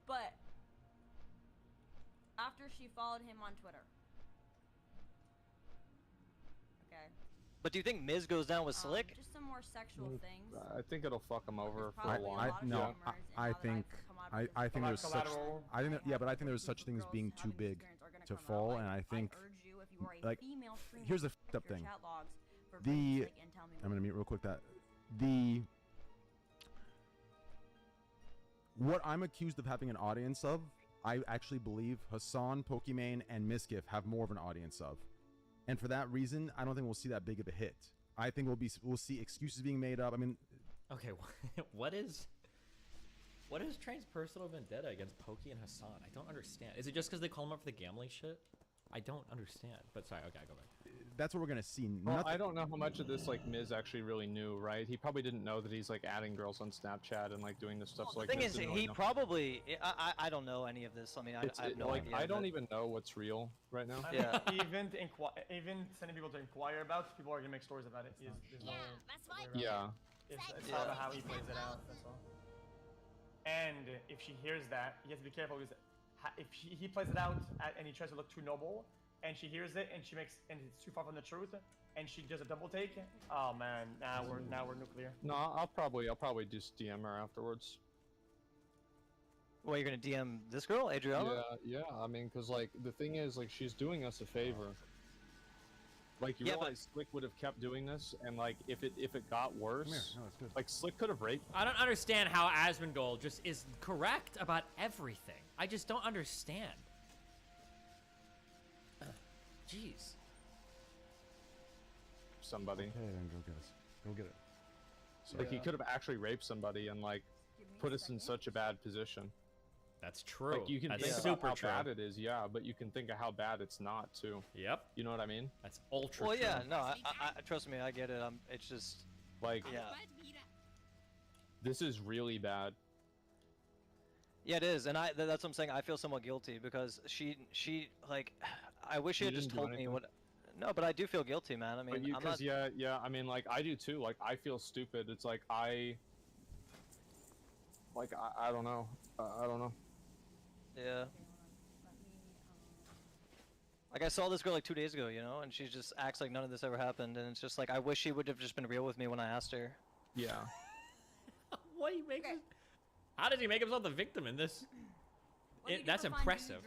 But after she followed him on Twitter. Okay. But do you think Miz goes down with Slick? Just some more sexual things. I think it'll fuck him over for a probably while. a lot of No, rumors, and I now that think I've come out of I this think there's such collateral. I think that, yeah, but I think there's such things being too big to fall, and I think urge you, if you are a like female streamer, here's the check fucked up your thing. chat logs for The Slick and tell me I'm gonna mute real quick that the what I'm accused of having an audience of, I actually believe Hassan, Pokimane, and Miskiff have more of an audience of, and for that reason, I don't think we'll see that big of a hit. I think we'll see excuses being made up. I mean, Okay, what is Train's personal vendetta against Pokey and Hassan? I don't understand. Is it just because they call him up for the gambling shit? I don't understand. But sorry, okay, go back. that's what we're gonna see. Well, Nothing- I don't know how much of this like Miz actually really knew, right? He probably didn't know that he's like adding girls on Snapchat and like doing this stuff. So, like, The thing Miz is, didn't really he know. probably. I don't know any of this. I mean, I have no idea. I don't but- even know what's real right now. I mean, even sending people to inquire about, people are gonna make stories about it. There's no way around it. Yeah. It's all about how he plays it out. That's all. And if she hears that, he has to be careful because if he plays it out and he tries to look too noble, and she hears it and and it's too far from the truth, and she does a double take. Oh man, now we're nuclear. No, I'll probably just DM her afterwards. Well, you're gonna DM this girl, Adriana? Yeah. I mean, cause like the thing is, like she's doing us a favor. Like you Yeah, realize Slick would have kept doing this, and like if it got worse, No, it's good. like Slick could have raped. I don't understand how Asmongold just is correct about everything. I just don't understand. Jeez. Somebody. Okay, then go get us. Go get it. So, Like he could have actually raped somebody and like put us in such a bad position. That's true. Like you can That's think super about true. how bad it is, yeah, but you can think of how bad it's not too. Yep. You know what I mean? That's ultra Well, true. yeah. No, I trust me. I get it. It's just Like yeah. this is really bad. Yeah, it is, and that's what I'm saying. I feel somewhat guilty because she like, I wish she You had just didn't do told me anything. what. No, but I do feel guilty, man. I mean, But you, I'm cause not. yeah, I mean, like I do too. Like I feel stupid. It's like I don't know. I don't know. Yeah. Like I saw this girl like 2 days ago, you know, and she just acts like none of this ever happened, and it's just like I wish she would have just been real with me when I asked her. Yeah. What he makes? How does he make himself the victim in this? That's impressive.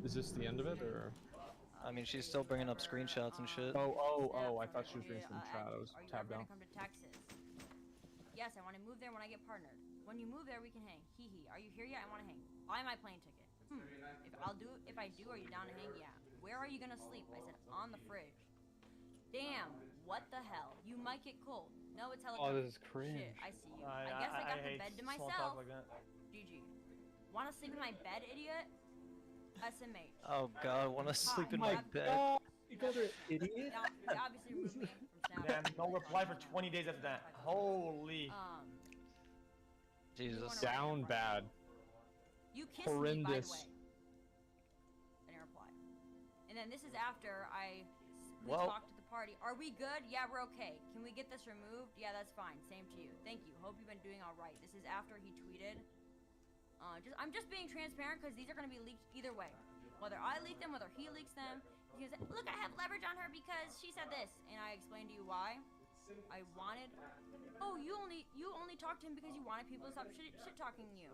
Is this the end of it, or? I mean, she's still bringing up screenshots and shit. Oh! I thought she was doing some chat. I was Are you tabbed ever down. gonna come to Texas? Yes, I want to move there when I get partnered. When you move there, we can hang. Hee hee. Are you here yet? I want to hang. Buy my plane ticket. If I do, are you down to hang? Yeah. Where are you gonna sleep? I said on the fridge. Damn. What the hell? You might get cold. No, it's hella. Oh, cold. this is cringe. Shit, I see you. I guess I got the hate bed to small myself. talk like that. GG. Want to sleep in my bed, idiot? SMH. Oh God, I want to sleep in my my bed. You guys are idiots. They obviously removed me from Damn, Snapchat. no reply for 20 days after that. Holy. Jesus. Down bad. You kissed me, by the Horrendous. way. I didn't reply. And then this is after we Well- talked at the party. Are we good? Yeah, we're okay. Can we get this removed? Yeah, that's fine. Same to you. Thank you. Hope you've been doing all right. This is after he tweeted. I'm just being transparent because these are going to be leaked either way. Whether I leak them, whether he leaks them. Because, look, I have leverage on her because she said this. And I explained to you why. I wanted. Oh, you only talked to him because you wanted people to stop shit talking you.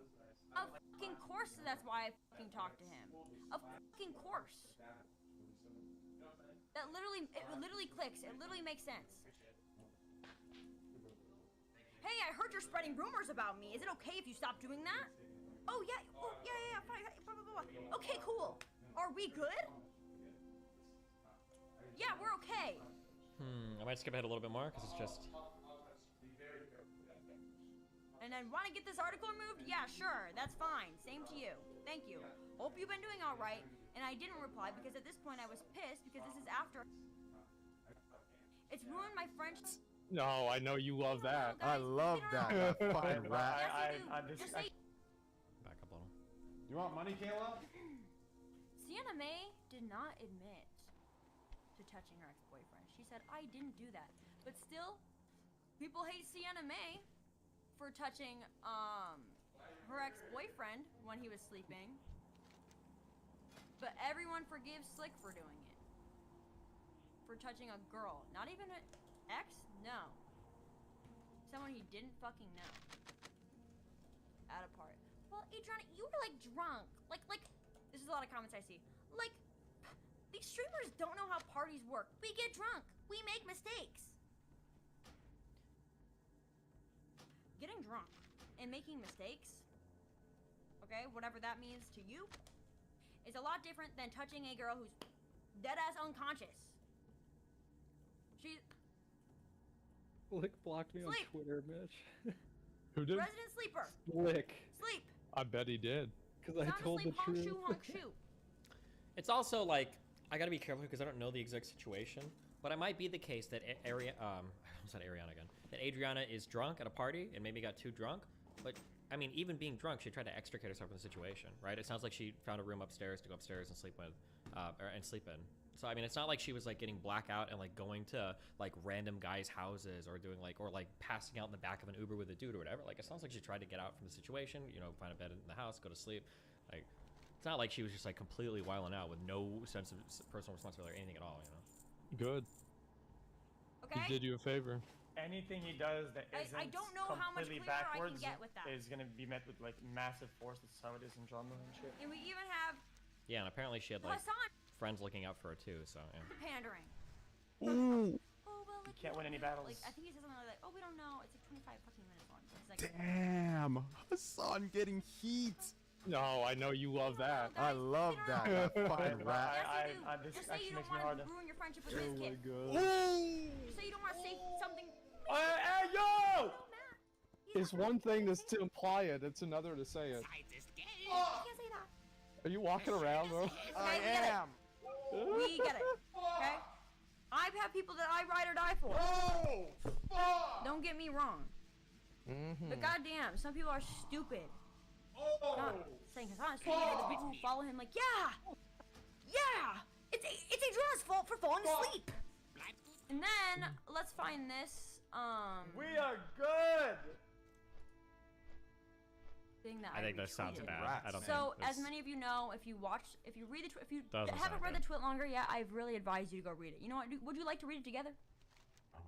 Of fucking course, that's why I fucking talked to him. Of fucking course. That literally clicks. It literally makes sense. Hey, I heard you're spreading rumors about me. Is it okay if you stop doing that? Oh yeah. Oh yeah. Fine. Blah, blah, blah. Okay, cool. Are we good? Yeah, we're okay. I might skip ahead a little bit more because it's just. And then want to get this article removed? Yeah, sure. That's fine. Same to you. Thank you. Hope you've been doing all right. And I didn't reply because at this point I was pissed because this is after. It's ruined my friendship. No, I know you love that. I love that fucking rat. Back up a little. You want money, Kayla? Sienna May did not admit to touching her ex-boyfriend. She said, I didn't do that. But still, people hate Sienna May for touching her ex-boyfriend when he was sleeping. But everyone forgives Slick for doing it. For touching a girl. Not even an ex? No. Someone he didn't fucking know. At a party. Well, Adriana, you were like drunk. Like, this is a lot of comments I see. Like, these streamers don't know how parties work. We get drunk. We make mistakes. Getting drunk and making mistakes, okay, whatever that means to you, is a lot different than touching a girl who's dead-ass unconscious. She's... Slick blocked me on Twitter, Mitch. Who did? Resident sleeper. Slick. Sleep. I bet he did. Because I told the truth. Honk shoe. It's also like I gotta be careful because I don't know the exact situation, but it might be the case that I said Ariana again. That Adriana is drunk at a party and maybe got too drunk, but I mean, even being drunk, she tried to extricate herself from the situation, right? It sounds like she found a room upstairs to go upstairs and sleep with, and sleep in. So I mean, it's not like she was like getting blackout and like going to like random guys' houses or doing like, or like passing out in the back of an Uber with a dude or whatever. Like, it sounds like she tried to get out from the situation, you know, find a bed in the house, go to sleep. Like, it's not like she was just like completely wilding out with no sense of personal responsibility or anything at all, you know? Good. Okay. He did you a favor. Anything he does that isn't I don't know how much completely clearer I can backwards get with that. is gonna be met with like massive force. That's how it is in drama and shit. And we even have Yeah, and apparently she had like Hassan friends looking out for her too, so yeah. pandering. Ooh. Oh, well, like, You can't win any battles. Like, I think he says something like, oh, we don't know. It's like 25 fucking minutes long. It's like, Damn, Hassan getting heat. No, I know you love that. I love that fucking rat. yes, you do. This Just say you actually don't makes me want hard to to. ruin your friendship with Oh his my kid. god. Just say you don't want to say something. Hey, yo! It's one thing to imply it, it's another to say it. You can't say that. Are you walking around, bro? I am. We get it. Okay? I have people that I ride or die for. Don't get me wrong. But goddamn, some people are stupid. Not saying Hassan is stupid, but the people who follow him like, yeah, it's Adriana's fault for falling asleep. And then let's find this. We are good. Thing that I think that sounds retweeted. bad. I don't So, think as many of you know, if you read the if you Doesn't haven't sound read good. the tweet longer yet, I've really advised you to go read it. You know what? Would you like to read it together?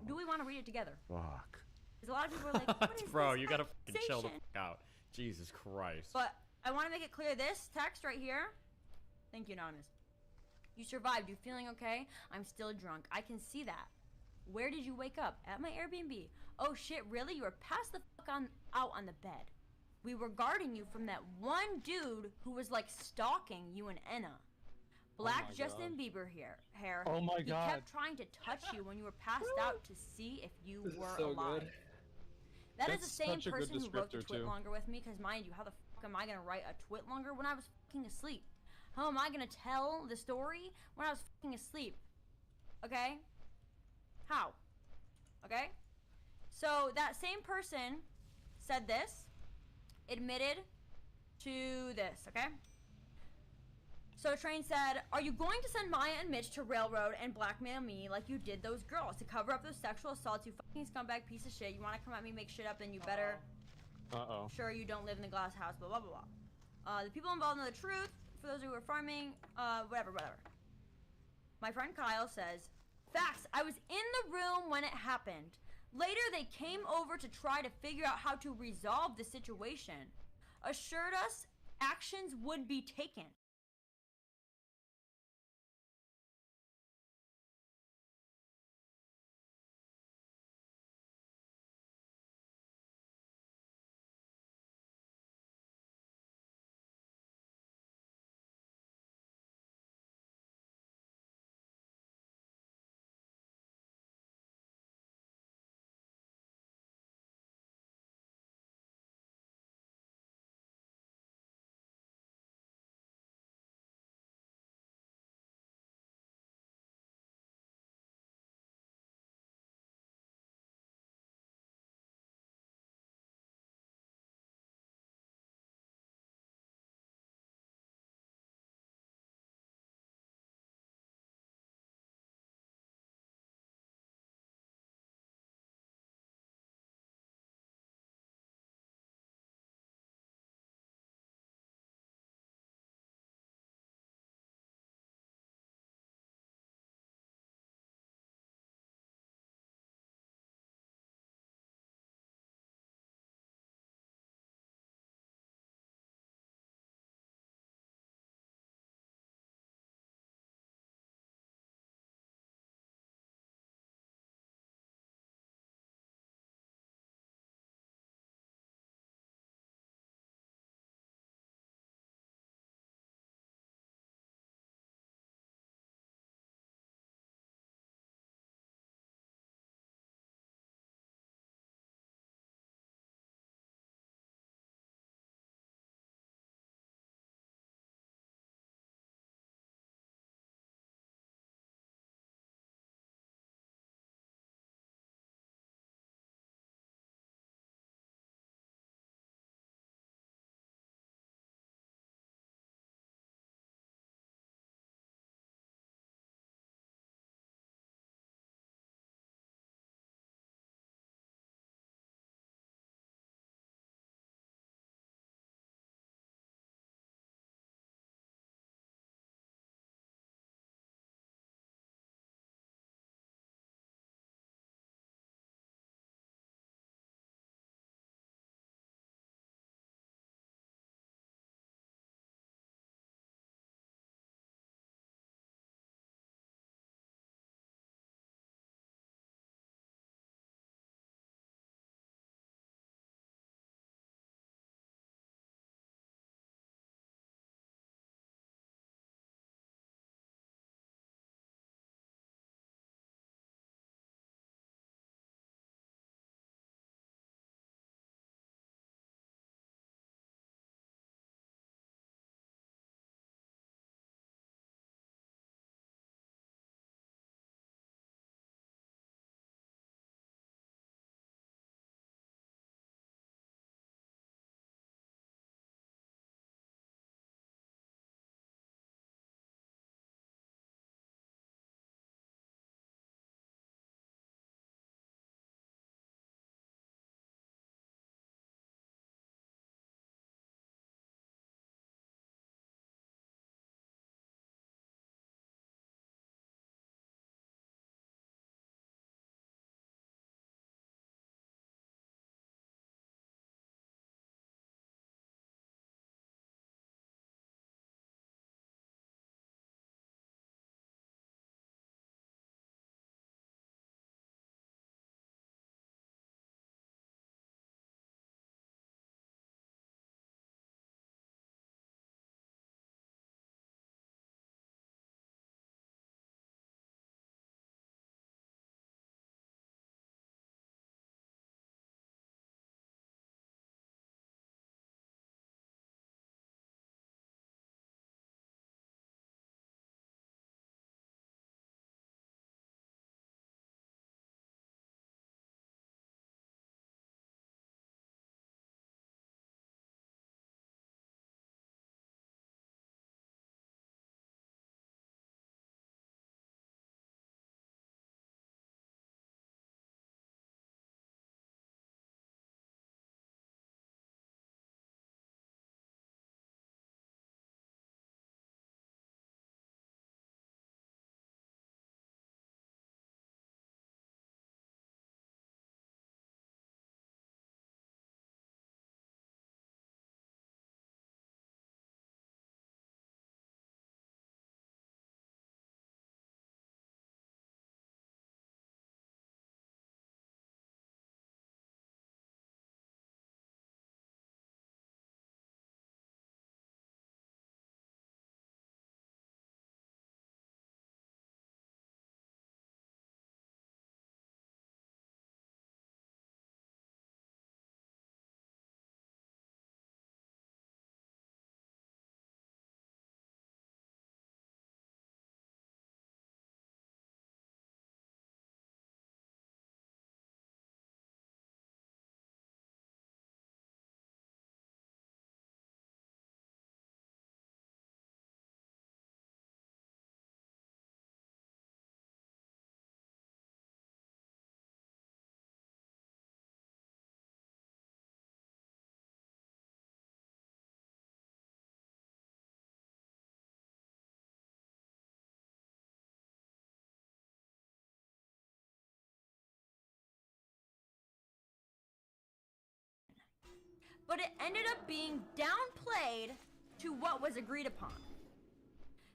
Do we want to read it together? Fuck. Because a lot of people are like, what is Bro, this you gotta fucking chill the accusation? fuck out. Jesus Christ. But I want to make it clear. This text right here. Thank you, Anonymous. You survived. You feeling okay? I'm still drunk. I can see that. Where did you wake up? At my Airbnb. Oh shit, really? You were passed the fuck out on the bed. We were guarding you from that one dude who was like stalking you and Enna. Black my Justin God. Bieber hair. Oh my he God. kept trying to touch you when you were passed out to see if you This is were so alive. good. That is That's the same such a good person who wrote the descriptor, twit too. longer with me, because mind you, how the fuck am I gonna write a twit longer when I was fucking asleep? How am I gonna tell the story when I was fucking asleep? Okay? How? Okay? So that same person said this, admitted to this, okay? So Train said, are you going to send Maya and Mitch to railroad and blackmail me like you did those girls to cover up those sexual assaults, you fucking scumbag piece of shit? You want to come at me, make shit up, then you better. Uh-oh. Sure, you don't live in the glass house, blah, blah, blah, blah. The people involved know the truth. For those who are farming, whatever. My friend Kyle says, facts, I was in the room when it happened. Later, they came over to try to figure out how to resolve the situation, assured us actions would be taken. but it ended up being downplayed to what was agreed upon.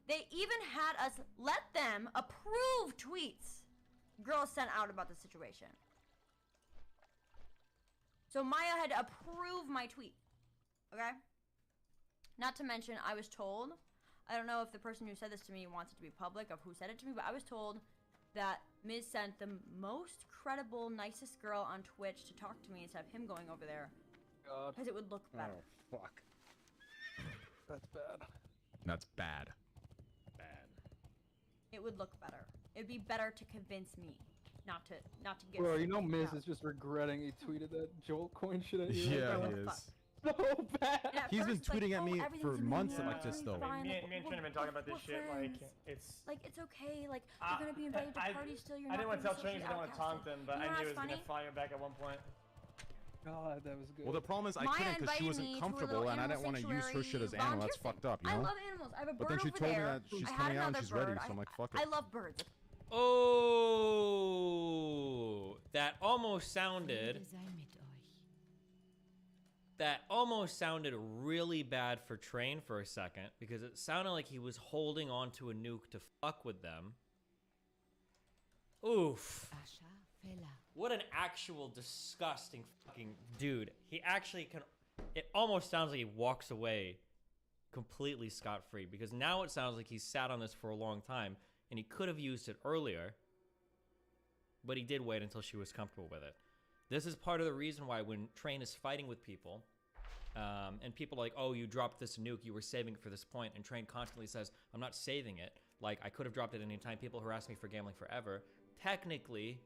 They even had us let them approve tweets girls sent out about the situation. So Maya had to approve my tweet, okay? Not to mention, I was told, I don't know if the person who said this to me wants it to be public of who said it to me, but I was told that Miz sent the most credible, nicest girl on Twitch to talk to me instead of him going over there. Because it would look better. Oh, fuck. That's bad. That's bad. It would look better. It'd be better to convince me, not to get. Bro, you know kicked Miz out. is just regretting he tweeted that Jolt coin shit at you. Yeah, Like, he what is. the fuck? So bad. And at He's been first, it's tweeting like, at me oh, for everything's months amazing, like this, everything's though. fine, Me like, and Trin have been talking about this we're shit. Like, friends. it's. Like, it's okay. Like, you're gonna be invited to parties still. You're I not didn't want to tell gonna be Trin because I didn't want to taunt socially them, but outcasted. I You know knew it was what's gonna funny? fire back at one point. God, that was good. Well, the problem is I Maya couldn't because she invited me wasn't to a comfortable, little and I animal didn't want to use her shit as sanctuary animal. That's volunteer fucked thing. up, you I know? love animals. I have a bird But then she over told me there. that she's I coming had out and another she's ready, bird. so I'm like, fuck I it. love birds. Oh, that almost sounded. That almost sounded really bad for Train for a second, because it sounded like he was holding on to a nuke to fuck with them. Oof. What an actual disgusting fucking dude. He actually can. It almost sounds like he walks away completely scot-free, because now it sounds like he's sat on this for a long time and he could have used it earlier, but he did wait until she was comfortable with it. This is part of the reason why when Train is fighting with people, and people are like, oh, you dropped this nuke, you were saving it for this point, and Train constantly says, I'm not saving it. Like, I could have dropped it any time. People harass me for gambling forever. Technically,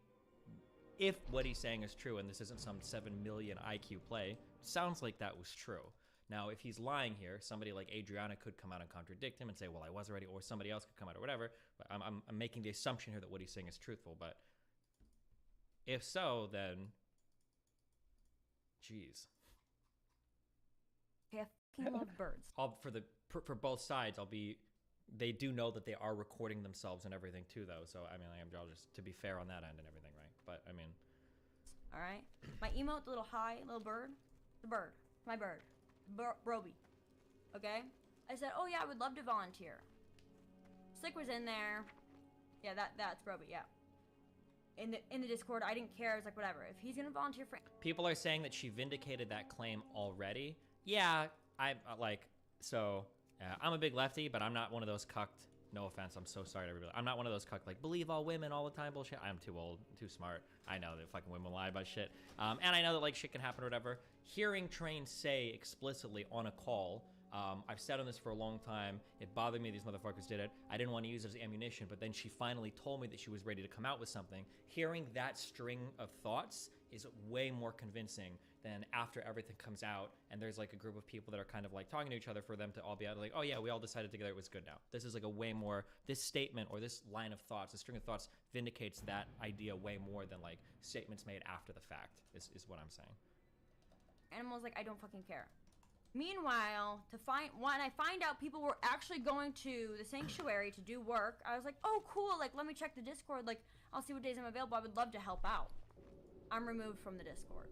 if what he's saying is true, and this isn't some 7 million IQ play, sounds like that was true. Now, if he's lying here, somebody like Adriana could come out and contradict him and say, well, I was already, or somebody else could come out or whatever. But I'm making the assumption here that what he's saying is truthful. But if so, then, jeez. I fucking love birds. For both sides, they do know that they are recording themselves and everything too, though. So, I mean, I'll just, to be fair on that end and everything, right? But, I mean. All right. My emote, the little hi, little bird. The bird. My bird. Broby. Okay? I said, oh yeah, I would love to volunteer. Slick was in there. Yeah, that's Broby, yeah. In the Discord, I didn't care. I was like, whatever. If he's gonna volunteer for... People are saying that she vindicated that claim already. Yeah, I'm a big lefty, but I'm not one of those cucked. No offense, I'm so sorry to everybody. I'm not one of those cucked, like, believe all women all the time bullshit. I'm too old, too smart. I know that fucking women lie about shit. And I know that, like, shit can happen or whatever. Hearing Train say explicitly on a call, I've said on this for a long time, it bothered me these motherfuckers did it. I didn't want to use it as ammunition, but then she finally told me that she was ready to come out with something. Hearing that string of thoughts is way more convincing than after everything comes out and there's like a group of people that are kind of like talking to each other for them to all be out like, oh yeah, we all decided together it was good now. This is like a way more, this statement or this line of thoughts, this string of thoughts vindicates that idea way more than like statements made after the fact is what I'm saying. Animals, like, I don't fucking care. Meanwhile, when I find out people were actually going to the sanctuary to do work, I was like, oh cool, like let me check the Discord, like I'll see what days I'm available. I would love to help out. I'm removed from the Discord.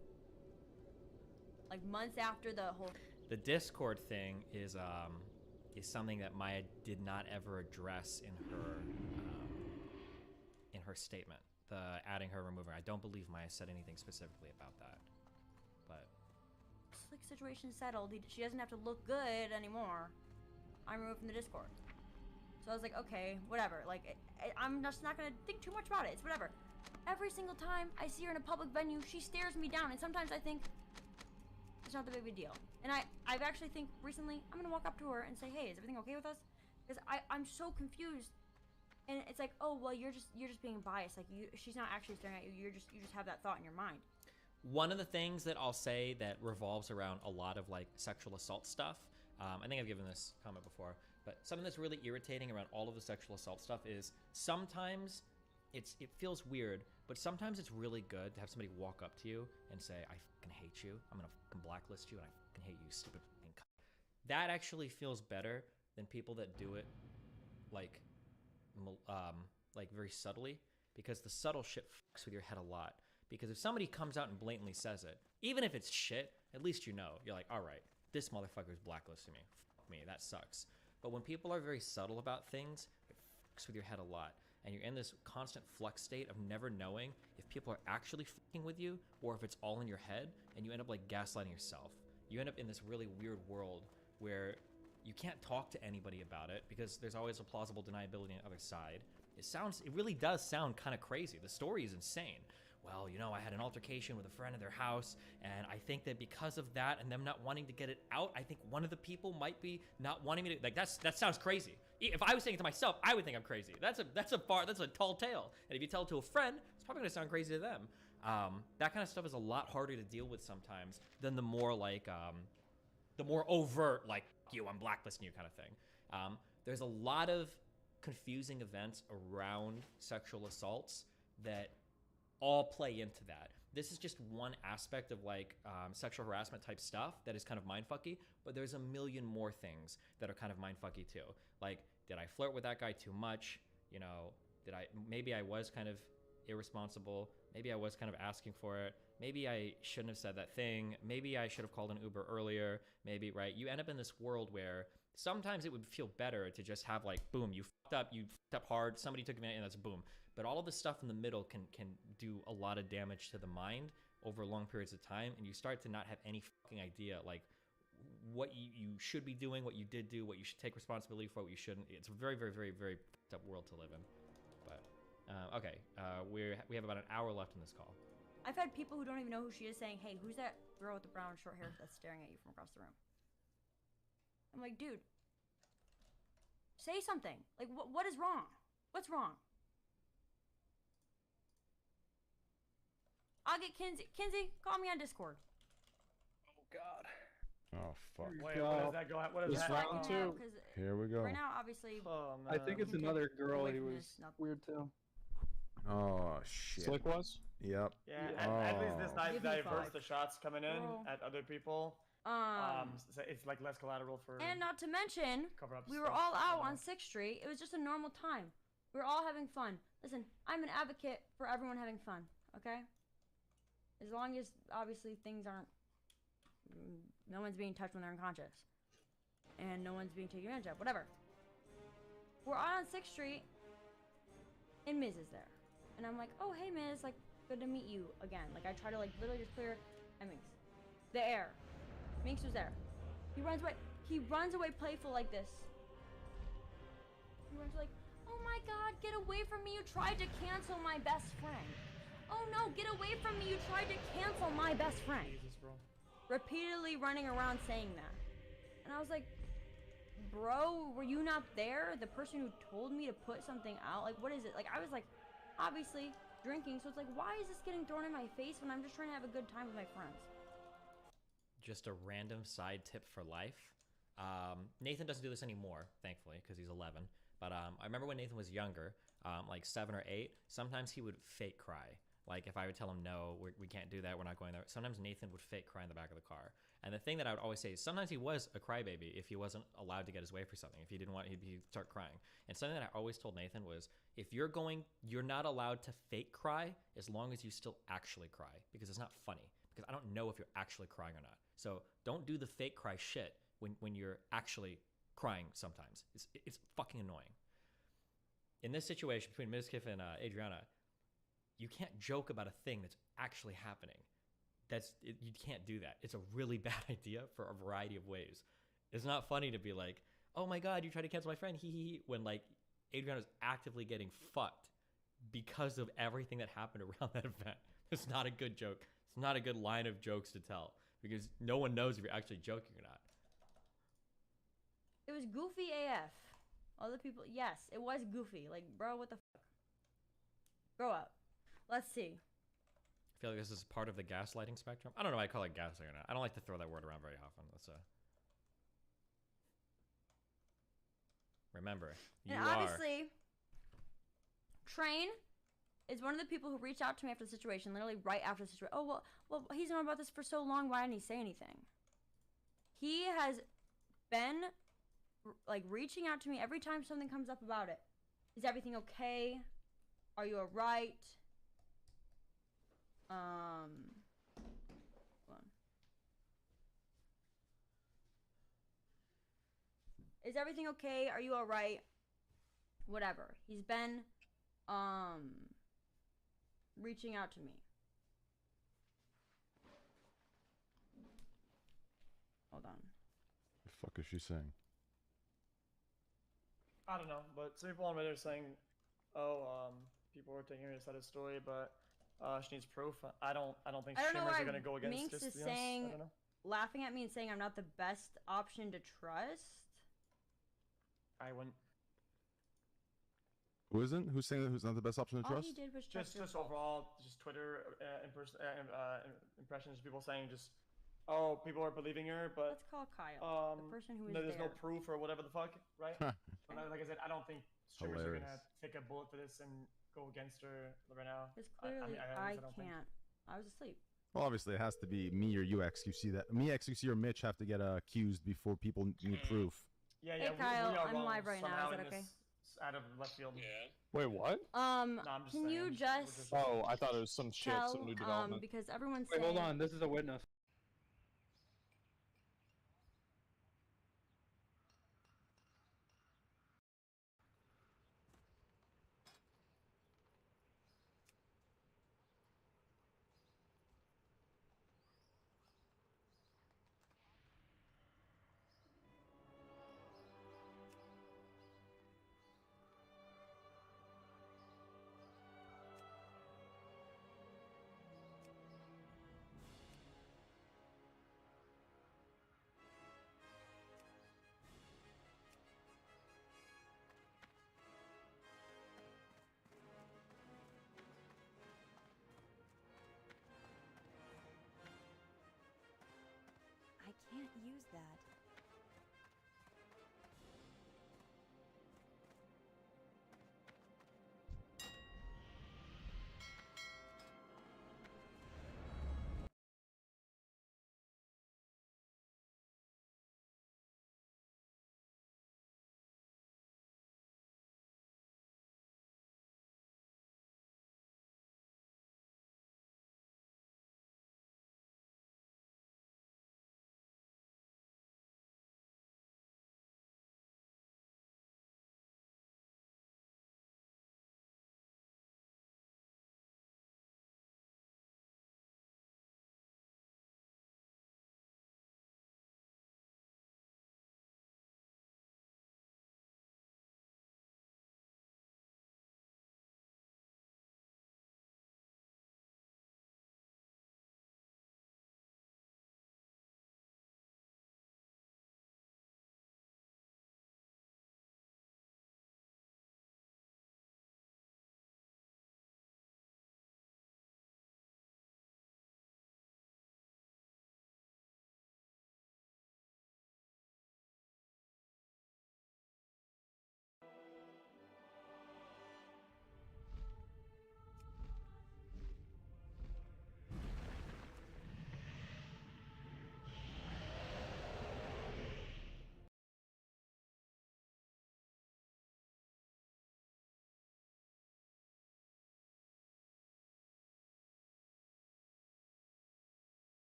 Like months after the whole... The Discord thing is something that Maya did not ever address in her statement. The adding her, removing her. I don't believe Maya said anything specifically about that. But Slick situation settled. She doesn't have to look good anymore. I'm removed from the Discord. So I was like, okay, whatever. Like, I'm just not gonna think too much about it. It's whatever. Every single time I see her in a public venue, she stares me down, and sometimes I think it's not the big of a deal. And I've actually think recently I'm gonna walk up to her and say, hey, is everything okay with us? Because I'm so confused, and it's like, oh well, you're just being biased. Like she's not actually staring at you. You just have that thought in your mind. one of the things that I'll say that revolves around a lot of like sexual assault stuff, I think I've given this comment before, but something that's really irritating around all of the sexual assault stuff is sometimes it feels weird, but sometimes it's really good to have somebody walk up to you and say, I fucking hate you, I'm gonna fucking blacklist you, and I fucking hate you, stupid fucking cunt. That actually feels better than people that do it like very subtly, because the subtle shit fucks with your head a lot. Because if somebody comes out and blatantly says it, even if it's shit, at least you know. You're like, all right, this motherfucker's blacklisting me. Fuck me, that sucks. But when people are very subtle about things, it fucks with your head a lot. And you're in this constant flux state of never knowing if people are actually fucking with you or if it's all in your head, and you end up like gaslighting yourself. You end up in this really weird world where you can't talk to anybody about it because there's always a plausible deniability on the other side. It really does sound kind of crazy. The story is insane. Well, you know, I had an altercation with a friend in their house, and I think that because of that and them not wanting to get it out, I think one of the people might be not wanting me to, like, that sounds crazy. If I was saying it to myself, I would think I'm crazy. That's a tall tale. And if you tell it to a friend, it's probably gonna sound crazy to them. That kind of stuff is a lot harder to deal with sometimes than the more like, the more overt, like, you, I'm blacklisting you kind of thing. There's a lot of confusing events around sexual assaults that all play into that. This is just one aspect of like sexual harassment type stuff that is kind of mindfucky, but there's a million more things that are kind of mindfucky too. Like, did I flirt with that guy too much? You know, maybe I was kind of irresponsible. Maybe I was kind of asking for it. Maybe I shouldn't have said that thing. Maybe I should have called an Uber earlier. Maybe, right? You end up in this world where sometimes it would feel better to just have like, boom, you fucked up hard, somebody took advantage, and that's boom. But all of the stuff in the middle can do a lot of damage to the mind over long periods of time, and you start to not have any fucking idea like what you should be doing, what you did do, what you should take responsibility for, what you shouldn't. It's a very, very, very, very fucked up world to live in. But okay, we have about an hour left in this call. I've had people who don't even know who she is saying, "Hey, who's that girl with the brown short hair that's staring at you from across the room?" I'm like, dude, say something. Like, what is wrong? What's wrong? I'll get Kinsey. Kinsey, call me on Discord. Oh God. Oh fuck. Wait, what does that go? What does This that? round two. Here we go. Right now, obviously. Oh, I think it's another girl away who from was this, not- weird too. Oh shit. Slick was? Yep. Yeah, at least this night Give me diverts 5. the shots coming in Girl. at other people. So it's like less collateral for. And not to mention, cover up we were stuff. all out on 6th Street. It was just a normal time. We were all having fun. Listen, I'm an advocate for everyone having fun, okay? As long as, obviously, things aren't... No one's being touched when they're unconscious. And no one's being taken advantage of. Whatever. We're out on 6th Street, and Miz is there. And I'm like, oh, hey, Miz, like, good to meet you again. Like, I try to, like, literally just clear... the air. Minx was there. He runs away. He runs away playful like this. He runs like, oh my god, get away from me. You tried to cancel my best friend. Oh no, get away from me. You tried to cancel my best friend. Jesus, bro. Repeatedly running around saying that. And I was like, bro, were you not there? The person who told me to put something out? Like, what is it? Like, I was like, obviously drinking. So it's like, why is this getting thrown in my face when I'm just trying to have a good time with my friends? Just a random side tip for life. Nathan doesn't do this anymore, thankfully, because he's 11. But I remember when Nathan was younger, like 7 or 8, sometimes he would fake cry. Like if I would tell him, no, we can't do that, we're not going there. Sometimes Nathan would fake cry in the back of the car. And the thing that I would always say is sometimes he was a crybaby if he wasn't allowed to get his way for something. If he didn't want, he'd start crying. And something that I always told Nathan was, if you're not allowed to fake cry as long as you still actually cry, because it's not funny. Because I don't know if you're actually crying or not. So don't do the fake cry shit when you're actually crying sometimes. It's fucking annoying. In this situation between Mizkif and Adriana, you can't joke about a thing that's actually happening. You can't do that. It's a really bad idea for a variety of ways. It's not funny to be like, oh my god, you tried to cancel my friend, hee, when like Adriana's actively getting fucked because of everything that happened around that event. It's not a good joke. It's not a good line of jokes to tell because no one knows if you're actually joking or not. It was goofy AF. Other people, yes, it was goofy. Like, bro, what the fuck? Grow up. Let's see. I feel like this is part of the gaslighting spectrum. I don't know why I call it gaslighting or not. I don't like to throw that word around very often. Remember, you and are. Obviously, Train is one of the people who reached out to me after the situation, literally right after the situation. Oh, well, he's known about this for so long. Why didn't he say anything? He has been, like, reaching out to me every time something comes up about it. Is everything okay? Are you alright? Hold on. Is everything okay? Are you alright? Whatever. He's been, reaching out to me. Hold on. The fuck is she saying? I don't know, but some people on Reddit are saying, oh, people were taking her side of the story, but she needs proof. I don't think streamers are gonna go against Minx this. is To be honest. saying, I don't know. laughing at me and saying I'm not the best option to trust. I wouldn't. Who isn't? Who's saying that? Who's not the best option to All trust? he did was Just overall, just Twitter impressions. People saying just, oh, people are believing her, but let's call Kyle, the person who is there's no there. proof or whatever the fuck, right? Like I said, I don't think streamers are gonna take a bullet for this and go against her right now. It's clearly I can't. I was asleep. Well, obviously, it has to be me or you, XQC. That me, XQC, or Mitch have to get accused before people need proof. Yeah, Hey Kyle, I'm live right now. Is that okay? Out of left field. Yeah. Wait, what? Can you just Oh, I thought it was some shit, tell, some new development. because everyone's Wait, saying. hold on. This is a witness. I can't use that.